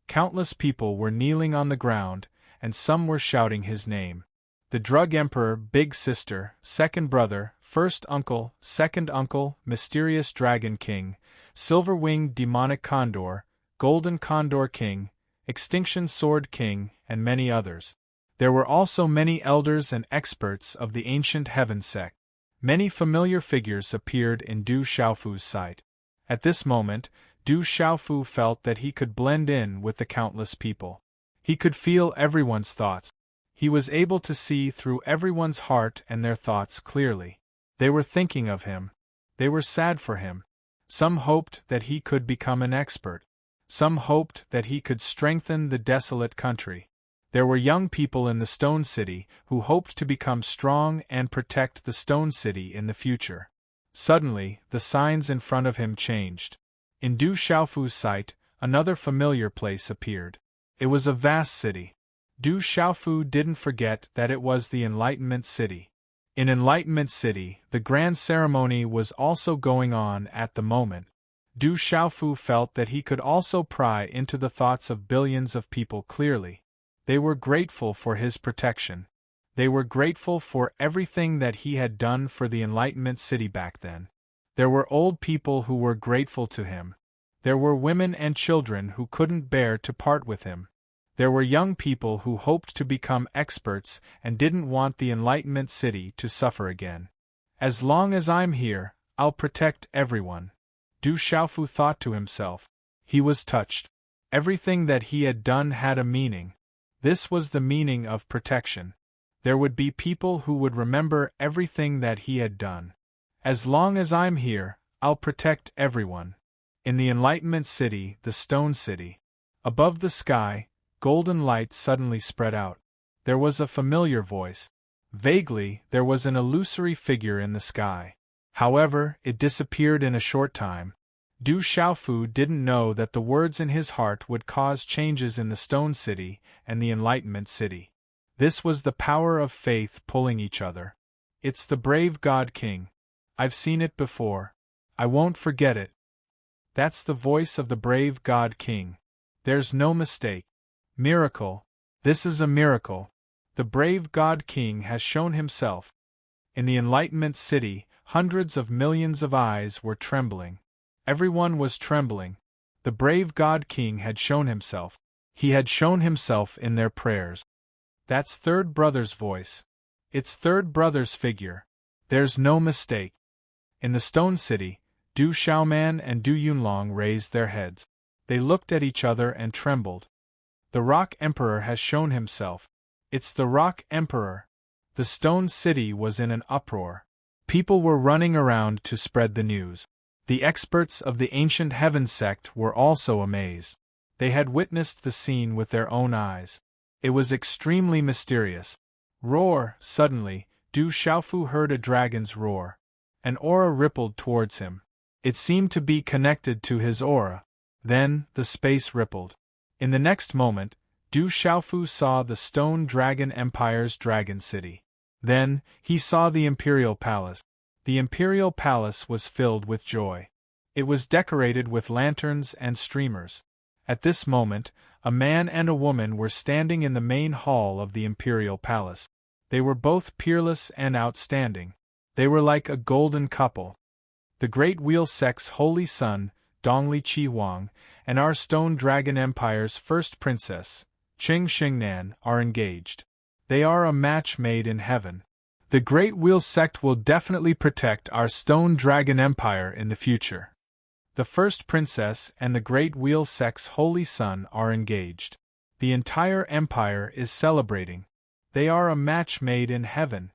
Countless people were kneeling on the ground, and some were shouting his name. The Drug Emperor, Big Sister, Second Brother, First Uncle, Second Uncle, Mysterious Dragon King, Silver-Winged Demonic Condor, Golden Condor King, Extinction Sword King, and many others. There were also many elders and experts of the ancient Heaven sect. Many familiar figures appeared in Du Xiaofu's sight. At this moment, Du Xiaofu felt that he could blend in with the countless people. He could feel everyone's thoughts. He was able to see through everyone's heart and their thoughts clearly. They were thinking of him. They were sad for him. Some hoped that he could become an expert. Some hoped that he could strengthen the desolate country. There were young people in the Stone City who hoped to become strong and protect the Stone City in the future. Suddenly, the signs in front of him changed. In Du Xiaofu's sight, another familiar place appeared. It was a vast city. Du Xiaofu didn't forget that it was the Enlightenment City. In Enlightenment City, the grand ceremony was also going on at the moment. Du Xiaofu felt that he could also pry into the thoughts of billions of people clearly. They were grateful for his protection. They were grateful for everything that he had done for the Enlightenment City back then. There were old people who were grateful to him. There were women and children who couldn't bear to part with him. There were young people who hoped to become experts and didn't want the Enlightenment City to suffer again. As long as I'm here, I'll protect everyone. Du Xiaofu thought to himself. He was touched. Everything that he had done had a meaning. This was the meaning of protection. There would be people who would remember everything that he had done. As long as I'm here, I'll protect everyone. In the Enlightenment City, the Stone City. Above the sky, golden light suddenly spread out. There was a familiar voice. Vaguely, there was an illusory figure in the sky. However, it disappeared in a short time. Du Xiaofu didn't know that the words in his heart would cause changes in the Stone City and the Enlightenment City. This was the power of faith pulling each other. It's the brave God King. I've seen it before. I won't forget it. That's the voice of the brave God King. There's no mistake. Miracle. This is a miracle. The brave God King has shown himself. In the Enlightenment City, hundreds of millions of eyes were trembling. Everyone was trembling. The brave God King had shown himself. He had shown himself in their prayers. That's third brother's voice. It's third brother's figure. There's no mistake. In the Stone City, Du Xiaoman and Du Yunlong raised their heads. They looked at each other and trembled. The Rock Emperor has shown himself. It's the Rock Emperor. The Stone City was in an uproar. People were running around to spread the news. The experts of the Ancient Heaven sect were also amazed. They had witnessed the scene with their own eyes. It was extremely mysterious. Roar! Suddenly, Du Xiaofu heard a dragon's roar. An aura rippled towards him. It seemed to be connected to his aura. Then, the space rippled. In the next moment, Du Xiaofu saw the Stone Dragon Empire's Dragon City. Then, he saw the Imperial Palace. The Imperial Palace was filled with joy. It was decorated with lanterns and streamers. At this moment, a man and a woman were standing in the main hall of the Imperial Palace. They were both peerless and outstanding. They were like a golden couple. The Great Wheel Sect's holy son, Dongli Qihuang, and our Stone Dragon Empire's first princess, Qing Xingnan, are engaged. They are a match made in heaven. The Great Wheel Sect will definitely protect our Stone Dragon Empire in the future. The first princess and the Great Wheel Sect's holy son are engaged. The entire empire is celebrating. They are a match made in heaven.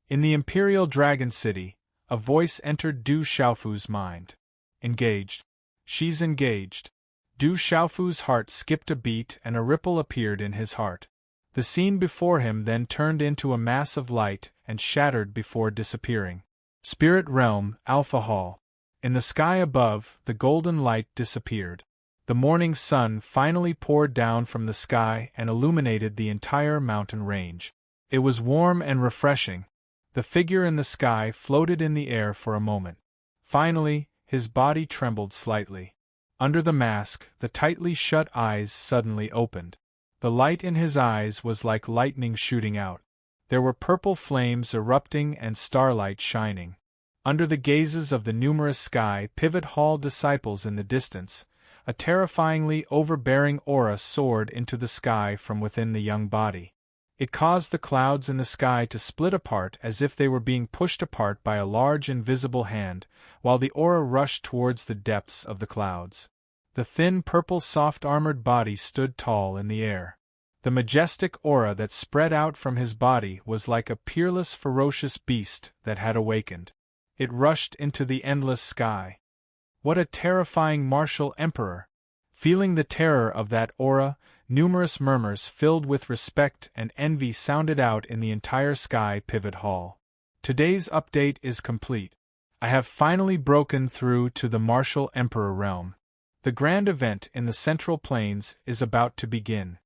In the Imperial Dragon City, a voice entered Du Xiaofu's mind. Engaged. She's engaged. Du Xiaofu's heart skipped a beat and a ripple appeared in his heart. The scene before him then turned into a mass of light and shattered before disappearing. Spirit Realm, Alpha Hall. In the sky above, the golden light disappeared. The morning sun finally poured down from the sky and illuminated the entire mountain range. It was warm and refreshing. The figure in the sky floated in the air for a moment. Finally, his body trembled slightly. Under the mask, the tightly shut eyes suddenly opened. The light in his eyes was like lightning shooting out. There were purple flames erupting and starlight shining. Under the gazes of the numerous Sky Pivot Hall disciples in the distance, a terrifyingly overbearing aura soared into the sky from within the young body. It caused the clouds in the sky to split apart as if they were being pushed apart by a large invisible hand, while the aura rushed towards the depths of the clouds. The thin purple soft-armored body stood tall in the air. The majestic aura that spread out from his body was like a peerless ferocious beast that had awakened. It rushed into the endless sky. What a terrifying martial emperor! Feeling the terror of that aura, numerous murmurs filled with respect and envy sounded out in the entire Sky Pivot Hall. Today's update is complete. I have finally broken through to the martial emperor realm. The grand event in the Central Plains is about to begin.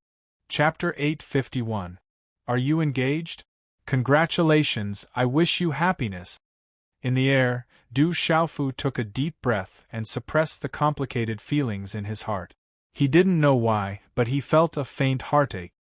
Chapter 851. Are you engaged? Congratulations, I wish you happiness. In the air, Du Xiaofu took a deep breath and suppressed the complicated feelings in his heart. He didn't know why, but he felt a faint heartache.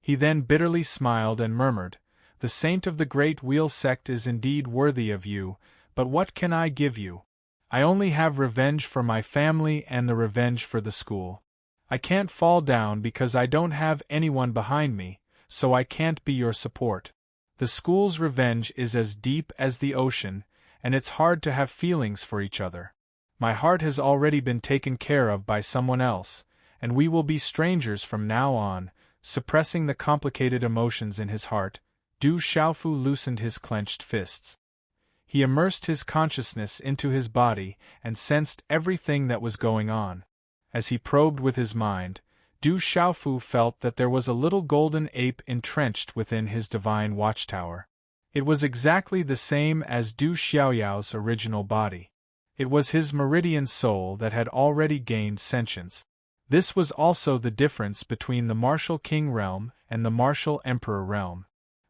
He then bitterly smiled and murmured, "The saint of the Great Wheel Sect is indeed worthy of you, but what can I give you? I only have revenge for my family and the revenge for the school. I can't fall down because I don't have anyone behind me, so I can't be your support. The school's revenge is as deep as the ocean, and it's hard to have feelings for each other. My heart has already been taken care of by someone else, and we will be strangers from now on." Suppressing the complicated emotions in his heart, Du Xiaofu loosened his clenched fists. He immersed his consciousness into his body and sensed everything that was going on. As he probed with his mind, Du Xiaofu felt that there was a little golden ape entrenched within his divine watchtower. It was exactly the same as Du Xiaoyao's original body. It was his meridian soul that had already gained sentience. This was also the difference between the martial king realm and the martial emperor realm.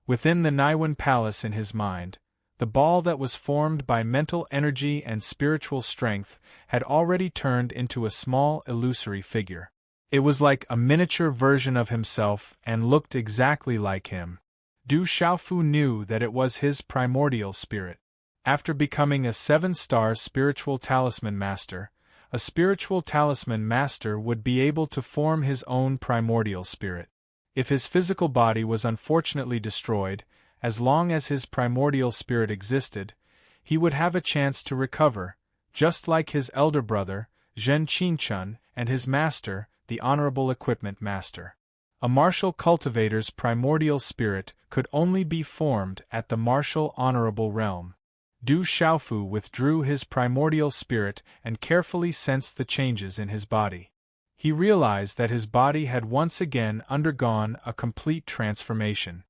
Within the Naiwan palace in his mind, the ball that was formed by mental energy and spiritual strength had already turned into a small illusory figure. It was like a miniature version of himself and looked exactly like him. Du Xiaofu knew that it was his primordial spirit. After becoming a 7-star spiritual talisman master, A spiritual talisman master would be able to form his own primordial spirit. If his physical body was unfortunately destroyed, as long as his primordial spirit existed, he would have a chance to recover, just like his elder brother, Zhen Qinchun, and his master, the Honorable Equipment Master. A martial cultivator's primordial spirit could only be formed at the martial honorable realm. Du Xiaofu withdrew his primordial spirit and carefully sensed the changes in his body. He realized that his body had once again undergone a complete transformation.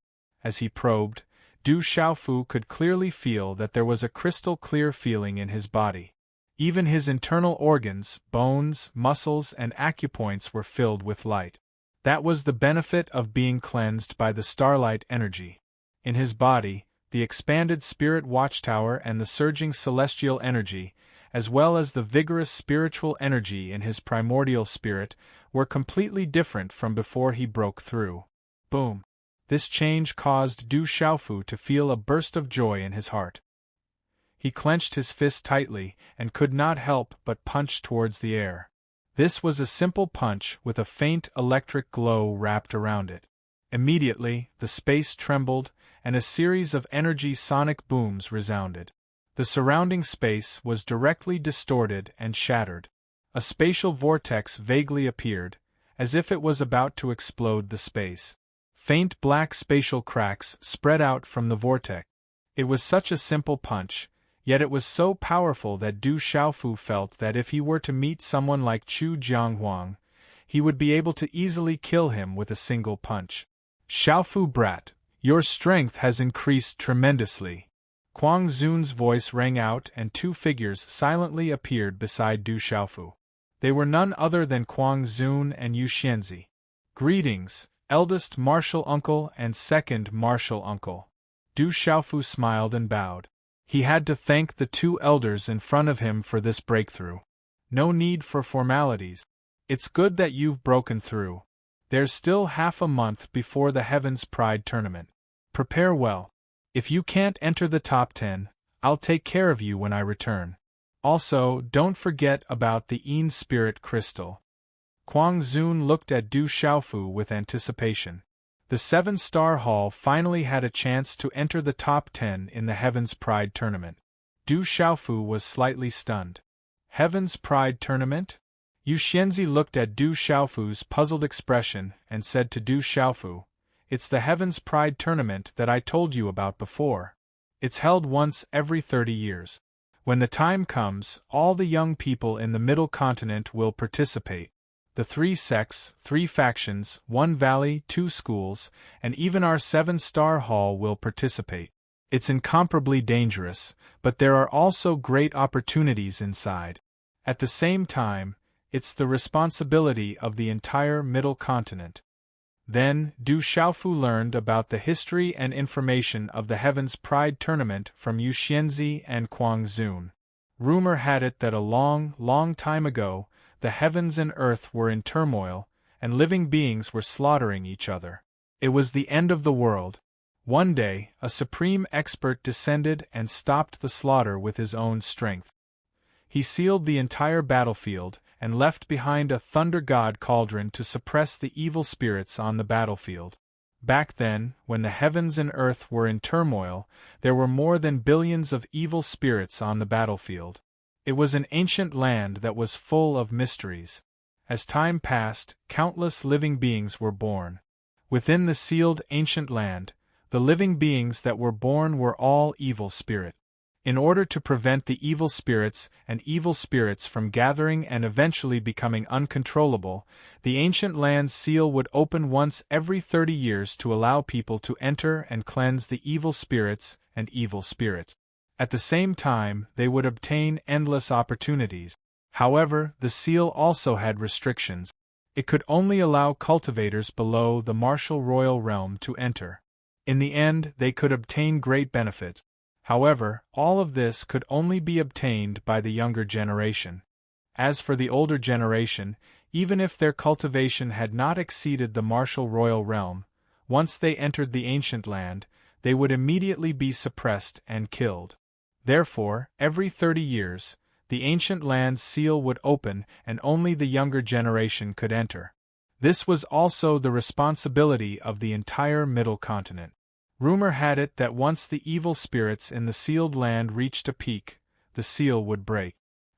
As he probed, Du Xiaofu could clearly feel that there was a crystal-clear feeling in his body. Even his internal organs, bones, muscles, and acupoints were filled with light. That was the benefit of being cleansed by the starlight energy. In his body, the expanded spirit watchtower and the surging celestial energy, as well as the vigorous spiritual energy in his primordial spirit, were completely different from before he broke through. Boom! This change caused Du Xiaofu to feel a burst of joy in his heart. He clenched his fist tightly and could not help but punch towards the air. This was a simple punch with a faint electric glow wrapped around it. Immediately, the space trembled, and a series of energy sonic booms resounded. The surrounding space was directly distorted and shattered. A spatial vortex vaguely appeared, as if it was about to explode the space. Faint black spatial cracks spread out from the vortex. It was such a simple punch, yet it was so powerful that Du Xiaofu felt that if he were to meet someone like Chu Jianghuang, he would be able to easily kill him with a single punch. Xiaofu brat, your strength has increased tremendously. Kuang Zun's voice rang out and two figures silently appeared beside Du Xiaofu. They were none other than Kuang Zun and Yu Xianzi. Greetings, eldest martial uncle and second martial uncle. Du Xiaofu smiled and bowed. He had to thank the two elders in front of him for this breakthrough. No need for formalities. It's good that you've broken through. There's still half a month before the Heaven's Pride tournament. Prepare well. If you can't enter the top 10, I'll take care of you when I return. Also, don't forget about the Yin Spirit Crystal. Kuang Zun looked at Du Xiaofu with anticipation. The 7-star hall finally had a chance to enter the top 10 in the Heaven's Pride tournament. Du Xiaofu was slightly stunned. Heaven's Pride tournament? Yu Xianzi looked at Du Xiaofu's puzzled expression and said to Du Xiaofu, "It's the Heaven's Pride tournament that I told you about before. It's held once every 30 years. When the time comes, all the young people in the Middle Continent will participate. The 3 sects, 3 factions, 1 valley, 2 schools, and even our 7-star hall will participate. It's incomparably dangerous, but there are also great opportunities inside. At the same time, it's the responsibility of the entire Middle Continent." Then, Du Xiaofu learned about the history and information of the Heaven's Pride tournament from Yu Xianzi and Kuang Zun. Rumor had it that a long, long time ago, the heavens and earth were in turmoil, and living beings were slaughtering each other. It was the end of the world. One day, a supreme expert descended and stopped the slaughter with his own strength. He sealed the entire battlefield, and left behind a thunder god cauldron to suppress the evil spirits on the battlefield. Back then, when the heavens and earth were in turmoil, there were more than billions of evil spirits on the battlefield. It was an ancient land that was full of mysteries. As time passed, countless living beings were born. Within the sealed ancient land, the living beings that were born were all evil spirit. In order to prevent the evil spirits from gathering and eventually becoming uncontrollable, the ancient land's seal would open once every 30 years to allow people to enter and cleanse the evil spirits and evil spirits. At the same time, they would obtain endless opportunities. However, the seal also had restrictions. It could only allow cultivators below the martial royal realm to enter. In the end, they could obtain great benefits. However, all of this could only be obtained by the younger generation. As for the older generation, even if their cultivation had not exceeded the martial royal realm, once they entered the ancient land, they would immediately be suppressed and killed. Therefore, every 30 years, the ancient land's seal would open and only the younger generation could enter. This was also the responsibility of the entire Middle Continent. Rumor had it that once the evil spirits in the sealed land reached a peak, the seal would break.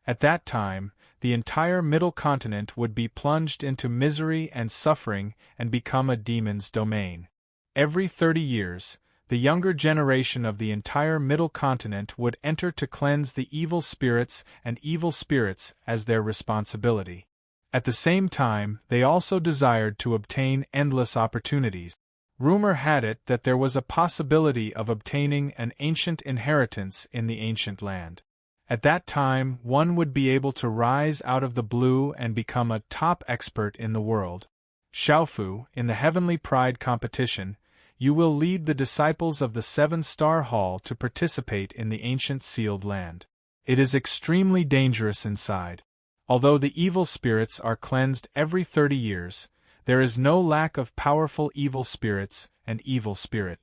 At that time, the entire Middle Continent would be plunged into misery and suffering and become a demon's domain. Every 30 years, the younger generation of the entire Middle Continent would enter to cleanse the evil spirits and evil spirits as their responsibility. At the same time, they also desired to obtain endless opportunities. Rumor had it that there was a possibility of obtaining an ancient inheritance in the ancient land. At that time, one would be able to rise out of the blue and become a top expert in the world. Xiaofu, in the Heavenly Pride competition, you will lead the disciples of the Seven-Star Hall to participate in the ancient sealed land. It is extremely dangerous inside. Although the evil spirits are cleansed every 30 years, there is no lack of powerful evil spirits and evil spirit.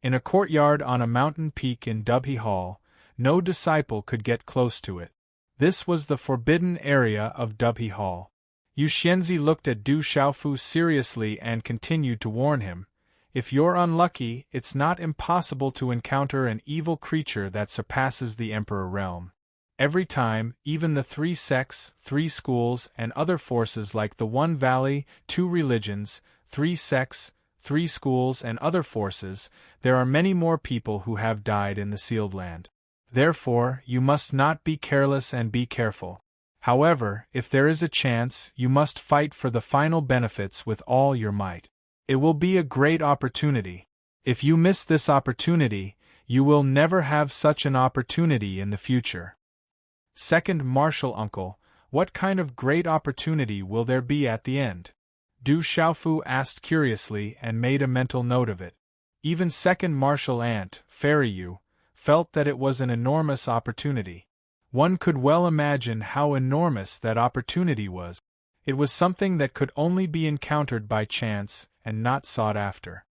In a courtyard on a mountain peak in Dubhe Hall, no disciple could get close to it. This was the forbidden area of Dubhe Hall. Yu Xianzi looked at Du Xiaofu seriously and continued to warn him, "If you're unlucky, it's not impossible to encounter an evil creature that surpasses the Emperor realm." Every time, even the 3 sects, 3 schools, and other forces like the One Valley, 2 religions, 3 sects, 3 schools, and other forces, there are many more people who have died in the sealed land. Therefore, you must not be careless and be careful. However, if there is a chance, you must fight for the final benefits with all your might. It will be a great opportunity. If you miss this opportunity, you will never have such an opportunity in the future. Second Martial Uncle, what kind of great opportunity will there be at the end? Du Xiaofu asked curiously and made a mental note of it. Even Second Martial Aunt, Fairy Yu, felt that it was an enormous opportunity. One could well imagine how enormous that opportunity was. It was something that could only be encountered by chance and not sought after.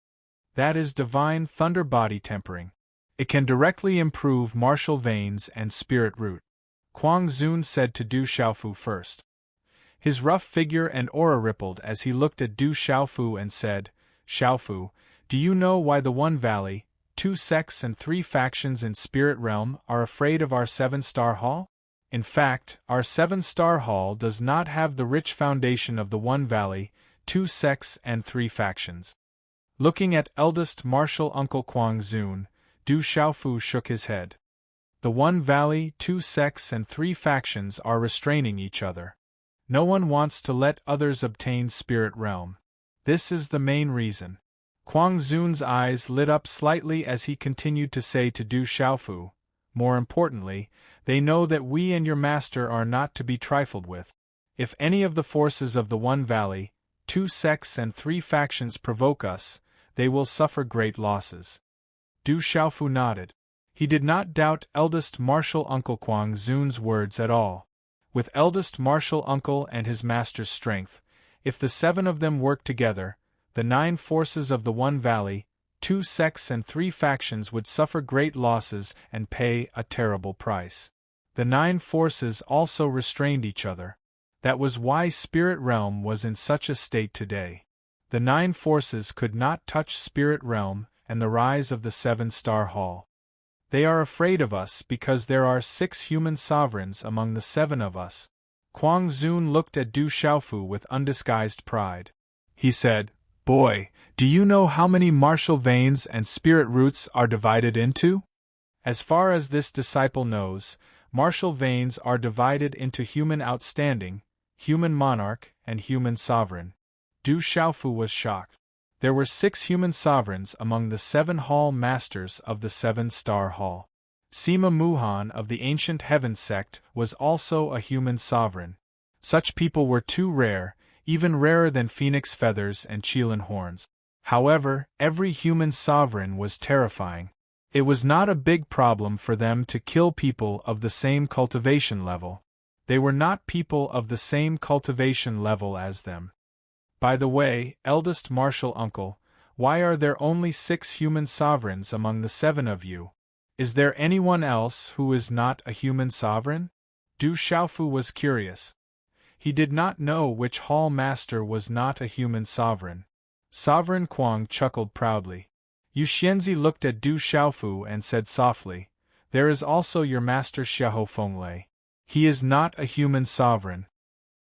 That is divine thunder body tempering. It can directly improve martial veins and spirit root. Kuang Zun said to Du Xiaofu first. His rough figure and aura rippled as he looked at Du Xiaofu and said, "Xiaofu, do you know why the One Valley, 2 sects and 3 factions in Spirit Realm are afraid of our 7-Star Hall? In fact, our 7-Star Hall does not have the rich foundation of the One Valley, 2 sects and 3 factions." Looking at eldest martial uncle Kuang Zun, Du Xiaofu shook his head. The One Valley, 2 sects and 3 factions are restraining each other. No one wants to let others obtain Spirit Realm. This is the main reason. Kuang Zun's eyes lit up slightly as he continued to say to Du Xiaofu, "More importantly, they know that we and your master are not to be trifled with. If any of the forces of the One Valley, 2 sects and 3 factions provoke us, they will suffer great losses." Du Xiaofu nodded. He did not doubt eldest martial uncle Kuang Zun's words at all. With eldest martial uncle and his master's strength, if the 7 of them worked together, the 9 forces of the One Valley, 2 sects and 3 factions would suffer great losses and pay a terrible price. The 9 forces also restrained each other. That was why Spirit Realm was in such a state today. The 9 forces could not touch Spirit Realm and the rise of the 7-Star Hall. They are afraid of us because there are 6 human sovereigns among the 7 of us. Kuang Zun looked at Du Xiaofu with undisguised pride. He said, "Boy, do you know how many martial veins and spirit roots are divided into?" As far as this disciple knows, martial veins are divided into human outstanding, human monarch, and human sovereign. Du Xiaofu was shocked. There were 6 human sovereigns among the 7 hall masters of the 7-Star Hall. Sima Muhan of the Ancient Heaven sect was also a human sovereign. Such people were too rare, even rarer than phoenix feathers and Qilin horns. However, every human sovereign was terrifying. It was not a big problem for them to kill people of the same cultivation level. They were not people of the same cultivation level as them. By the way, eldest martial uncle, why are there only 6 human sovereigns among the 7 of you? Is there anyone else who is not a human sovereign? Du Xiaofu was curious. He did not know which hall master was not a human sovereign. Sovereign Kuang chuckled proudly. Yu Xianzi looked at Du Xiaofu and said softly, "There is also your master Xiahou Fenglei. He is not a human sovereign."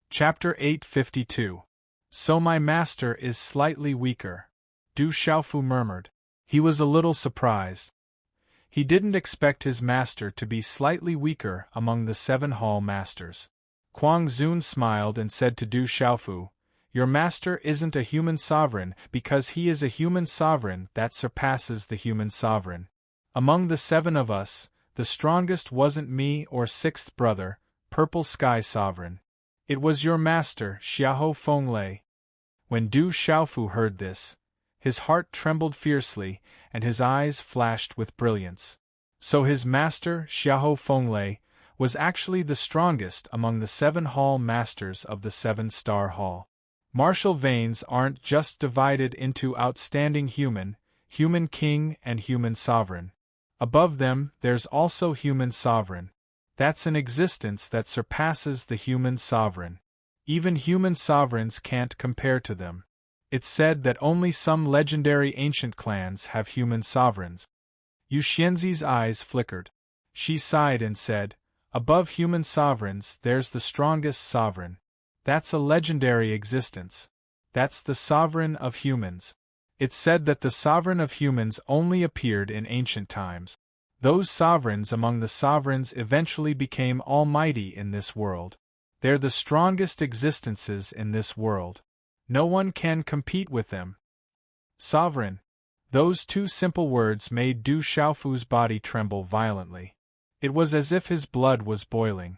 Chapter 852. So my master is slightly weaker, Du Xiaofu murmured. He was a little surprised. He didn't expect his master to be slightly weaker among the 7 hall masters. Kuang Zun smiled and said to Du Xiaofu, "Your master isn't a human sovereign because he is a human sovereign that surpasses the human sovereign. Among the 7 of us, the strongest wasn't me or 6th brother, Purple Sky Sovereign. It was your master, Xiahou Fenglei." When Du Xiaofu heard this, his heart trembled fiercely and his eyes flashed with brilliance. So his master, Xiahou Fenglei, was actually the strongest among the 7 hall masters of the 7-star hall. Martial veins aren't just divided into outstanding human, human king and human sovereign. Above them, there's also human sovereign. That's an existence that surpasses the human sovereign. Even human sovereigns can't compare to them. It's said that only some legendary ancient clans have human sovereigns. Yu Xianzi's eyes flickered. She sighed and said, "Above human sovereigns there's the strongest sovereign. That's a legendary existence. That's the sovereign of humans. It's said that the sovereign of humans only appeared in ancient times. Those sovereigns among the sovereigns eventually became almighty in this world. They're the strongest existences in this world. No one can compete with them." Sovereign. Those 2 simple words made Du Xiaofu's body tremble violently. It was as if his blood was boiling.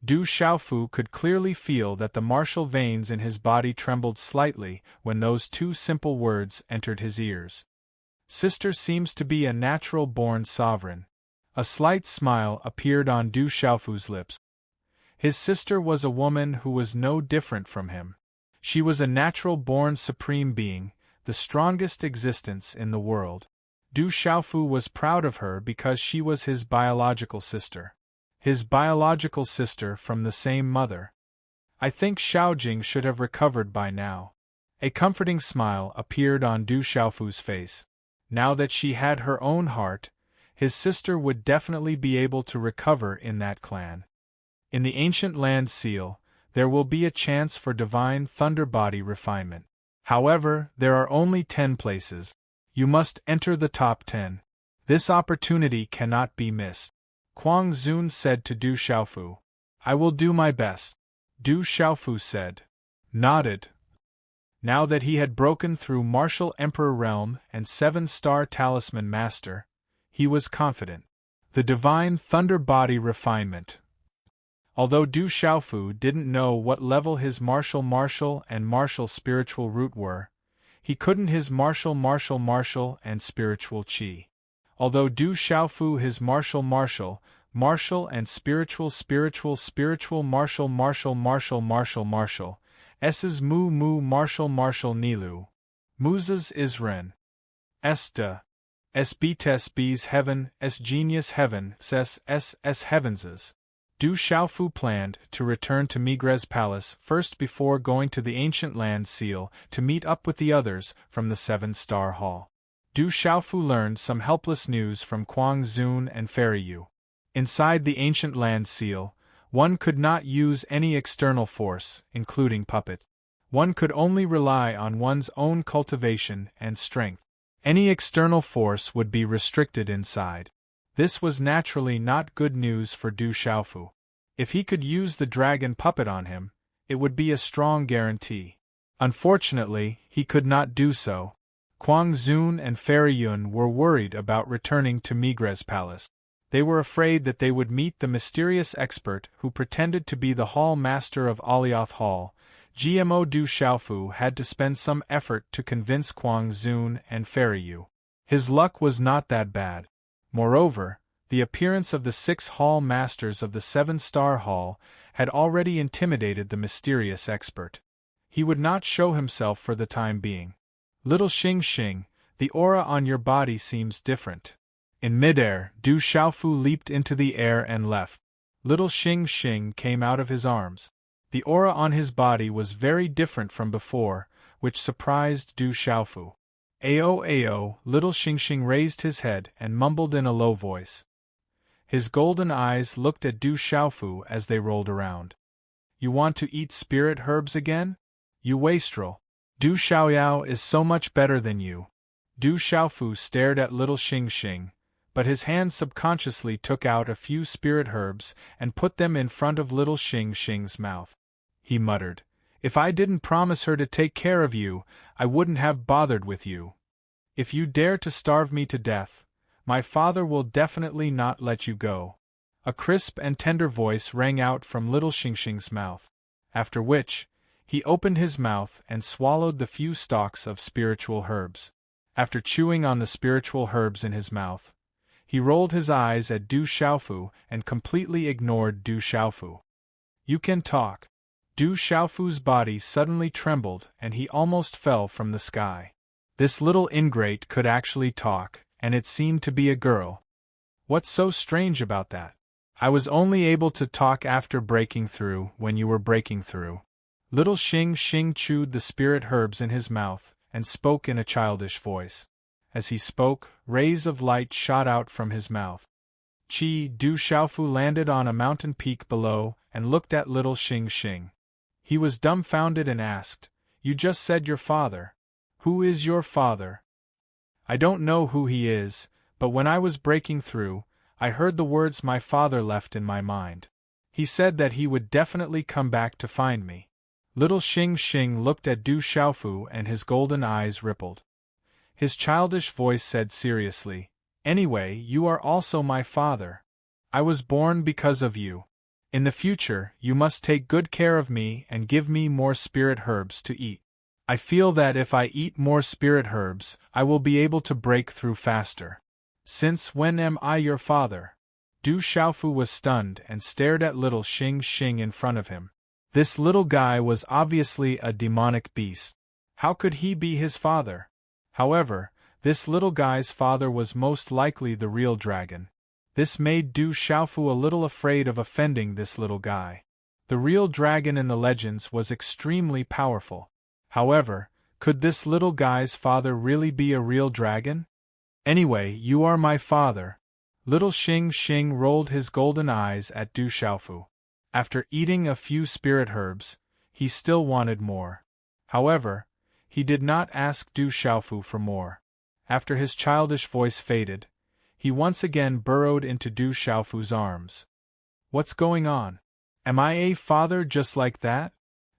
Du Xiaofu could clearly feel that the martial veins in his body trembled slightly when those 2 simple words entered his ears. Sister seems to be a natural-born sovereign. A slight smile appeared on Du Xiaofu's lips. His sister was a woman who was no different from him. She was a natural-born supreme being, the strongest existence in the world. Du Xiaofu was proud of her because she was his biological sister. His biological sister from the same mother. I think Xiaojing should have recovered by now. A comforting smile appeared on Du Xiaofu's face. Now that she had her own heart, his sister would definitely be able to recover in that clan. In the ancient land seal, there will be a chance for divine thunder body refinement. However, there are only 10 places. You must enter the top 10. This opportunity cannot be missed. Kuang Zun said to Du Xiaofu. "I will do my best," Du Xiaofu said. Nodded. Now that he had broken through Martial Emperor Realm and 7-star Talisman Master, he was confident. The divine thunder body refinement. Although Du Xiaofu didn't know what level his martial and martial spiritual root were, he couldn't his martial and spiritual qi. Although Du Xiaofu his martial and spiritual martial, S's mu martial nilu. Muzas Isren. Esta. S bites b's heaven, S genius heaven, S heavenses. Du Xiaofu planned to return to Migres Palace first before going to the ancient land seal to meet up with the others from the 7-star hall. Du Xiaofu learned some helpless news from Kuang Zun and Fairy Yu. Inside the ancient land seal, one could not use any external force, including puppets. One could only rely on one's own cultivation and strength. Any external force would be restricted inside. This was naturally not good news for Du Xiaofu. If he could use the dragon puppet on him, it would be a strong guarantee. Unfortunately, he could not do so. Kuang Zun and Fairy Yun were worried about returning to Migres Palace. They were afraid that they would meet the mysterious expert who pretended to be the hall master of Alioth Hall. GMO Du Xiaofu had to spend some effort to convince Kuang Zun and Fairy Yu. His luck was not that bad. Moreover, the appearance of the 6 hall masters of the 7-star hall had already intimidated the mysterious expert. He would not show himself for the time being. Little Xing, the aura on your body seems different. In midair, Du Xiaofu leaped into the air and left. Little Xing Xing came out of his arms. The aura on his body was very different from before, which surprised Du Xiaofu. Ao ao, little Xing Xing raised his head and mumbled in a low voice. His golden eyes looked at Du Xiaofu as they rolled around. You want to eat spirit herbs again? You wastrel. Du Xiaoyao is so much better than you. Du Xiaofu stared at little Xing Xing, but his hand subconsciously took out a few spirit herbs and put them in front of little Xing Xing's mouth. He muttered, "If I didn't promise her to take care of you, I wouldn't have bothered with you. If you dare to starve me to death, my father will definitely not let you go." A crisp and tender voice rang out from little Xing Xing's mouth, after which, he opened his mouth and swallowed the few stalks of spiritual herbs. After chewing on the spiritual herbs in his mouth, he rolled his eyes at Du Xiaofu and completely ignored Du Xiaofu. You can talk. Du Xiaofu's body suddenly trembled and he almost fell from the sky. This little ingrate could actually talk, and it seemed to be a girl. What's so strange about that? I was only able to talk after breaking through when you were breaking through. Little Xing Xing chewed the spirit herbs in his mouth and spoke in a childish voice. As he spoke, rays of light shot out from his mouth. Du Xiaofu landed on a mountain peak below and looked at little Xing Xing. He was dumbfounded and asked, "You just said your father. Who is your father?" "I don't know who he is, but when I was breaking through, I heard the words my father left in my mind. He said that he would definitely come back to find me." Little Xing Xing looked at Du Xiaofu and his golden eyes rippled. His childish voice said seriously, "Anyway, you are also my father. I was born because of you. In the future, you must take good care of me and give me more spirit herbs to eat. I feel that if I eat more spirit herbs, I will be able to break through faster. Since when am I your father?" Du Xiaofu was stunned and stared at little Xing Xing in front of him. This little guy was obviously a demonic beast. How could he be his father? However, this little guy's father was most likely the real dragon. This made Du Xiaofu a little afraid of offending this little guy. The real dragon in the legends was extremely powerful. However, could this little guy's father really be a real dragon? "Anyway, you are my father." Little Xing Xing rolled his golden eyes at Du Xiaofu. After eating a few spirit herbs, he still wanted more. However, he did not ask Du Xiaofu for more. After his childish voice faded, he once again burrowed into Du Xiaofu's arms. "What's going on? Am I a father just like that?"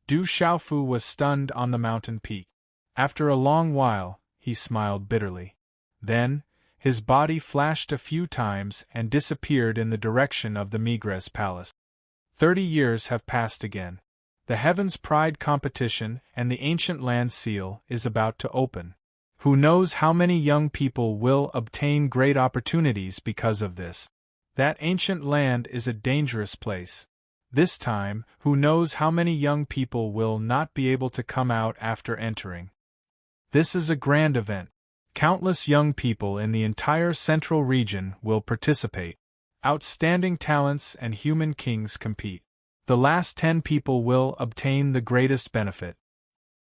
Du Xiaofu was stunned on the mountain peak. After a long while, he smiled bitterly. Then, his body flashed a few times and disappeared in the direction of the Migres Palace. 30 years have passed again. The Heaven's Pride competition and the Ancient Land Seal is about to open. Who knows how many young people will obtain great opportunities because of this? That ancient land is a dangerous place. This time, who knows how many young people will not be able to come out after entering? This is a grand event. Countless young people in the entire central region will participate. Outstanding talents and human kings compete. The last 10 people will obtain the greatest benefit.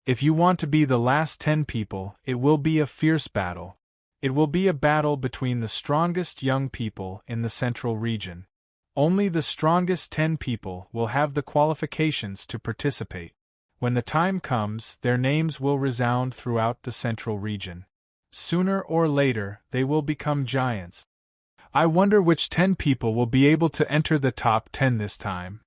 If you want to be the last 10 people, it will be a fierce battle. It will be a battle between the strongest young people in the central region. Only the strongest 10 people will have the qualifications to participate. When the time comes, their names will resound throughout the central region. Sooner or later, they will become giants. I wonder which 10 people will be able to enter the top 10 this time.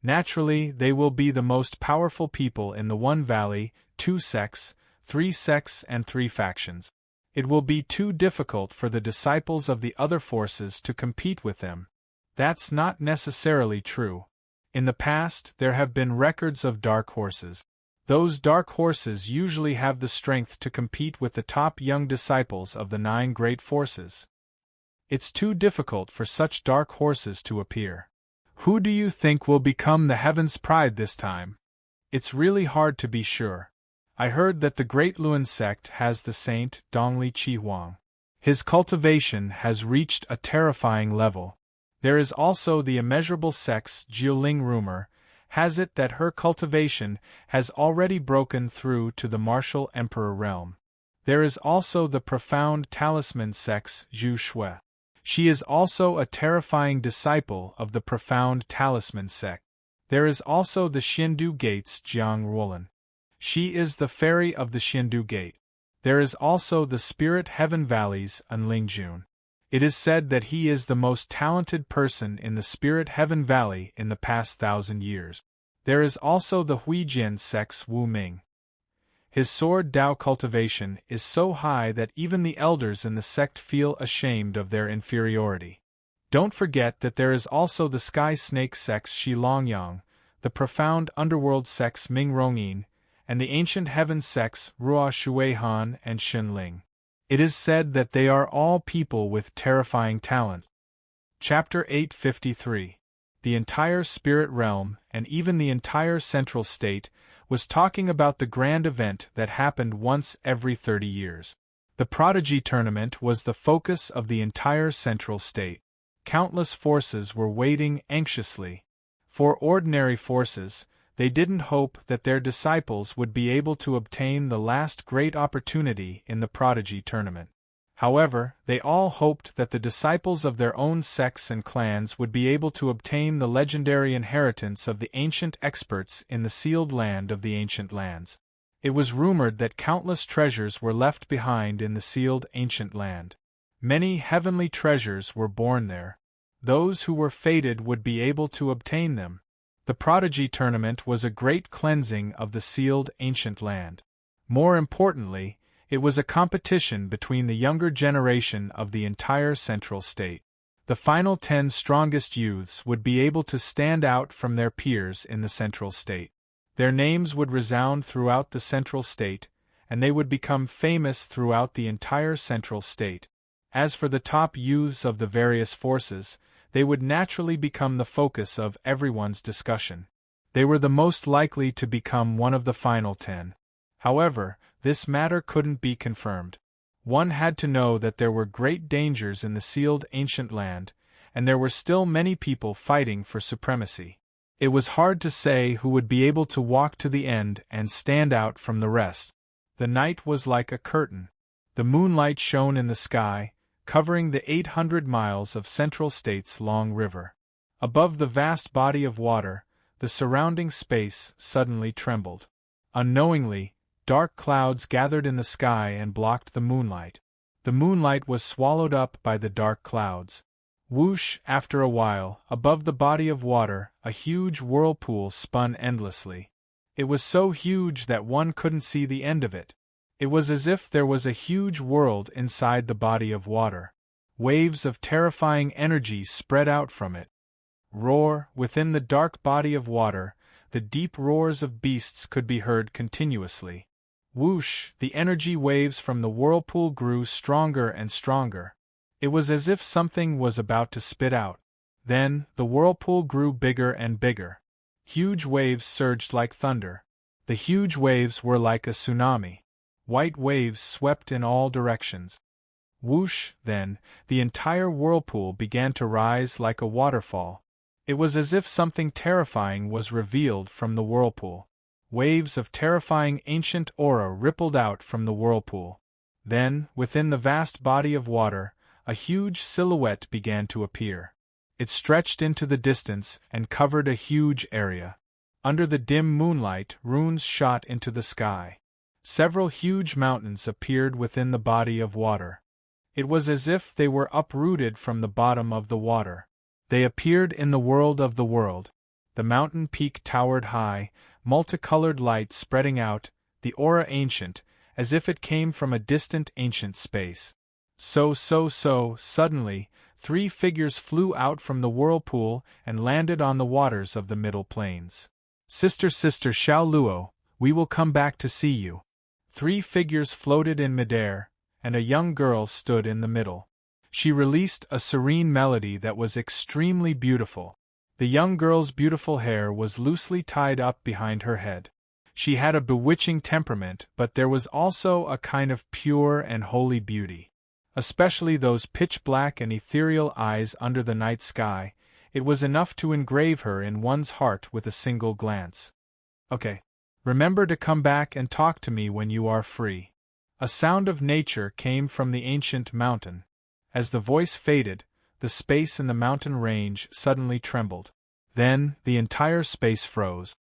Naturally, they will be the most powerful people in the one valley, 2 sects, 3 sects and 3 factions. It will be too difficult for the disciples of the other forces to compete with them. That's not necessarily true. In the past, there have been records of dark horses. Those dark horses usually have the strength to compete with the top young disciples of the 9 great forces. It's too difficult for such dark horses to appear. Who do you think will become the Heaven's Pride this time? It's really hard to be sure. I heard that the Great Luan sect has the saint Dongli Chi Huang. His cultivation has reached a terrifying level. There is also the immeasurable sex. Jiuling rumor has it that her cultivation has already broken through to the martial emperor realm. There is also the profound talisman sex. Zhu Shui. She is also a terrifying disciple of the profound talisman sect. There is also the Xindu Gates. Jiang Ruolan. She is the fairy of the Xindu Gate. There is also the spirit heaven valleys. Unlingjun. It is said that he is the most talented person in the Spirit Heaven Valley in the past 1,000 years. There is also the Huijin sex. Wu Ming. His sword Dao cultivation is so high that even the elders in the sect feel ashamed of their inferiority. Don't forget that there is also the Sky Snake sex. Shi Longyang, the profound underworld sex. Ming Rongyin, and the ancient heaven sex. Ruo Shuihan and Xinling. It is said that they are all people with terrifying talent. Chapter 853. The entire spirit realm, and even the entire central state, was talking about the grand event that happened once every 30 years. The Prodigy Tournament was the focus of the entire central state. Countless forces were waiting anxiously. For ordinary forces, they didn't hope that their disciples would be able to obtain the last great opportunity in the Prodigy Tournament. However, they all hoped that the disciples of their own sects and clans would be able to obtain the legendary inheritance of the ancient experts in the sealed land of the ancient lands. It was rumored that countless treasures were left behind in the sealed ancient land. Many heavenly treasures were born there. Those who were fated would be able to obtain them. The Prodigy Tournament was a great cleansing of the sealed ancient land. More importantly, it was a competition between the younger generation of the entire central state. The final 10 strongest youths would be able to stand out from their peers in the central state. Their names would resound throughout the central state, and they would become famous throughout the entire central state. As for the top youths of the various forces, they would naturally become the focus of everyone's discussion. They were the most likely to become one of the final 10. However, this matter couldn't be confirmed. One had to know that there were great dangers in the sealed ancient land, and there were still many people fighting for supremacy. It was hard to say who would be able to walk to the end and stand out from the rest. The night was like a curtain. The moonlight shone in the sky, covering the 800 miles of Central State's long river. Above the vast body of water, the surrounding space suddenly trembled. Unknowingly, dark clouds gathered in the sky and blocked the moonlight. The moonlight was swallowed up by the dark clouds. Whoosh! After a while, above the body of water, a huge whirlpool spun endlessly. It was so huge that one couldn't see the end of it. It was as if there was a huge world inside the body of water. Waves of terrifying energy spread out from it. Roar! Within the dark body of water, the deep roars of beasts could be heard continuously. Whoosh! The energy waves from the whirlpool grew stronger and stronger. It was as if something was about to spit out. Then, the whirlpool grew bigger and bigger. Huge waves surged like thunder. The huge waves were like a tsunami. White waves swept in all directions. Whoosh! Then, the entire whirlpool began to rise like a waterfall. It was as if something terrifying was revealed from the whirlpool. Waves of terrifying ancient aura rippled out from the whirlpool. Then, within the vast body of water, a huge silhouette began to appear. It stretched into the distance and covered a huge area. Under the dim moonlight, runes shot into the sky. Several huge mountains appeared within the body of water. It was as if they were uprooted from the bottom of the water. They appeared in the world of the world. The mountain peak towered high, multicolored light spreading out, the aura ancient, as if it came from a distant ancient space. Suddenly, 3 figures flew out from the whirlpool and landed on the waters of the middle plains. Sister Xiao Luo, we will come back to see you. 3 figures floated in midair, and a young girl stood in the middle. She released a serene melody that was extremely beautiful. The young girl's beautiful hair was loosely tied up behind her head. She had a bewitching temperament, but there was also a kind of pure and holy beauty. especially those pitch-black and ethereal eyes under the night sky. It was enough to engrave her in one's heart with a single glance. Okay. Remember to come back and talk to me when you are free. A sound of nature came from the ancient mountain. As the voice faded, the space in the mountain range suddenly trembled. Then, the entire space froze.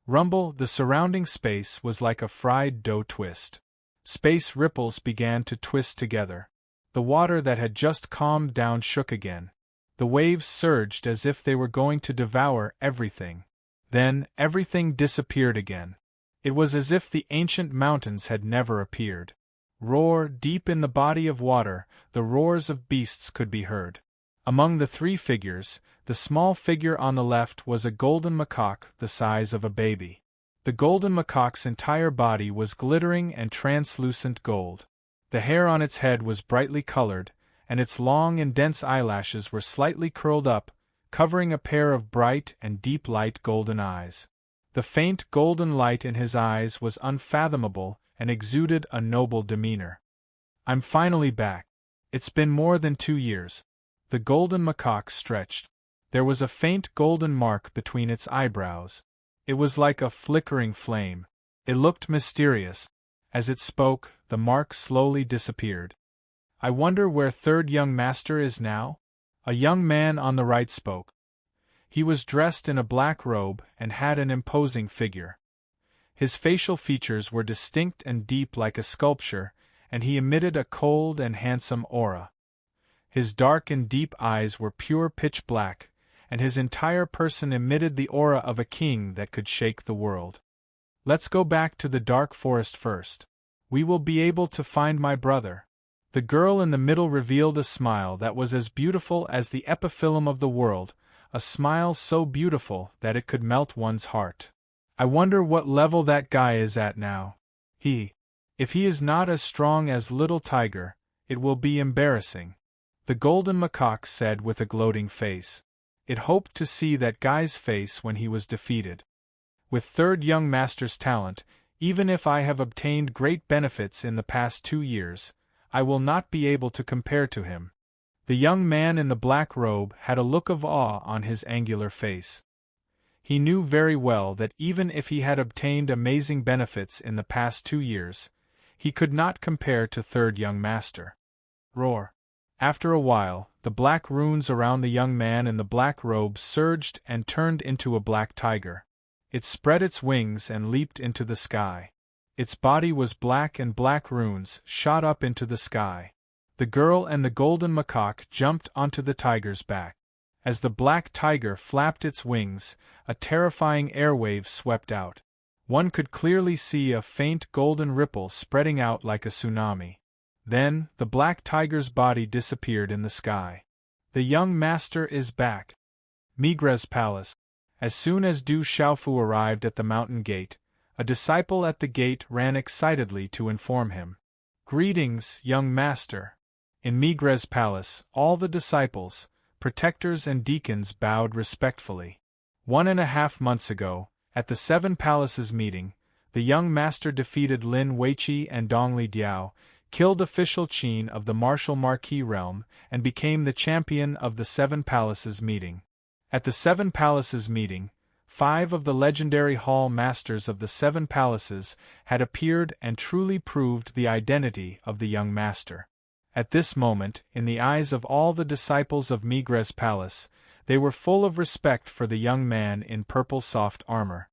Rumble, the surrounding space was like a fried dough twist. Space ripples began to twist together. The water that had just calmed down shook again. The waves surged as if they were going to devour everything. Then, everything disappeared again. It was as if the ancient mountains had never appeared. Roar, deep in the body of water, the roars of beasts could be heard. Among the three figures, the small figure on the left was a golden macaque the size of a baby. The golden macaque's entire body was glittering and translucent gold. The hair on its head was brightly colored, and its long and dense eyelashes were slightly curled up, covering a pair of bright and deep light golden eyes. The faint golden light in his eyes was unfathomable and exuded a noble demeanor. I'm finally back. It's been more than 2 years. The golden macaque stretched. There was a faint golden mark between its eyebrows. It was like a flickering flame. It looked mysterious. As it spoke, the mark slowly disappeared. I wonder where third young master is now? A young man on the right spoke. He was dressed in a black robe and had an imposing figure. His facial features were distinct and deep like a sculpture, and he emitted a cold and handsome aura. His dark and deep eyes were pure pitch black, and his entire person emitted the aura of a king that could shake the world. Let's go back to the dark forest first. We will be able to find my brother. The girl in the middle revealed a smile that was as beautiful as the epiphyllum of the world, a smile so beautiful that it could melt one's heart. I wonder what level that guy is at now. If he is not as strong as Little Tiger, it will be embarrassing. The golden macaque said with a gloating face. It hoped to see that guy's face when he was defeated. With third young master's talent, even if I have obtained great benefits in the past 2 years, I will not be able to compare to him. The young man in the black robe had a look of awe on his angular face. He knew very well that even if he had obtained amazing benefits in the past 2 years, he could not compare to third young master. Roar. After a while, the black runes around the young man in the black robe surged and turned into a black tiger. It spread its wings and leaped into the sky. Its body was black and black runes shot up into the sky. The girl and the golden macaque jumped onto the tiger's back. As the black tiger flapped its wings, a terrifying airwave swept out. One could clearly see a faint golden ripple spreading out like a tsunami. Then, the black tiger's body disappeared in the sky. The young master is back. Migre's palace. As soon as Du Xiaofu arrived at the mountain gate, a disciple at the gate ran excitedly to inform him. Greetings, young master. In Migre's palace, all the disciples, protectors and deacons bowed respectfully. 1.5 months ago, at the 7 Palaces meeting, the young master defeated Lin Weiqi and Dongli Diao, killed official Qin of the Martial Marquis realm, and became the champion of the 7 Palaces meeting. At the 7 Palaces meeting, 5 of the legendary hall masters of the 7 Palaces had appeared and truly proved the identity of the young master. At this moment, in the eyes of all the disciples of Migre's palace, they were full of respect for the young man in purple soft armor.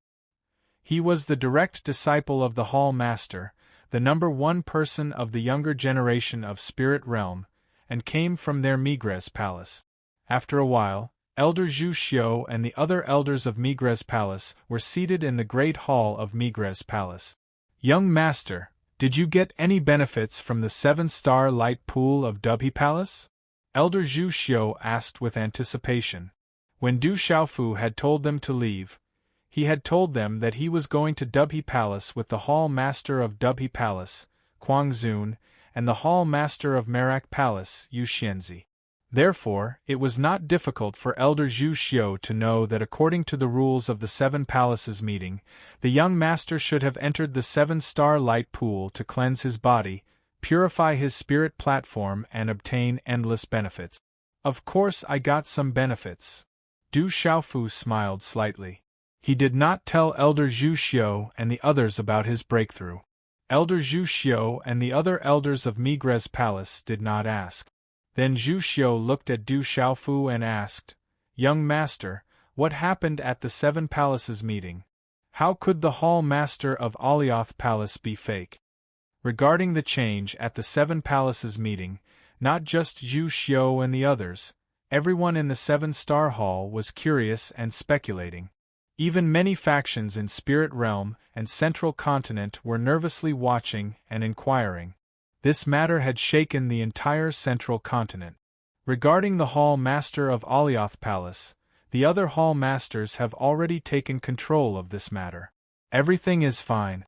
He was the direct disciple of the hall master, the number 1 person of the younger generation of Spirit Realm, and came from their Migre's palace. After a while, Elder Zhu Xiu and the other elders of Migre's palace were seated in the great hall of Migre's palace. Young master, did you get any benefits from the 7-star light pool of Dubhe Palace? Elder Zhu Xiu asked with anticipation. When Du Xiaofu had told them to leave, he had told them that he was going to Dubhe Palace with the Hall Master of Dubhe Palace, Kuang Zun, and the Hall Master of Merak Palace, Yu Xianzi. Therefore, it was not difficult for Elder Zhu Xiu to know that according to the rules of the 7 Palaces meeting, the young master should have entered the 7-star light pool to cleanse his body, purify his spirit platform and obtain endless benefits. Of course I got some benefits. Du Xiaofu smiled slightly. He did not tell Elder Zhu Xiu and the others about his breakthrough. Elder Zhu Xiu and the other elders of Migres Palace did not ask. Then Zhu Xiu looked at Du Xiaofu and asked, "Young master, what happened at the Seven Palaces meeting? How could the Hall Master of Alioth Palace be fake?" Regarding the change at the Seven Palaces meeting, not just Zhu Xiu and the others, everyone in the Seven-Star Hall was curious and speculating. Even many factions in Spirit Realm and Central Continent were nervously watching and inquiring. This matter had shaken the entire Central Continent. Regarding the Hall Master of Alioth Palace, the other Hall Masters have already taken control of this matter. Everything is fine,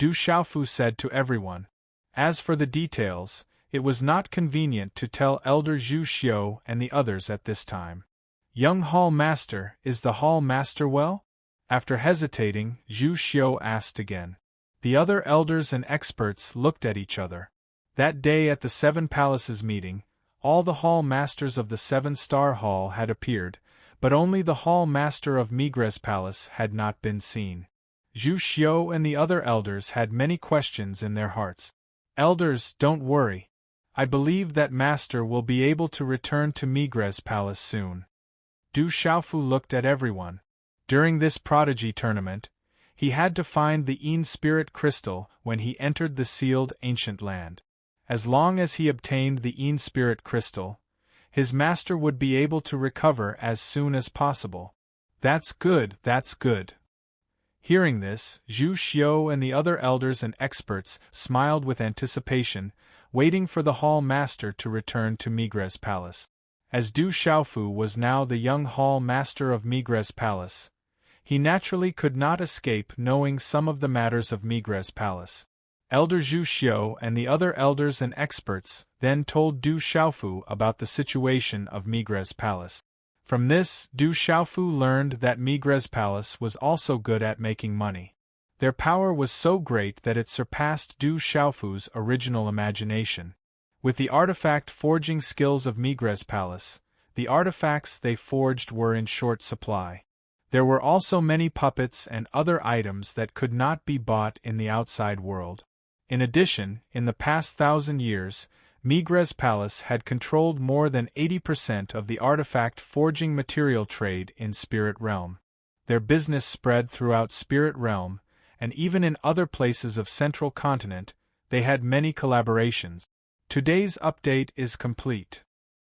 Du Xiaofu said to everyone. As for the details, it was not convenient to tell Elder Zhu Xiu and the others at this time. "Young Hall Master, is the Hall Master well?" After hesitating, Zhu Xiu asked again. The other elders and experts looked at each other. That day at the Seven Palaces meeting, all the Hall Masters of the Seven-Star Hall had appeared, but only the Hall Master of Migres Palace had not been seen. Zhu Xiu and the other elders had many questions in their hearts. "Elders, don't worry. I believe that Master will be able to return to Migres Palace soon." Du Xiaofu looked at everyone. During this prodigy tournament, he had to find the Yin Spirit Crystal when he entered the sealed ancient land. As long as he obtained the Yin Spirit Crystal, his master would be able to recover as soon as possible. That's good, that's good. Hearing this, Zhu Xiu and the other elders and experts smiled with anticipation, waiting for the Hall Master to return to Migres Palace. As Du Xiaofu was now the young Hall Master of Migres Palace, he naturally could not escape knowing some of the matters of Migres Palace. Elder Zhu Xiu and the other elders and experts then told Du Xiaofu about the situation of Migres Palace. From this, Du Xiaofu learned that Migres Palace was also good at making money. Their power was so great that it surpassed Du Xiaofu's original imagination. With the artifact forging skills of Migres Palace, the artifacts they forged were in short supply. There were also many puppets and other items that could not be bought in the outside world. In addition, in the past 1,000 years, Migres Palace had controlled more than 80% of the artifact forging material trade in Spirit Realm. Their business spread throughout Spirit Realm, and even in other places of Central Continent, they had many collaborations. Today's update is complete.